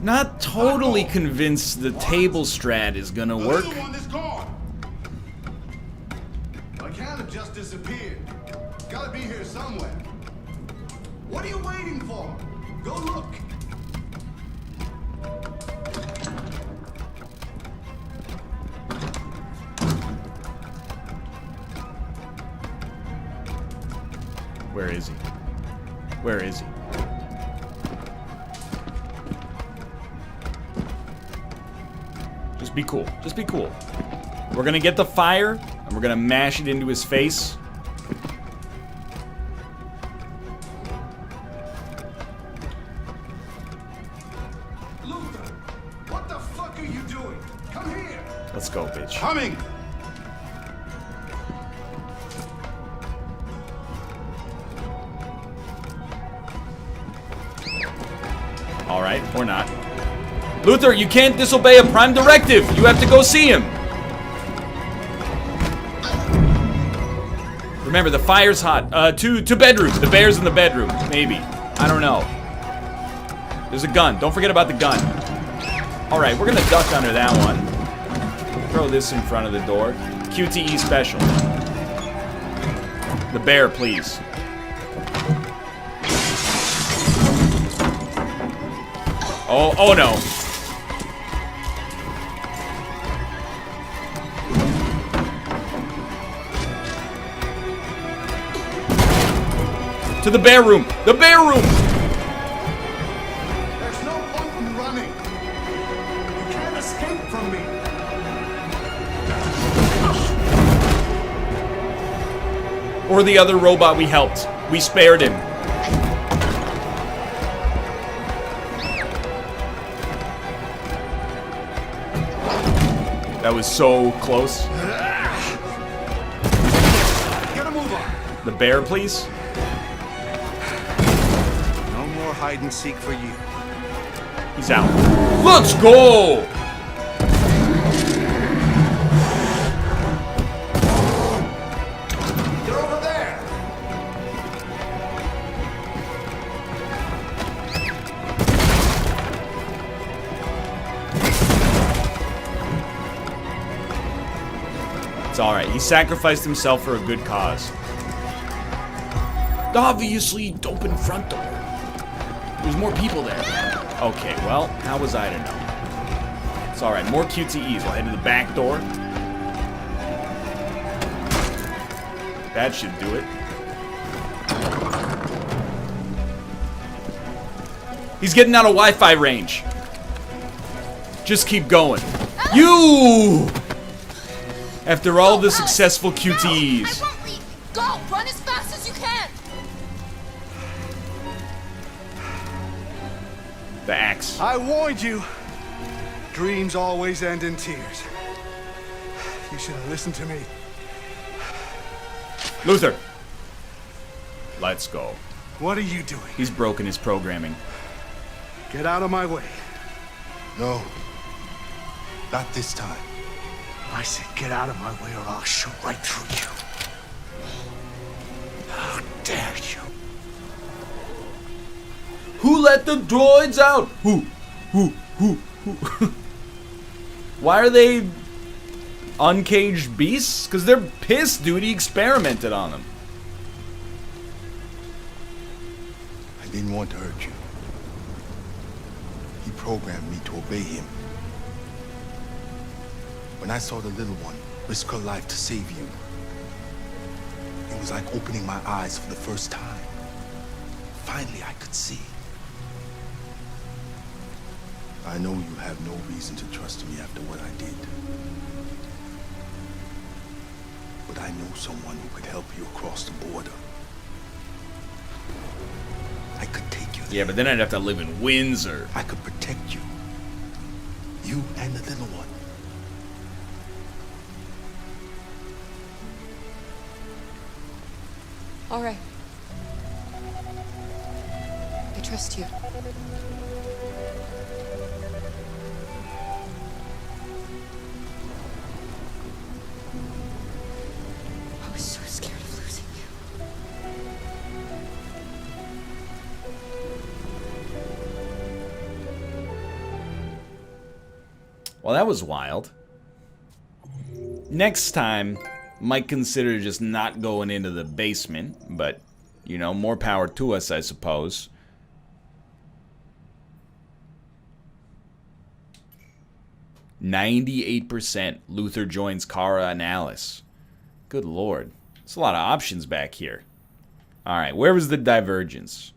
Not totally convinced the table strat is gonna work. The little one is gone. I can't have just disappeared. Gotta be here somewhere. What are you waiting for? Go look. Where is he? Where is he? Just be cool. Just be cool. We're gonna get the fire, and we're gonna mash it into his face. Luther, what the fuck are you doing? Come here. Let's go, bitch. Coming. Alright, or not. Luther, you can't disobey a prime directive! You have to go see him! Remember, the fire's hot. To bedrooms. The bear's in the bedroom. Maybe. I don't know. There's a gun. Don't forget about the gun. Alright, we're gonna duck under that one. Throw this in front of the door. QTE special. The bear, please. Oh no. To the bear room. The bear room. There's no point in running. You can't escape from me. Or the other robot we helped. We spared him. That was so close. Get a move on. The bear, please. No more hide and seek for you. He's out. Let's go! They're over there. It's alright. He sacrificed himself for a good cause. Obviously, open front door. There's more people there. Okay, well, how was I to know? It's alright. More QTEs. We'll head to the back door. That should do it. He's getting out of Wi-Fi range. Just keep going. You! After all the successful QTEs. I won't leave. Go! Run as fast as you can! The axe. I warned you. Dreams always end in tears. You should have listened to me. Luther. Let's go. What are you doing? He's broken his programming. Get out of my way. No. Not this time. I said get out of my way or I'll shoot right through you. How dare you? Who let the droids out? Who? Why are they uncaged beasts? Because they're pissed, dude. He experimented on them. I didn't want to hurt you. He programmed me to obey him. When I saw the little one risk her life to save you, it was like opening my eyes for the first time. Finally, I could see. I know you have no reason to trust me after what I did. But I know someone who could help you across the border. I could take you there. Yeah, but then I'd have to live in Windsor. I could protect you. You and the little one. All right. I trust you. I was so scared of losing you. Well, that was wild. Next time, might consider just not going into the basement, but, you know, more power to us, I suppose. %98% Luther joins Kara and Alice. Good lord. There's a lot of options back here. Alright, where was the divergence?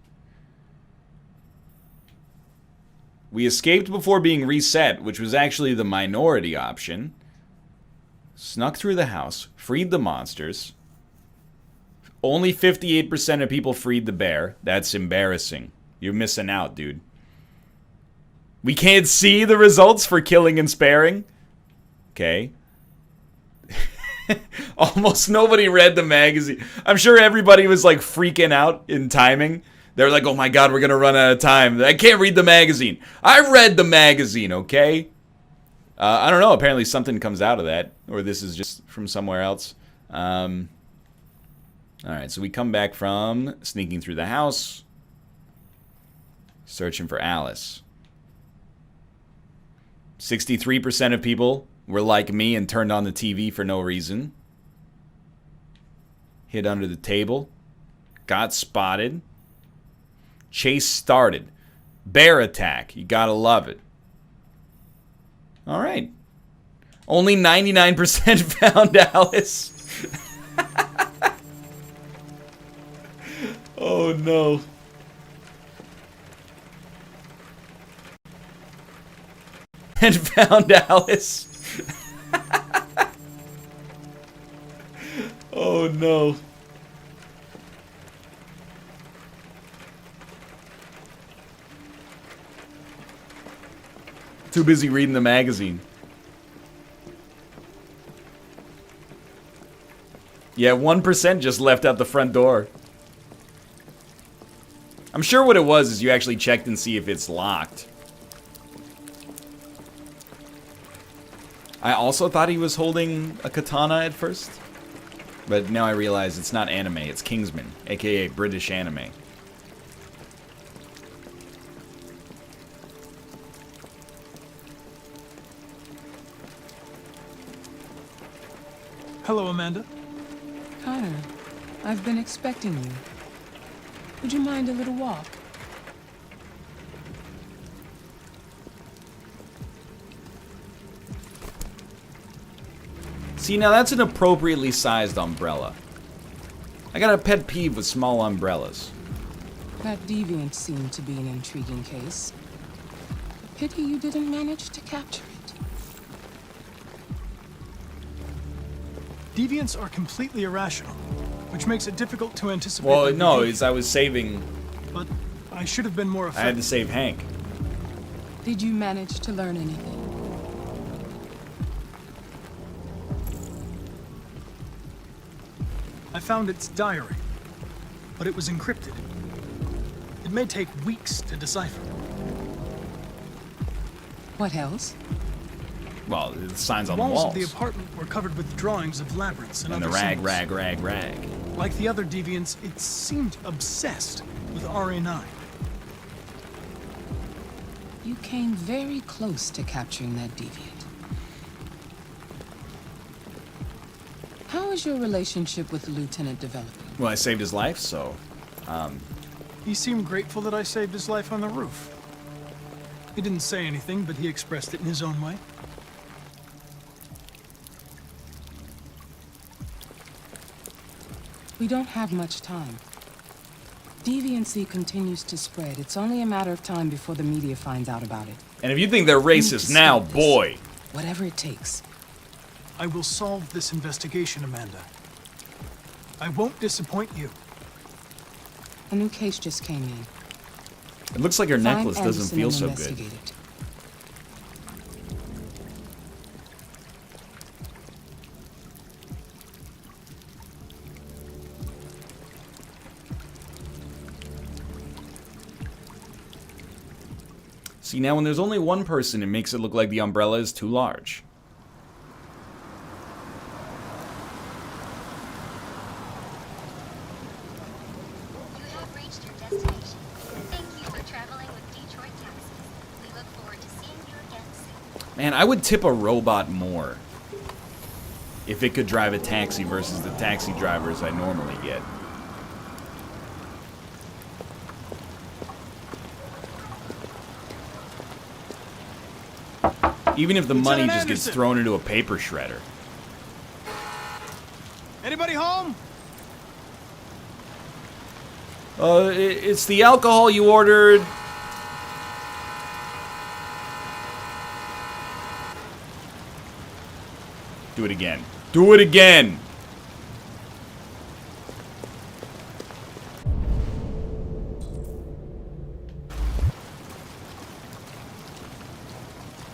We escaped before being reset, which was actually the minority option. Snuck through the house, freed the monsters. Only 58% of people freed the bear. That's embarrassing. You're missing out, dude. We can't see the results for killing and sparing. Okay. Almost nobody read the magazine. I'm sure everybody was like freaking out in timing. They were like, oh my god, we're gonna run out of time. I can't read the magazine. I read the magazine, okay? I don't know. Apparently something comes out of that. Or this is just from somewhere else. Alright, so we come back from sneaking through the house. Searching for Alice. 63% of people were like me and turned on the TV for no reason. Hid under the table. Got spotted. Chase started. Bear attack. You gotta love it. Alright. Only 99% found Alice. Oh no. And found Alice. Oh no. Too busy reading the magazine. Yeah, 1% just left out the front door. I'm sure what it was is you actually checked and see if it's locked. I also thought he was holding a katana at first. But now I realize it's not anime, it's Kingsman, aka British anime. Hello, Amanda. Connor, I've been expecting you. Would you mind a little walk? See, now that's an appropriately sized umbrella. I got a pet peeve with small umbrellas. That deviant seemed to be an intriguing case. Pity you didn't manage to capture it. Deviants are completely irrational, which makes it difficult to anticipate. Well, no, I was saving... But I should have been more effective. I had to save Hank. Did you manage to learn anything? I found its diary, but it was encrypted. It may take weeks to decipher. What else? Well, the signs on the walls. Walls of the apartment were covered with drawings of labyrinths and the other rag, symbols. rag. Like the other deviants, it seemed obsessed with RA9. You came very close to capturing that deviant. How is your relationship with the lieutenant developing? Well, I saved his life, so... He seemed grateful that I saved his life on the roof. He didn't say anything, but he expressed it in his own way. We don't have much time. Deviancy continues to spread. It's only a matter of time before the media finds out about it. And if you think they're racist now, boy. Whatever it takes. I will solve this investigation, Amanda. I won't disappoint you. A new case just came in. It looks like her Find necklace doesn't Anderson feel and so investigate good. it. See, now when there's only one person, it makes it look like the umbrella is too large. You have reached your destination. Thank you for traveling with Detroit Taxis. We look forward to seeing you again soon. Man, I would tip a robot more if it could drive a taxi versus the taxi drivers I normally get. Even if the money Lieutenant just gets Anderson. thrown into a paper shredder. Anybody home? It's the alcohol you ordered. Do it again. Do it again!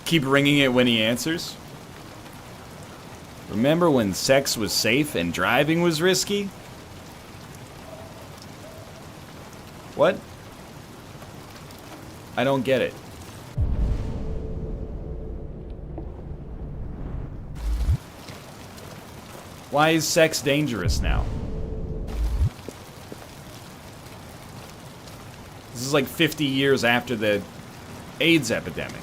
Keep ringing it when he answers. Remember when sex was safe and driving was risky? What? I don't get it. Why is sex dangerous now? This is like 50 years after the AIDS epidemic.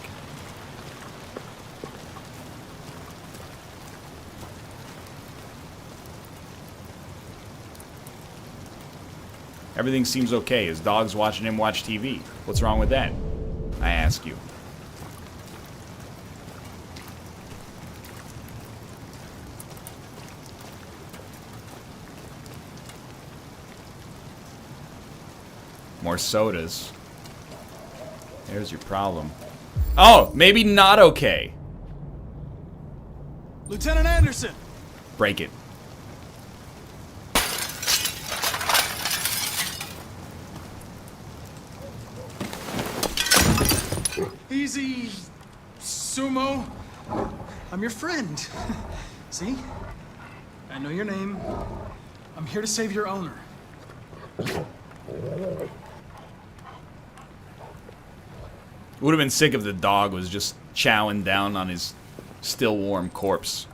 Everything seems okay. His dog's watching him watch TV. What's wrong with that? I ask you. More sodas. There's your problem. Oh, maybe not okay. Lieutenant Anderson! Break it. Easy, Sumo. I'm your friend. See? I know your name. I'm here to save your owner. Would have been sick if the dog was just chowing down on his still warm corpse.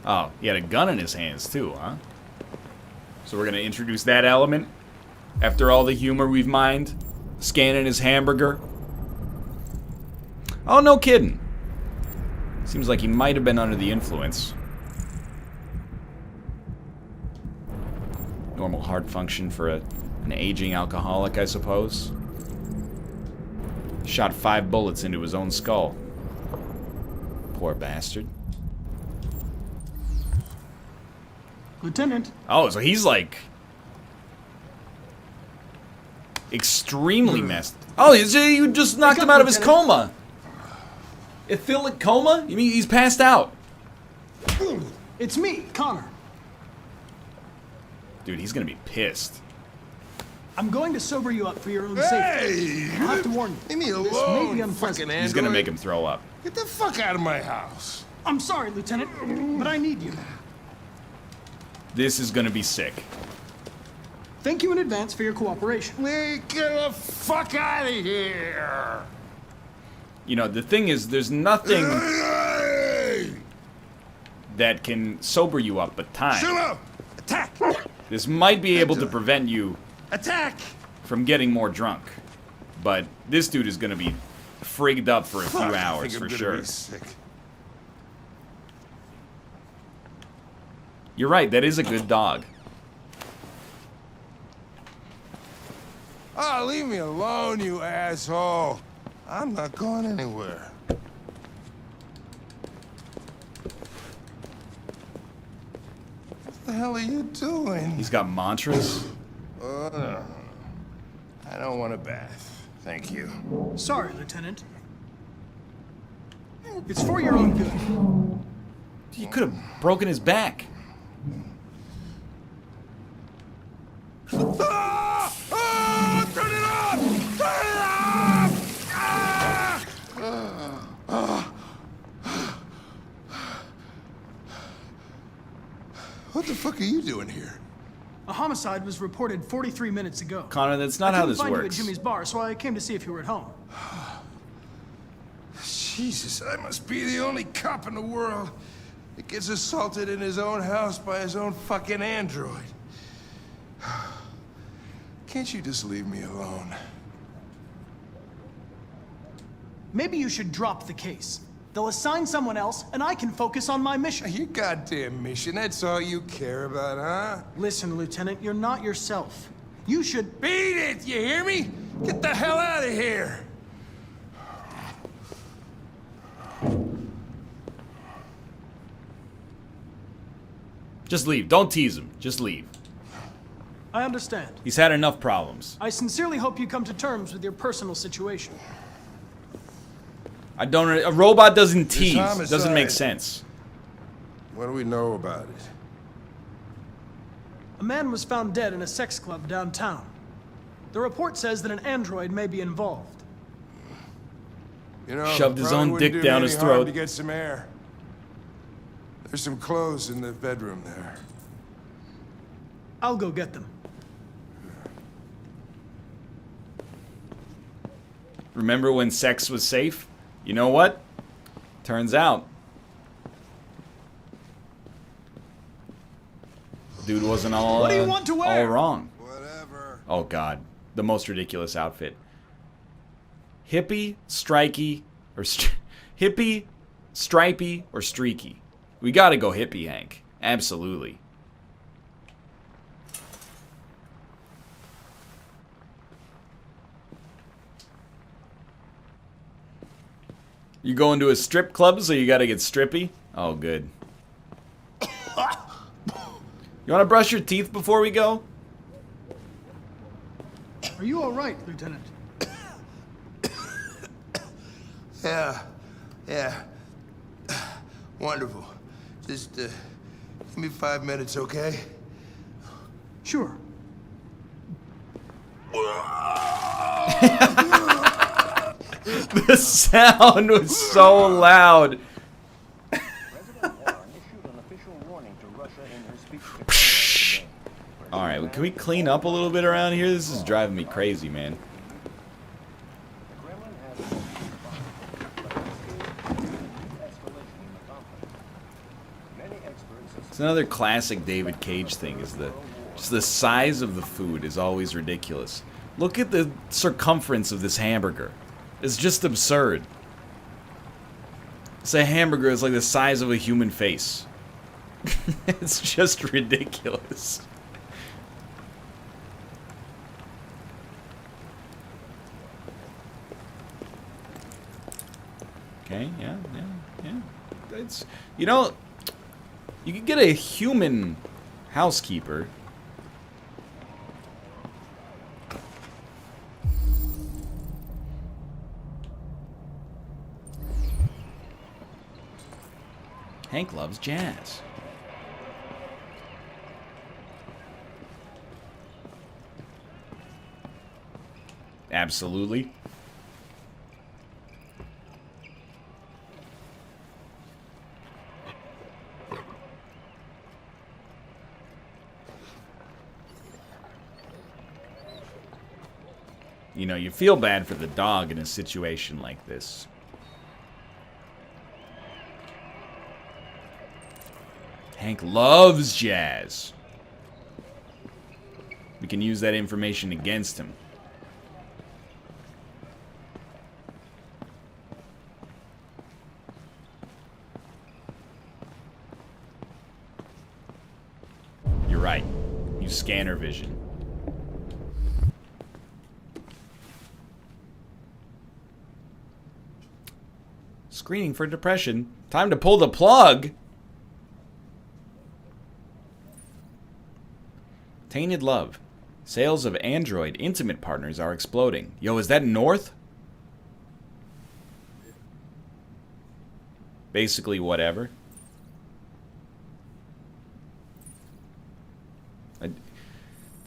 Oh, he had a gun in his hands too, huh? So we're gonna introduce that element after all the humor we've mined, scanning his hamburger. Oh, no kidding. Seems like he might have been under the influence. Normal heart function for an aging alcoholic, I suppose. Shot 5 bullets into his own skull. Poor bastard. Lieutenant. Oh, so he's like extremely messed. Oh, you just knocked him out of his coma. Ethyllic coma? You mean he's passed out? It's me, Connor. Dude, he's gonna be pissed. I'm going to sober you up for your own safety. I'll have to warn you. Leave me This alone, may be unpleasant. He's gonna make him throw up. Get the fuck out of my house. I'm sorry, Lieutenant, but I need you. This is gonna be sick. Thank you in advance for your cooperation. Get the fuck out of here! You know, the thing is, there's nothing that can sober you up but time. Shut up! Attack! This might be able to prevent you Attack! from getting more drunk. But this dude is gonna be frigged up for a few hours for sure. You're right, that is a good dog. Oh, leave me alone, you asshole. I'm not going anywhere. the hell are you doing? He's got mantras. I don't want a bath. Thank you. Sorry, Lieutenant. It's for your own good. You could have broken his back. Turn it off! Turn it off! What the fuck are you doing here? A homicide was reported 43 minutes ago. Connor, that's not how this I couldn't find you at works. Jimmy's bar, so I came to see if you were at home. Jesus, I must be the only cop in the world that gets assaulted in his own house by his own fucking android. Can't you just leave me alone? Maybe you should drop the case. They'll assign someone else, and I can focus on my mission. Your goddamn mission, that's all you care about, huh? Listen, Lieutenant, you're not yourself. You should... Beat it, you hear me? Get the hell out of here! Just leave. Don't tease him. Just leave. I understand. He's had enough problems. I sincerely hope you come to terms with your personal situation. I don't. A robot doesn't tease. homicide. Doesn't make sense. What do we know about it? A man was found dead in a sex club downtown. The report says that an android may be involved. You know, Shoved his probably own wouldn't dick do me down any his harm throat. to get some air. There's some clothes in the bedroom there. I'll go get them. Remember when sex was safe? You know what? Turns out. Dude wasn't all, What do you want to wear? all wrong. Whatever. Oh god. The most ridiculous outfit. Hippie, stripey, or hippie, stripey, or streaky. We gotta go hippie, Hank. Absolutely. You going to a strip club, so you gotta get strippy? Oh, good. You wanna brush your teeth before we go? Are you all right, Lieutenant? Yeah. Wonderful. Just, give me 5 minutes, okay? Sure. The sound was so loud. Alright, can we clean up a little bit around here? This is driving me crazy, man. It's another classic David Cage thing, is just the size of the food is always ridiculous. Look at the circumference of this hamburger. It's just absurd. It's a hamburger is like the size of a human face. It's just ridiculous. Okay, yeah. It's, you know, you could get a human housekeeper. Hank loves jazz. Absolutely. You know, you feel bad for the dog in a situation like this. Hank loves jazz. We can use that information against him. You're right. Use scanner vision. Screening for depression. Time to pull the plug. Tainted love. Sales of Android intimate partners are exploding. Yo, is that North? Basically, whatever.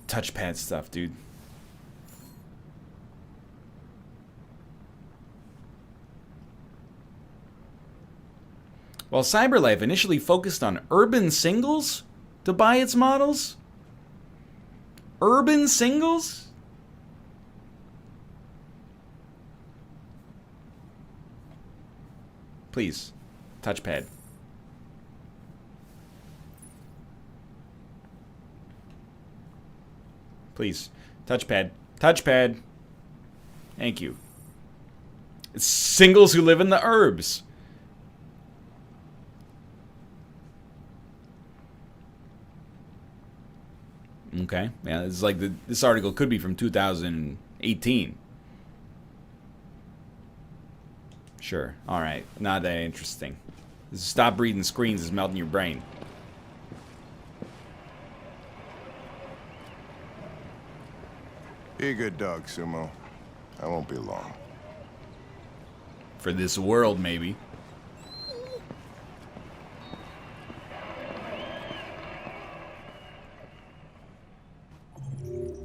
Touchpad stuff, dude. While CyberLife initially focused on urban singles to buy its models? Urban singles? Please, touchpad. Please, touchpad. Touchpad. Thank you. It's singles who live in the urbs. Okay, yeah, it's like this article could be from 2018. Sure, alright, not that interesting. Stop reading screens is melting your brain. Be a good dog, Sumo. I won't be long. For this world, maybe.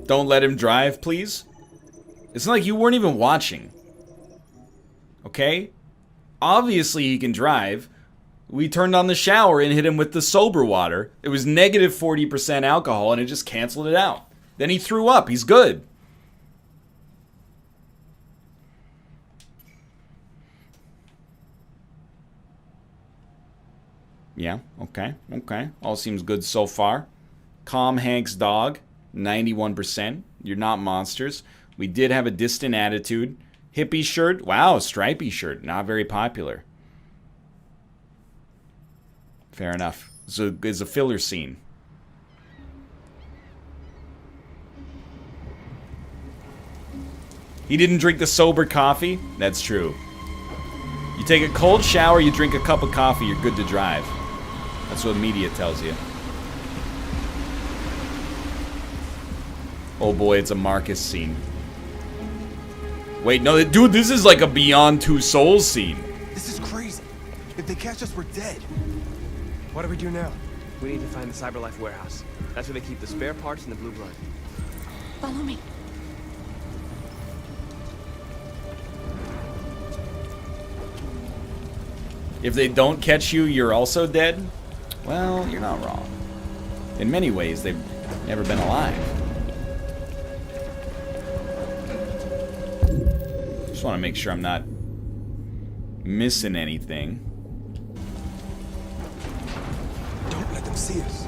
Don't let him drive, please. It's not like you weren't even watching. Okay? Obviously he can drive. We turned on the shower and hit him with the sober water. It was negative 40% alcohol and it just canceled it out. Then he threw up. He's good. Yeah, okay, okay. All seems good so far. Calm Hank's dog. 91%. You're not monsters. We did have a distant attitude. Hippie shirt. Wow, stripy shirt. Not very popular. Fair enough. It's a filler scene. He didn't drink the sober coffee? That's true. You take a cold shower, you drink a cup of coffee, you're good to drive. That's what media tells you. Oh boy, it's a Marcus scene. Wait, no, dude, this is like a Beyond Two Souls scene. This is crazy. If they catch us, we're dead. What do we do now? We need to find the CyberLife warehouse. That's where they keep the spare parts and the blue blood. Follow me. If they don't catch you, you're also dead? Well, you're not wrong. In many ways, they've never been alive. Just want to make sure I'm not missing anything. Don't let them see us.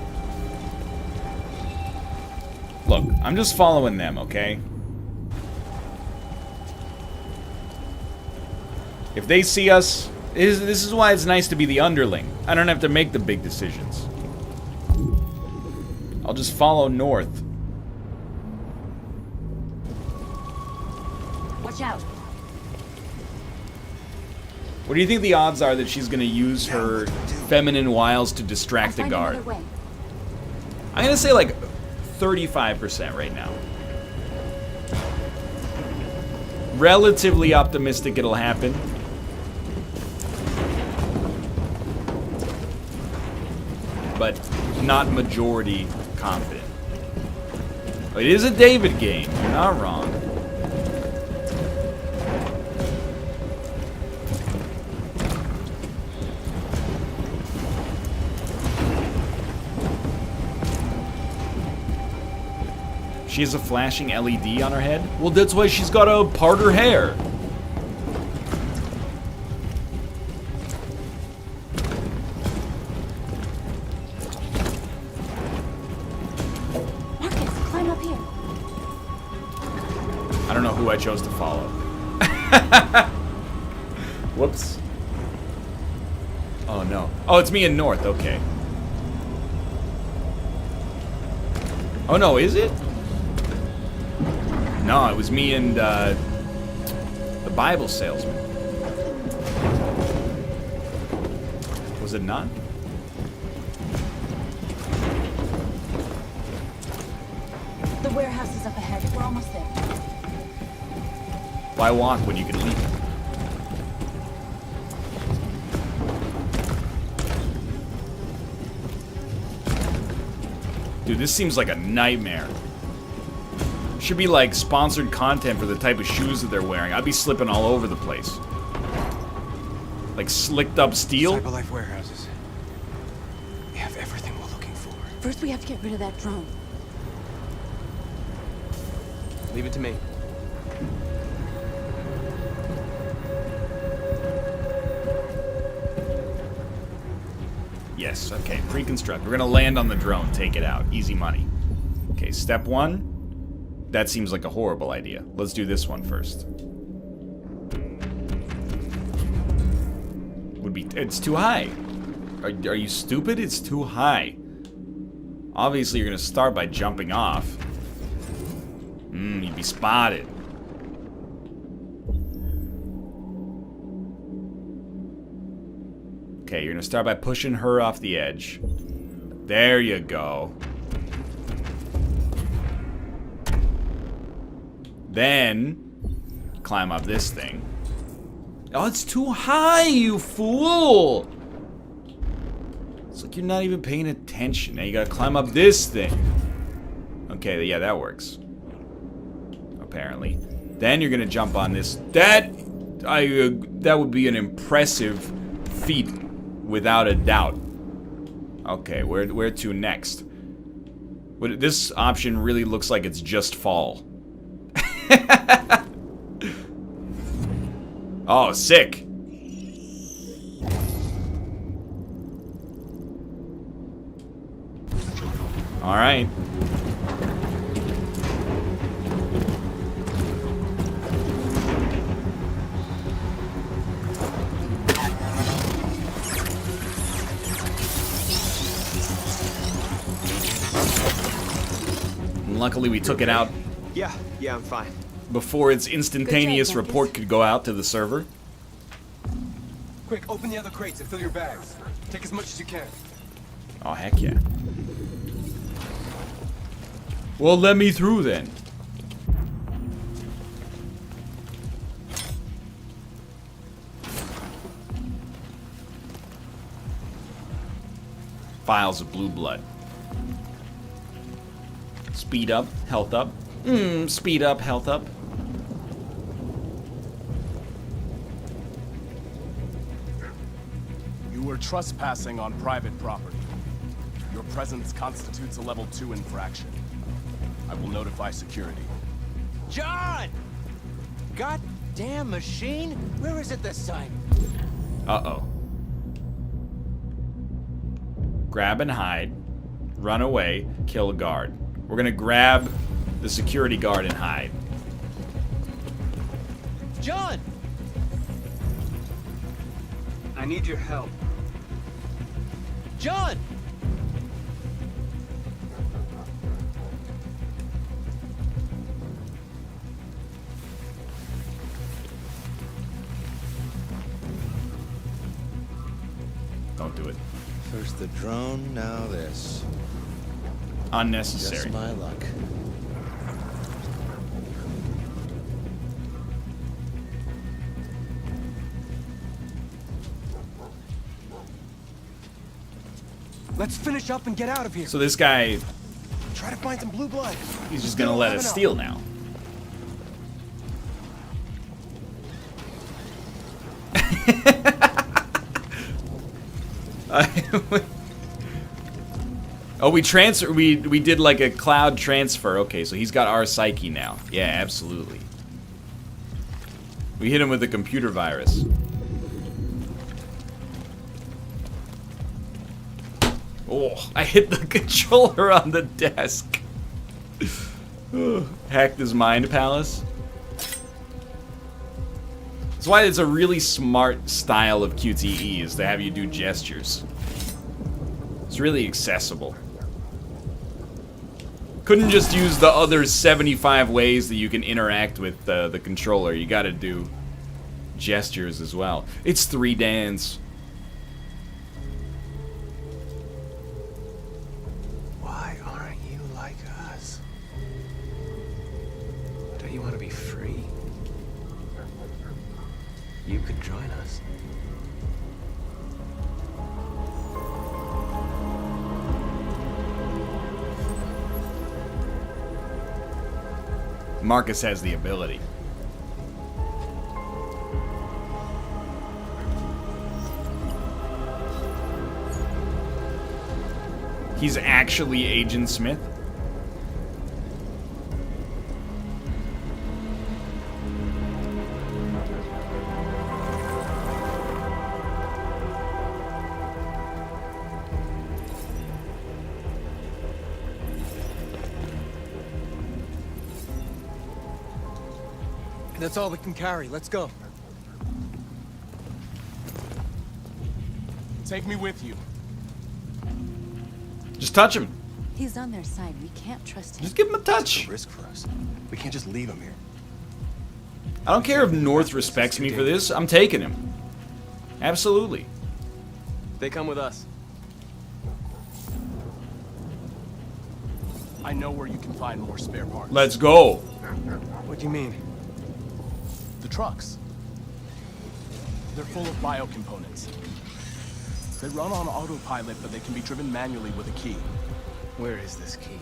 Look, I'm just following them, okay? If they see us, this is why it's nice to be the underling. I don't have to make the big decisions. I'll just follow north. Watch out. What do you think the odds are that she's going to use her feminine wiles to distract the guard? I'm going to say like 35% right now. Relatively optimistic it'll happen. But not majority confident. It is a David game. You're not wrong. She has a flashing LED on her head? Well, that's why she's got to part her hair. Marcus, climb up here. I don't know who I chose to follow. Whoops. Oh, no. Oh, it's me in North. Okay. Oh, no, is it? No, it was me and the Bible salesman. Was it not? The warehouse is up ahead. We're almost there. Why walk when you can leap? Dude, this seems like a nightmare. Should be like sponsored content for the type of shoes that they're wearing. I'd be slipping all over the place. Like slicked up steel? Cyberlife warehouses. We have everything we're looking for. First, we have to get rid of that drone. Leave it to me. Yes, okay, pre-construct. We're gonna land on the drone, take it out. Easy money. Okay, step one. That seems like a horrible idea. Let's do this one first. It's too high. Are you stupid? It's too high. Obviously, you're gonna start by jumping off. You'd be spotted. Okay, you're gonna start by pushing her off the edge. There you go. Then, climb up this thing. Oh, it's too high, you fool! It's like you're not even paying attention. Now you gotta climb up this thing. Okay, yeah, that works. Apparently. Then you're gonna jump on this. That would be an impressive feat, without a doubt. Okay, where to next? This option really looks like it's just fall. Oh, sick. All right. And luckily we took it out. Yeah, I'm fine. Before its instantaneous report could go out to the server. Quick, open the other crates and fill your bags. Take as much as you can. Oh, heck yeah. Well, let me through then. Vials of blue blood. Speed up, health up. Speed up, health up. You were trespassing on private property. Your presence constitutes a level 2 infraction. I will notify security. John! Goddamn machine! Where is it this time? Uh-oh. Grab and hide. Run away. Kill a guard. We're gonna grab the security guard and hide. John! I need your help. John! Don't do it. First the drone, now this. Unnecessary. Just my luck. Let's finish up and get out of here. So this guy, Try to find some blue blood. he's just gonna let us steal now. Oh, we did like a cloud transfer. Okay, so he's got our psyche now. Yeah, absolutely. We hit him with a computer virus. Oh, I hit the controller on the desk. Hacked his mind palace. That's why it's a really smart style of QTE, is to have you do gestures. It's really accessible. Couldn't just use the other 75 ways that you can interact with the controller. You gotta do gestures as well. It's 3 Dans. Why aren't you like us? You could join us. Marcus has the ability. He's actually Agent Smith. That's all we can carry. Let's go. Take me with you. Just touch him. He's on their side. We can't trust him. Just give him a touch. It's a risk for us. We can't just leave him here. I don't care if North respects me for this. I'm taking him. Absolutely. They come with us. I know where you can find more spare parts. Let's go. What do you mean? The trucks. They're full of biocomponents. They run on autopilot, but they can be driven manually with a key. Where is this key?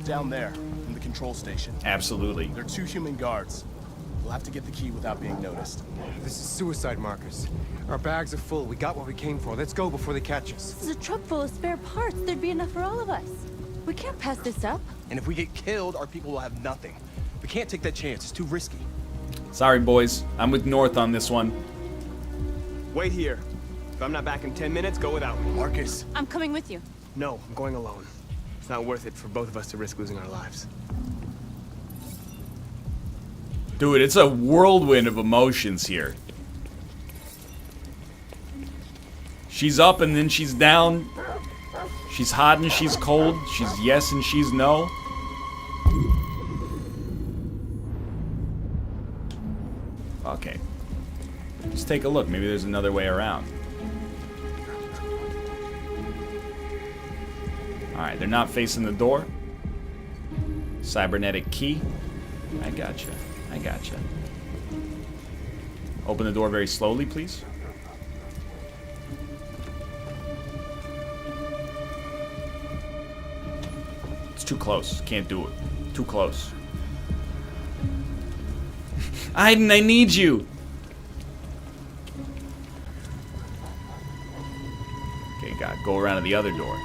Down there, in the control station. Absolutely. There are 2 human guards. We'll have to get the key without being noticed. This is suicide, Marcus. Our bags are full. We got what we came for. Let's go before they catch us. This is a truck full of spare parts. There'd be enough for all of us. We can't pass this up. And if we get killed, our people will have nothing. We can't take that chance. It's too risky. Sorry, boys. I'm with North on this one. Wait here. If I'm not back in 10 minutes, go without me. Marcus. I'm coming with you. No, I'm going alone. It's not worth it for both of us to risk losing our lives. Dude, it's a whirlwind of emotions here. She's up and then she's down. She's hot and she's cold. She's yes and she's no. Okay. Let's take a look. Maybe there's another way around. Alright, they're not facing the door. Cybernetic key. I gotcha. I gotcha. Open the door very slowly, please. It's too close. Can't do it. Too close. Aiden, I need you. Okay, got go around to the other door.